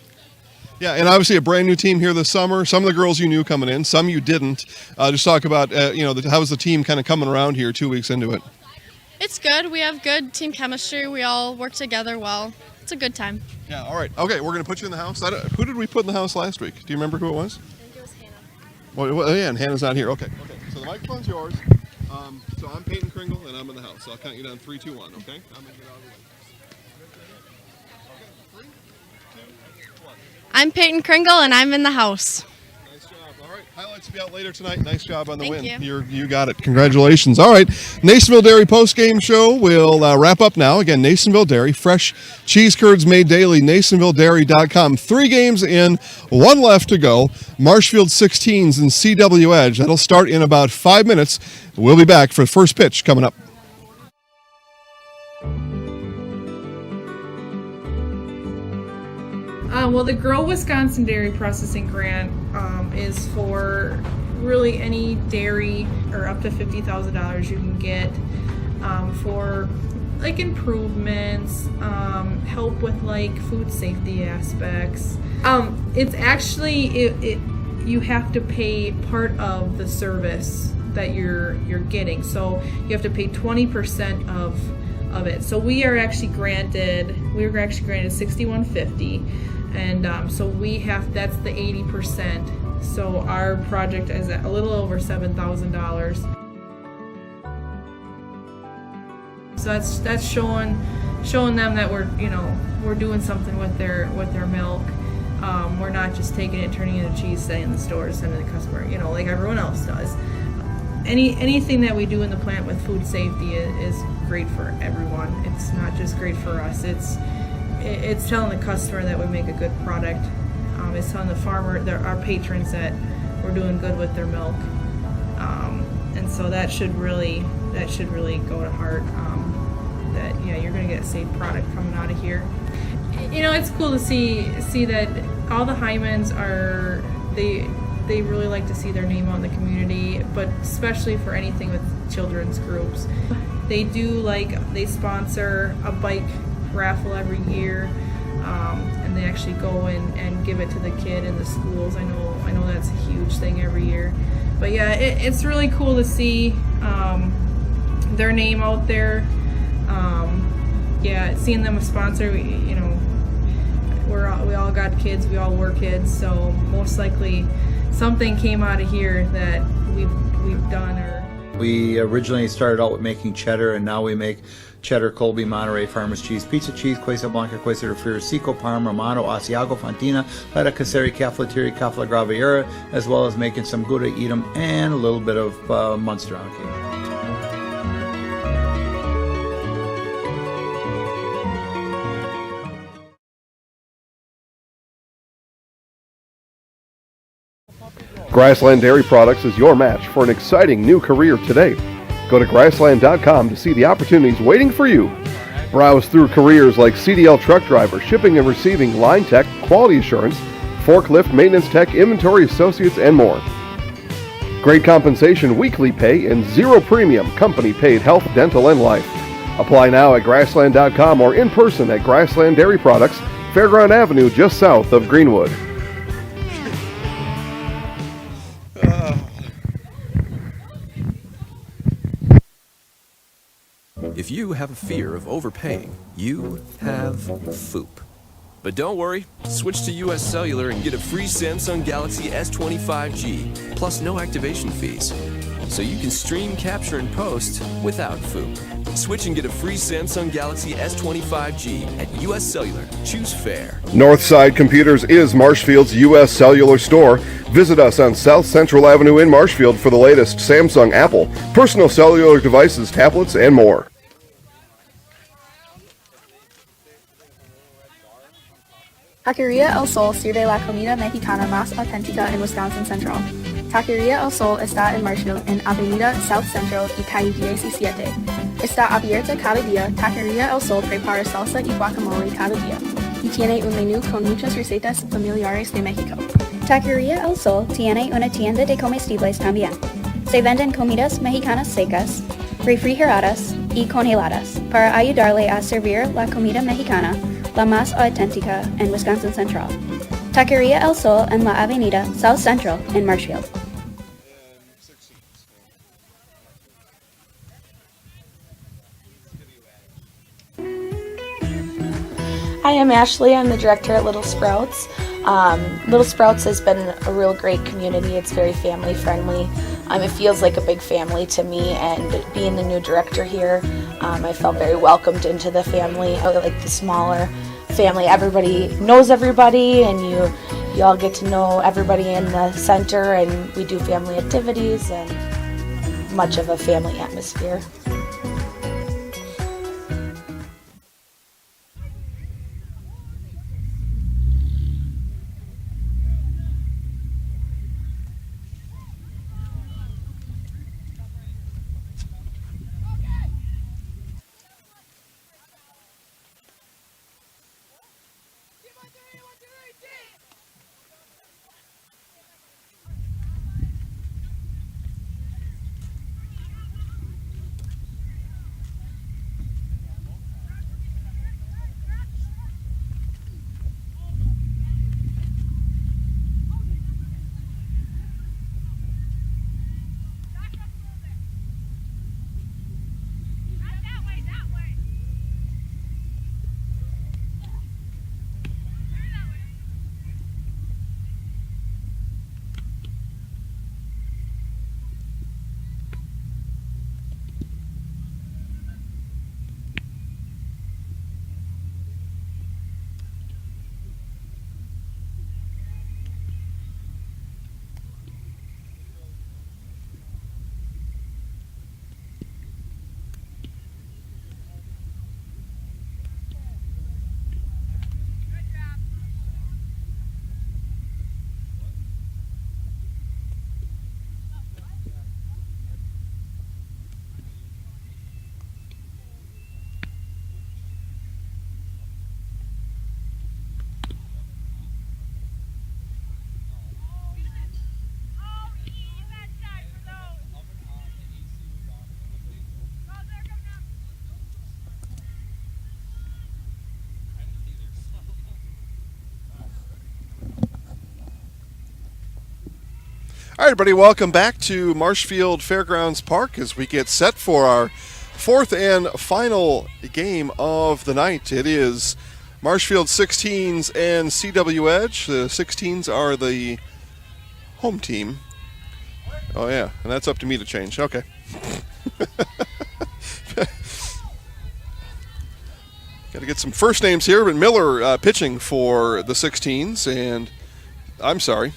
Yeah, and obviously a brand new team here this summer. Some of the girls you knew coming in, some you didn't. Just talk about, how's the team kind of coming around here 2 weeks into it? It's good. We have good team chemistry. We all work together well. It's a good time. Yeah, all right. Okay, we're going to put you in the house. Who did we put in the house last week? Do you remember who it was? I think it was Hannah. Well, yeah, and Hannah's not here. Okay. So the microphone's yours. So I'm Peyton Kringle, and I'm in the house. So I'll count you down 3, 2, 1, okay? I'm going to get out of the way. Okay, 3, 2, 1. I'm Peyton Kringle, and I'm in the house. Nice job. All right, highlights will be out later tonight. Nice job on the win. Thank you. You got it. Congratulations. All right, Nasonville Dairy post-game show will wrap up now. Again, Nasonville Dairy, fresh cheese curds made daily, NasonvilleDairy.com. 3 games in, 1 left to go. Marshfield 16s and CW Edge. That'll start in about 5 minutes. We'll be back for first pitch coming up. Well, the Grow Wisconsin Dairy Processing Grant is for really any dairy, or up to $50,000 you can get for like improvements, help with like food safety aspects. It's actually you have to pay part of the service that you're getting, so you have to pay 20% of it. So we were actually granted $6,150. And so that's the 80%. So our project is at a little over $7,000. So that's showing them that we're doing something with their milk. We're not just taking it, turning it into cheese, sending it in the store, sending it to the customer, like everyone else does. Anything that we do in the plant with food safety is great for everyone. It's not just great for us. It's telling the customer that we make a good product. It's telling the farmer, our patrons, that we're doing good with their milk. And so that should really go to heart. That you're going to get a safe product coming out of here. It's cool to see that all the Hymans they really like to see their name out in the community, but especially for anything with children's groups. They sponsor a bike raffle every year, and they actually go and give it to the kid in the schools. I know that's a huge thing every year. But yeah, it's really cool to see their name out there. Seeing them a sponsor, we all got kids, we all were kids, so most likely something came out of here that we've done. We originally started out with making cheddar, and now we make cheddar, Colby, Monterey, Farmers Cheese, Pizza Cheese, Quesa Blanca, Quesa de Friar, Seco, Parma, Romano, Asiago, Fontina, Feta Caseri, Cafetieri, Cafla Graviera, as well as making some Gouda Edam and a little bit of Munster hockey. Grassland Dairy Products is your match for an exciting new career today. Go to grassland.com to see the opportunities waiting for you. Browse through careers like CDL truck driver, shipping and receiving, line tech, quality assurance, forklift, maintenance tech, inventory associates, and more. Great compensation, weekly pay, and zero premium company-paid health, dental, and life. Apply now at grassland.com or in person at Grassland Dairy Products, Fairground Avenue, just south of Greenwood. If you have a fear of overpaying, you have FOOP. But don't worry, switch to US Cellular and get a free Samsung Galaxy S25G, plus no activation fees. So you can stream, capture, and post without FOOP. Switch and get a free Samsung Galaxy S25G at US Cellular. Choose fair. Northside Computers is Marshfield's U.S. Cellular store. Visit us on South Central Avenue in Marshfield for the latest Samsung, Apple, personal cellular devices, tablets, and more. Taqueria El Sol sirve la comida mexicana más auténtica en Wisconsin Central. Taqueria El Sol está en Marshfield, en Avenida South Central y calle 17. Está abierta cada día. Taqueria El Sol prepara salsa y guacamole cada día y tiene un menú con muchas recetas familiares de México. Taqueria El Sol tiene una tienda de comestibles también. Se venden comidas mexicanas secas, refrigeradas y congeladas para ayudarle a servir la comida mexicana la más auténtica en Wisconsin Central. Taqueria El Sol en la Avenida South Central en Marshfield. Hi, I'm Ashley. I'm the director at Little Sprouts. Little Sprouts has been a real great community. It's very family friendly. It feels like a big family to me, and being the new director here, I felt very welcomed into the family. I like the smaller family. Everybody knows everybody, and you all get to know everybody in the center, and we do family activities and much of a family atmosphere. All right, everybody, welcome back to Marshfield Fairgrounds Park as we get set for our fourth and final game of the night. It is Marshfield 16s and CW Edge. The 16s are the home team. Oh, yeah, and that's up to me to change. Okay. Got to get some first names here, but Miller pitching for the 16s, and I'm sorry,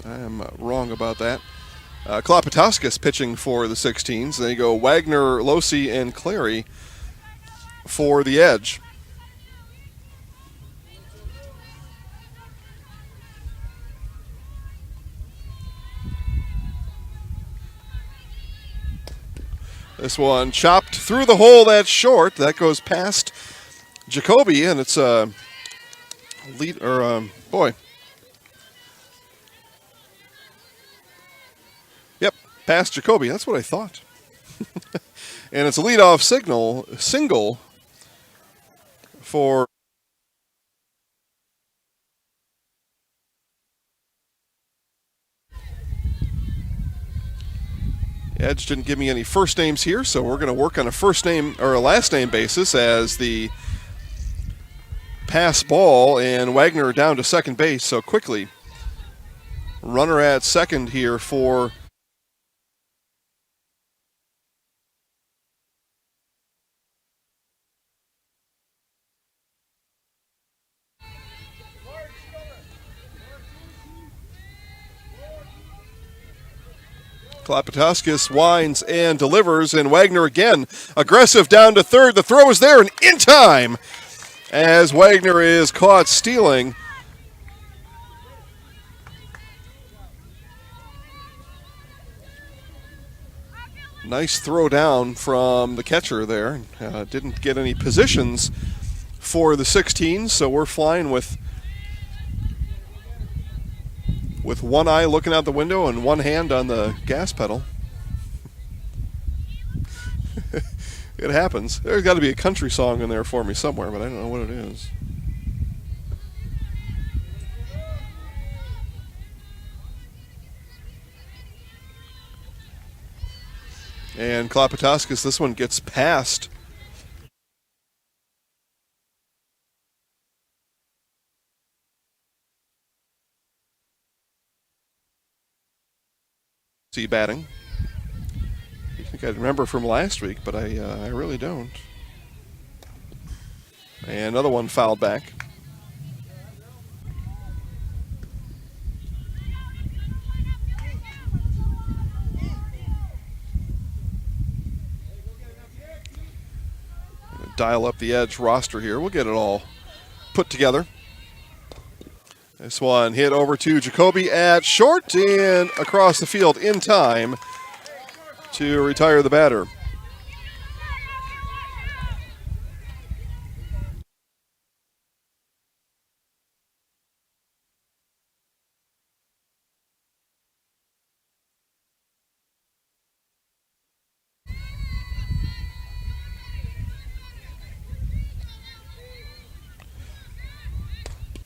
I am wrong about that. Klopotowskis pitching for the 16s. They go Wagner, Losi, and Clary for the Edge. This one chopped through the hole. That's short. That goes past Jacoby, and it's a lead, or boy. Yep, past Jacoby. That's what I thought. And it's a leadoff single for Edge. Didn't give me any first names here, so we're going to work on a first name or a last name basis as the pass ball, and Wagner down to second base. So quickly, runner at second here for Klopotowskis winds and delivers, and Wagner again aggressive down to third. The throw is there and in time as Wagner is caught stealing. Nice throw down from the catcher there. Didn't get any positions for the 16s, so we're flying with one eye looking out the window and one hand on the gas pedal. It happens. There's got to be a country song in there for me somewhere, but I don't know what it is. And Klopotowskis, this one gets past batting. I think I'd remember from last week, but I really don't. And another one fouled back. Dial up the Edge roster here. We'll get it all put together. This one hit over to Jacoby at short and across the field in time to retire the batter.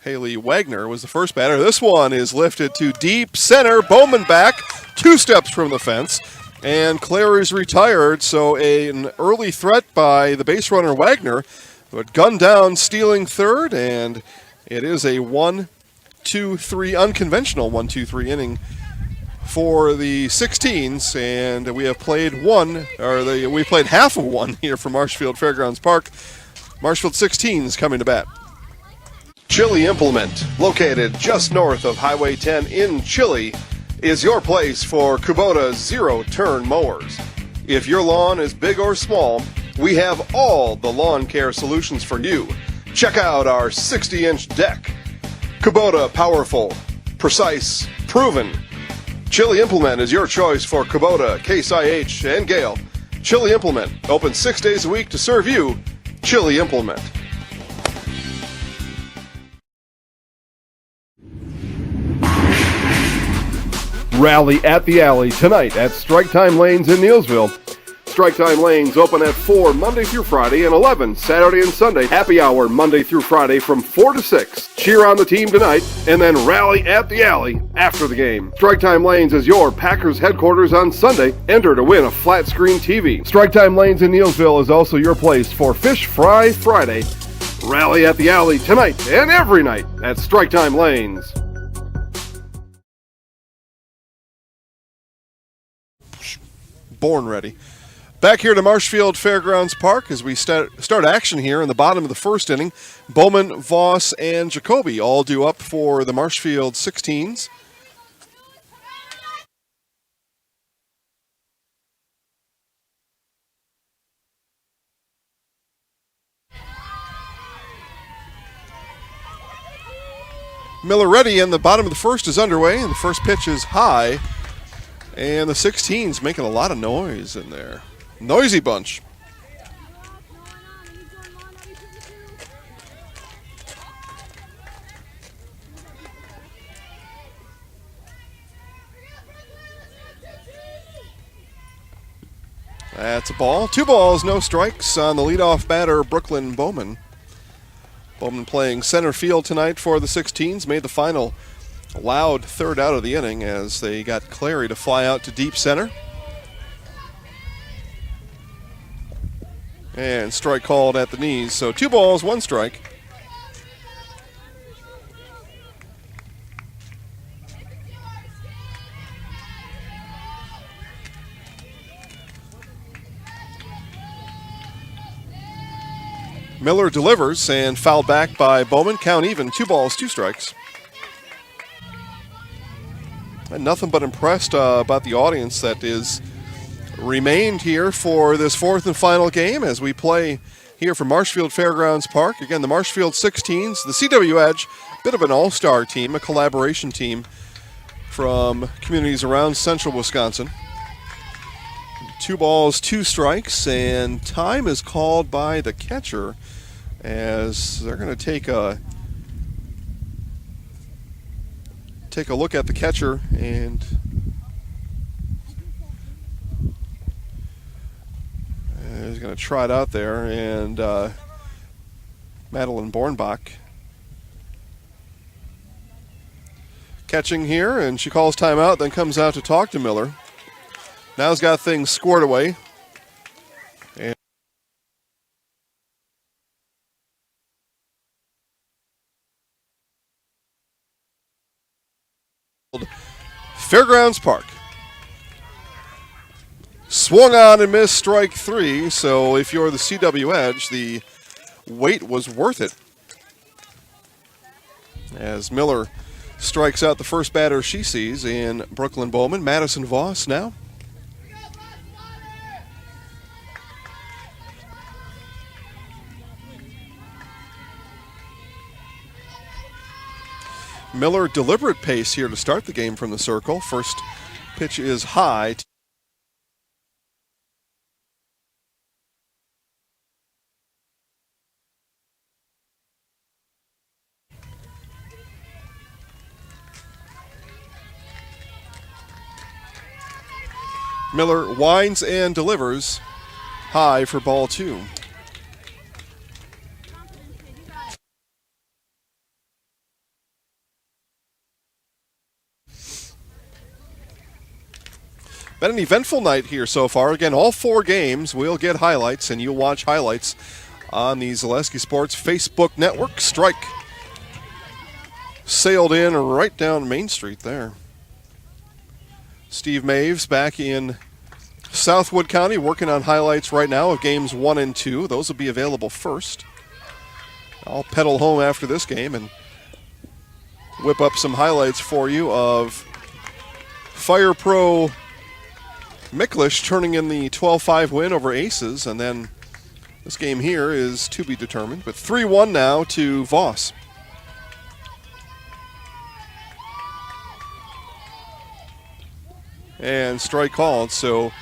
Haley Wagner was the first batter. This one is lifted to deep center. Bowman back 2 steps from the fence. And Clare is retired, so an early threat by the base runner Wagner, but gunned down, stealing third, and it is a 1-2-3 unconventional 1-2-3 inning for the 16s, and we have played we played half of one here from Marshfield Fairgrounds Park. Marshfield 16s coming to bat. Chili Implement, located just north of Highway 10 in Chili, is your place for Kubota zero-turn mowers. If your lawn is big or small, we have all the lawn care solutions for you. Check out our 60-inch deck. Kubota powerful, precise, proven. Chili Implement is your choice for Kubota, Case IH, and Gale. Chili Implement, open 6 days a week to serve you. Chili Implement. Rally at the Alley tonight at Strike Time Lanes in Neilsville. Strike Time Lanes open at 4 Monday through Friday and 11 Saturday and Sunday. Happy hour Monday through Friday from 4 to 6. Cheer on the team tonight and then rally at the Alley after the game. Strike Time Lanes is your Packers headquarters on Sunday. Enter to win a flat screen TV. Strike Time Lanes in Neilsville is also your place for Fish Fry Friday. Rally at the Alley tonight and every night at Strike Time Lanes. Born ready. Back here to Marshfield Fairgrounds Park as we start action here in the bottom of the first inning. Bowman, Voss, and Jacoby all due up for the Marshfield 16s. Miller ready, and the bottom of the first is underway, and the first pitch is high. And the 16's making a lot of noise in there. Noisy bunch. That's a ball. 2 balls, no strikes on the leadoff batter, Brooklyn Bowman. Bowman playing center field tonight for the 16s. Made the final loud third out of the inning as they got Clary to fly out to deep center. And strike called at the knees. So 2 balls, 1 strike. Miller delivers and fouled back by Bowman. Count even, 2 balls, 2 strikes. And nothing but impressed about the audience that is remained here for this 4th and final game as we play here from Marshfield Fairgrounds Park. Again, the Marshfield 16s, the CW Edge, bit of an all-star team, a collaboration team from communities around central Wisconsin. 2 balls, 2 strikes, and time is called by the catcher as they're going to take a look at the catcher, and he's going to try it out there, and Madeline Bornbach catching here, and she calls timeout, then comes out to talk to Miller. Now he's got things squared away. And Fairgrounds Park. Swung on and missed, strike 3. So if you're the CW Edge, the wait was worth it. As Miller strikes out the first batter she sees in Brooklyn Bowman. Madison Voss now. Miller, deliberate pace here to start the game from the circle. First pitch is high. Miller winds and delivers high for ball 2. Been an eventful night here so far. Again, all 4 games we'll get highlights, and you'll watch highlights on the Zaleski Sports Facebook network. Strike sailed in right down Main Street there. Steve Maves back in Southwood County working on highlights right now of games 1 and 2. Those will be available first. I'll pedal home after this game and whip up some highlights for you of Fire Pro Micklish turning in the 12-5 win over Aces, and then this game here is to be determined. But 3-1 now to Voss. And strike called. So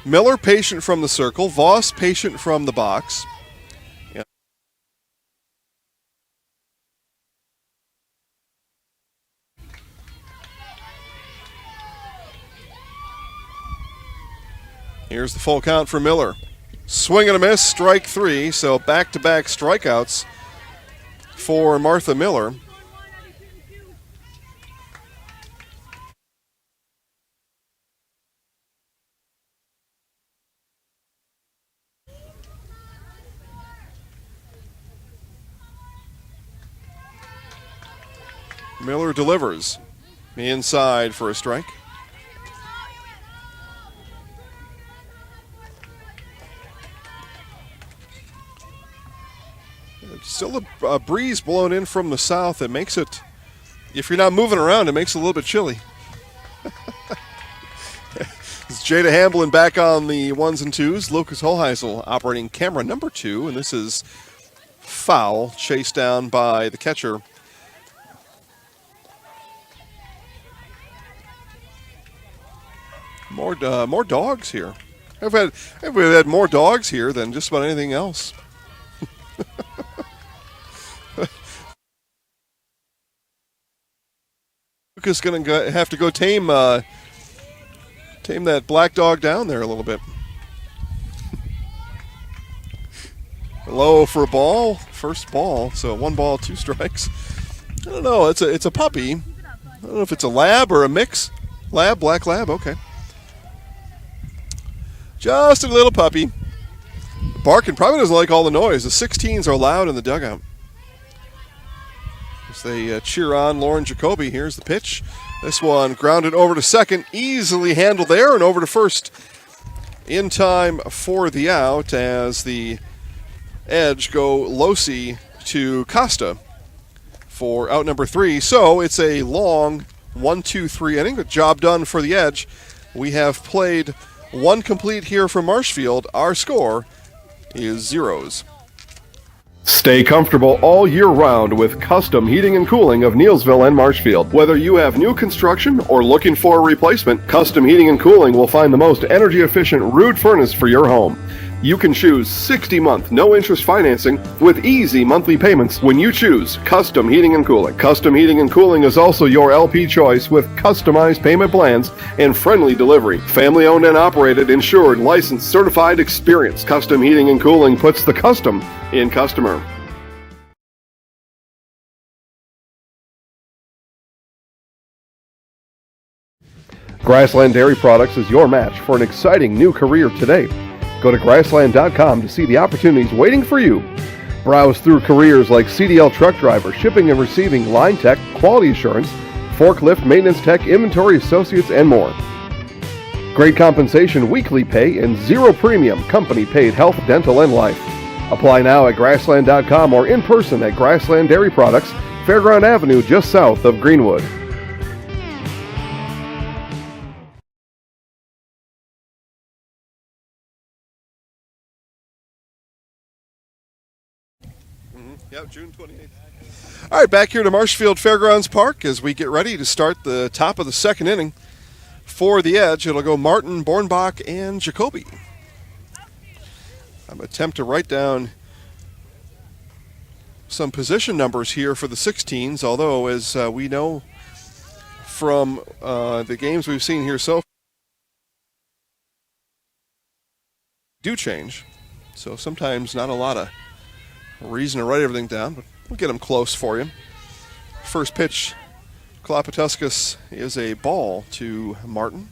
Miller patient from the circle, Voss patient from the box. Here's the full count for Miller. Swing and a miss, strike 3. So back-to-back strikeouts for Martha Miller. Miller delivers inside for a strike. Still a breeze blowing in from the south that makes it, if you're not moving around, it makes it a little bit chilly. It's Jada Hamblin back on the ones and twos. Lucas Holheisel operating camera number 2, and this is foul, chased down by the catcher. More dogs here. I've had more dogs here than just about anything else. Lucas going to have to go tame that black dog down there a little bit. Low for a ball, first ball, so 1 ball, 2 strikes. I don't know, it's a puppy. I don't know if it's a lab or a mix. Lab, black lab, okay. Just a little puppy. Barking, probably doesn't like all the noise. The 16s are loud in the dugout. As they cheer on Lauren Jacoby. Here's the pitch. This one grounded over to second, easily handled there, and over to first in time for the out as the Edge go Losi to Costa for out number 3. So it's a long 1-2-3 inning. A job done for the Edge. We have played 1 complete here from Marshfield. Our score is 0s. Stay comfortable all year round with custom heating and cooling of Neilsville and Marshfield. Whether you have new construction or looking for a replacement, Custom Heating and Cooling will find the most energy efficient Rood furnace for your home. You can choose 60-month no-interest financing with easy monthly payments when you choose Custom Heating and Cooling. Custom Heating and Cooling is also your LP choice with customized payment plans and friendly delivery. Family-owned and operated, insured, licensed, certified, experienced. Custom Heating and Cooling puts the custom in customer. Grassland Dairy Products is your match for an exciting new career today. Go to grassland.com to see the opportunities waiting for you. Browse through careers like CDL truck driver, shipping and receiving, line tech, quality assurance, forklift, maintenance tech, inventory associates, and more. Great compensation, weekly pay, and 0 premium company paid health, dental, and life. Apply now at grassland.com or in person at Grassland Dairy Products, Fairground Avenue, just south of Greenwood. Yep, June 28th. All right, back here to Marshfield Fairgrounds Park as we get ready to start the top of the second inning. For the Edge, it'll go Martin, Bornbach, and Jacoby. I'm going to attempt to write down some position numbers here for the 16s, although as we know from the games we've seen here so far, do change. So sometimes not a lot of reason to write everything down, but we'll get them close for you. First pitch, Klopotuskas is a ball to Martin.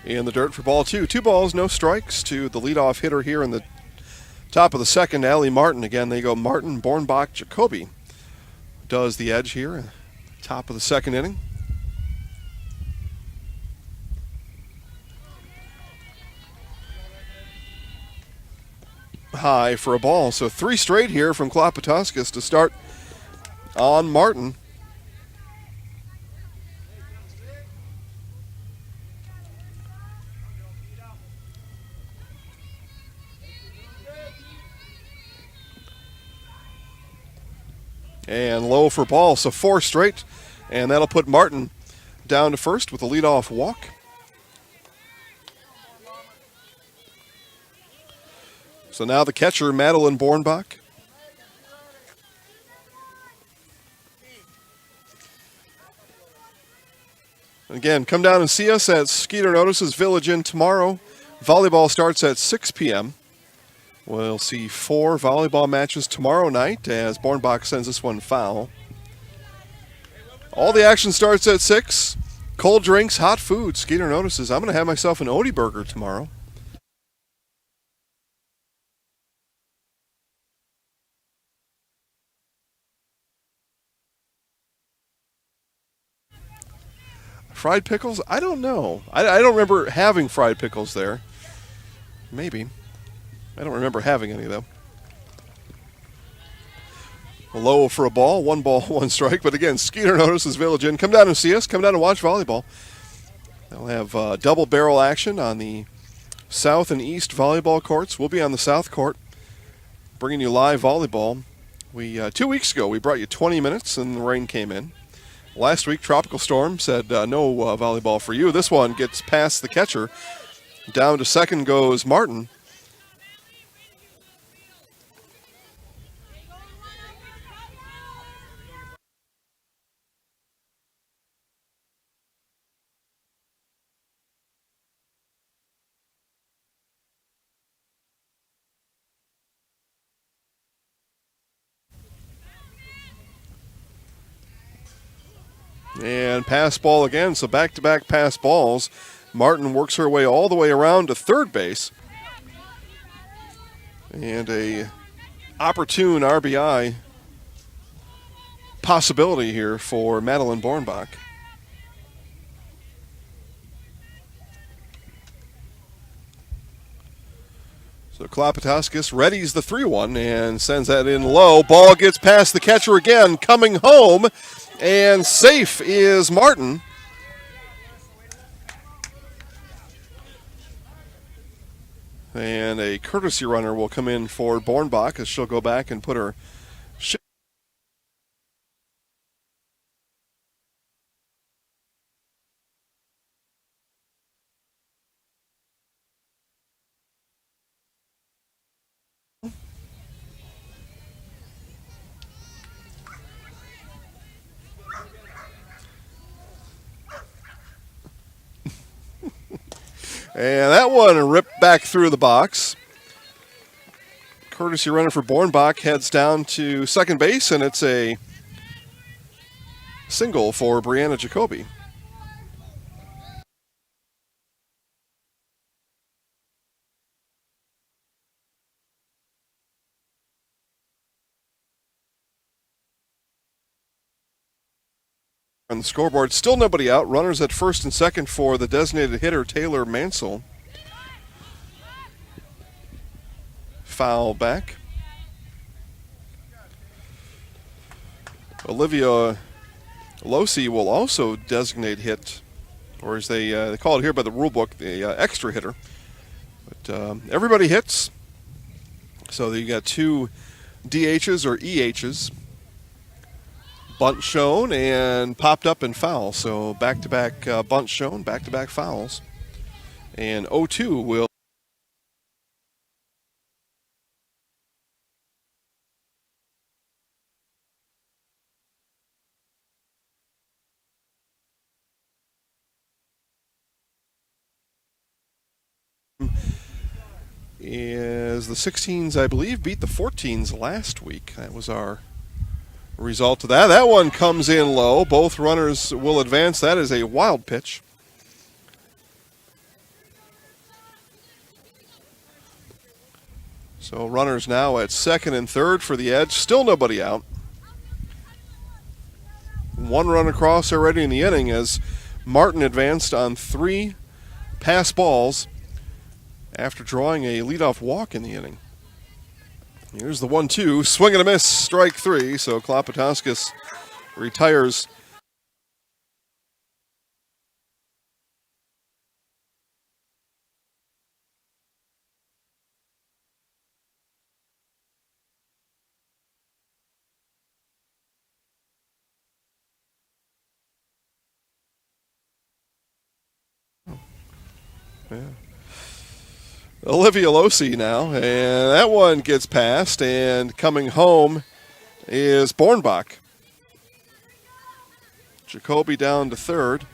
In the dirt for ball 2. 2 balls, no strikes to the leadoff hitter here in the top of the second, Allie Martin. Again, they go Martin, Bornbach, Jacoby. Does the Edge here, top of the second inning. High for a ball. So 3 straight here from Klopotuskas to start on Martin. And low for ball, so 4 straight. And that'll put Martin down to first with a leadoff walk. So now the catcher, Madeline Bornbach. Again, come down and see us at Skeeter Notice's Village Inn tomorrow. Volleyball starts at 6 p.m. We'll see 4 volleyball matches tomorrow night as Bornbach sends this one foul. All the action starts at 6. Cold drinks, hot food. Skeeter Notices. I'm going to have myself an Odie burger tomorrow. Fried pickles? I don't know. I don't remember having fried pickles there. Maybe. I don't remember having any, though. Low for a ball. 1 ball, 1 strike. But again, Skeeter notices Village Inn. Come down and see us. Come down and watch volleyball. They'll have double barrel action on the south and east volleyball courts. We'll be on the south court bringing you live volleyball. 2 weeks ago, we brought you 20 minutes and the rain came in. Last week, Tropical Storm said no volleyball for you. This one gets past the catcher. Down to second goes Martin. And pass ball again, so back-to-back pass balls. Martin works her way all the way around to third base. And a opportune RBI possibility here for Madeline Bornbach. So Klopatoskis readies the 3-1 and sends that in low. Ball gets past the catcher again, coming home. And safe is Martin. And a courtesy runner will come in for Bornbach as she'll go back and put her and that one ripped back through the box. Courtesy runner for Bornbach heads down to second base, and it's a single for Brianna Jacoby. On the scoreboard, still nobody out. Runners at first and second for the designated hitter, Taylor Mansell. Foul back. Olivia Losi will also designate hit, or as they call it here by the rule book, the extra hitter. But everybody hits. So you got 2 DHs or EHs. Bunt shown and popped up and foul. So back-to-back bunt shown, back-to-back fouls. And 0-2 will is the 16s, I believe, beat the 14s last week. That was our result of that. That one comes in low. Both runners will advance. That is a wild pitch. So runners now at second and third for the Edge. Still nobody out. 1 run across already in the inning as Martin advanced on 3 pass balls after drawing a leadoff walk in the inning. Here's the 1-2, swing and a miss, strike 3. So Klopatoskis retires. Yeah. Olivia Losi now, and that one gets past, and coming home is Bornbach. Jacoby down to third,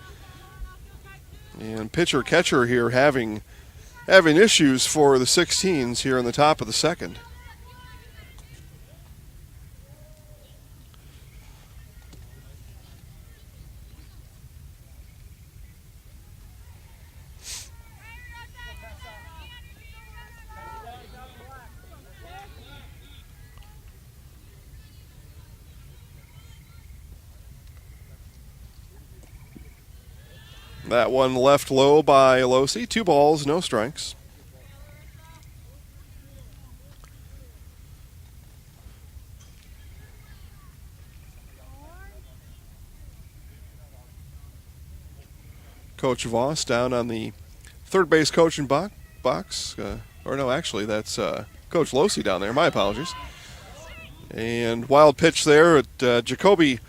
and pitcher-catcher here having issues for the 16s here in the top of the second. That one left low by Losi. 2 balls, no strikes. Coach Voss down on the third base coaching box. Or no, actually, that's Coach Losi down there. My apologies. And wild pitch there. Jacoby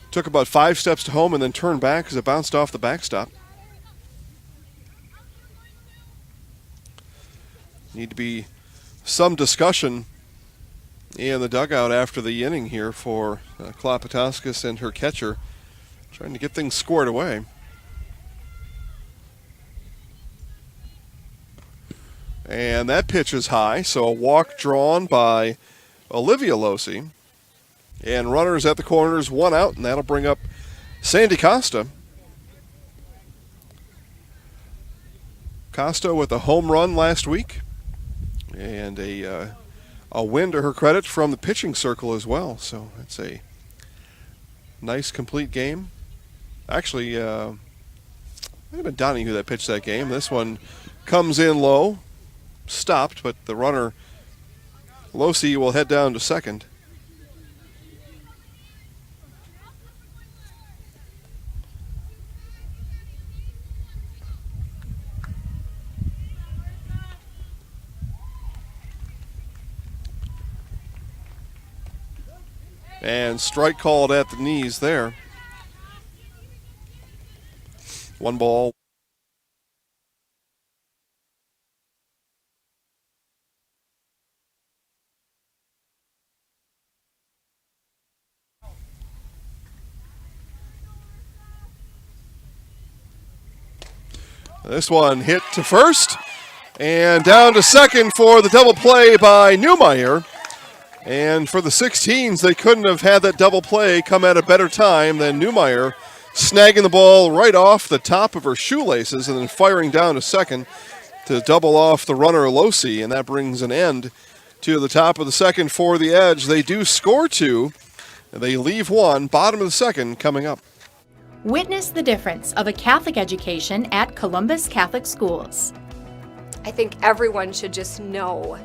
took about 5 steps to home and then turned back as it bounced off the backstop. Need to be some discussion in the dugout after the inning here for Klopatowskis and her catcher, trying to get things squared away. And that pitch is high, so a walk drawn by Olivia Losi. And runners at the corners, 1 out, and that'll bring up Sandy Costa. Costa with a home run last week, and a win to her credit from the pitching circle as well. So it's a nice, complete game. Actually, might have been Donahue that pitched that game. This one comes in low, stopped, but the runner, Losi, will head down to second. And strike called at the knees there. 1 ball. This one hit to first and down to second for the double play by Newmeyer. And for the 16s, they couldn't have had that double play come at a better time than Newmeyer snagging the ball right off the top of her shoelaces and then firing down to second to double off the runner Losi, and that brings an end to the top of the second for the Edge. They do score 2. They leave 1. Bottom of the second coming up. Witness the difference of a Catholic education at Columbus Catholic Schools. I think everyone should just know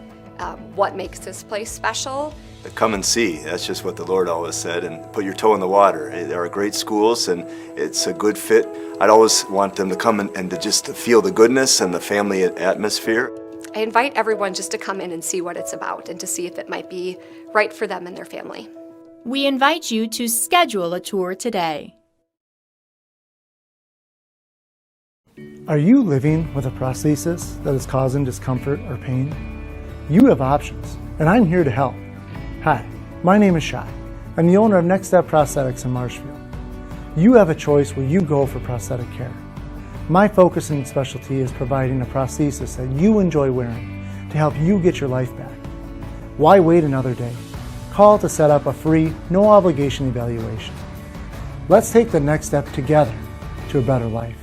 what makes this place special. Come and see. That's just what the Lord always said, and put your toe in the water. There are great schools, and it's a good fit. I'd always want them to come and to just feel the goodness and the family atmosphere. I invite everyone just to come in and see what it's about and to see if it might be right for them and their family. We invite you to schedule a tour today. Are you living with a prosthesis that is causing discomfort or pain? You have options, and I'm here to help. Hi, my name is Shai. I'm the owner of Next Step Prosthetics in Marshfield. You have a choice where you go for prosthetic care. My focus and specialty is providing a prosthesis that you enjoy wearing to help you get your life back. Why wait another day? Call to set up a free, no obligation evaluation. Let's take the next step together to a better life.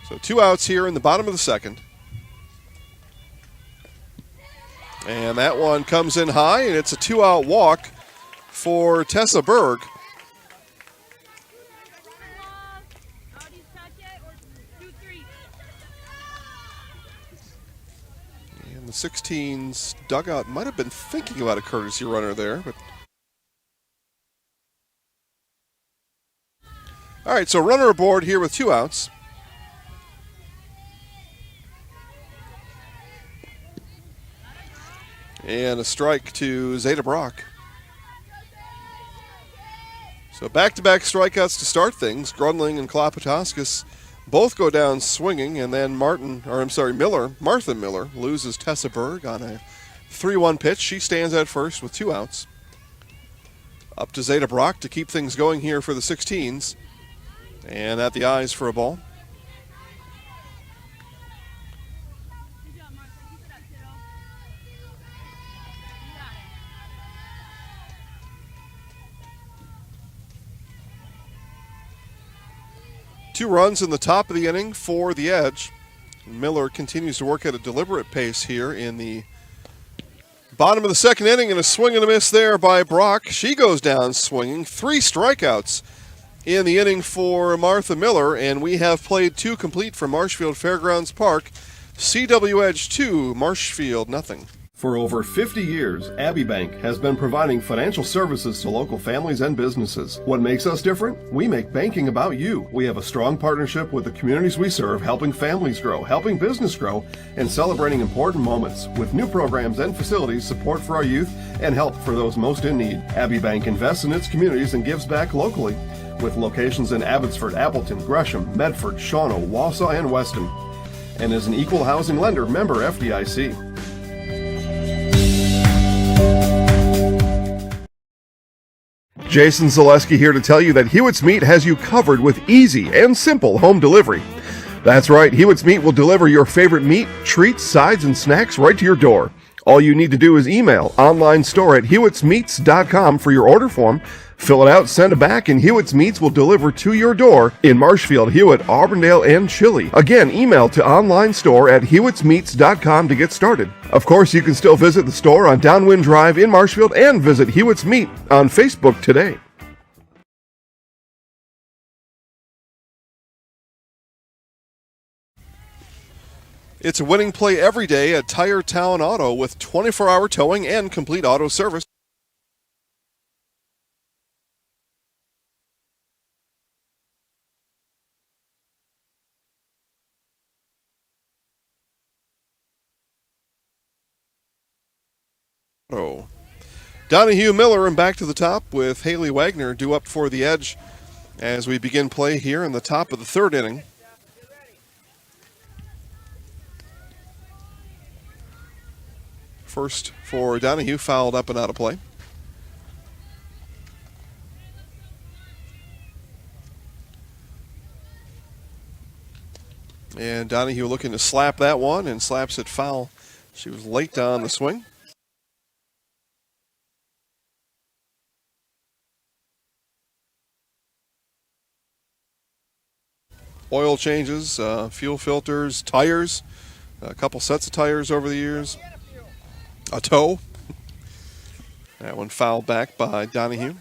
So 2 outs here in the bottom of the second. And that one comes in high, and it's a 2-out walk for Tessa Berg. And the 16's dugout might have been thinking about a courtesy runner there. But all right, so runner aboard here with 2 outs. And a strike to Zeta Brock. So back-to-back strikeouts to start things. Grunling and Klopotowskis both go down swinging, and then Martha Miller loses Tessa Berg on a 3-1 pitch. She stands at first with 2 outs. Up to Zeta Brock to keep things going here for the 16s. And at the eyes for a ball. Two runs in the top of the inning for the Edge. Miller continues to work at a deliberate pace here in the bottom of the second inning, and a swing and a miss there by Brock. She goes down swinging. 3 strikeouts in the inning for Martha Miller, and we have played 2 complete from Marshfield Fairgrounds Park. CW Edge 2, Marshfield nothing. For over 50 years, Abbey Bank has been providing financial services to local families and businesses. What makes us different? We make banking about you. We have a strong partnership with the communities we serve, helping families grow, helping business grow, and celebrating important moments with new programs and facilities, support for our youth, and help for those most in need. Abbey Bank invests in its communities and gives back locally, with locations in Abbotsford, Appleton, Gresham, Medford, Shawano, Wausau, and Weston, and is an equal housing lender, member FDIC. Jason Zaleski here to tell you that Hewitt's Meat has you covered with easy and simple home delivery. That's right, Hewitt's Meat will deliver your favorite meat, treats, sides, and snacks right to your door. All you need to do is email online store at hewittsmeats.com for your order form. Fill it out, send it back, and Hewitt's Meats will deliver to your door in Marshfield, Hewitt, Auburndale, and Chile. Again, email to online store at hewittsmeats.com to get started. Of course, you can still visit the store on Downwind Drive in Marshfield and visit Hewitt's Meat on Facebook today. It's a winning play every day at Tire Town Auto with 24-hour towing and complete auto service. Donahue, Miller, and back to the top with Haley Wagner due up for the Edge as we begin play here in the top of the third inning. First for Donahue, fouled up and out of play. And Donahue looking to slap that one and slaps it foul. She was late on the swing. Oil changes, fuel filters, tires, a couple sets of tires over the years, a toe. That one fouled back by Donahue.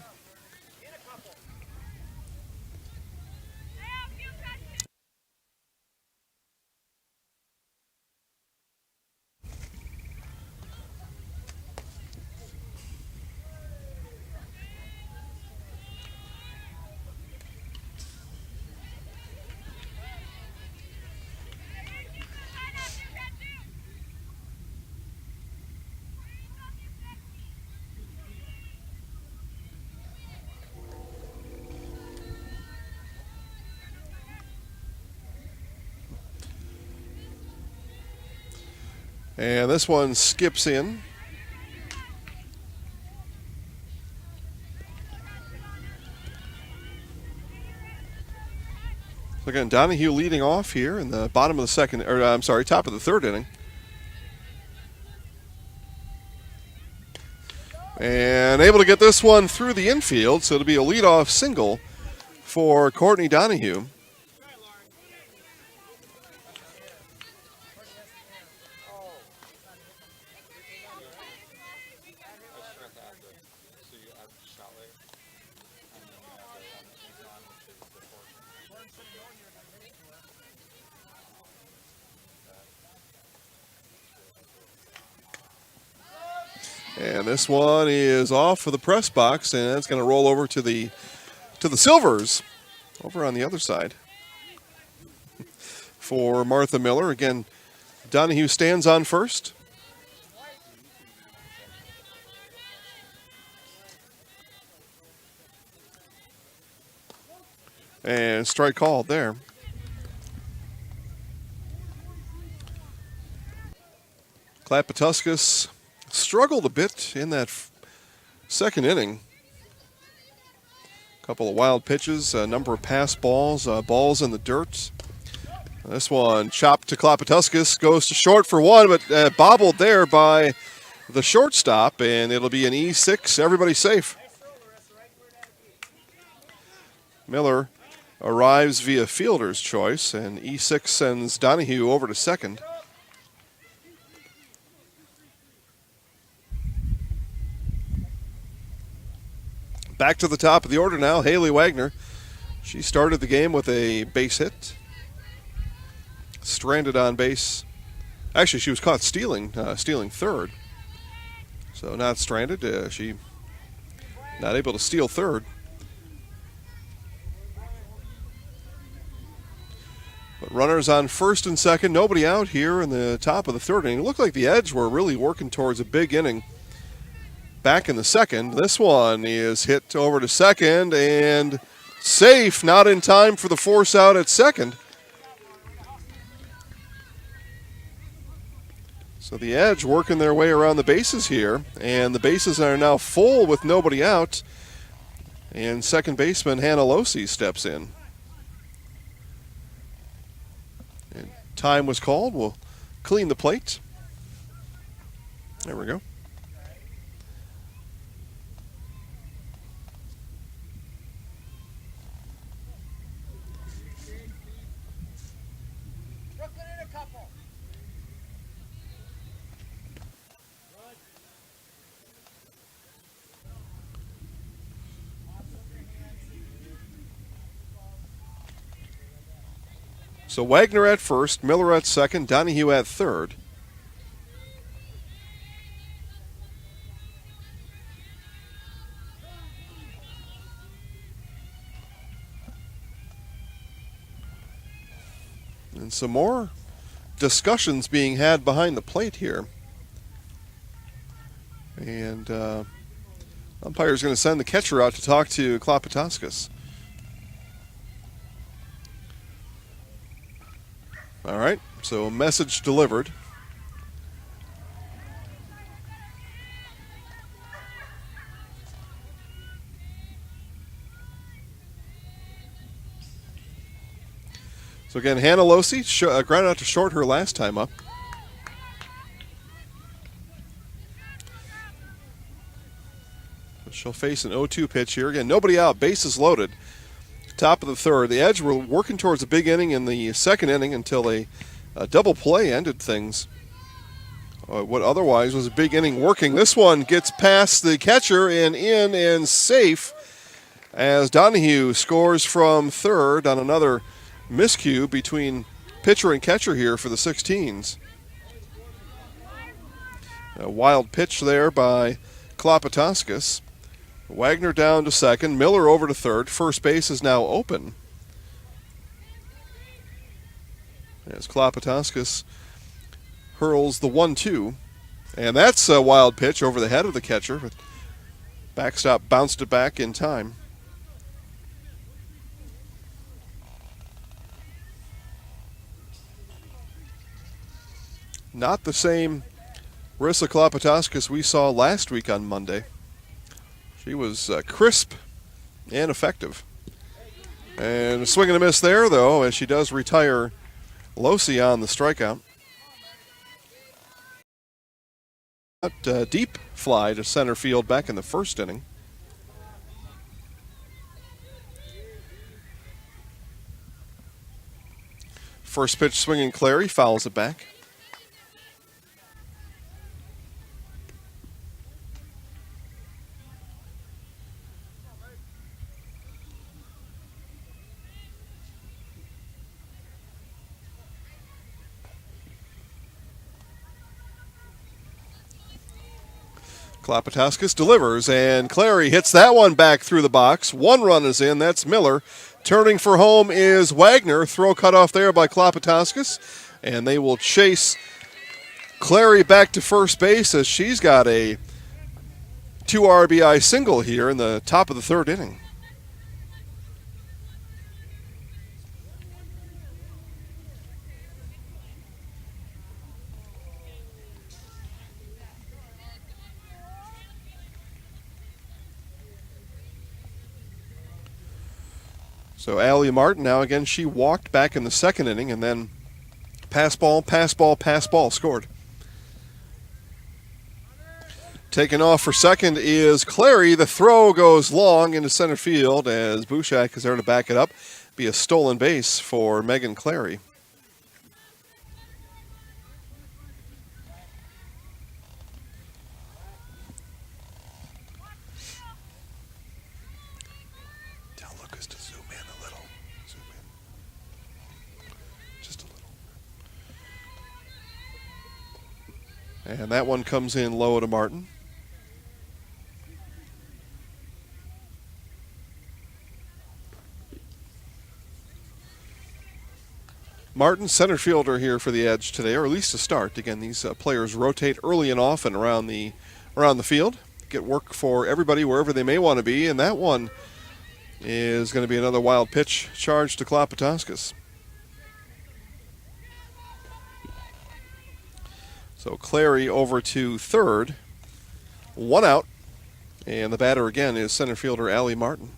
And this one skips in. So again, Donahue leading off here in the bottom of the second, or I'm sorry, top of the third inning. And able to get this one through the infield, so it'll be a leadoff single for Courtney Donahue. And this one is off of the press box, and it's going to roll over to the Silvers over on the other side. For Martha Miller, again, Donahue stands on first. And strike called there. Klapatuskas struggled a bit in that second inning. A couple of wild pitches, a number of pass balls, balls in the dirt. This one chopped to Klapatuskas, goes to short for one, but bobbled there by the shortstop, and it'll be an E6. Everybody safe. Miller arrives via fielder's choice, and E6 sends Donahue over to second. Back to the top of the order now, Haley Wagner. She started the game with a base hit. Stranded on base. Actually, she was caught stealing third. So not stranded. She not able to steal third. But runners on first and second. Nobody out here in the top of the third inning. It looked like the Edge were really working towards a big inning back in the second. This one is hit over to second and safe. Not in time for the force out at second. So the Edge working their way around the bases here, and the bases are now full with nobody out, and second baseman Hannah Losi steps in. And time was called. We'll clean the plate. There we go. So Wagner at first, Miller at second, Donahue at third. And some more discussions being had behind the plate here. And umpire's going to send the catcher out to talk to Klapatuskas. All right, so message delivered. So again, Hannah Losi grounded out to short her last time up. She'll face an 0-2 pitch here. Again, nobody out, bases loaded. Top of the third. The Edge were working towards a big inning in the second inning until a double play ended things. What otherwise was a big inning working. This one gets past the catcher and in and safe as Donahue scores from third on another miscue between pitcher and catcher here for the 16s. A wild pitch there by Klapatuskas. Wagner down to second, Miller over to third. First base is now open. As Klapatuskas hurls the 1-2. And that's a wild pitch over the head of the catcher, but backstop bounced it back in time. Not the same Rissa Klapatuskas we saw last week on Monday. She was crisp and effective. And a swing and a miss there, though, as she does retire Losi on the strikeout. Deep fly to center field back in the first inning. First pitch swinging Clary, fouls it back. Klopotowskis delivers, and Clary hits that one back through the box. One run is in. That's Miller. Turning for home is Wagner. Throw cut off there by Klopotowskis, and they will chase Clary back to first base as she's got a 2 RBI single here in the top of the third inning. So Allie Martin, now again, she walked back in the second inning and then pass ball, scored. Taking off for second is Clary. The throw goes long into center field as Bushak is there to back it up. Be a stolen base for Megan Clary. And that one comes in low to Martin. Martin, center fielder here for the Edge today, or at least to start. Again, these players rotate early and often around the field. Get work for everybody wherever they may want to be, and that one is going to be another wild pitch charge to Klopotowskis. So Clary over to third, 1 out, and the batter again is center fielder Allie Martin.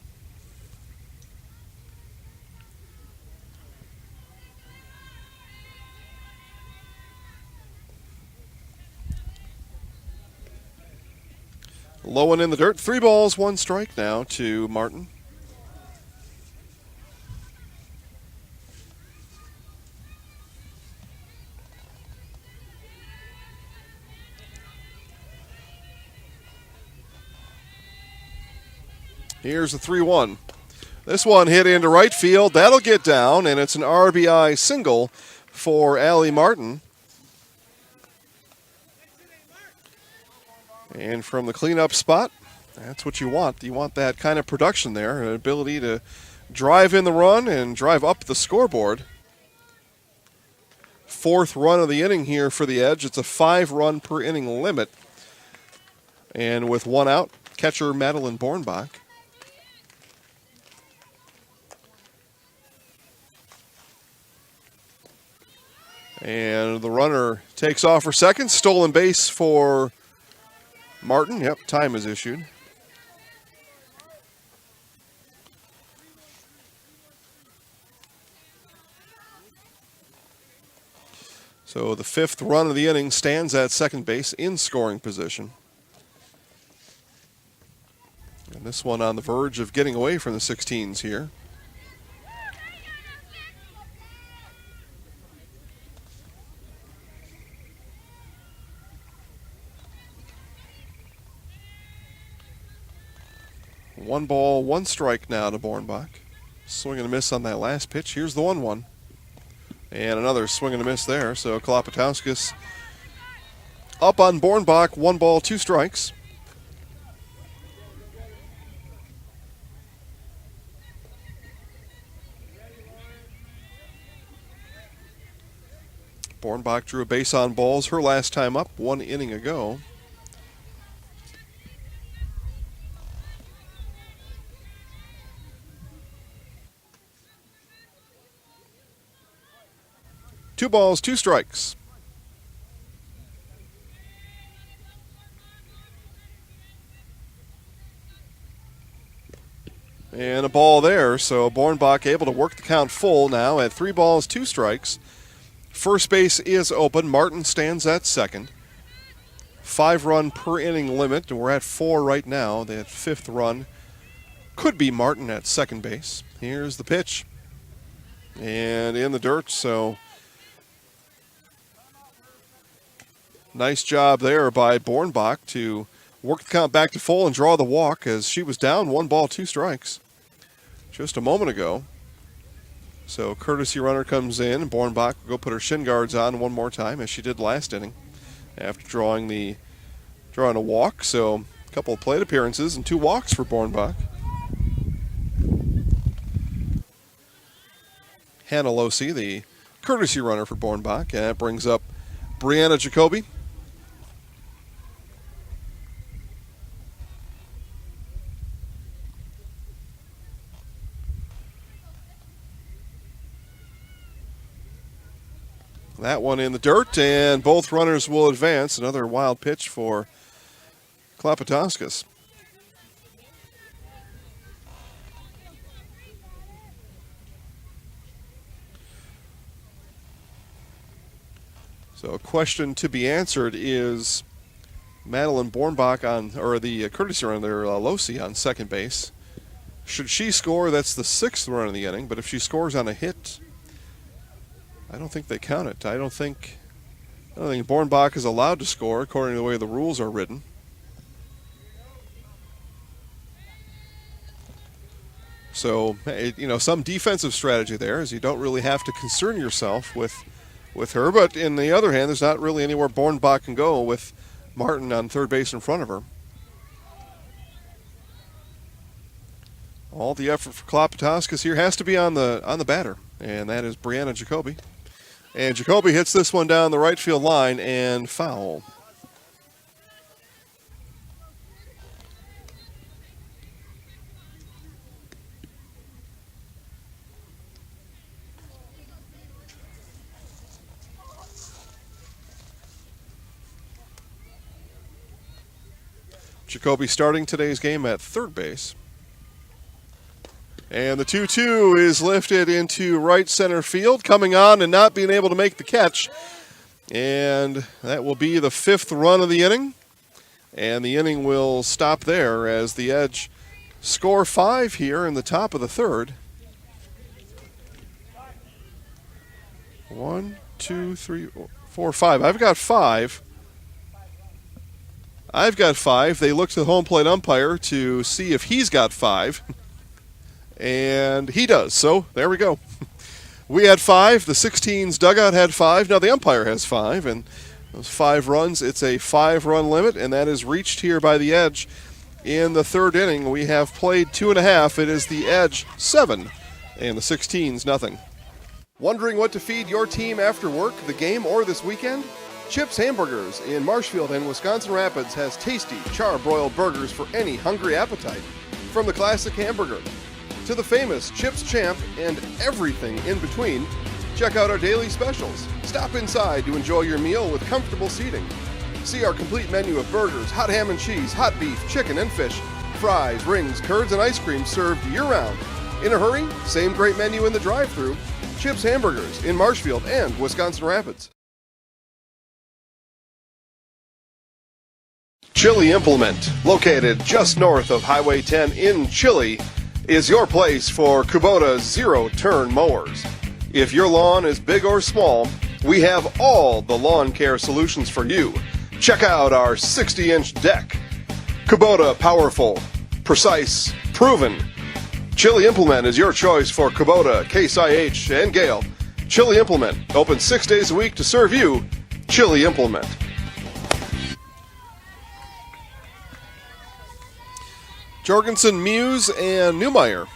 Low and in the dirt, 3 balls, 1 strike now to Martin. Here's the 3-1. This one hit into right field. That'll get down, and it's an RBI single for Allie Martin. And from the cleanup spot, that's what you want. You want that kind of production there, an ability to drive in the run and drive up the scoreboard. 4th run of the inning here for the Edge. It's a 5-run per inning limit. And with 1 out, catcher Madeline Bornbach. And the runner takes off for second. Stolen base for Martin. Yep, time is issued. So the 5th run of the inning stands at second base in scoring position. And this one on the verge of getting away from the 16s here. One ball, 1 strike now to Bornbach. Swing and a miss on that last pitch. Here's the 1-1. And another swing and a miss there. So Klopotowskis up on Bornbach, 1 ball, 2 strikes. Bornbach drew a base on balls her last time up 1 inning ago. Two balls, 2 strikes. And a ball there, so Bornbach able to work the count full now at 3 balls, 2 strikes. First base is open. Martin stands at second. 5-run per inning limit, and we're at 4 right now. That 5th run could be Martin at second base. Here's the pitch. And in the dirt, so nice job there by Bornbach to work the count back to full and draw the walk as she was down 1 ball, 2 strikes just a moment ago. So courtesy runner comes in, and Bornbach will go put her shin guards on one more time as she did last inning after drawing the drawing a walk, so a couple of plate appearances and 2 walks for Bornbach. Hannah Losey, the courtesy runner for Bornbach, and that brings up Brianna Jacoby. That one in the dirt, and both runners will advance. Another wild pitch for Klapatowskis. So a question to be answered is Madeline Bornbach on, or the courtesy runner Losey on second base. Should she score, that's the 6th run of the inning, but if she scores on a hit, I don't think they count it. I don't think Bornbach is allowed to score according to the way the rules are written. So, some defensive strategy there is you don't really have to concern yourself with her. But in the other hand, there's not really anywhere Bornbach can go with Martin on third base in front of her. All the effort for Klapatowskis here has to be on the batter, and that is Brianna Jacoby. And Jacoby hits this one down the right field line and foul. Jacoby starting today's game at third base. And the 2-2 is lifted into right center field, coming on and not being able to make the catch. And that will be the 5th run of the inning. And the inning will stop there as the Edge score 5 here in the top of the 3rd. 1, 2, 3, 4, 5. I've got 5. They look to the home plate umpire to see if he's got 5. And he does. So there we go. We had 5. The 16's dugout had 5. Now the umpire has 5. And those 5 runs, it's a 5-run limit. And that is reached here by the Edge in the 3rd inning. We have played 2.5. It is the Edge 7 and the 16's nothing. Wondering what to feed your team after work, the game, or this weekend? Chips Hamburgers in Marshfield and Wisconsin Rapids has tasty char-broiled burgers for any hungry appetite. From the classic hamburger to the famous Chips Champ and everything in between, check out our daily specials. Stop inside to enjoy your meal with comfortable seating. See our complete menu of burgers, hot ham and cheese, hot beef, chicken and fish, fries, rings, curds, and ice cream served year-round. In a hurry? Same great menu in the drive-thru. Chips Hamburgers in Marshfield and Wisconsin Rapids. Chili Implement, located just north of Highway 10 in Chili, is your place for Kubota zero-turn mowers. If your lawn is big or small, we have all the lawn care solutions for you. Check out our 60-inch deck. Kubota powerful, precise, proven. Chili Implement is your choice for Kubota, Case IH, and Gale. Chili Implement, open 6 days a week to serve you. Chili Implement. Jorgensen, Muse, and Newmeyer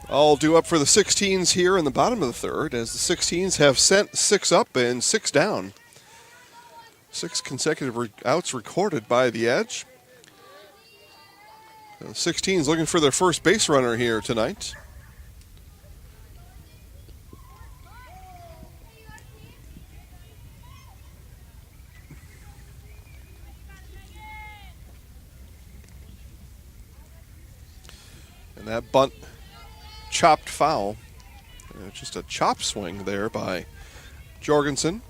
all due up for the 16s here in the bottom of the 3rd, as the 16s have sent 6 up and 6 down. 6 consecutive outs recorded by the Edge. The 16s looking for their first base runner here tonight. And that bunt chopped foul. Just a chop swing there by Jorgensen.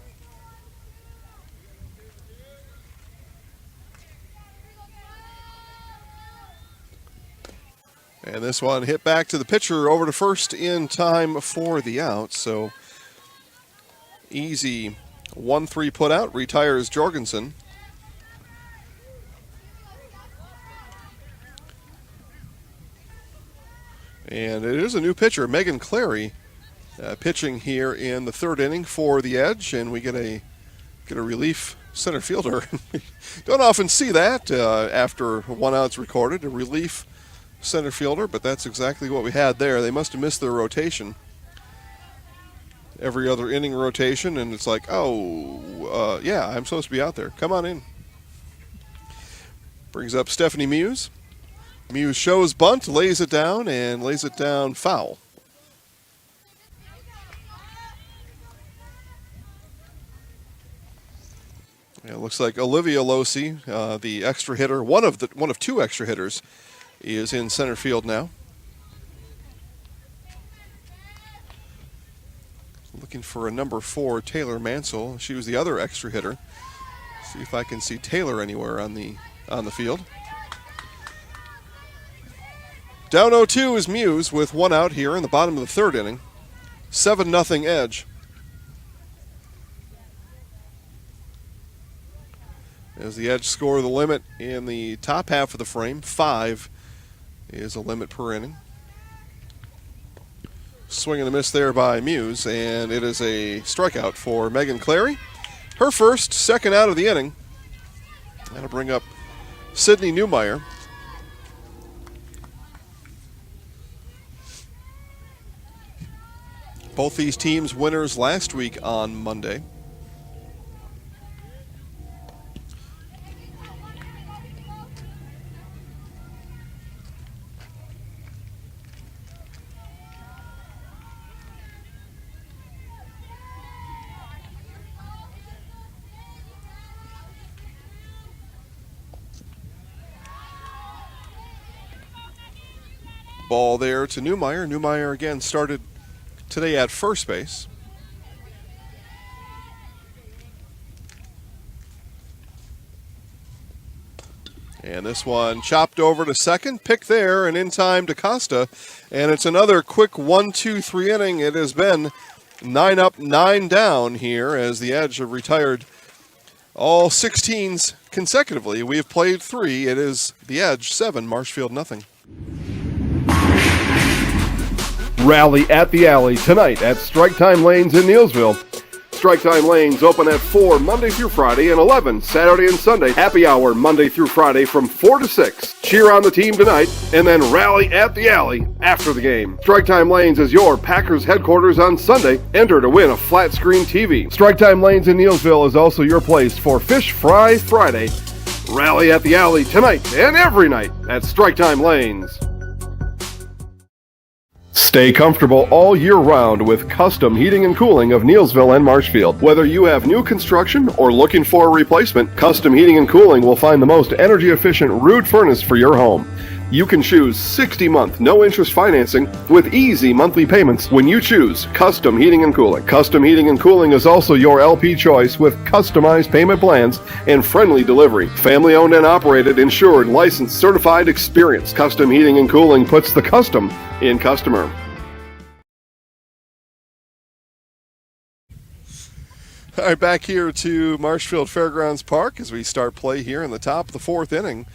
And this one hit back to the pitcher over to first in time for the out. So easy 1-3 put out, retires Jorgensen. And it is a new pitcher, Megan Clary, pitching here in the 3rd inning for the Edge. And we get a get a relief center fielder. Don't often see that after 1 out's recorded, a relief center fielder, but that's exactly what we had there. They must have missed their rotation. Every other inning rotation, and it's like, yeah, I'm supposed to be out there. Come on in. Brings up Stephanie Muse. Muse shows bunt, lays it down, and lays it down foul. It looks like Olivia Losi, the extra hitter, one of two extra hitters, is in center field now. Looking for a number 4, Taylor Mansell. She was the other extra hitter. See if I can see Taylor anywhere on the field. Down 0-2 is Muse with 1 out here in the bottom of the 3rd inning. 7-0 Edge. As the Edge score the limit in the top half of the frame, 5 is a limit per inning. Swing and a miss there by Muse, and it is a strikeout for Megan Clary. Her first, second out of the inning. That'll bring up Sydney Newmeyer. Both these teams winners last week on Monday. Ball there to Newmeyer. Newmeyer again started today at first base. And this one chopped over to second. Pick there and in time to Costa. And it's another quick 1-2-3 inning. It has been 9 up, 9 down here as the Edge have retired all 16s consecutively. We have played 3. It is the Edge 7, Marshfield nothing. Rally at the Alley tonight at Strike Time Lanes in Neillsville. Strike Time Lanes open at 4 Monday through Friday and 11 Saturday and Sunday. Happy hour Monday through Friday from 4 to 6. Cheer on the team tonight and then rally at the Alley after the game. Strike Time Lanes is your Packers headquarters on Sunday. Enter to win a flat screen TV. Strike Time Lanes in Neillsville is also your place for Fish Fry Friday. Rally at the Alley tonight and every night at Strike Time Lanes. Stay comfortable all year round with Custom Heating and Cooling of Neillsville and Marshfield. Whether you have new construction or looking for a replacement, Custom Heating and Cooling will find the most energy-efficient rood furnace for your home. You can choose 60-month no-interest financing with easy monthly payments when you choose Custom Heating and Cooling. Custom Heating and Cooling is also your LP choice with customized payment plans and friendly delivery. Family-owned and operated, insured, licensed, certified, experienced. Custom Heating and Cooling puts the custom in customer. All right, back here to Marshfield Fairgrounds Park as we start play here in the top of the 4th inning.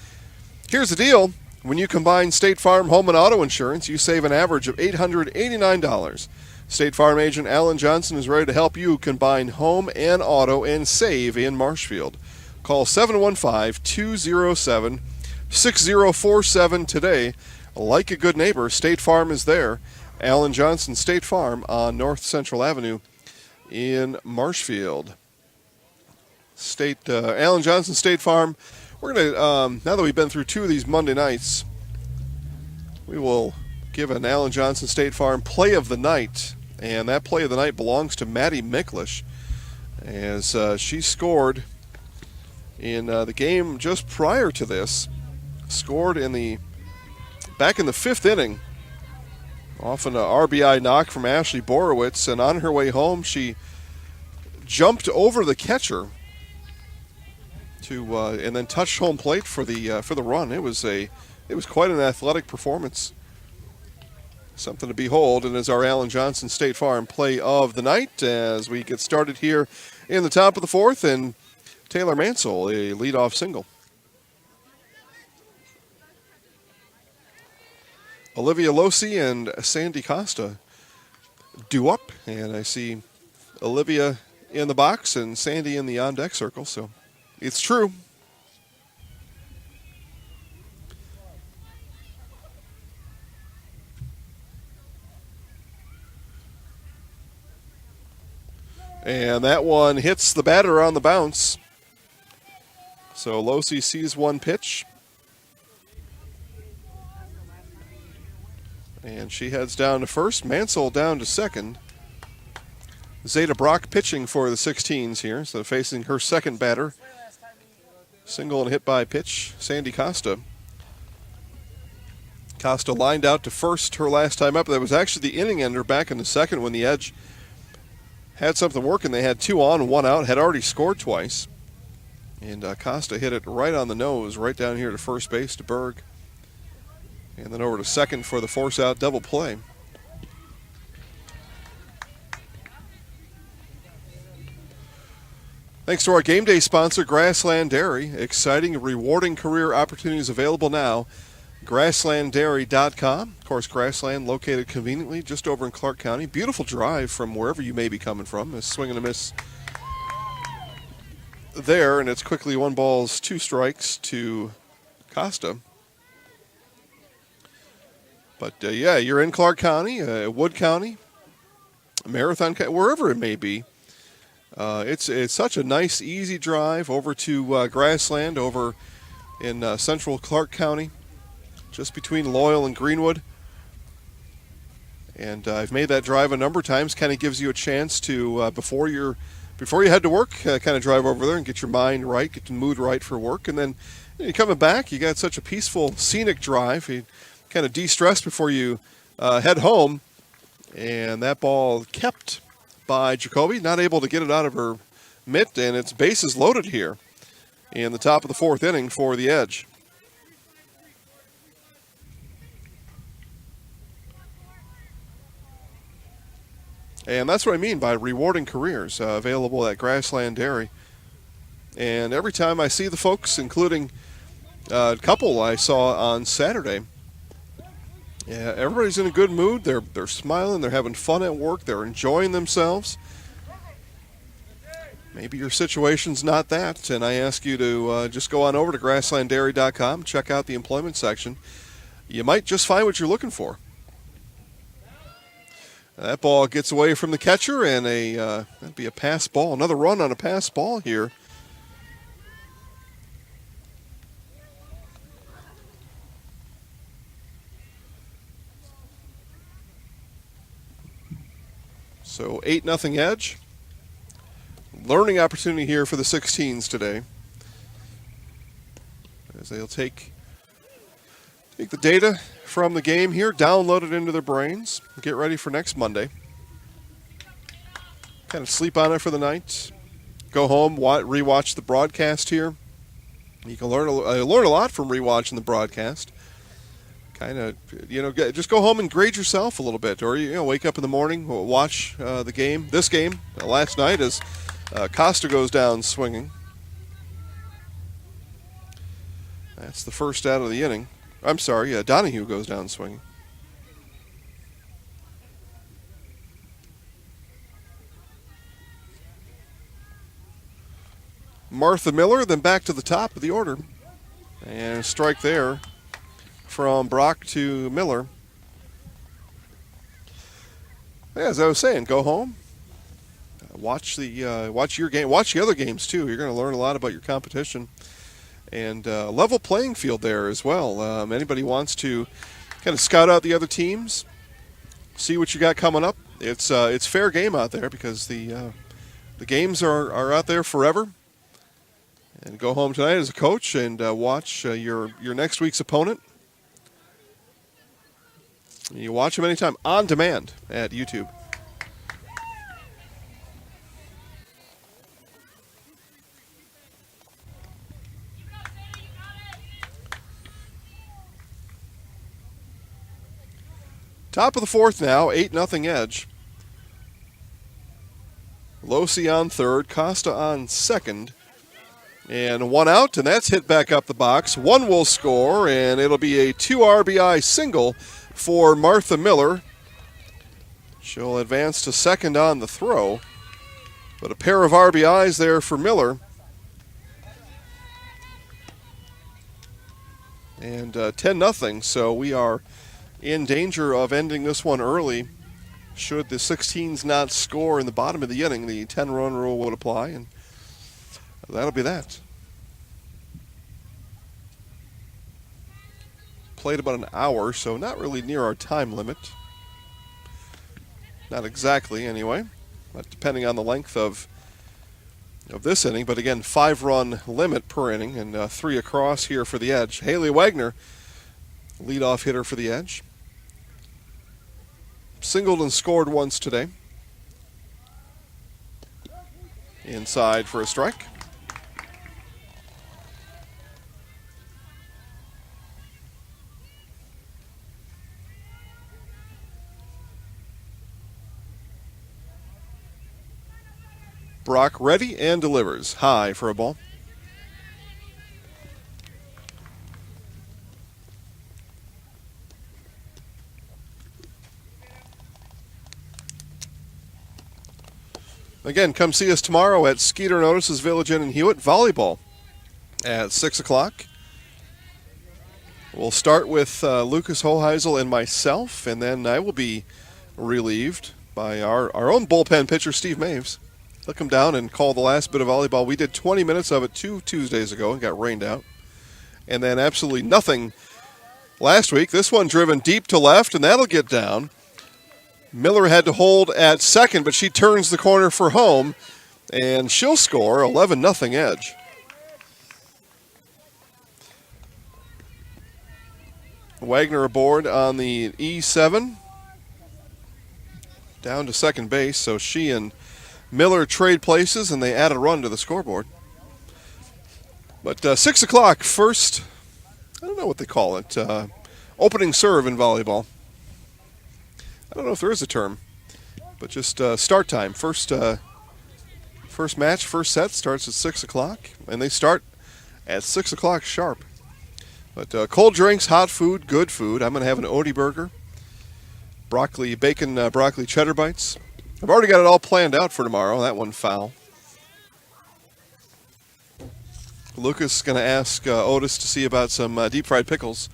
Here's the deal. When you combine State Farm home and auto insurance, you save an average of $889. State Farm agent Alan Johnson is ready to help you combine home and auto and save in Marshfield. Call 715-207-6047 today. Like a good neighbor, State Farm is there. Alan Johnson State Farm on North Central Avenue in Marshfield. Alan Johnson State Farm. We're going to, now that we've been through 2 of these Monday nights, we will give an Alan Johnson State Farm play of the night. And that play of the night belongs to Maddie Miklish, as she scored in the game just prior to this. Scored back in the 5th inning off an RBI knock from Ashley Borowitz, and on her way home she jumped over the catcher and then touched home plate for the run. It was quite an athletic performance. Something to behold, and as our Alan Johnson State Farm play of the night as we get started here in the top of the 4th, and Taylor Mansell, a leadoff single. Olivia Losi and Sandy Costa do up, and I see Olivia in the box and Sandy in the on-deck circle, so it's true. And that one hits the batter on the bounce. So Losi sees one pitch. And she heads down to first. Mansell down to second. Zeta Brock pitching for the 16s here. So facing her second batter. Single and hit by pitch, Sandy Costa. Costa lined out to first her last time up. That was actually the inning ender back in the second when the Edge had something working. They had 2 on, 1 out, had already scored twice. And Costa hit it right on the nose, right down here to first base to Berg. And then over to second for the force-out double play. Thanks to our game day sponsor, Grassland Dairy. Exciting, rewarding career opportunities available now. GrasslandDairy.com. Of course, Grassland located conveniently just over in Clark County. Beautiful drive from wherever you may be coming from. A swing and a miss there, and it's quickly 1 ball, 2 strikes to Costa. But, yeah, you're in Clark County, Wood County, Marathon County, wherever it may be. It's such a nice, easy drive over to Grassland over in central Clark County, just between Loyal and Greenwood. And I've made that drive a number of times. Kind of gives you a chance to, before you head to work, kind of drive over there and get your mind right, get the mood right for work. And then you're coming back, you got such a peaceful, scenic drive. You kind of de-stress before you head home. And that ball kept by Jacoby, not able to get it out of her mitt, and it's bases loaded here in the top of the 4th inning for the Edge. And that's what I mean by rewarding careers, available at Grassland Dairy. And every time I see the folks, including a couple I saw on Saturday, yeah, everybody's in a good mood. They're smiling. They're having fun at work. They're enjoying themselves. Maybe your situation's not that, and I ask you to just go on over to GrasslandDairy.com, check out the employment section. You might just find what you're looking for. That ball gets away from the catcher, and that'd be a pass ball. Another run on a pass ball here. So 8-0 Edge. Learning opportunity here for the 16s today, as they'll take the data from the game here, download it into their brains, get ready for next Monday. Kind of sleep on it for the night. Go home, rewatch the broadcast here. You can learn a lot from rewatching the broadcast. Kind of, just go home and grade yourself a little bit, or wake up in the morning, watch the game. This game last night as Costa goes down swinging. That's the first out of the inning. I'm sorry, Donahue goes down swinging. Martha Miller, then back to the top of the order. And a strike there from Brock to Miller. Yeah, as I was saying, go home. Watch your game. Watch the other games, too. You're going to learn a lot about your competition. And level playing field there as well. Anybody wants to kind of scout out the other teams, see what you got coming up. It's fair game out there because the games are out there forever. And go home tonight as a coach and watch your next week's opponent. You watch them anytime on demand at YouTube. Top of the 4th now, 8-0 Edge. Losi on third, Costa on second. And 1 out, and that's hit back up the box. 1 will score, and it'll be a 2 RBI single for Martha Miller. She'll advance to second on the throw. But a pair of RBIs there for Miller. And 10-0, so we are in danger of ending this one early. Should the 16s not score in the bottom of the inning, the 10-run rule would apply, and that'll be that. Played about an hour, so not really near our time limit. Not exactly, anyway, but depending on the length of this inning. But again, 5-run limit per inning, and 3 across here for the Edge. Haley Wagner, leadoff hitter for the Edge. Singled and scored once today. Inside for a strike. Brock ready and delivers. High for a ball. Again, come see us tomorrow at Skeeter Notice's Village Inn in Hewitt. Volleyball at 6 o'clock. We'll start with Lucas Hoheisel and myself, and then I will be relieved by our own bullpen pitcher, Steve Maves. He'll come down and call the last bit of volleyball. We did 20 minutes of it 2 Tuesdays ago and got rained out. And then absolutely nothing last week. This one driven deep to left, and that'll get down. Miller had to hold at second, but she turns the corner for home, and she'll score. 11-0 Edge. Wagner aboard on the E7. Down to second base, so she and Miller trade places, and they add a run to the scoreboard. But 6 o'clock, first, I don't know what they call it, opening serve in volleyball. I don't know if there is a term, but just start time. First match, first set starts at 6 o'clock, and they start at 6 o'clock sharp. But cold drinks, hot food, good food. I'm going to have an Odie burger, broccoli, bacon, broccoli cheddar bites. I've already got it all planned out for tomorrow. That one foul. Lucas is going to ask Otis to see about some deep fried pickles.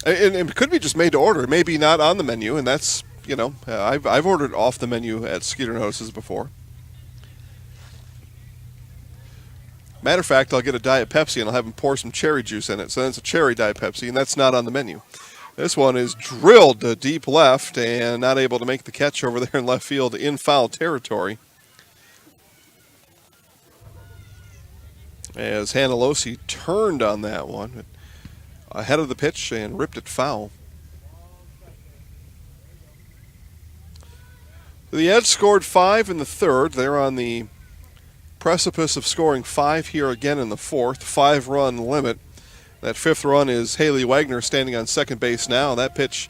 And it could be just made to order. Maybe not on the menu, and that's, you know, I've ordered off the menu at Skeeter Notice's before. Matter of fact, I'll get a Diet Pepsi and I'll have him pour some cherry juice in it. So then it's a cherry Diet Pepsi, and that's not on the menu. This one is drilled to deep left and not able to make the catch over there in left field in foul territory. As Hanalosi turned on that one ahead of the pitch and ripped it foul. The Edge scored 5 in the third. They're on the precipice of scoring 5 here again in the fourth. 5-run limit. That 5th run is Haley Wagner standing on second base now. That pitch,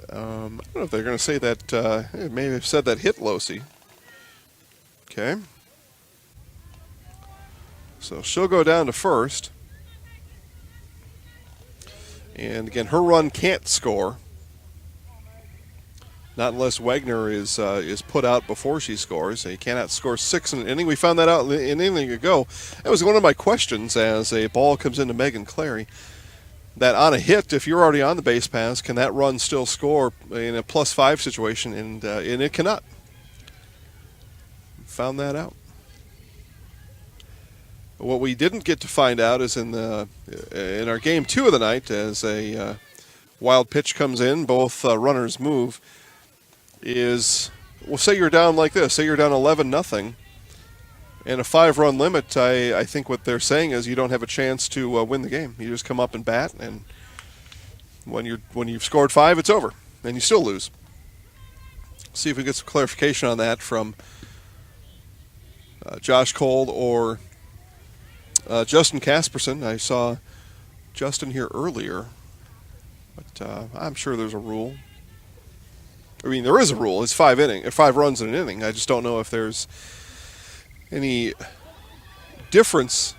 I don't know if they're going to say that, maybe have said that hit Losi. Okay. So she'll go down to first. And again, her run can't score. Not unless Wagner is put out before she scores. He cannot score 6 in an inning. We found that out an inning ago. That was one of my questions as a ball comes into Megan Clary. That on a hit, if you're already on the base paths, can that run still score in a +5 situation? And it cannot. Found that out. What we didn't get to find out is in our game 2 of the night, as a wild pitch comes in, both runners move. Is, well, say you're down like this. Say you're down 11-0, and a 5-run limit. I think what they're saying is you don't have a chance to win the game. You just come up and bat, and when you've scored 5, it's over, and you still lose. See if we get some clarification on that from Josh Cole or Justin Casperson. I saw Justin here earlier, but I'm sure there's a rule. I mean, there is a rule. It's 5 runs in an inning. I just don't know if there's any difference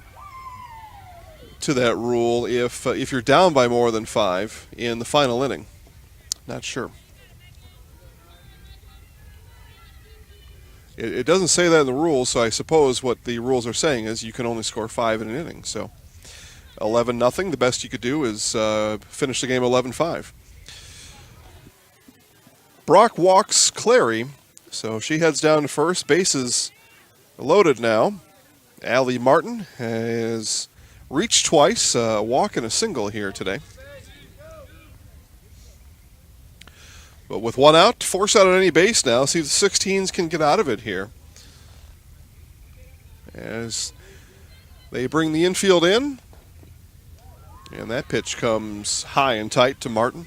to that rule if you're down by more than 5 in the final inning. Not sure. It doesn't say that in the rules, so I suppose what the rules are saying is you can only score 5 in an inning. So 11-0. The best you could do is finish the game 11-5. Brock walks Clary, so she heads down to first. Bases loaded now. Allie Martin has reached twice, a walk and a single here today. But with one out, force out on any base now. See if the 16s can get out of it here. As they bring the infield in. And that pitch comes high and tight to Martin.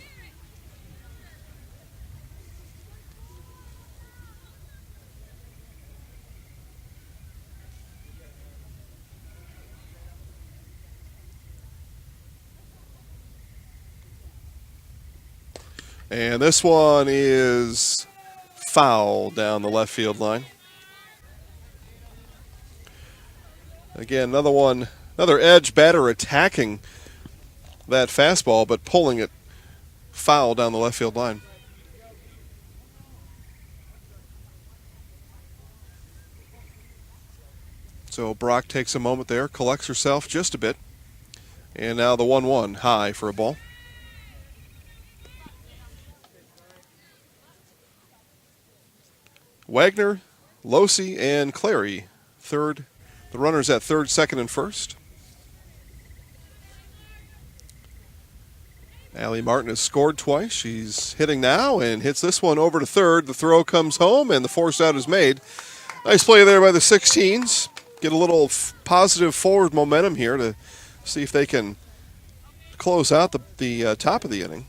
And this one is foul down the left field line. Again, another edge batter attacking that fastball, but pulling it foul down the left field line. So Brock takes a moment there, collects herself just a bit. And now the 1-1 high for a ball. Wagner, Losi, and Clary, third. The runners at third, second, and first. Allie Martin has scored twice. She's hitting now and hits this one over to third. The throw comes home, and the force out is made. Nice play there by the 16s. Get a little positive forward momentum here to see if they can close out the top of the inning.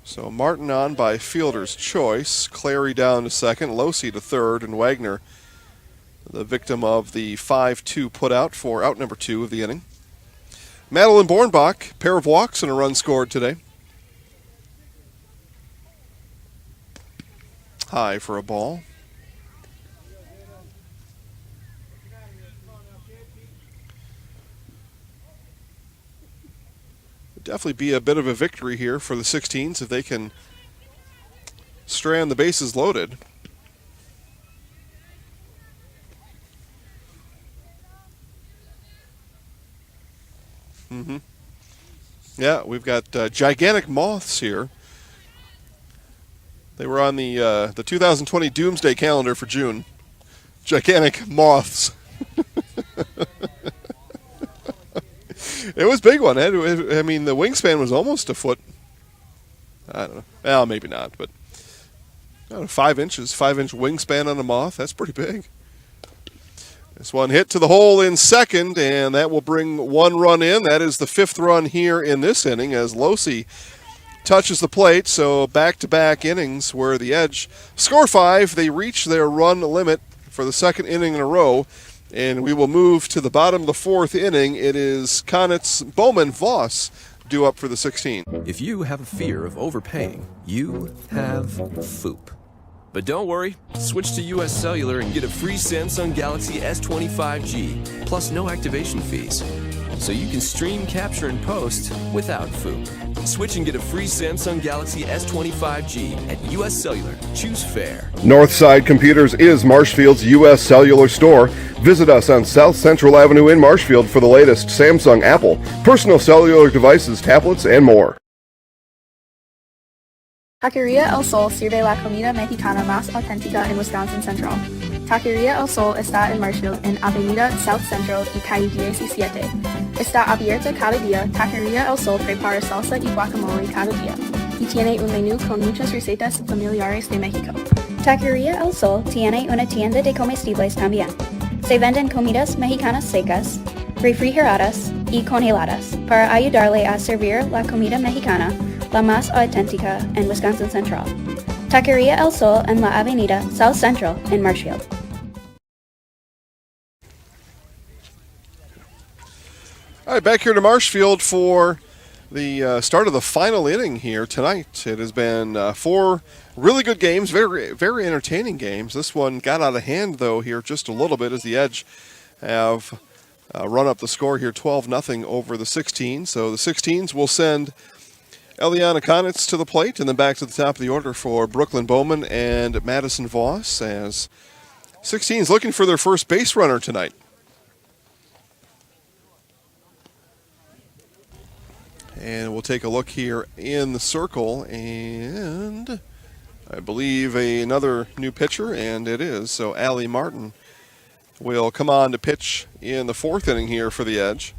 So Martin on by fielder's choice. Clary down to second, Losi to third, and Wagner the victim of the 5-2 putout for out number 2 of the inning. Madeline Bornbach, pair of walks and a run scored today. High for a ball. Definitely be a bit of a victory here for the 16s if they can strand the bases loaded. Yeah, we've got gigantic moths here. They were on the 2020 Doomsday calendar for June. Gigantic moths. It was a big one. I mean, the wingspan was almost a foot. I don't know. Well, maybe not, but 5 inches, 5-inch wingspan on a moth. That's pretty big. This one hit to the hole in second, and that will bring 1 run in. That is the 5th run here in this inning as Losi touches the plate. So back-to-back innings where the Edge score 5. They reach their run limit for the 2nd inning in a row. And we will move to the bottom of the 4th inning. It is Konitz, Bowman, Voss due up for the 16. If you have a fear of overpaying, you have FOOP. But don't worry, switch to US Cellular and get a free Samsung Galaxy S25G, plus no activation fees. So you can stream, capture, and post without FOOP. Switch and get a free Samsung Galaxy S25G at US Cellular. Choose fair. Northside Computers is Marshfield's U.S. Cellular store. Visit us on South Central Avenue in Marshfield for the latest Samsung, Apple, personal cellular devices, tablets, and more. Taqueria El Sol sirve la comida mexicana más auténtica en Wisconsin Central. Taqueria El Sol está en Marshfield en Avenida South Central y calle 17. Está abierta cada día. Taqueria El Sol prepara salsa y guacamole cada día. Y tiene un menú con muchas recetas familiares de México. Taqueria El Sol tiene una tienda de comestibles también. Se venden comidas mexicanas secas, refrigeradas y congeladas para ayudarle a servir la comida mexicana, la más auténtica en Wisconsin Central. Taqueria El Sol en la Avenida South Central en Marshfield. All right, back here to Marshfield for the start of the final inning here tonight. It has been 4 really good games, very, very entertaining games. This one got out of hand, though, here just a little bit as the Edge have run up the score here 12-0 over the 16. So the 16s will send Eliana Konitz to the plate, and then back to the top of the order for Brooklyn Bowman and Madison Voss, as 16's looking for their first base runner tonight. And we'll take a look here in the circle, and I believe another new pitcher, and it is. So Allie Martin will come on to pitch in the 4th inning here for the Edge.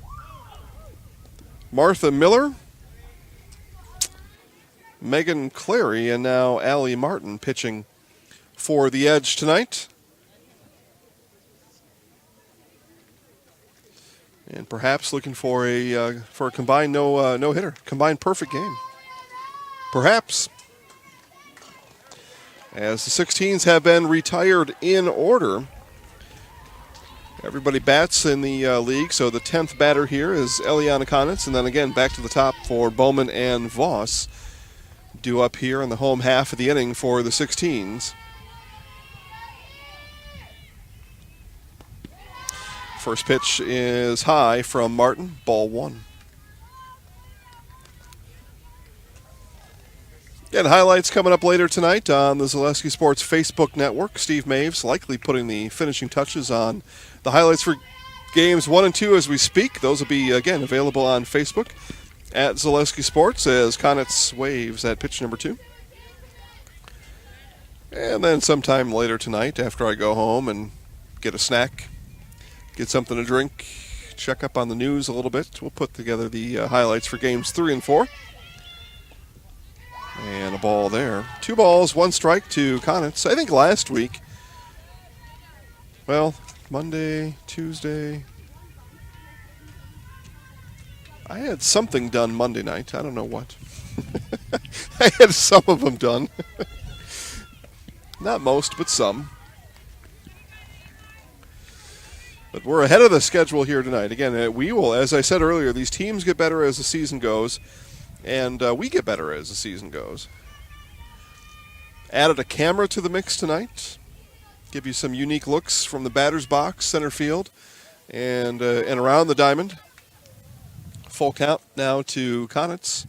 Martha Miller, Megan Clary, and now Allie Martin pitching for the Edge tonight. And perhaps looking for a combined no hitter, combined perfect game. Perhaps, as the 16s have been retired in order. Everybody bats in the league, so the 10th batter here is Eliana Konitz, and then again back to the top for Bowman and Voss, due up here in the home half of the inning for the 16s. First pitch is high from Martin, ball 1. Again, highlights coming up later tonight on the Zaleski Sports Facebook network. Steve Maves likely putting the finishing touches on the highlights for games 1 and 2 as we speak. Those will be, again, available on Facebook at Zaleski Sports as Konitz waves at pitch number 2. And then sometime later tonight, after I go home and get a snack, get something to drink, check up on the news a little bit, we'll put together the highlights for games 3 and 4. And a ball there. 2 balls, 1 strike to Konitz. I think last week, well, Monday, Tuesday, I had something done Monday night. I don't know what. I had some of them done. Not most, but some. But we're ahead of the schedule here tonight. Again, we will, as I said earlier, these teams get better as the season goes. And we get better as the season goes. Added a camera to the mix tonight. Give you some unique looks from the batter's box, center field, and around the diamond. Full count now to Konitz.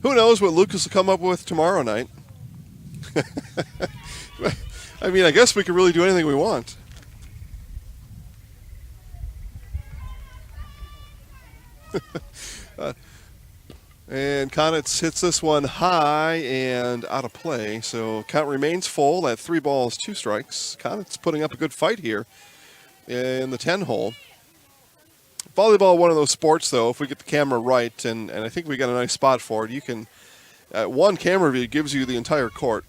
Who knows what Lucas will come up with tomorrow night? I mean, I guess we can really do anything we want. And Konitz hits this one high and out of play. So count remains full at 3 balls, 2 strikes. Konitz putting up a good fight here in the 10 hole. Volleyball, one of those sports, though, if we get the camera right, and I think we got a nice spot for it, you can, one camera view gives you the entire court.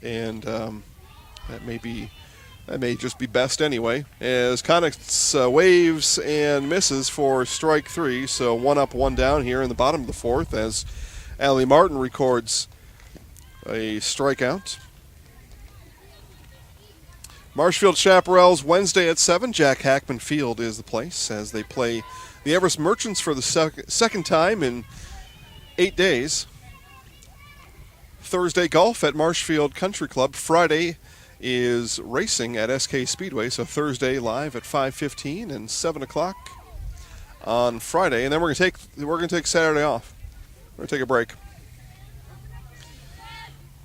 And that may just be best anyway, as Konitz waves and misses for strike 3. So 1 up, 1 down here in the bottom of the 4th as Allie Martin records a strikeout. Marshfield Chaparrals Wednesday at 7. Jack Hackman Field is the place as they play the Everest Merchants for the second time in 8 days. Thursday golf at Marshfield Country Club. Friday is racing at SK Speedway, so Thursday live at 5:15 and 7 o'clock on Friday, and then we're gonna take Saturday off. We're gonna take a break.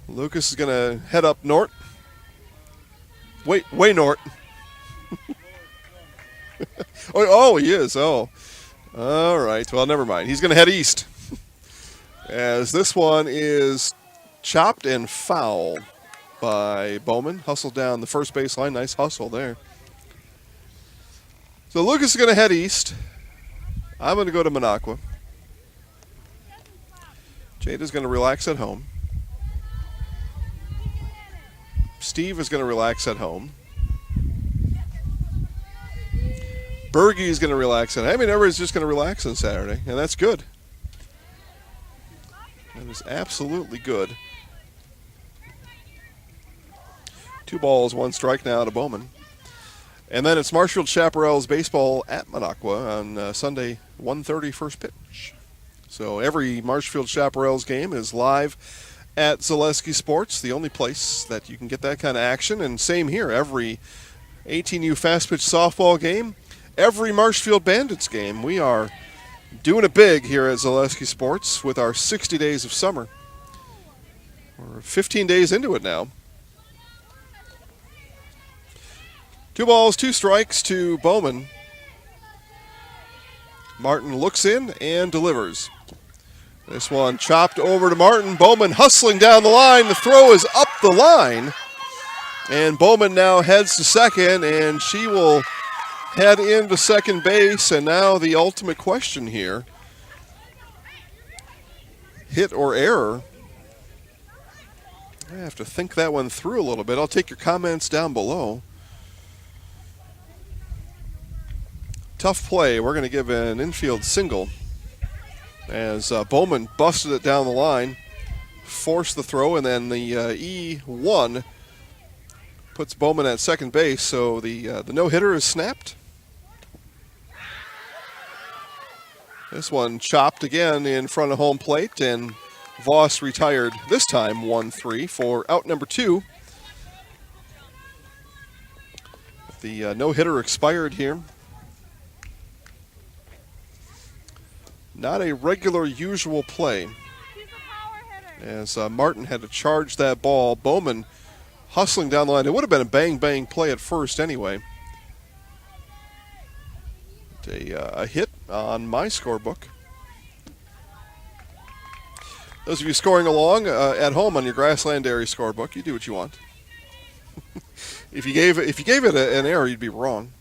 Lucas is gonna head up north. Way north. oh, he is. Oh, all right. Well, never mind. He's gonna head east, as this one is chopped and foul by Bowman. Hustled down the first baseline. Nice hustle there. So Lucas is going to head east. I'm going to go to Minocqua. Jada's going to relax at home. Steve is going to relax at home. Bergie is going to relax at home. I mean, everybody's just going to relax on Saturday, and that's good. That is absolutely good. 2 balls, 1 strike now to Bowman. And then it's Marshfield Chaparrals baseball at Minocqua on Sunday, 1:30 first pitch. So every Marshfield Chaparrals game is live at Zaleski Sports, the only place that you can get that kind of action. And same here, every 18U Fastpitch Softball game every Marshfield Bandits game. We are doing it big here at Zaleski Sports with our 60 days of summer. We're 15 days into it now. 2 balls, 2 strikes to Bowman. Martin looks in and delivers. This one chopped over to Martin. Bowman hustling down the line. The throw is up the line. And Bowman now heads to second, and she will head into second base. And now the ultimate question here. Hit or error? I have to think that one through a little bit. I'll take your comments down below. Tough play. We're going to give an infield single as Bowman busted it down the line, forced the throw, and then the E1 puts Bowman at second base. So the no-hitter is snapped. This one chopped again in front of home plate, and Voss retired this time 1-3 for out number 2. The no-hitter expired here. Not a regular, usual play. As Martin had to charge that ball. Bowman hustling down the line. It would have been a bang-bang play at first anyway. A hit on my scorebook. Those of you scoring along at home on your Grassland Dairy scorebook, you do what you want. If you gave it an error, you'd be wrong.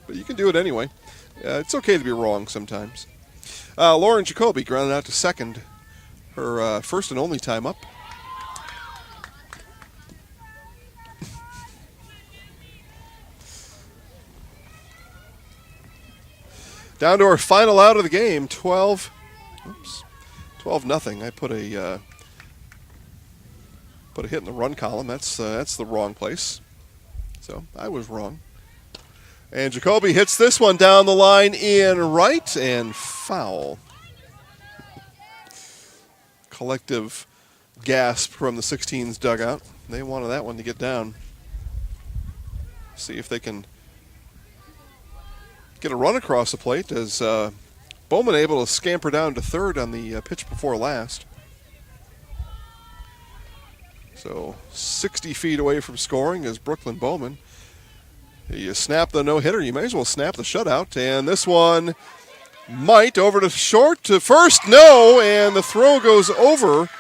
But you can do it anyway. It's okay to be wrong sometimes. Lauren Jacoby grounded out to second, her first and only time up. Down to our final out of the game, 12-0. I put a hit in the run column. That's the wrong place. So I was wrong. And Jacoby hits this one down the line in right and foul. Collective gasp from the 16's dugout. They wanted that one to get down. See if they can get a run across the plate as Bowman able to scamper down to third on the pitch before last. So 60 feet away from scoring is Brooklyn Bowman. You snap the no-hitter, you may as well snap the shutout. And this one might over to short to first, no, and the throw goes over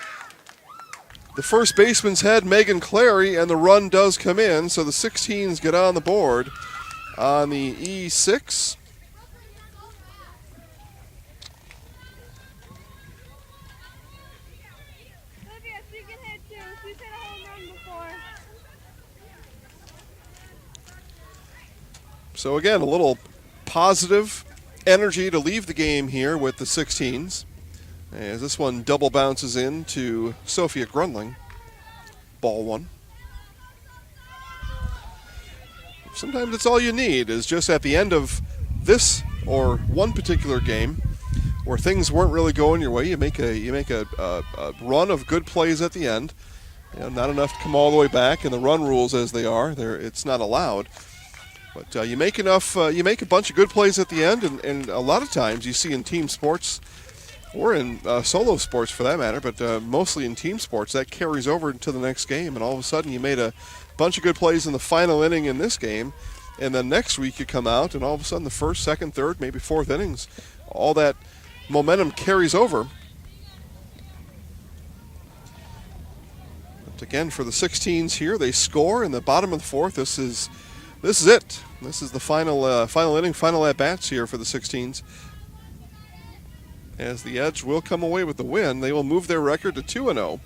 the first baseman's head, Megan Clary, and the run does come in. So the 16s get on the board on the E6. So again, a little positive energy to leave the game here with the 16s. As this one double bounces in to Sophia Grundling. Ball 1. Sometimes it's all you need is just at the end of this or one particular game where things weren't really going your way, you make a run of good plays at the end. You know, not enough to come all the way back, and the run rules as they are, it's not allowed. But you make enough, you make a bunch of good plays at the end, and a lot of times you see in team sports, or in solo sports for that matter, but mostly in team sports, that carries over into the next game, and all of a sudden you made a bunch of good plays in the final inning in this game, and then next week you come out, and all of a sudden the first, second, third, maybe fourth innings, all that momentum carries over. But again, for the 16s here, they score in the bottom of the fourth. This is it. This is the final inning, final at-bats here for the 16s. As the Edge will come away with the win, they will move their record to 2-0.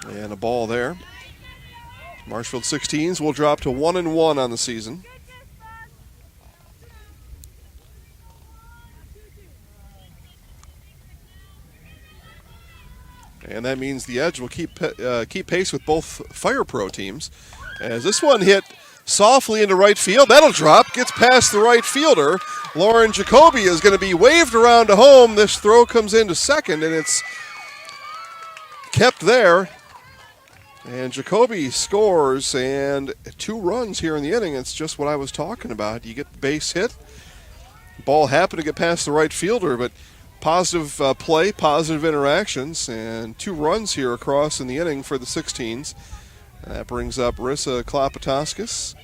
And a ball there. Marshfield 16s will drop to 1-1 on the season. And that means the Edge will keep pace with both Fire Pro teams. As this one hit softly into right field. That'll drop. Gets past the right fielder. Lauren Jacoby is going to be waved around to home. This throw comes into second, and it's kept there. And Jacoby scores, and 2 runs here in the inning. It's just what I was talking about. You get the base hit. Ball happened to get past the right fielder, but positive play, positive interactions, and 2 runs here across in the inning for the 16s. That brings up Rissa Klopatoskis.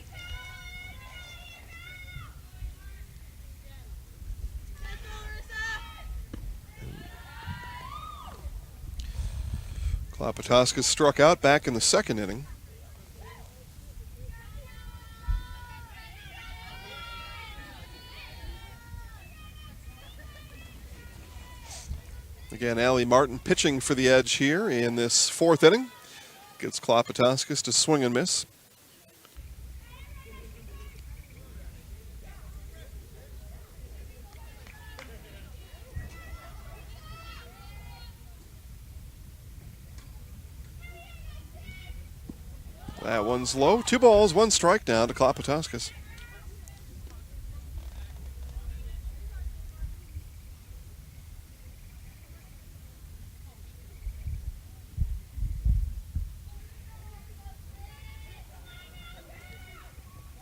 Klopatoskis struck out back in the 2nd inning. Again, Allie Martin pitching for the Edge here in this 4th inning. Gets Klopatoskis to swing and miss. That one's low. 2 balls, 1 strike now to Klopatoskis.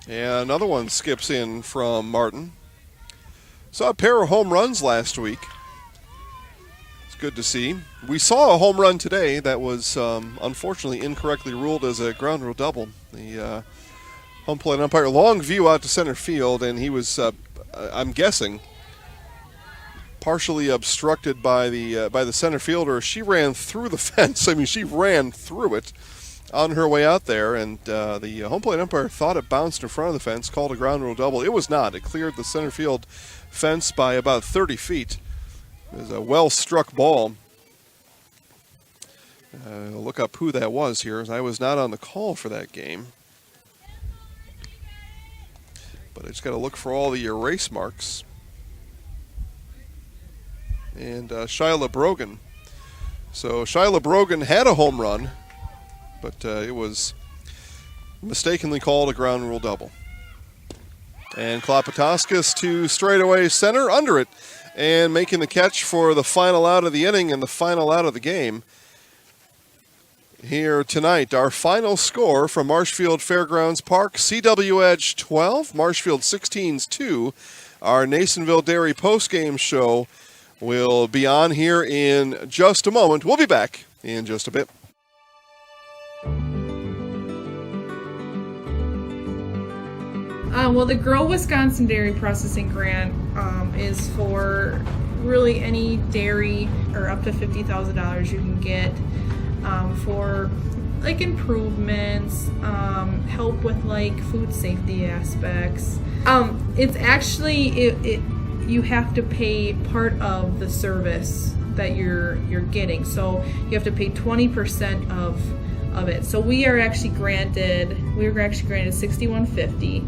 And another one skips in from Martin. Saw a pair of home runs last week. It's good to see. We saw a home run today that was unfortunately incorrectly ruled as a ground rule double. The home plate umpire, long view out to center field, and he was, I'm guessing, partially obstructed by the center fielder. She ran through the fence. I mean, she ran through it on her way out there, and the home plate umpire thought it bounced in front of the fence, called a ground rule double. It was not. It cleared the center field fence by about 30 feet. It was a well-struck ball. I'll look up who that was here, as I was not on the call for that game. But I just got to look for all the erase marks. And Shyla Brogan. So Shyla Brogan had a home run, but it was mistakenly called a ground rule double. And Klopatoskis to straightaway center, under it, and making the catch for the final out of the inning and the final out of the game. Here tonight, our final score from Marshfield Fairgrounds Park: CW Edge 12, Marshfield 16s 2. Our Nasonville Dairy postgame show will be on here in just a moment. We'll be back in just a bit. Well, the Grow Wisconsin Dairy Processing Grant is for really any dairy, or up to $50,000 you can get for like improvements, help with like food safety aspects. It's actually you have to pay part of the service that you're getting, so you have to pay 20% of it. So we were actually granted $6,150.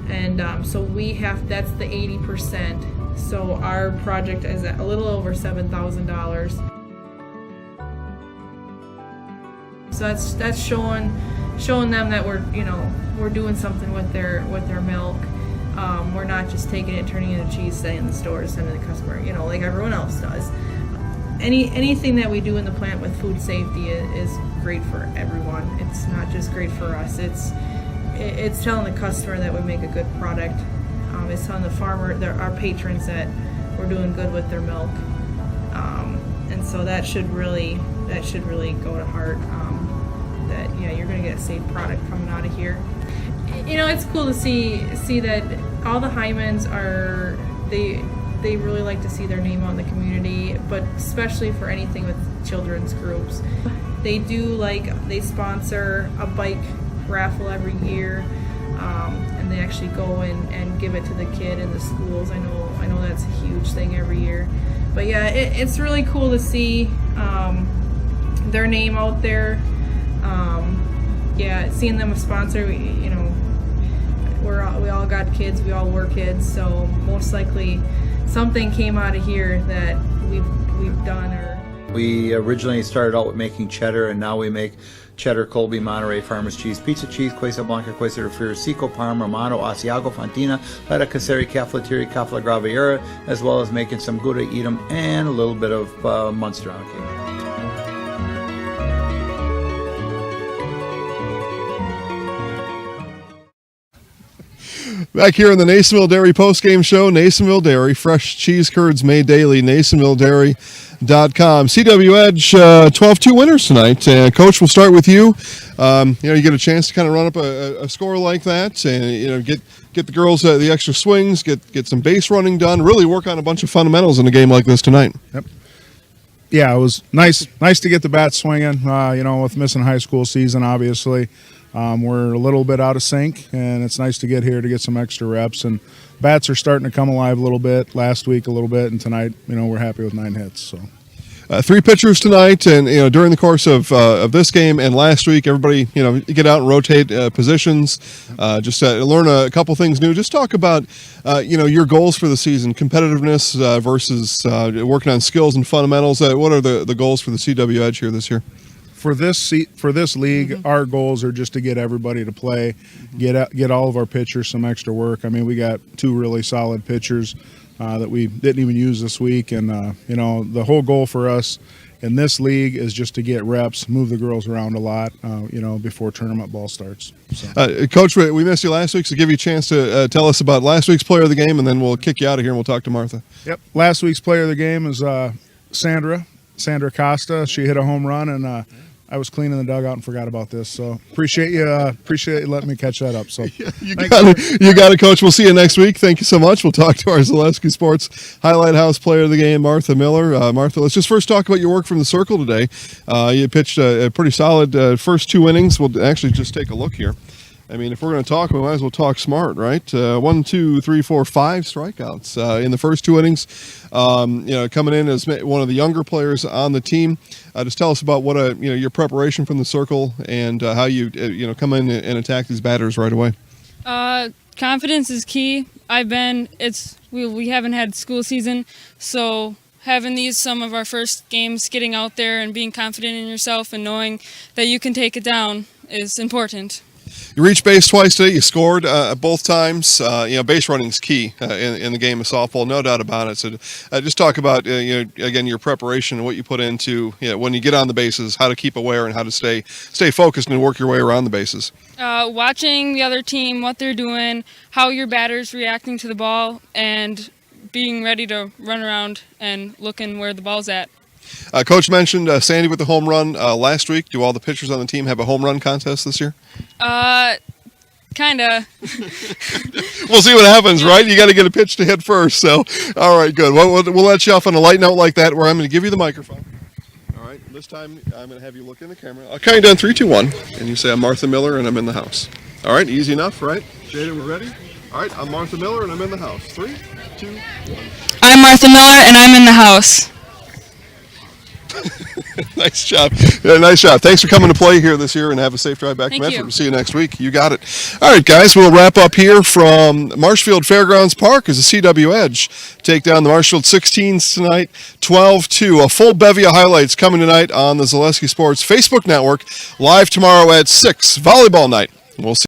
And so that's the 80%. So our project is at a little over $7,000. So that's showing them that we're doing something with their milk. We're not just taking it, turning it into cheese, setting in the store, sending it to the customer, like everyone else does. Anything that we do in the plant with food safety is great for everyone. It's not just great for us. It's telling the customer that we make a good product. It's telling the farmer, our patrons, that we're doing good with their milk. And so that should really go to heart. That you're going to get a safe product coming out of here. It's cool to see that all the Hymans they really like to see their name out in the community, but especially for anything with children's groups. They sponsor a bike raffle every year, and they actually go and give it to the kid in the schools. I know that's a huge thing every year, but it's really cool to see their name out there. Seeing them a sponsor, we all got kids, we all were kids, so most likely something came out of here that we've done. We originally started out with making cheddar, and now we make cheddar, Colby, Monterey, Farmers cheese, pizza cheese, Quesa Blanca, Quesa de Friar, Seco, Parma, Romano, Asiago, Fontina, Letta, Caseri, Caflateri, Cafla Graviera, as well as making some Gouda Edam and a little bit of Munster on occasion. Back here in the Nasonville Dairy postgame show, Nasonville Dairy, fresh cheese curds made daily, NasonvilleDairy.com. CW Edge, 12-2 winners tonight. Coach, we'll start with you. You get a chance to kind of run up a score like that, and get the girls the extra swings, get some base running done, really work on a bunch of fundamentals in a game like this tonight. Yep. Yeah, it was nice to get the bat swinging. With missing high school season, obviously. We're a little bit out of sync, and it's nice to get here to get some extra reps. And bats are starting to come alive a little bit. Last week a little bit, and tonight, we're happy with 9 hits. So, 3 pitchers tonight, and during the course of this game and last week, everybody get out and rotate positions, just learn a couple things new. Just talk about your goals for the season, competitiveness versus working on skills and fundamentals. What are the goals for the CW Edge here this year? For this league, our goals are just to get everybody to play, get all of our pitchers some extra work. I mean, we got 2 really solid pitchers that we didn't even use this week, and the whole goal for us in this league is just to get reps, move the girls around a lot, before tournament ball starts. So. Coach, we missed you last week, so give you a chance to tell us about last week's player of the game, and then we'll kick you out of here and we'll talk to Martha. Yep, last week's player of the game is Sandra Costa. She hit a home run, and I was cleaning the dugout and forgot about this, so appreciate you letting me catch that up. So you got it, Coach. We'll see you next week. Thank you so much. We'll talk to our Zaleski Sports Highlight House player of the game, Martha Miller. Martha, let's just first talk about your work from the circle today. You pitched a pretty solid first 2 innings. We'll actually just take a look here. I mean, if we're going to talk, we might as well talk smart, right? 1, 2, 3, 4, 5 strikeouts in the first 2 innings. Coming in as one of the younger players on the team. Just tell us about what your preparation from the circle and how you come in and attack these batters right away. Confidence is key. We haven't had school season, so having some of our first games, getting out there and being confident in yourself and knowing that you can take it down is important. You reached base twice today. You scored both times. Base running is key in the game of softball, no doubt about it. So, just talk about again your preparation and what you put into when you get on the bases, how to keep aware and how to stay focused and work your way around the bases. Watching the other team, what they're doing, how your batter's reacting to the ball, and being ready to run around and looking where the ball's at. Coach mentioned Sandy with the home run last week. Do all the pitchers on the team have a home run contest this year? Kinda. We'll see what happens, right? You got to get a pitch to hit first. So, all right, good. We'll let you off on a light note like that, where I'm going to give you the microphone. All right, this time I'm going to have you look in the camera. I'll count you down 3, 2, 1, and you say, "I'm Martha Miller, and I'm in the house." All right, easy enough, right? Jaden, we're ready. All right, I'm Martha Miller, and I'm in the house. 3, 2, 1. I'm Martha Miller, and I'm in the house. Nice job. Yeah, nice job. Thanks for coming to play here this year, and have a safe drive back to Medford. You. We'll see you next week. You got it. All right, guys, we'll wrap up here from Marshfield Fairgrounds Park as the CW Edge take down the Marshfield 16s tonight, 12-2. A full bevy of highlights coming tonight on the Zaleski Sports Facebook Network, live tomorrow at 6, volleyball night. We'll see.